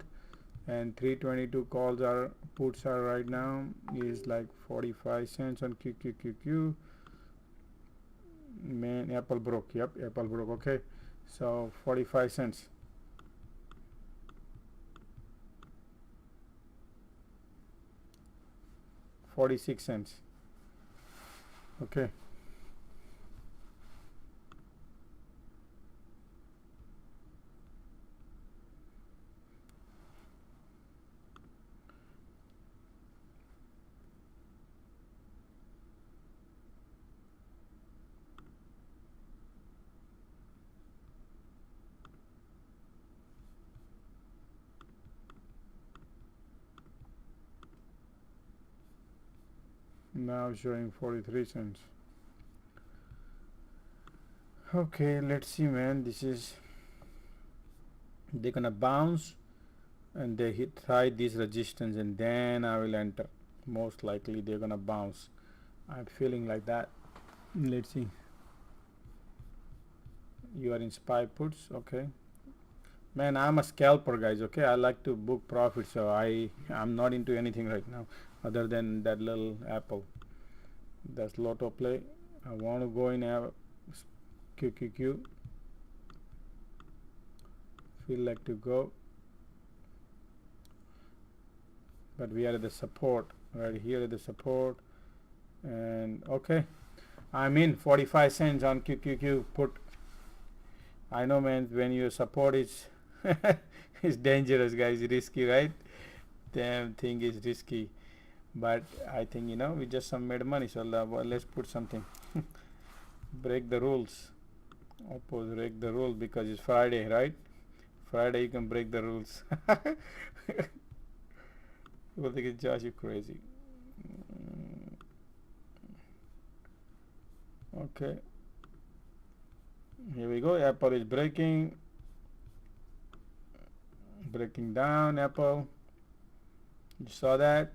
And 322 calls are puts are right now is like 45 cents on QQQ. Man, Apple broke. Yep, Apple broke. Okay, so 45 cents. $0.46. Okay. Now showing 43 cents. Okay, let's see, man. This is, they're gonna bounce and they try this resistance, and then I will enter. Most likely they're gonna bounce. I'm feeling like that. Let's see. You are in SPY puts. Okay, man, I'm a scalper, guys. Okay, I like to book profit, so I'm not into anything right now other than that little Apple. That's lotto play. I want to go in QQQ. Feel like to go, but we are at the support right here at the support. And okay, I'm in 45 cents on QQQ put. I know, man, when your support is it's dangerous, guys. Risky, right? Damn thing is risky, but I think, we just made money, so let's put something. Break the rules. Oppose break the rules, because it's Friday, right? Friday you can break the rules. People think it's Josh, you crazy. Okay, here we go. Apple is breaking down. Apple, you saw that?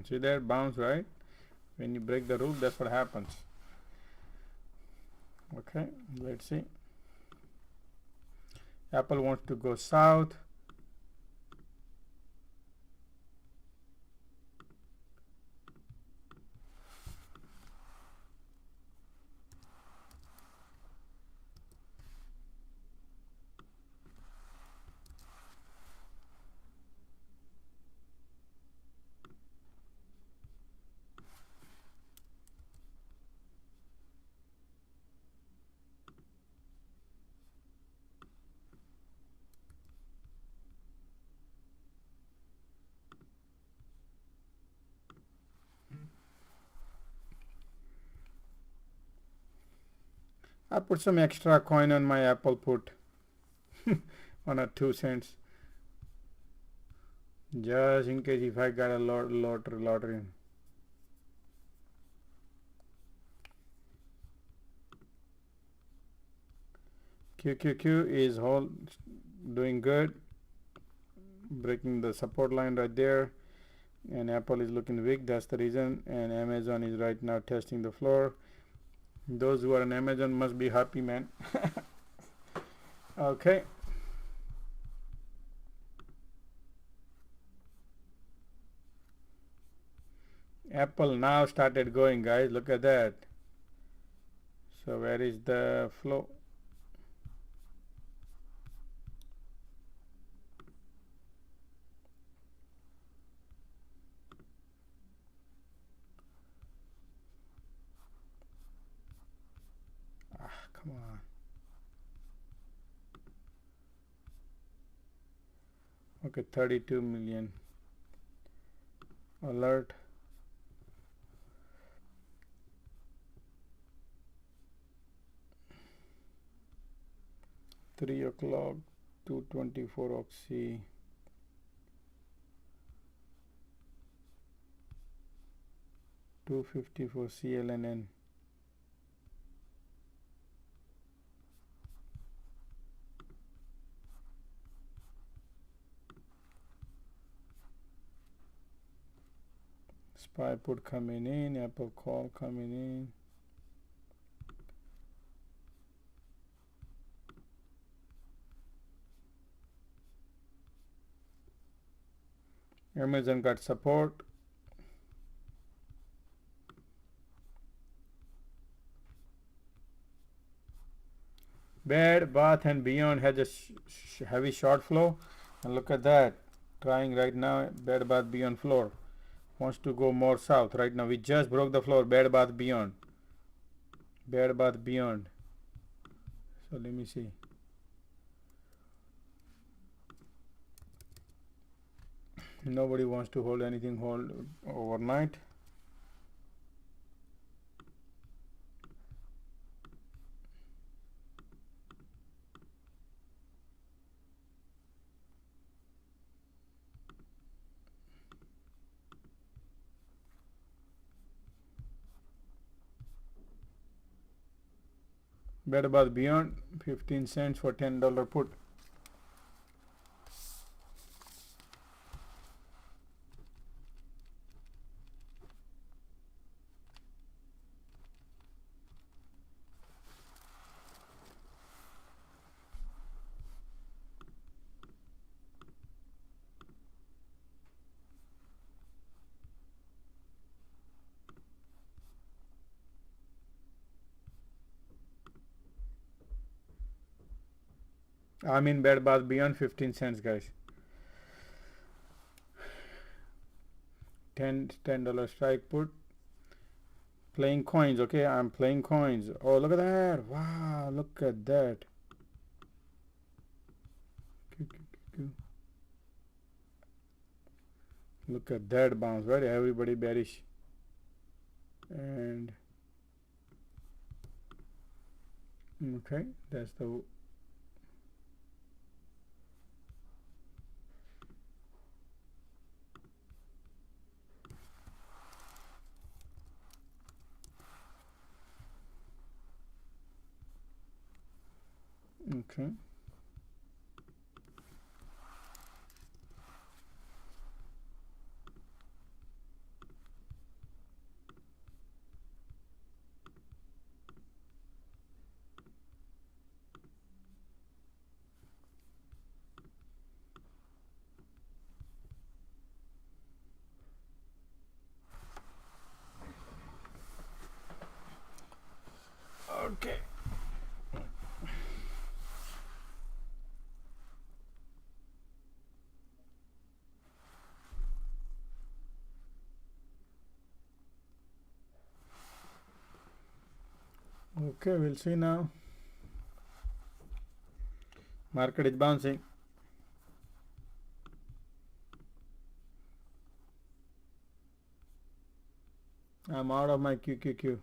See that bounce, right? When you break the rule, that's what happens. Okay, let's see. Apple wants to go south. I put some extra coin on my Apple put. 1 or 2 cents. Just in case if I got a lottery. QQQ is doing good, breaking the support line right there, and Apple is looking weak. That's the reason. And Amazon is right now testing the floor. Those who are on Amazon must be happy, man. Okay. Apple now started going, guys. Look at that. So where is the flow? Come on. Okay, 32 million. Alert. Three o'clock, 224 oxy. 250 for CLNN. SPY put coming in, Apple call coming in. Amazon got support. Bed Bath and Beyond has a heavy short flow, and look at that, trying right now. Bed Bath Beyond floor wants to go more south right now. We just broke the floor. Bed Bath Beyond. Bed Bath Beyond. So let me see. Nobody wants to hold anything overnight. Bed Bath Beyond, 15 cents for $10 put. I'm in Bed Bath Beyond, 15 cents, guys. $10 strike put. Playing coins, okay? I'm playing coins. Oh, look at that. Wow, look at that. Look at that bounce, right? Everybody bearish. And okay, that's the okay. Okay, we'll see now. Market is bouncing. I'm out of my QQQ.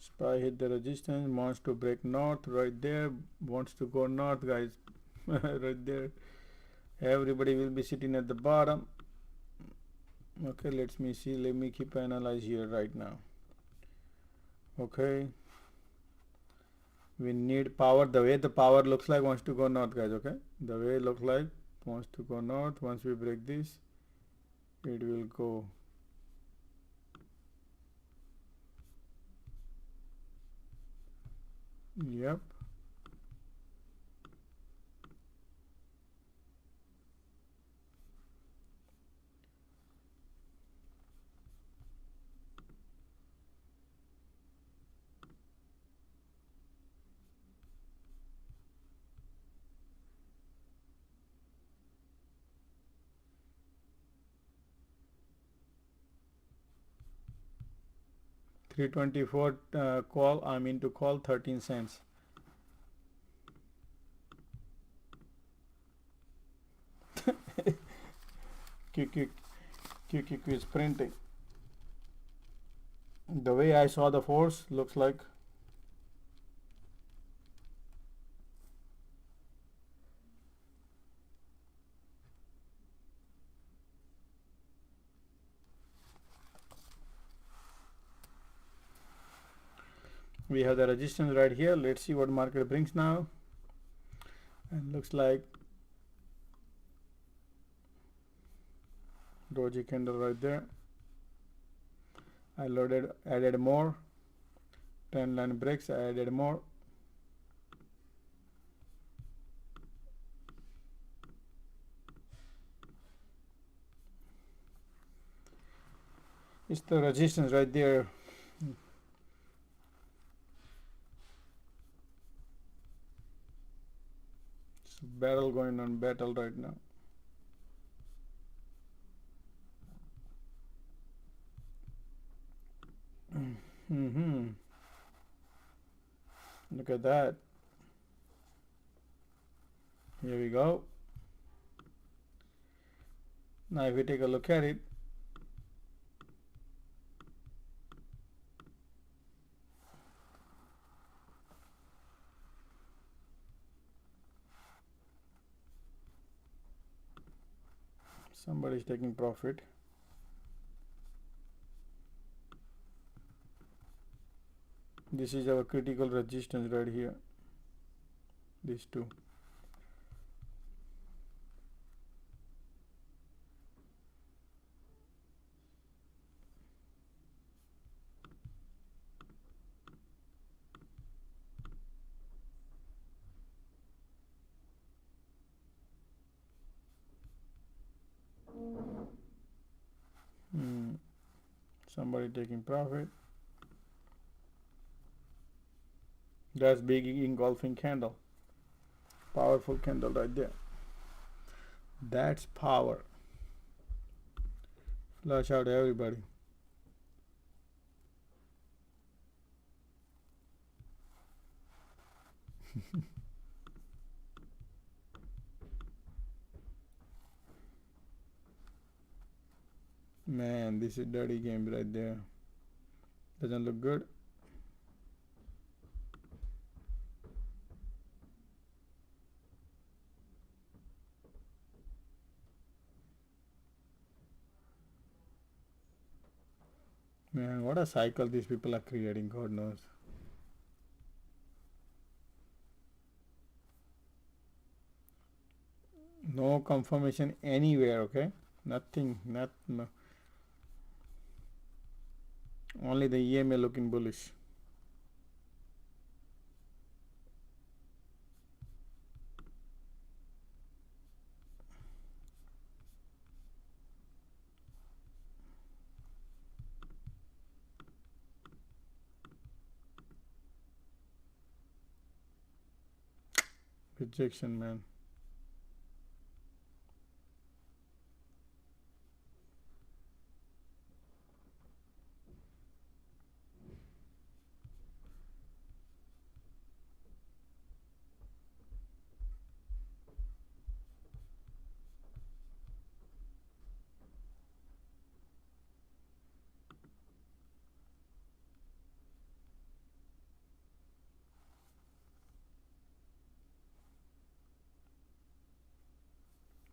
SPY hit the resistance, wants to break north right there, wants to go north, guys. Right there. Everybody will be sitting at the bottom. Okay, let me see. Let me keep analyze here right now. Okay. We need power. The way the power looks like wants to go north, guys. Okay. The way it looks like wants to go north. Once we break this, it will go. Yep. $3.24 call. I'm into call 13 cents. QQQ is printing. The way I saw the force looks like we have the resistance right here. Let's see what market brings now. And looks like doji candle right there. I added more. 10 line breaks, I added more. It's the resistance right there. It's battle going on, battle right now. Look at that. Here we go. Now if we take a look at it, somebody's taking profit. This is our critical resistance right here. These two. Somebody taking profit. That's big engulfing candle. Powerful candle right there. That's power. Flush out everybody. Man, this is dirty game right there. Doesn't look good. Man, what a cycle these people are creating, God knows. No confirmation anywhere, okay? Nothing, no. Only the EMA looking bullish. Rejection, man.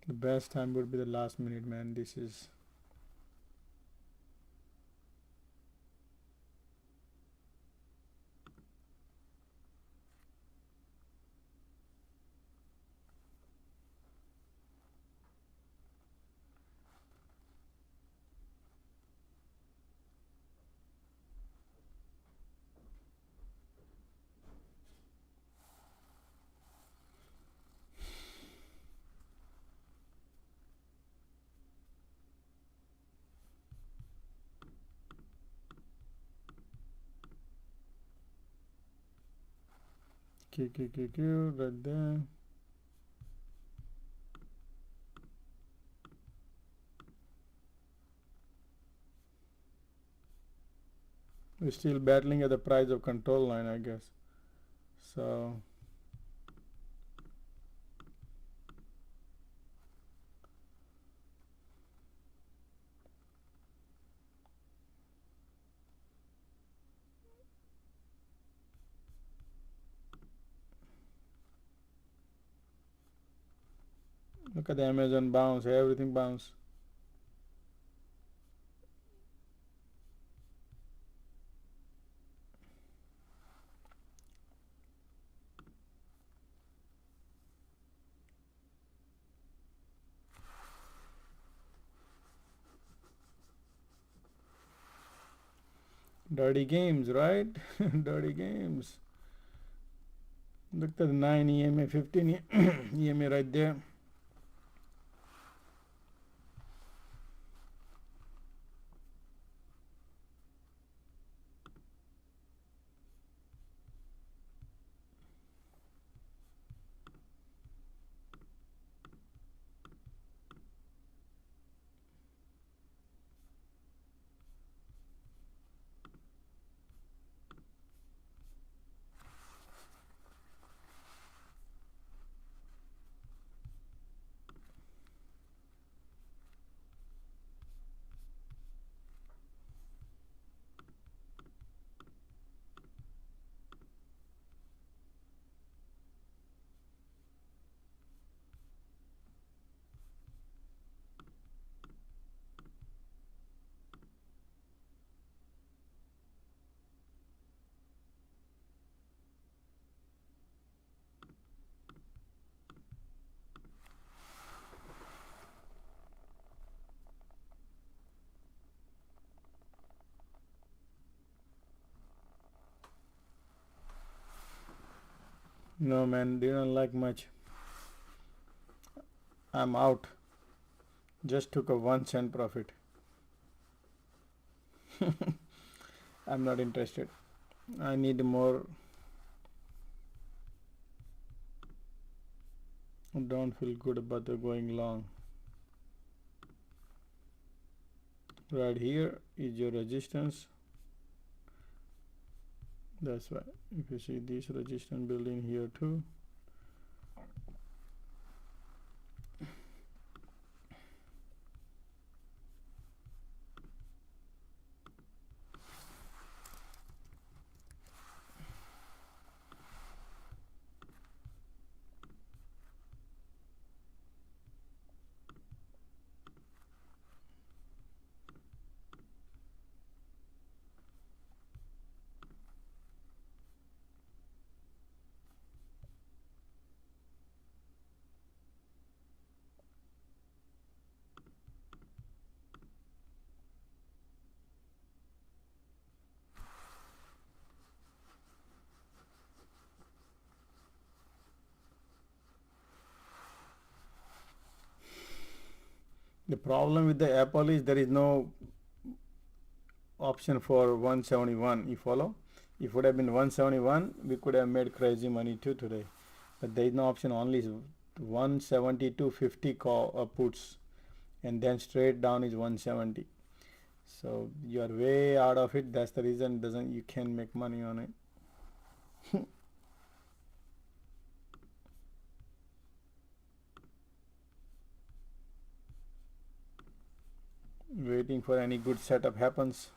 The best time would be the last minute, man. This is QQQ right there. We're still battling at the price of control line, I guess. So look at the Amazon bounce, everything bounce. Dirty games, right? Dirty games. Look at the 9 EMA, 15 EMA right there. No, man, didn't like much. I'm out. Just took a 1 cent profit. I'm not interested. I need more. Don't feel good about the going long. Right here is your resistance. That's why if you see this resistance building here too. The problem with the Apple is there is no option for 171. You follow? If it would have been 171, we could have made crazy money too today. But there is no option, only 172.50 call puts, and then straight down is 170. So you are way out of it. That's the reason you can't make money on it. Waiting for any good setup happens.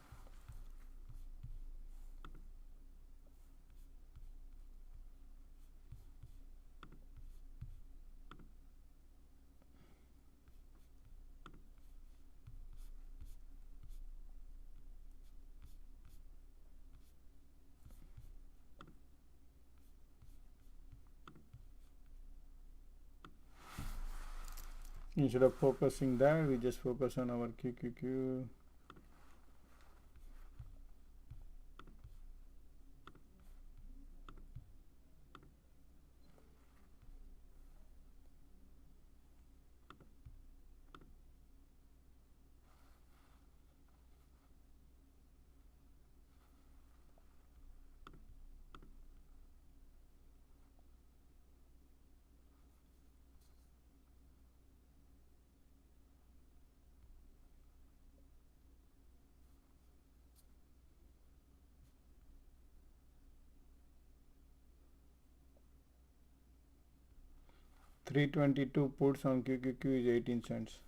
Instead of focusing that, we just focus on our QQQ. $3.22 puts on QQQ is 18 cents.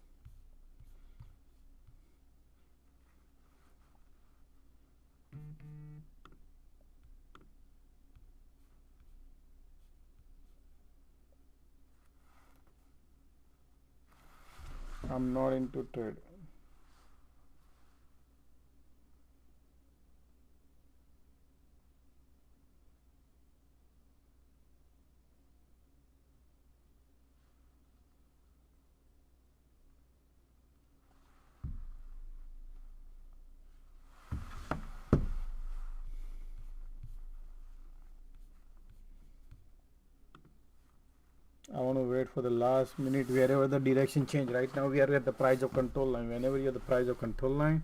I'm not into trade. I want to wait for the last minute wherever the direction change. Right now we are at the price of control line. Whenever you're at the price of control line,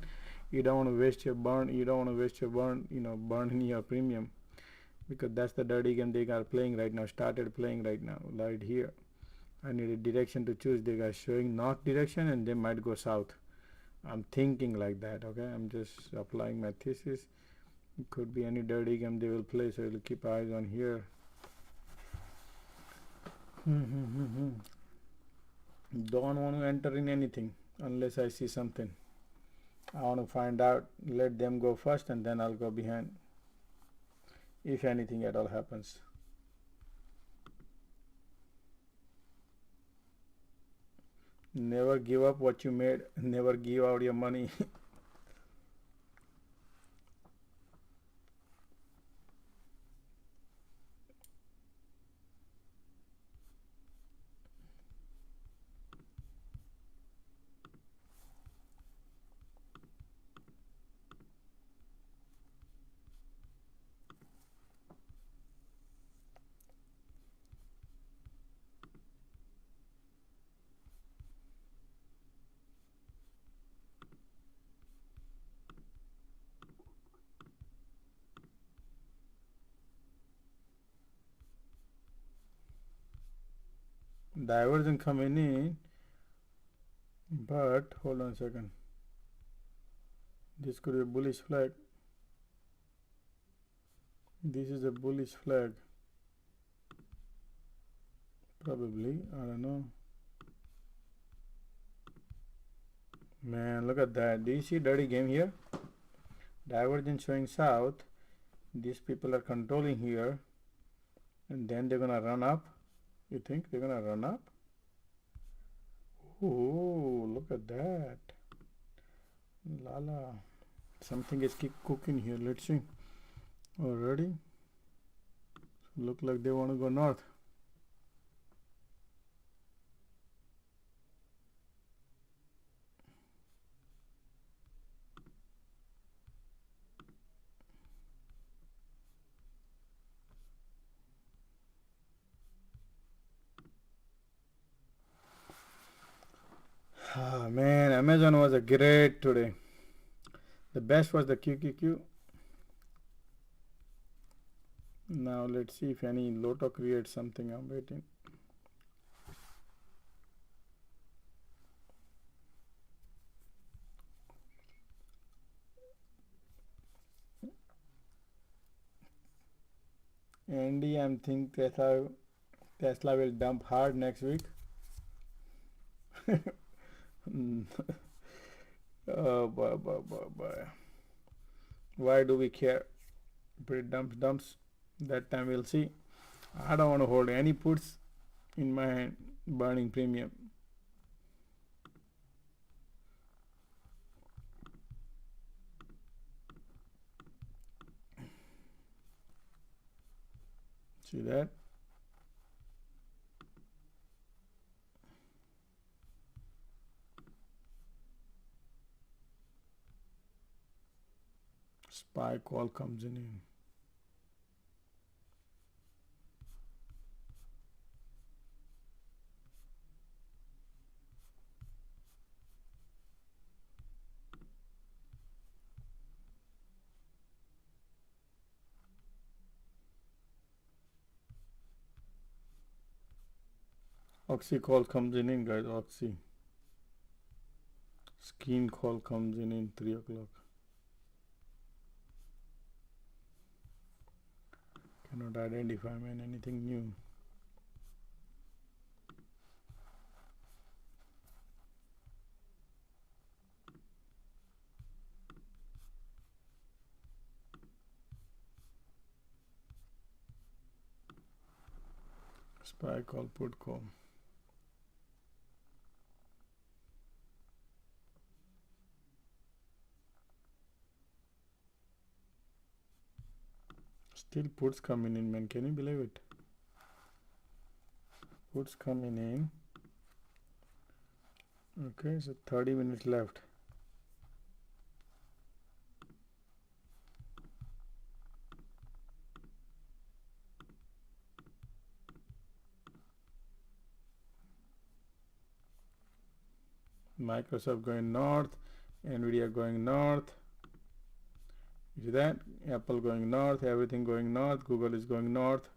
you don't want to waste your burn. You don't want to waste your burn, burn in your premium, because that's the dirty game they are playing right now. Started playing right now, right here. I need a direction to choose. They are showing north direction and they might go south. I'm thinking like that. Okay, I'm just applying my thesis. It could be any dirty game they will play, so we'll keep eyes on here. Don't want to enter in anything unless I see something. I want to find out, let them go first and then I'll go behind, if anything at all happens. Never give up what you made. Never give out your money. Diversion coming in, but hold on a second. This could be a bullish flag. This is a bullish flag. Probably, I don't know. Man, look at that. Do you see dirty game here? Divergence showing south. These people are controlling here, and then they're gonna run up. You think they're gonna run up? Oh, look at that. Lala. Something is keep cooking here. Let's see. Already. Look like they want to go north. Ah, man, Amazon was a great today. The best was the QQQ. Now let's see if any Lotto creates something. I'm waiting. Andy, I'm think Tesla will dump hard next week. Oh boy. Why do we care? If it dumps. That time we'll see. I don't want to hold any puts in my hand. Burning premium. See that? Spy call comes in. Oxy call comes in guys. Oxy. Skin call comes in 3 o'clock. Cannot identify man anything new. Spy call, put call. Still puts coming in, man. Can you believe it? Puts coming in. Okay, so 30 minutes left. Microsoft going north, Nvidia going north. You see that? Apple going north, everything going north, Google is going north.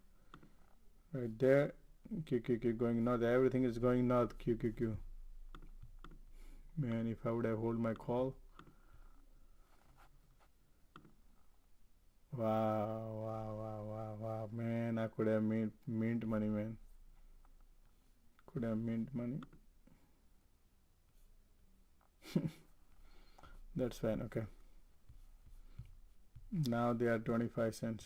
Right there. QQQ going north, everything is going north. QQQ. Man, if I would have hold my call. Wow. Man, I could have mint money, man. Could have mint money. That's fine, okay. Now they are 25 cents.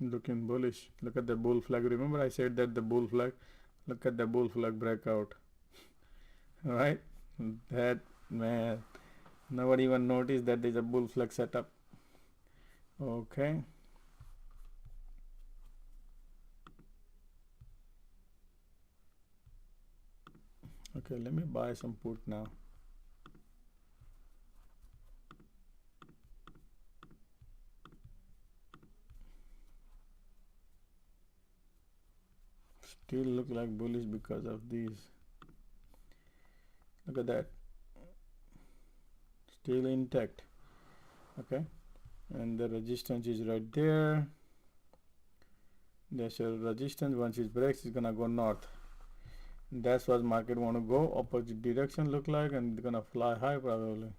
Looking bullish. Look at the bull flag. Remember I said that the bull flag? Look at the bull flag breakout. Alright? That, man, nobody even noticed that there's a bull flag setup. Okay. Okay, let me buy some put now. Still look like bullish because of these. Look at that. Still intact. Okay. And the resistance is right there. There's a resistance. Once it breaks, it's gonna go north. That's what market want to go. Opposite direction look like, and it's gonna fly high probably.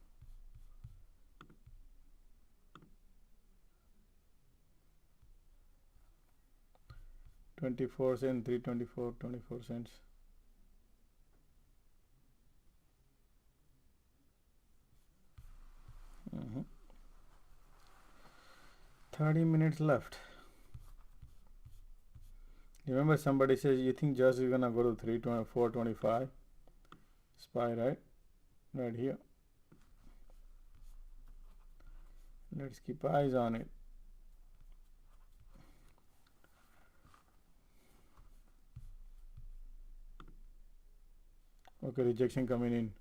$24 cents, 324, 24 cents. 30 minutes left. Remember somebody says you think just is gonna go to 425 SPY, right? right here. Let's keep eyes on it. Okay, rejection coming in.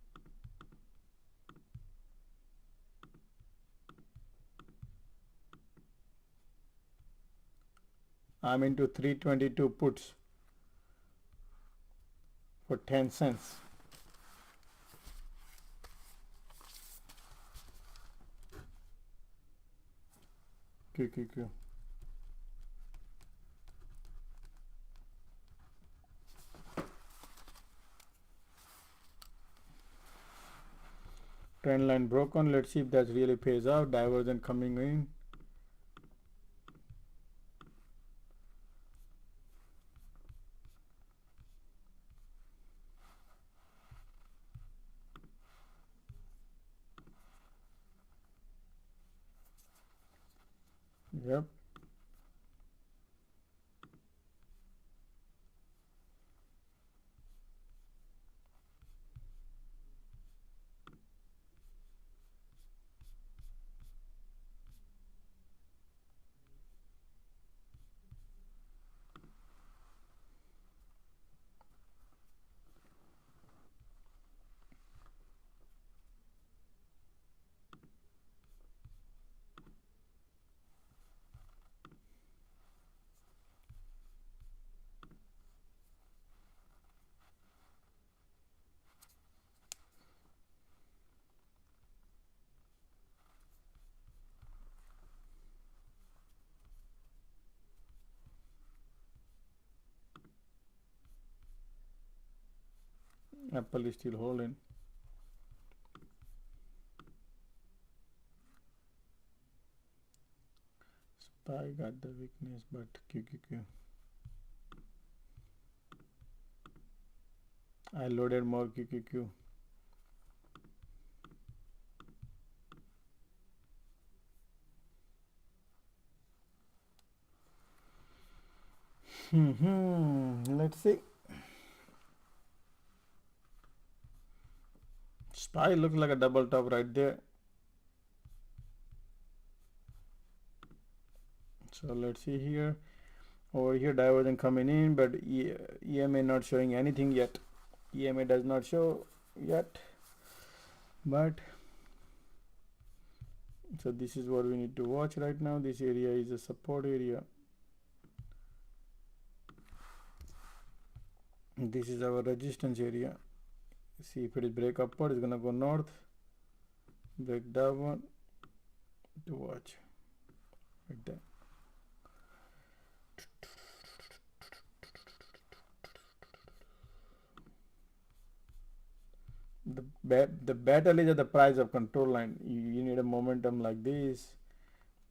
I'm into 322 puts for 10 cents. QQQ. Trend line broken. Let's see if that really pays out. Divergent coming in. Yep. Apple is still holding. SPY got the weakness, but QQQ. I loaded more QQQ. Let's see. SPY looks like a double top right there. So let's see here. Over here divergent coming in, but EMA not showing anything yet. EMA does not show yet. But so this is what we need to watch right now. This area is a support area. This is our resistance area. See if it is break upward, it's gonna go north. Break down to watch like that. The battle is at the price of control line. You need a momentum like this.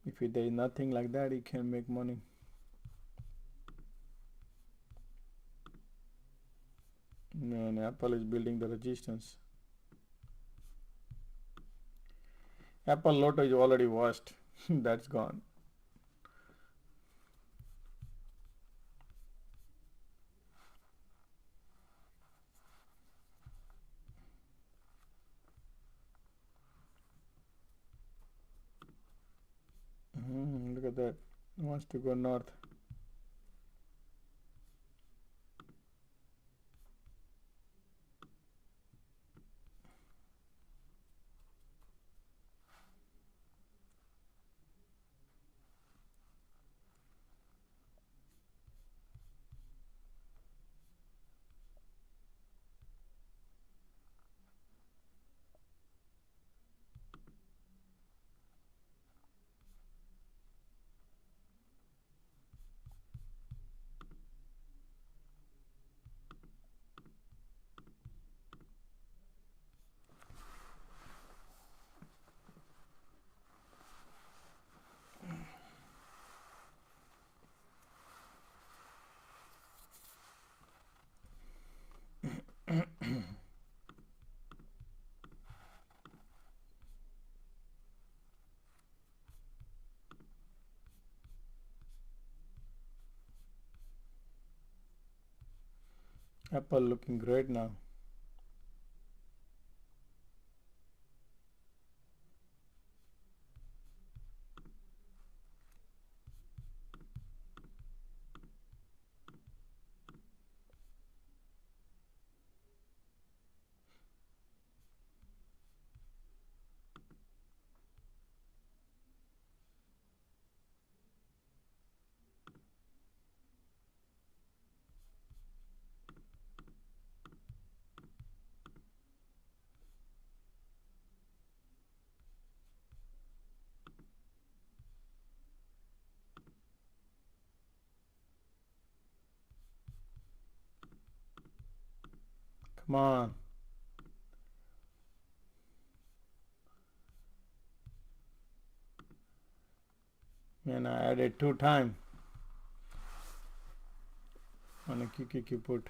If there is nothing like that, you can make money. No, and Apple is building the resistance. Apple Lotto is already washed. That's gone. Look at that. It wants to go north. Apple looking great now. Come on. Man, I added 2 times on a QQQ put.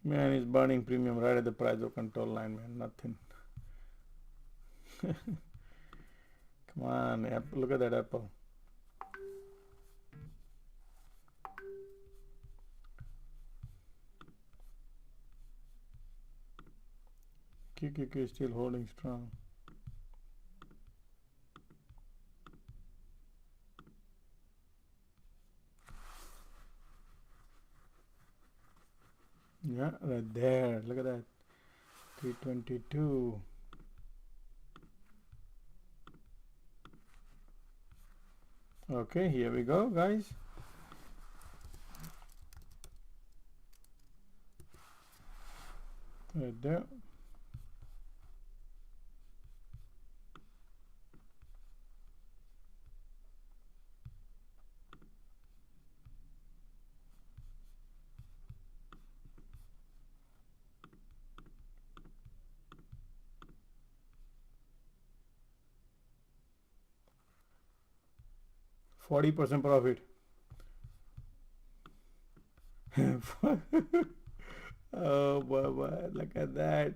Man, is burning premium right at the price of control line, man. Nothing. Come on, Apple. Look at that Apple. QQQ is still holding strong. Yeah, right there. Look at that. 322. Okay, here we go, guys. Right there. %40 profit. Oh boy, look at that.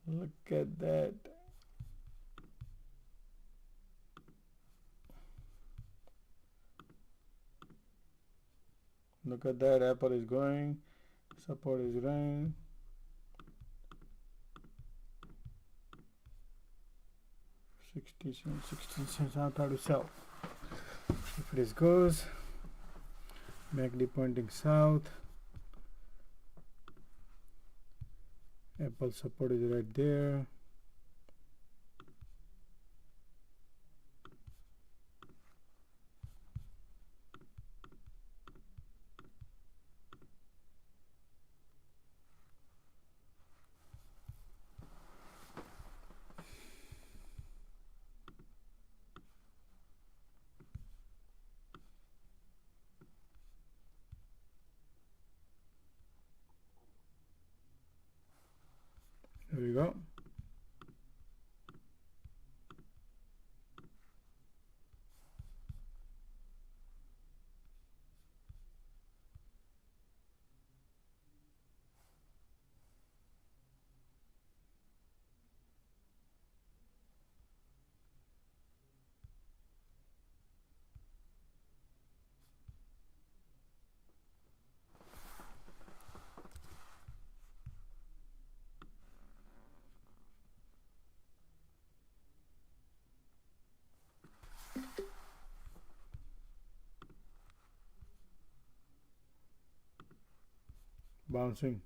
Look at that. Look at that. Apple is going. Support is going. $0.60, 16 cents. I'll try to sell. If this goes, MACD pointing south. Apple support is right there. There we go. Bouncing.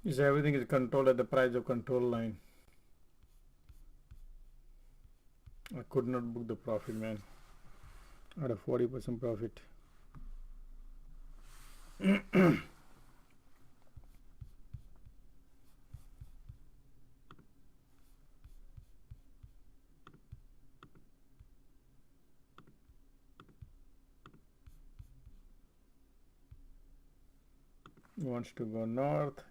is everything is controlled at the price of control line. I could not book the profit, man. At a 40% profit. Wants to go north.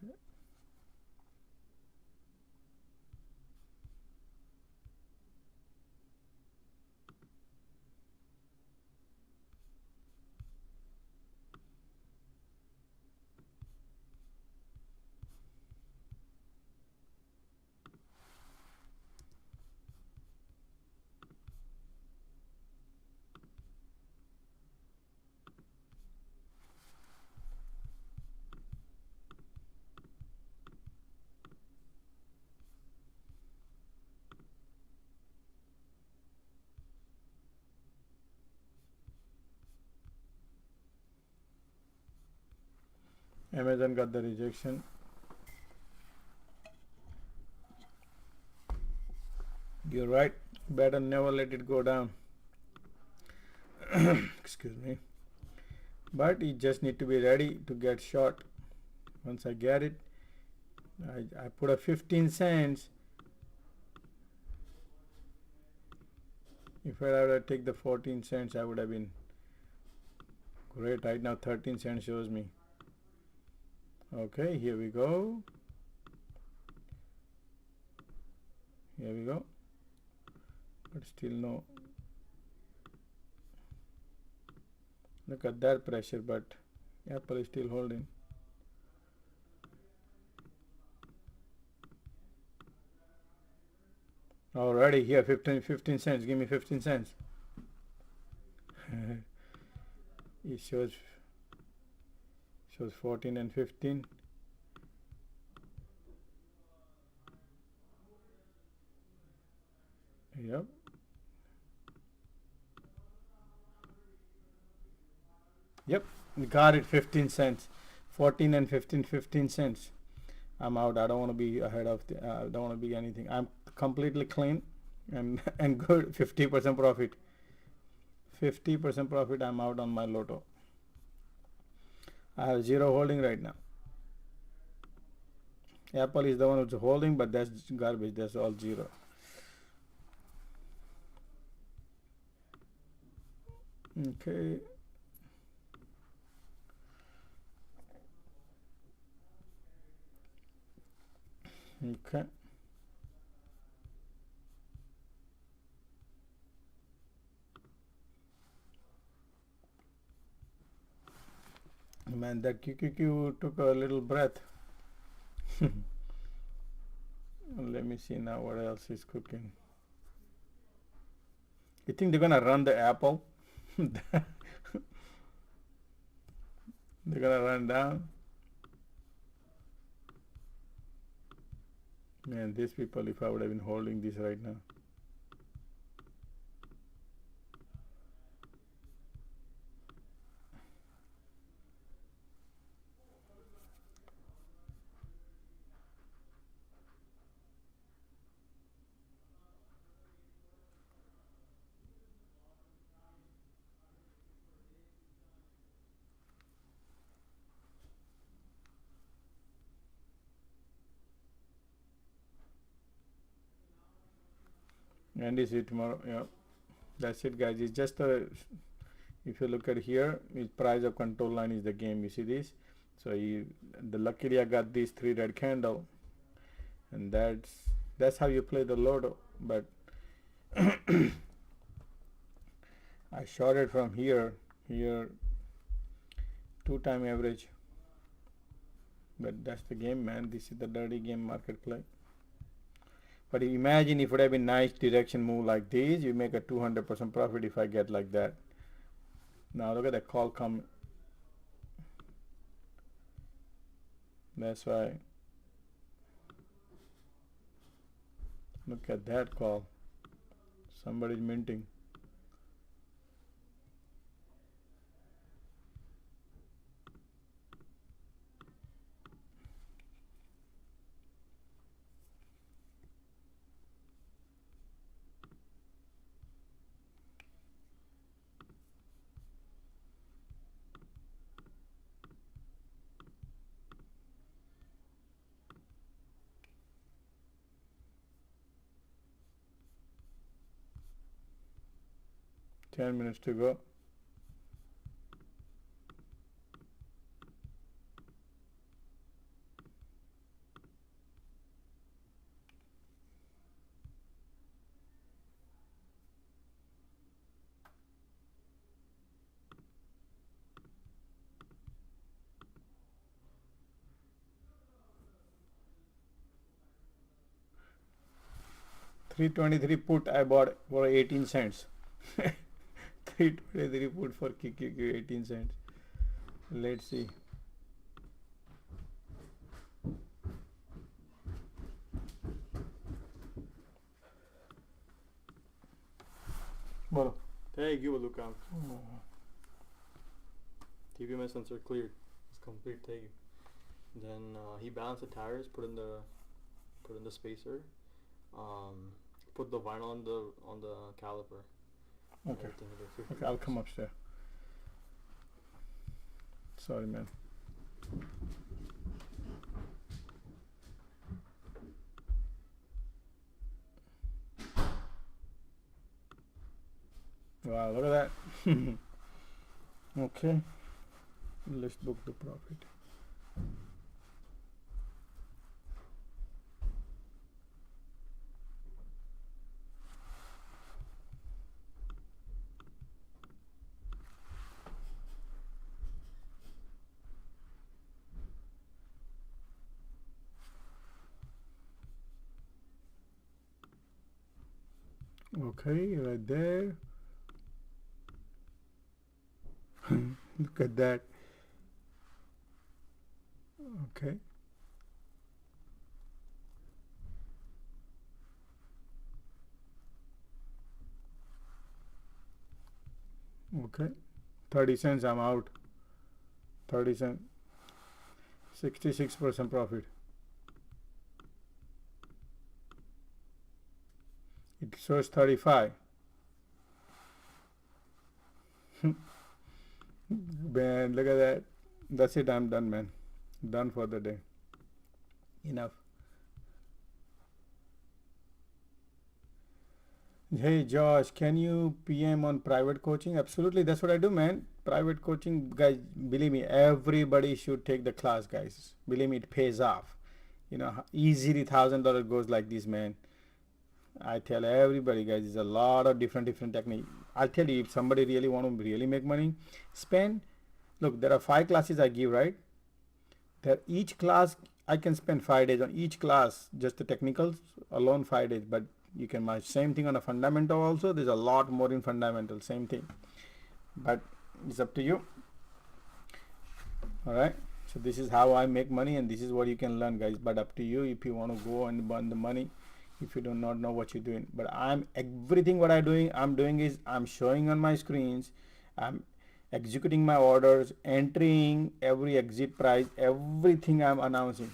Amazon got the rejection. You're right. Better never let it go down. Excuse me. But you just need to be ready to get short. Once I get it, I put a 15 cents. If I had to take the 14 cents, I would have been great. Right now 13 cents shows me. Okay, here we go. Here we go. But still no. Look at that pressure, but Apple is still holding. Already here, 15 cents. Give me 15 cents. It shows 14 and 15. Yep. Yep, we got it. 15 cents. 14 and 15, 15 cents. I'm out. I don't want to be ahead of the, I don't want to be anything. I'm completely clean and good. 50% profit. 50% profit. I'm out on my lotto. I have zero holding right now. Apple is the one who's holding, but that's garbage. That's all zero. Okay. Okay. Man, that QQQ took a little breath. Let me see now what else is cooking. You think they're gonna run the Apple? They're gonna run down. Man, these people, if I would have been holding this right now. And is it tomorrow? Yeah, that's it, guys. It's just a, if you look at here, its price of control line is the game. You see this? So luckily I got these 3 red candle, and that's how you play the lotto. But I shorted from here 2-time average. But that's the game, man. This is the dirty game market play. But imagine if it would have been nice direction move like this, you make a 200% profit if I get like that. Now look at the call come. That's why. Look at that call. Somebody's minting. 10 minutes to go. $323 put I bought for 18 cents. $323 put for QQQ 18 cents. Let's see. बोलो Thank you, Lucam. TPMS sensor cleared. It's complete. Thank you. Then he balanced the tires, put in the spacer, put the vinyl on the caliper. Okay. Okay, I'll come upstairs. Sorry, man. Wow, look at that. Okay, let's book the profit. Okay, right there. Look at that. Okay. Okay. 30 cents, I'm out. 30 cents. 66% profit. It shows 35. Man, look at that. That's it, I'm done, man. Done for the day. Enough. Hey Josh, can you PM on private coaching? Absolutely, that's what I do, man. Private coaching, guys, believe me, everybody should take the class, guys. Believe me, it pays off. You know, easily $1,000 goes like this, man. I tell everybody, guys, there's a lot of different techniques. I'll tell you, if somebody really want to really make money, spend, look, there are 5 classes I give, right? There, each class, I can spend 5 days on each class, just the technicals alone 5 days, but you can match same thing on a fundamental also. There's a lot more in fundamental, same thing, but it's up to you. All right, so this is how I make money, and this is what you can learn, guys, but up to you if you want to go and burn the money, if you do not know what you're doing. But everything what I'm doing is I'm showing on my screens, I'm executing my orders, entering every exit price, everything I'm announcing.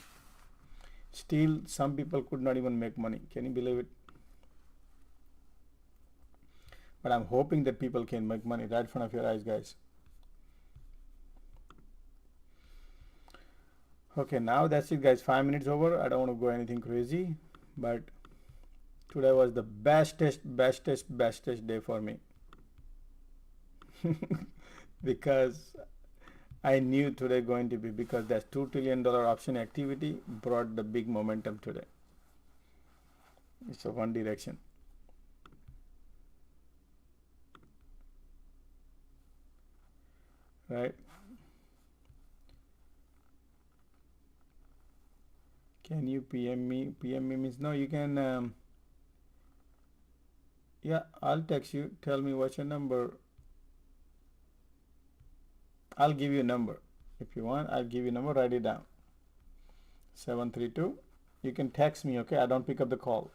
Still some people could not even make money. Can you believe it? But I'm hoping that people can make money right in front of your eyes, guys. Okay, now that's it, guys. 5 minutes over. I don't want to go anything crazy, but today was the bestest day for me. Because I knew today going to be, because that $2 trillion option activity brought the big momentum today. It's a one direction. Right? Can you PM me? PM me means no, you can, yeah, I'll text you. Tell me what's your number. I'll give you a number. If you want, I'll give you a number. Write it down. 732. You can text me, okay? I don't pick up the call.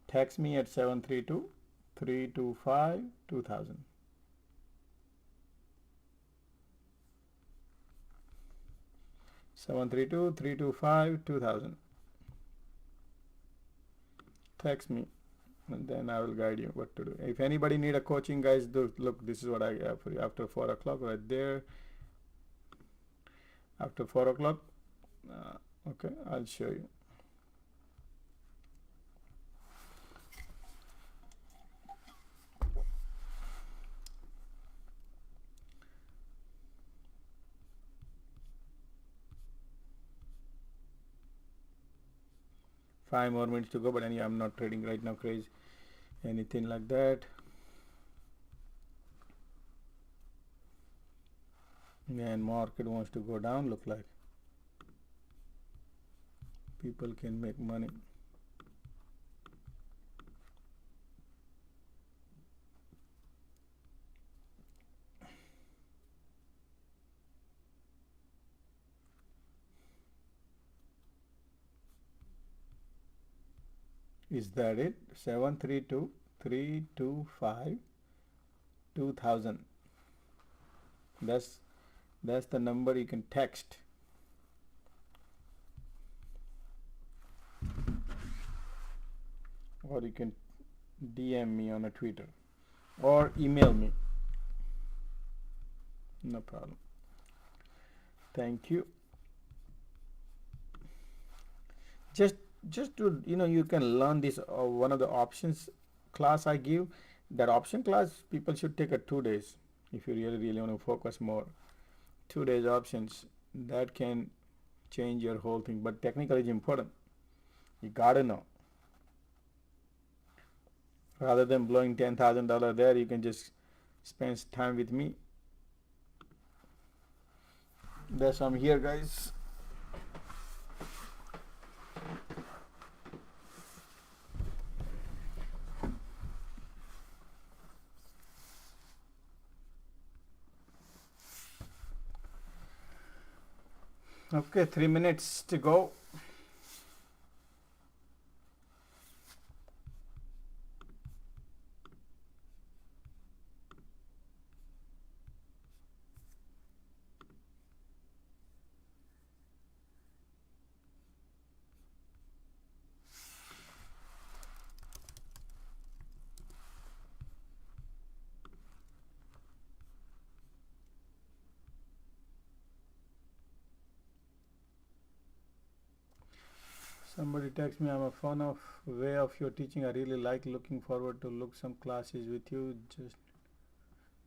Text me at 732-325-2000. Seven 325-2000. Text me, and then I will guide you what to do. If anybody need a coaching, guys, look, this is what I have for you. After 4 o'clock, right there. After 4 o'clock, okay, I'll show you. 5 more minutes to go, but anyway, I'm not trading right now crazy anything like that. And market wants to go down, look like people can make money. Is that it? 732 325 2000. That's the number you can text. Or you can DM me on a Twitter or email me. No problem. Thank you. Just to you can learn this one of the options class I give. That option class people should take 2 days if you really want to focus more. 2 days options that can change your whole thing, but technical is important. You gotta know. Rather than blowing $10,000 there, you can just spend time with me. That's why I'm here, guys. Okay, 3 minutes to go. Somebody text me, I'm a fan of way of your teaching. I really like, looking forward to look some classes with you.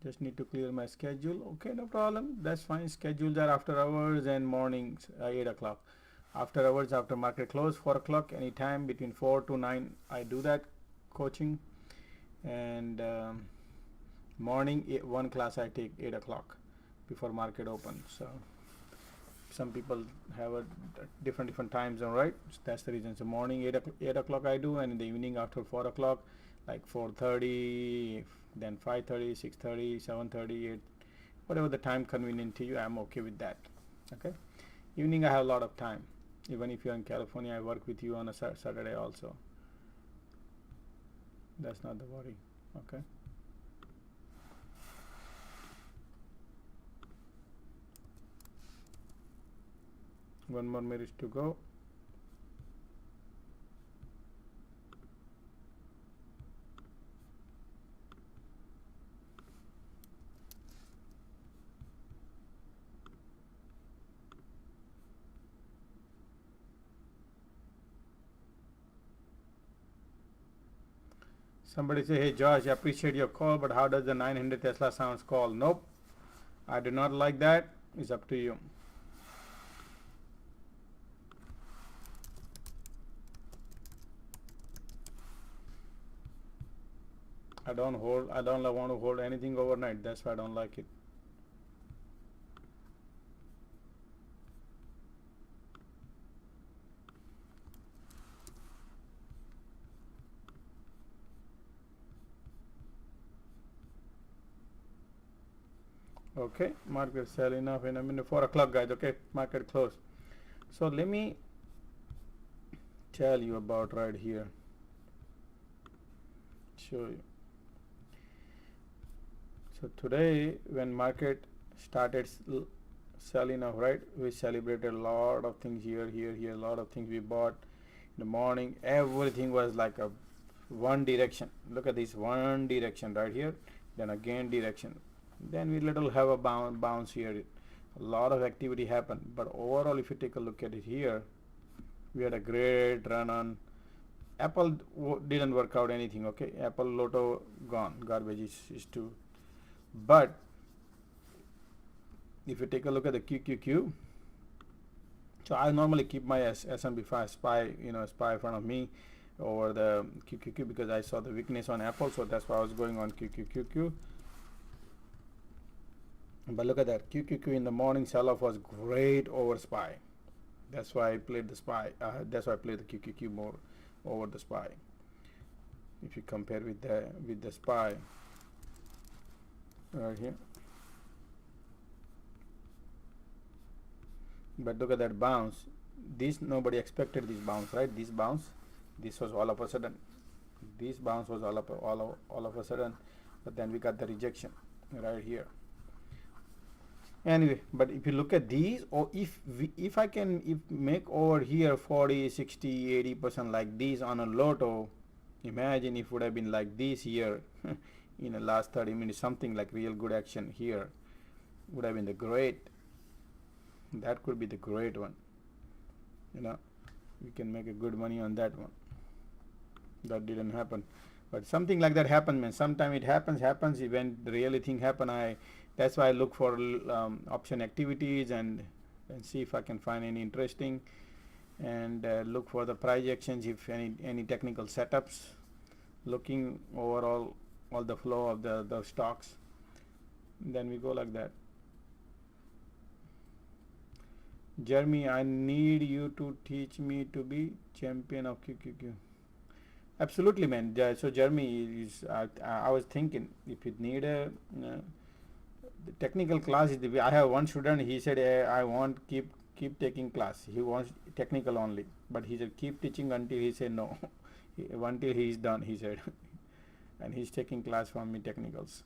Just need to clear my schedule. Okay, no problem. That's fine. Schedules are after hours and mornings 8 o'clock. After hours, after market close, 4 o'clock, anytime between 4 to 9, I do that coaching. And morning, one class I take 8 o'clock before market open. So some people have a different time zone, right? So that's the reason. So morning 8 o'clock I do, and in the evening after 4 o'clock, like 4:30, then 5:30, 6:30, 7:30, 8, whatever the time convenient to you, I'm okay with that. Okay. Evening I have a lot of time. Even if you're in California, I work with you on a Saturday also. That's not the worry. Okay. One more minute to go. Somebody say, hey Josh, I appreciate your call, but how does the 900 Tesla sounds call? Nope, I do not like that. It's up to you. I don't want to hold anything overnight. That's why I don't like it. Okay, market sell enough in a minute. 4 o'clock, guys. Okay, market close. So let me tell you about right here. Show you. So today when market started selling off, right, we celebrated a lot of things here, a lot of things we bought in the morning. Everything was like a one direction. Look at this, one direction right here, then again direction, then we little have a bounce here. A lot of activity happened, but overall if you take a look at it here, we had a great run on Apple. Didn't work out anything. Okay, Apple Lotto gone, garbage is too. But if you take a look at the QQQ So I normally keep my S&P 5 SPY, SPY in front of me over the QQQ because I saw the weakness on Apple, so that's why I was going on QQQ. But look at that, QQQ in the morning sell-off was great over SPY. That's why I played the SPY. That's why I played the QQQ more over the SPY. If you compare with the SPY right here. But look at that bounce. This nobody expected this bounce, right? This bounce, this was all of a sudden. This bounce was all of a sudden, but then we got the rejection right here. Anyway, but if you look at these, or if I can make over here 40, 60, 80% like these on a lotto, imagine if it would have been like this here in the last 30 minutes, something like real good action here would have been the great. That could be the great one. We can make a good money on that one. That didn't happen, but something like that happened, man. Sometime it happens. When the really thing happen, that's why I look for option activities and see if I can find any interesting, and look for the price actions, if any technical setups, looking overall all the flow of the stocks. Then we go like that. Jeremy, I need you to teach me to be champion of QQQ. Absolutely, man. So Jeremy, I was thinking if you need a the technical class, I have one student. He said, I want keep taking class. He wants technical only, but he said keep teaching until he said no, until he is done. He said, and he's taking class from me technicals.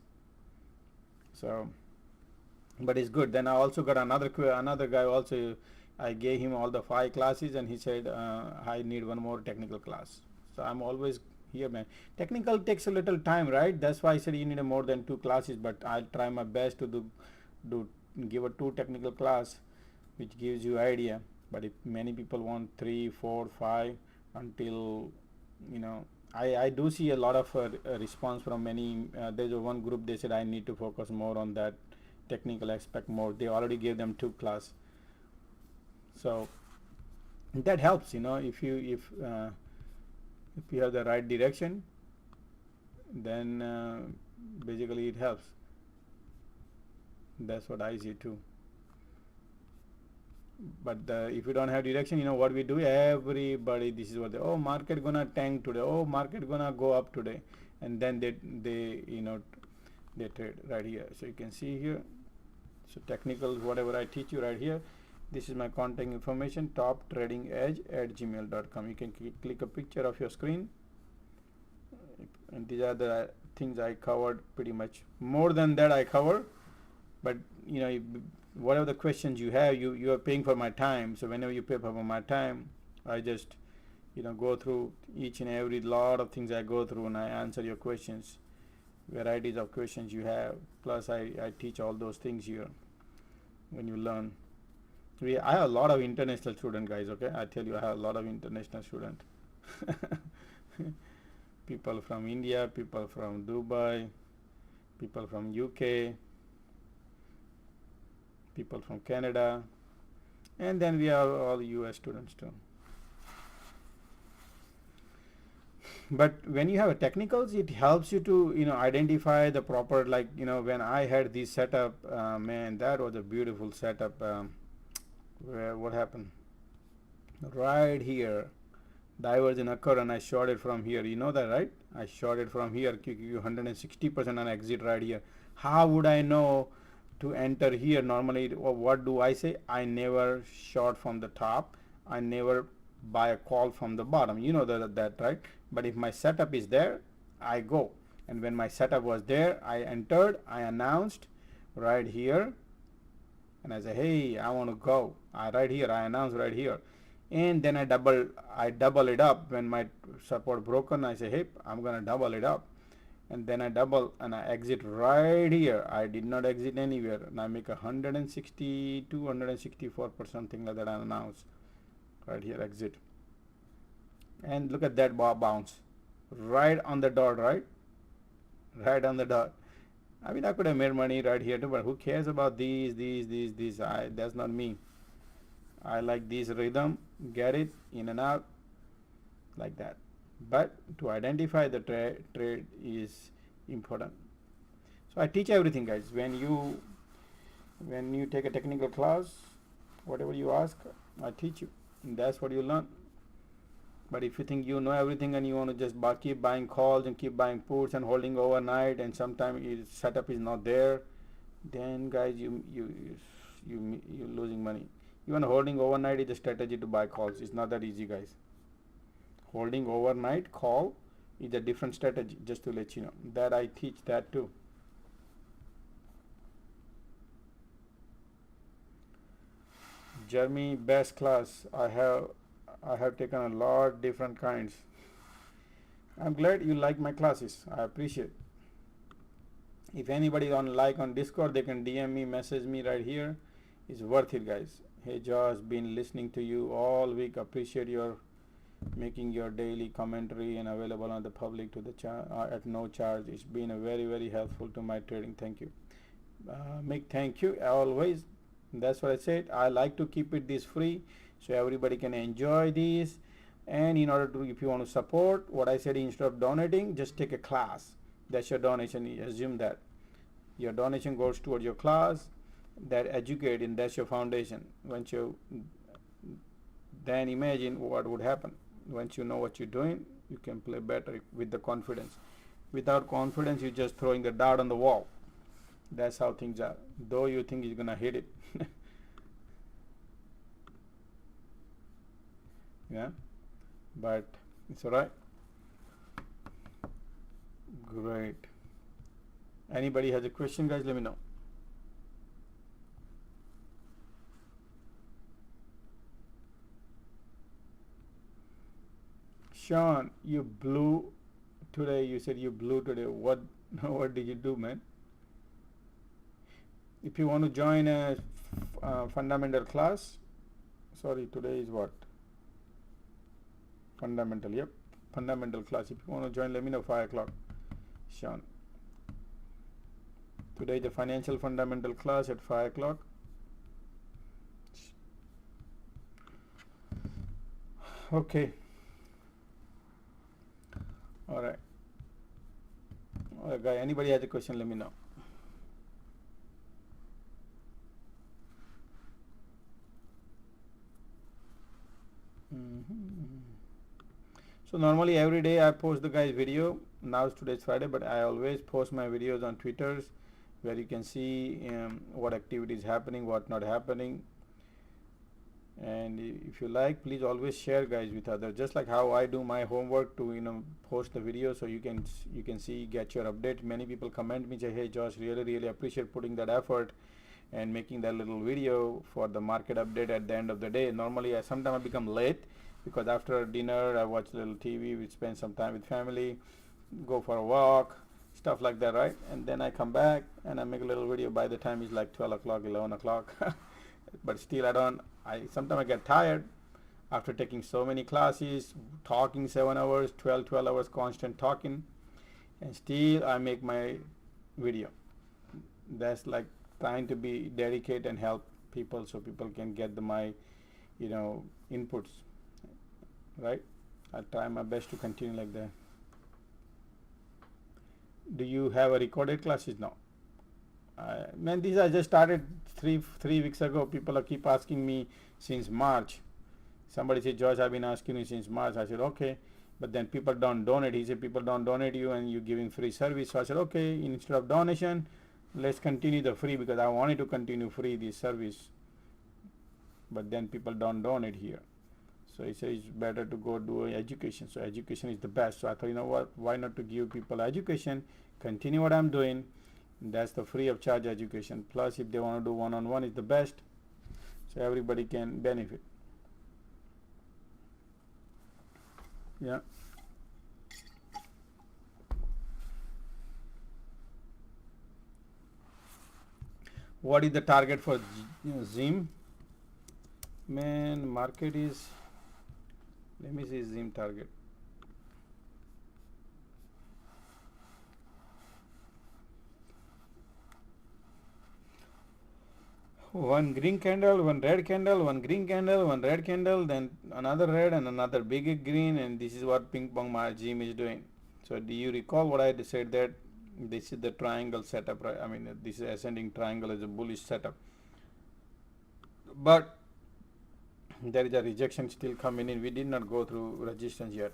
So, but it's good. Then I also got another guy also. I gave him all the 5 classes, and he said I need one more technical class. So I'm always here, man. Technical takes a little time, right? That's why I said you need more than 2 classes, but I'll try my best to give a 2 technical class, which gives you idea. But if many people want 3, 4, 5, until I do see a lot of response from many. There's one group, they said I need to focus more on that technical aspect more. They already gave them 2 class, so that helps. If you have the right direction, then basically it helps. That's what I see too. But if you don't have direction, what we do, everybody, this is what market gonna tank today, market gonna go up today, and then they trade right here. So you can see here, so technical, whatever I teach you right here, this is my contact information, toptradingedge@gmail.com. You can click a picture of your screen, and these are the things I covered pretty much. More than that I cover, but whatever the questions you have, you are paying for my time. So whenever you pay for my time, I just go through each and every lot of things I go through, and I answer your questions, varieties of questions you have. Plus I teach all those things here when you learn. I have a lot of international students, guys. Okay, I tell you, I have a lot of international students. People from India, people from Dubai, people from UK, people from Canada, and then we have all US students too. But when you have a technicals, it helps you to identify the proper, like when I had this setup, man, that was a beautiful setup. Where what happened right here, divergence occur, and I shorted from here. You know that, right? I shorted from here, QQQ 160% on exit right here. How would I know to enter here? Normally, what do I say? I never short from the top. I never buy a call from the bottom. You know that, right? But if my setup is there, I go. And when my setup was there, I entered, I announced right here, and I say, hey, I want to go. Right here, I announce right here, and then I double it up. When my support broken, I say, hey, I'm gonna double it up, and then I double and I exit right here. I did not exit anywhere, and I make 162, 164%, something like that. I announce right here, exit, and look at that bounce right on the dot, right on the dot. I mean, I could have made money right here too, but who cares about these? That's not me. I like this rhythm, get it in and out like that. But to identify the trade is important. So I teach everything, guys. When you take a technical class, whatever you ask, I teach you. And that's what you learn. But if you think you know everything and you want to just keep buying calls and keep buying puts and holding overnight, and sometimes setup is not there, then guys you're losing money. Even holding overnight is a strategy to buy calls. It's not that easy, guys. Holding overnight call is a different strategy, just to let you know. That I teach that too. Jeremy, best class. I have taken a lot different kinds. I'm glad you like my classes. I appreciate. If anybody on Discord, they can DM me, message me right here. It's worth it, guys. Hey Josh, been listening to you all week. Appreciate your making your daily commentary and available on the public to the at no charge. It's been a very helpful to my trading. Thank you. Mick, thank you always. That's what I said. I like to keep it this free so everybody can enjoy this. And in order to, if you want to support what I said, instead of donating, just take a class. That's your donation. Assume that your donation goes toward your class, that educating, that's your foundation. Once you then imagine what would happen. Once you know what you're doing, you can play better with the confidence. Without confidence, you're just throwing the dart on the wall. That's how things are. Though you think you're gonna hit it. Yeah, but it's alright. Great. Anybody has a question, guys? Let me know. Sean, you blew today. You said you blew today. What did you do, man? If you want to join a fundamental class, sorry, today is what? Fundamental, yep. Fundamental class. If you want to join, let me know. 5 o'clock. Sean. Today the financial fundamental class at 5 o'clock. Okay. Alright. Alright, guy. Anybody has a question, let me know. So normally every day I post the guys video. Now today's Friday, but I always post my videos on Twitters where you can see what activity is happening, what not happening. And if you like, please always share, guys, with others. Just like how I do my homework to post the video, so you can see, get your update. Many people comment me, say, hey Josh, really appreciate putting that effort and making that little video for the market update at the end of the day. Normally sometimes I become late because after dinner I watch a little TV, we spend some time with family, go for a walk, stuff like that, right? And then I come back and I make a little video. By the time it's like 12 o'clock, 11 o'clock. But still sometimes I get tired after taking so many classes, talking 7 hours, 12 hours constant talking, and still I make my video. That's like trying to be dedicated and help people so people can get my inputs, right? I try my best to continue like that. Do you have a recorded classes now? Man, these I just started three weeks ago. People keep asking me since March. Somebody said, Josh, I've been asking you since March. I said, okay, but then people don't donate. He said, people don't donate you and you're giving free service. So I said, okay, instead of donation, let's continue the free, because I wanted to continue free this service, but then people don't donate here. So he says it's better to go do education. So education is the best. So I thought, you know what, why not to give people education, continue what I'm doing. That's the free of charge education. Plus if they want to do one-on-one, is the best, so everybody can benefit. Yeah. What is the target for Zim? Man, market is, let me see Zim target. one green candle, one red candle, one green candle, one red candle, then another red and another big green, and this is what ping pong gym is doing. So do you recall what I said, that this is the triangle setup, right? I mean, this ascending triangle is a bullish setup, but there is a rejection still coming in. We did not go through resistance yet.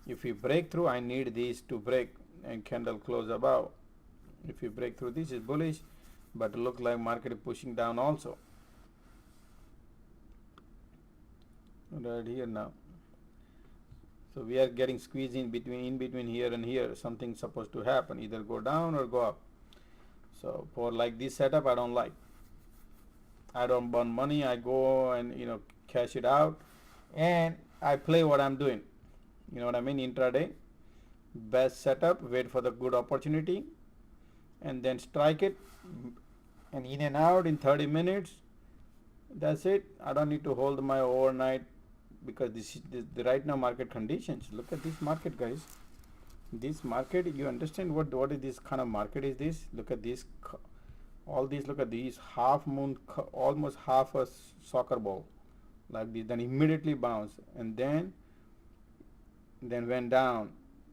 If we break through, I need these to break and candle close above. If we break through, this is bullish, but look like market is pushing down also right here now. So we are getting squeezed in between here and here. Something's supposed to happen, either go down or go up. So for like this setup, I don't like. I don't burn money. I go and cash it out, and I play what I'm doing. You know what I mean? Intraday, best setup. Wait for the good opportunity, and then strike it, and in and out in 30 minutes. That's it. I don't need to hold my overnight, because this is the right now market conditions. Look at this market, guys. This market, you understand what is this kind of market is this? Look at this, all these. Look at these half moon, almost half a soccer ball, like this. Then immediately bounce, and then went down,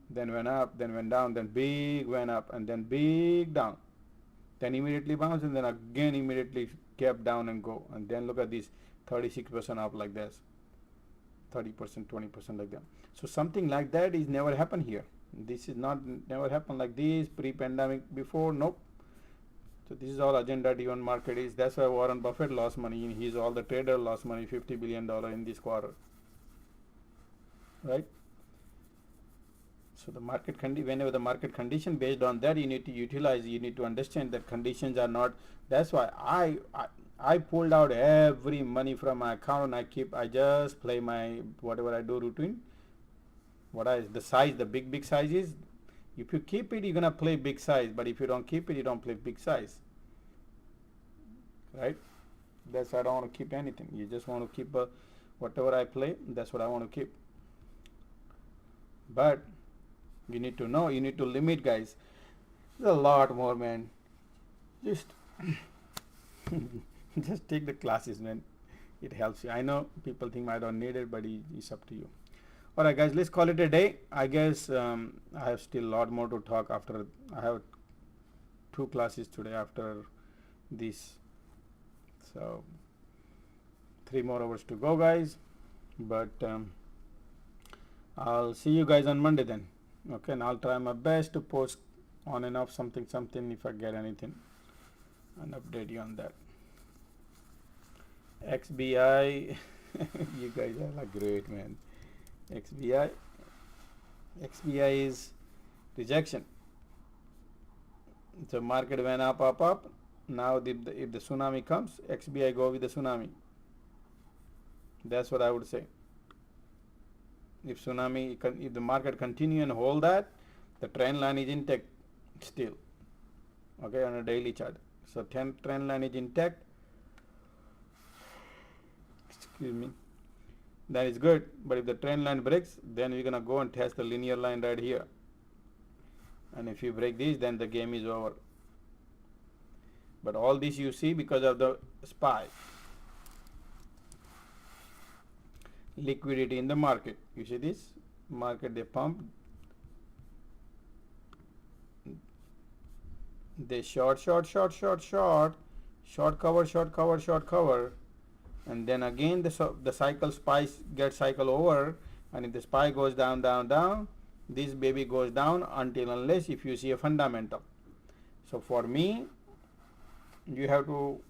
then went up, then went down, then big went up, and then big down, then immediately bounce, and then again immediately kept down and go. And then look at this, 36% up like this, 30%, 20% like that. So something like that is never happened here. This is never happened like this pre-pandemic before. Nope. So this is all agenda driven market is. That's why Warren Buffett lost money. He's all the trader lost money, $50 billion in this quarter, right? So the market whenever the market condition, based on that, you need to utilize. You need to understand that conditions are not. That's why I pulled out every money from my account, and I just play my whatever I do routine. What is the size? The big sizes. If you keep it, you're gonna play big size. But if you don't keep it, you don't play big size, right? That's why I don't want to keep anything. You just want to keep whatever I play. That's what I want to keep. But you need to know, you need to limit, guys. There's a lot more, man. Just just take the classes, man. It helps you. I know people think I don't need it, but it's up to you. All right, guys, let's call it a day. I guess I have still a lot more to talk after. I have 2 classes today after this, so 3 more hours to go, guys. But I'll see you guys on Monday then. Okay, and I'll try my best to post on and off something if I get anything, and update you on that. XBI, you guys are like great, man. XBI is rejection. So market went up. Now if the tsunami comes, XBI go with the tsunami. That's what I would say. If the market continue and hold that, the trend line is intact still. Okay, on a daily chart. So trend line is intact. Excuse me. That is good. But if the trend line breaks, then we're gonna go and test the linear line right here. And if you break this, then the game is over. But all this you see because of the SPY. Liquidity in the market. You see this market, they pump, they short cover, and then again the cycle SPY gets cycle over, and if the SPY goes down, this baby goes down unless if you see a fundamental. So for me, you have to,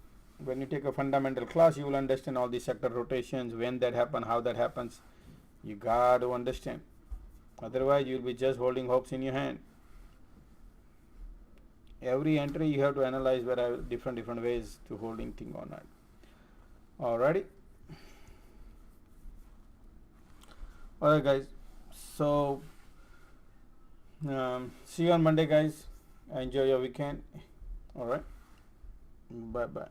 when you take a fundamental class, you will understand all these sector rotations, when that happens, how that happens. You got to understand. Otherwise, you will be just holding hopes in your hand. Every entry you have to analyze where are different ways to holding thing or not. Alrighty. Alright, guys. So see you on Monday, guys. Enjoy your weekend. Alright. Bye bye.